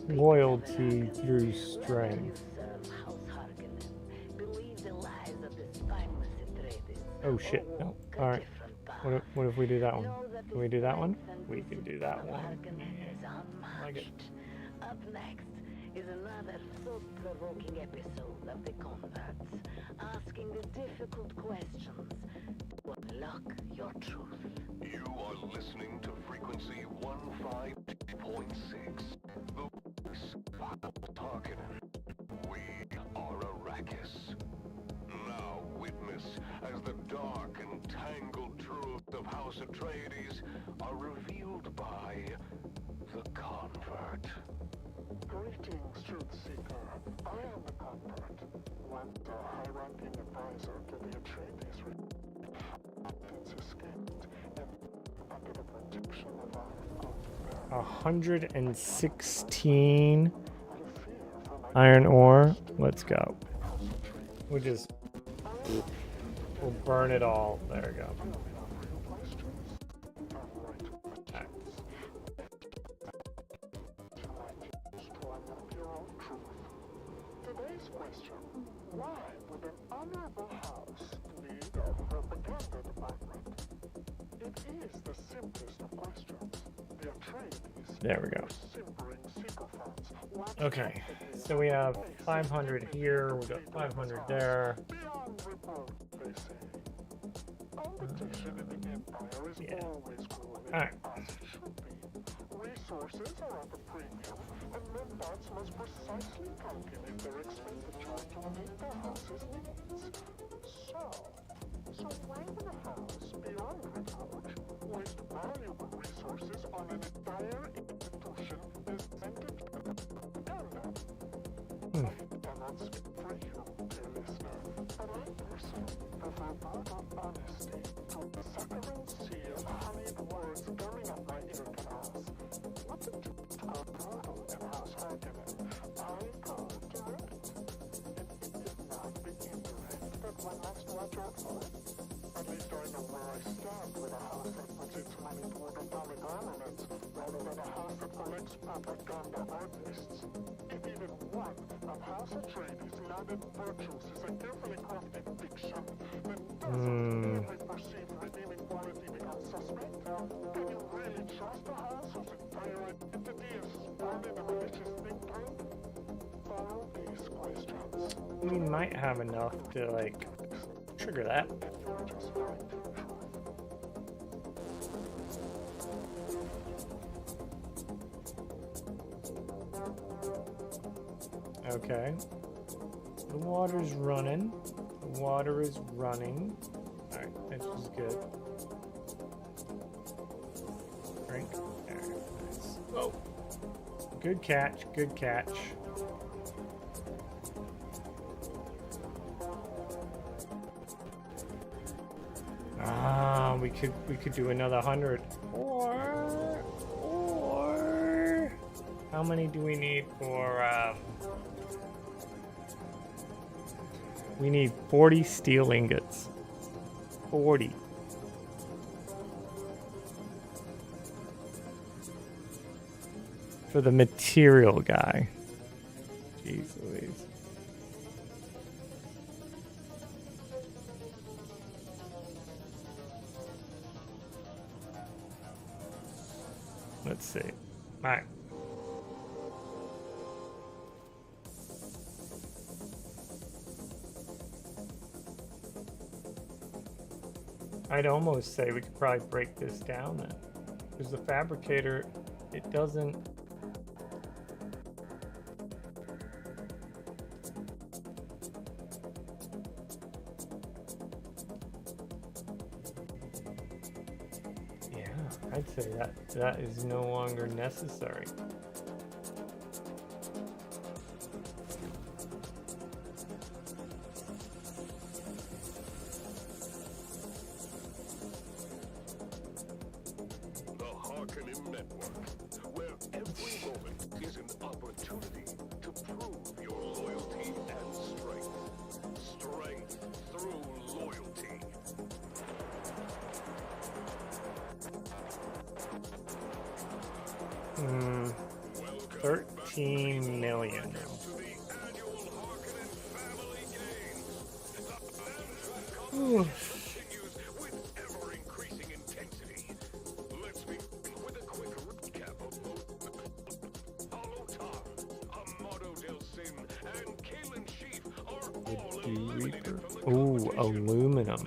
Loyalty through strength. Oh shit, no. Alright. What if we do that one? Can we do that one? We can do that one. Yeah. I like it. Up next is another thought-provoking episode of The Converts, asking the difficult questions to unlock your truth. You are listening to frequency 15.6. The voice of Tarkin. We are Arrakis. Now witness as the dark and tangled truths of House Atreides are revealed by the Convert. Greetings, Truth Seeker. I am the Convert, once a high-ranking advisor to the Atreides since escaped and under the protection of our Convert. 116 iron ore. Let's go. We'll burn it all. There we go. Today's question: why would an honorable house need a propaganda department? It is the simplest of questions. The Atreides. There we go. Simpering sycophants. Okay, so we have 500 here, we got 500 there. Beyond report, they say. Competition in the Empire is always growing, as it should be. Resources are at a premium, and Membots must precisely calculate their expenditure to meet their house's needs. So why would a house, beyond reproach, waste valuable resources on an entire institution presented to propaganda? I cannot speak for you, dear listener, but I personally prefer brutal honesty to the saccharine sea of honeyed words gurgling up my ear canals. What the Jews call brutal in House Harkonnen, I call direct. And it is not the indirect that one must watch out for. At least I know where I stand with a house that puts its money toward atomic armaments, rather than a house that collects propaganda artists. If even one of House Atreides' lauded virtues is a carefully crafted fiction, then doesn't every perceived redeeming quality become suspect? Can you really trust a house whose entire identity is spawned in a malicious think tank? All these questions. We might have enough to, like, trigger that. Okay. The water's running. The water is running. Alright, this is good. Drink. There. Nice. Whoa. Good catch, good catch. Ah, we could do another 100. Or how many do we need for we need 40 steel ingots. 40. For the material guy. Jeez Louise. Let's see. Alright. I'd almost say we could probably break this down then. Because the fabricator, it doesn't... Yeah, I'd say that is no longer necessary. Hmm, 13 million. Ooh, aluminum.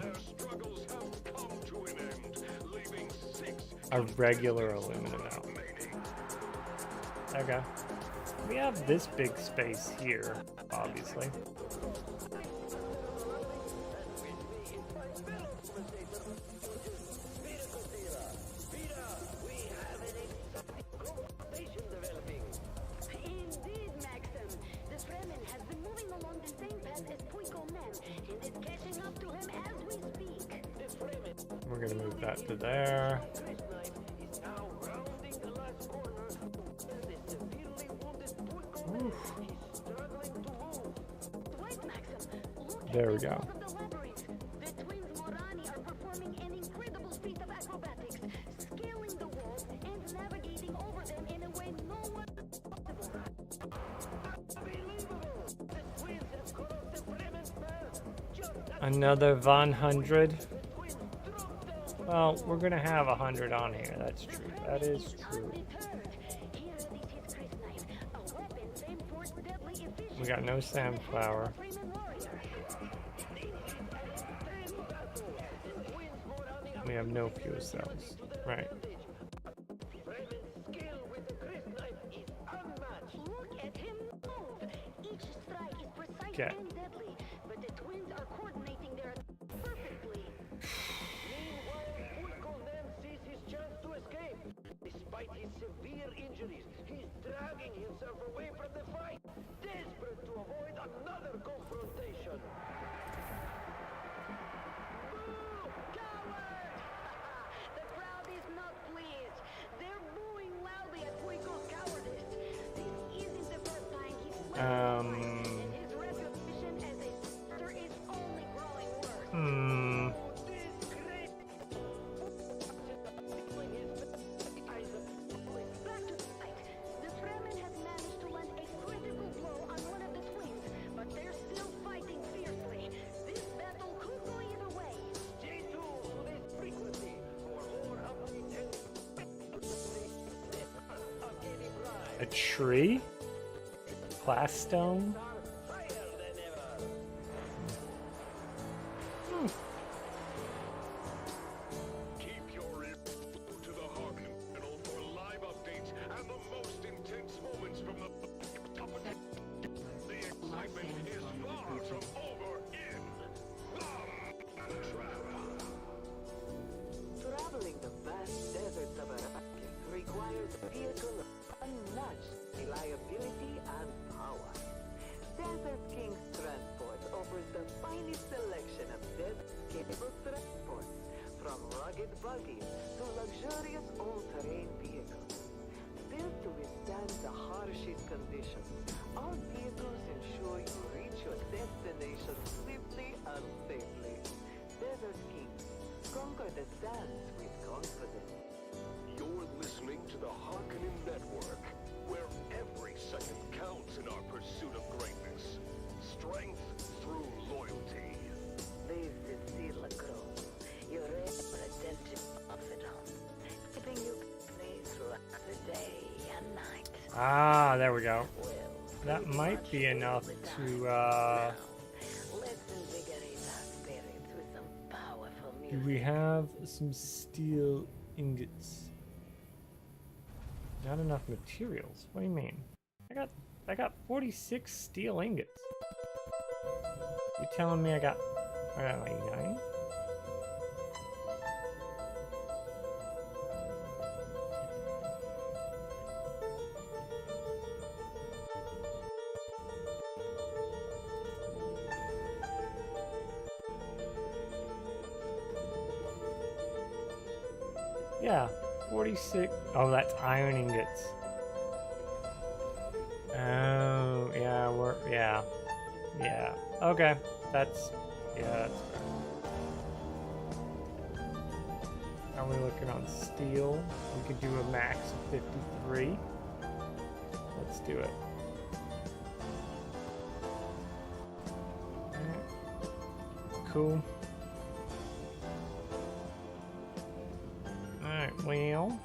A regular aluminum out. Okay. We have this big space here, obviously. Indeed, Maxim. The Fremen has been moving along the same path as Puico Men, and is catching up to him as we speak. We're gonna move that to there. Oof. There we go. The twins Morani are performing an incredible feat of acrobatics, scaling the walls and navigating over them in a way no one Another 100. Well, we're gonna have 100 on here. That's true. That is true. We got no sandflower. We have no fuel cells. Right. Okay. but the twins are coordinating their perfectly. Sees his chance to escape. Despite his severe injuries, he's dragging himself away from the fight, desperate to avoid another confrontation. Boo! Coward! The crowd is not pleased. They're booing loudly at Puico's cowardice. This isn't the first time he's and his reputation as a fighter is only growing worse. The Fremen have managed to land a critical blow on one of the twins, but they're still fighting fiercely. This battle could go either way. Stay tuned to this frequency for more updates and A tree? Class stone? Keep your ear to the Harkonnen channel for live updates and the most intense moments from the top of the excitement is far from over in Traveling the vast deserts of Arrakis requires a vehicle of unmatched reliability and power. Desert King's Transport offers the finest selection of desert-capable transports, from rugged buggies to luxurious all-terrain vehicles. Built to withstand the harshest conditions, our vehicles ensure you reach your destination swiftly and safely. Desert Kings, conquer the sands with confidence. You're listening to the Harkonnen Network, where every second counts in our pursuit of greatness. Strength through loyalty. This is Sila Crow, your attentive confidant, keeping you company throughout the day and night. Ah, there we go. That might be enough to, Let's invigorate our spirits with some powerful do music. we have some steel ingots? Not enough materials. What do you mean? I got 46 steel ingots. You telling me I got like 9? Yeah, 46. Oh, that's iron ingots. Oh, yeah, yeah. Okay, that's fair. How are we looking on steel? We could do a max of 53. Let's do it. Cool. Alright, well,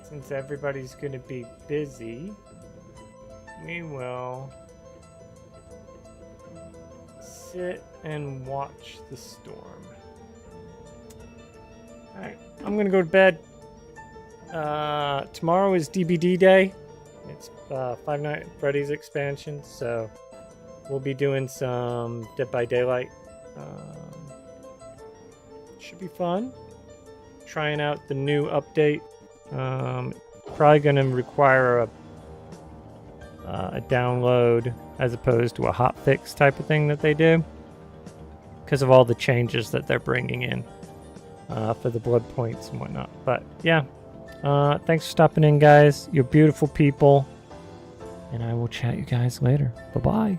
since everybody's gonna be busy, we will sit and watch the storm. Alright, I'm gonna go to bed. Tomorrow is DBD day. It's Five Nights at Freddy's expansion, so we'll be doing some Dead by Daylight. Should be fun. Trying out the new update. Probably gonna require a download as opposed to a hotfix type of thing that they do, because of all the changes that they're bringing in for the blood points and whatnot. But yeah, thanks for stopping in, guys. You're beautiful people, and I will chat you guys later. Bye-bye.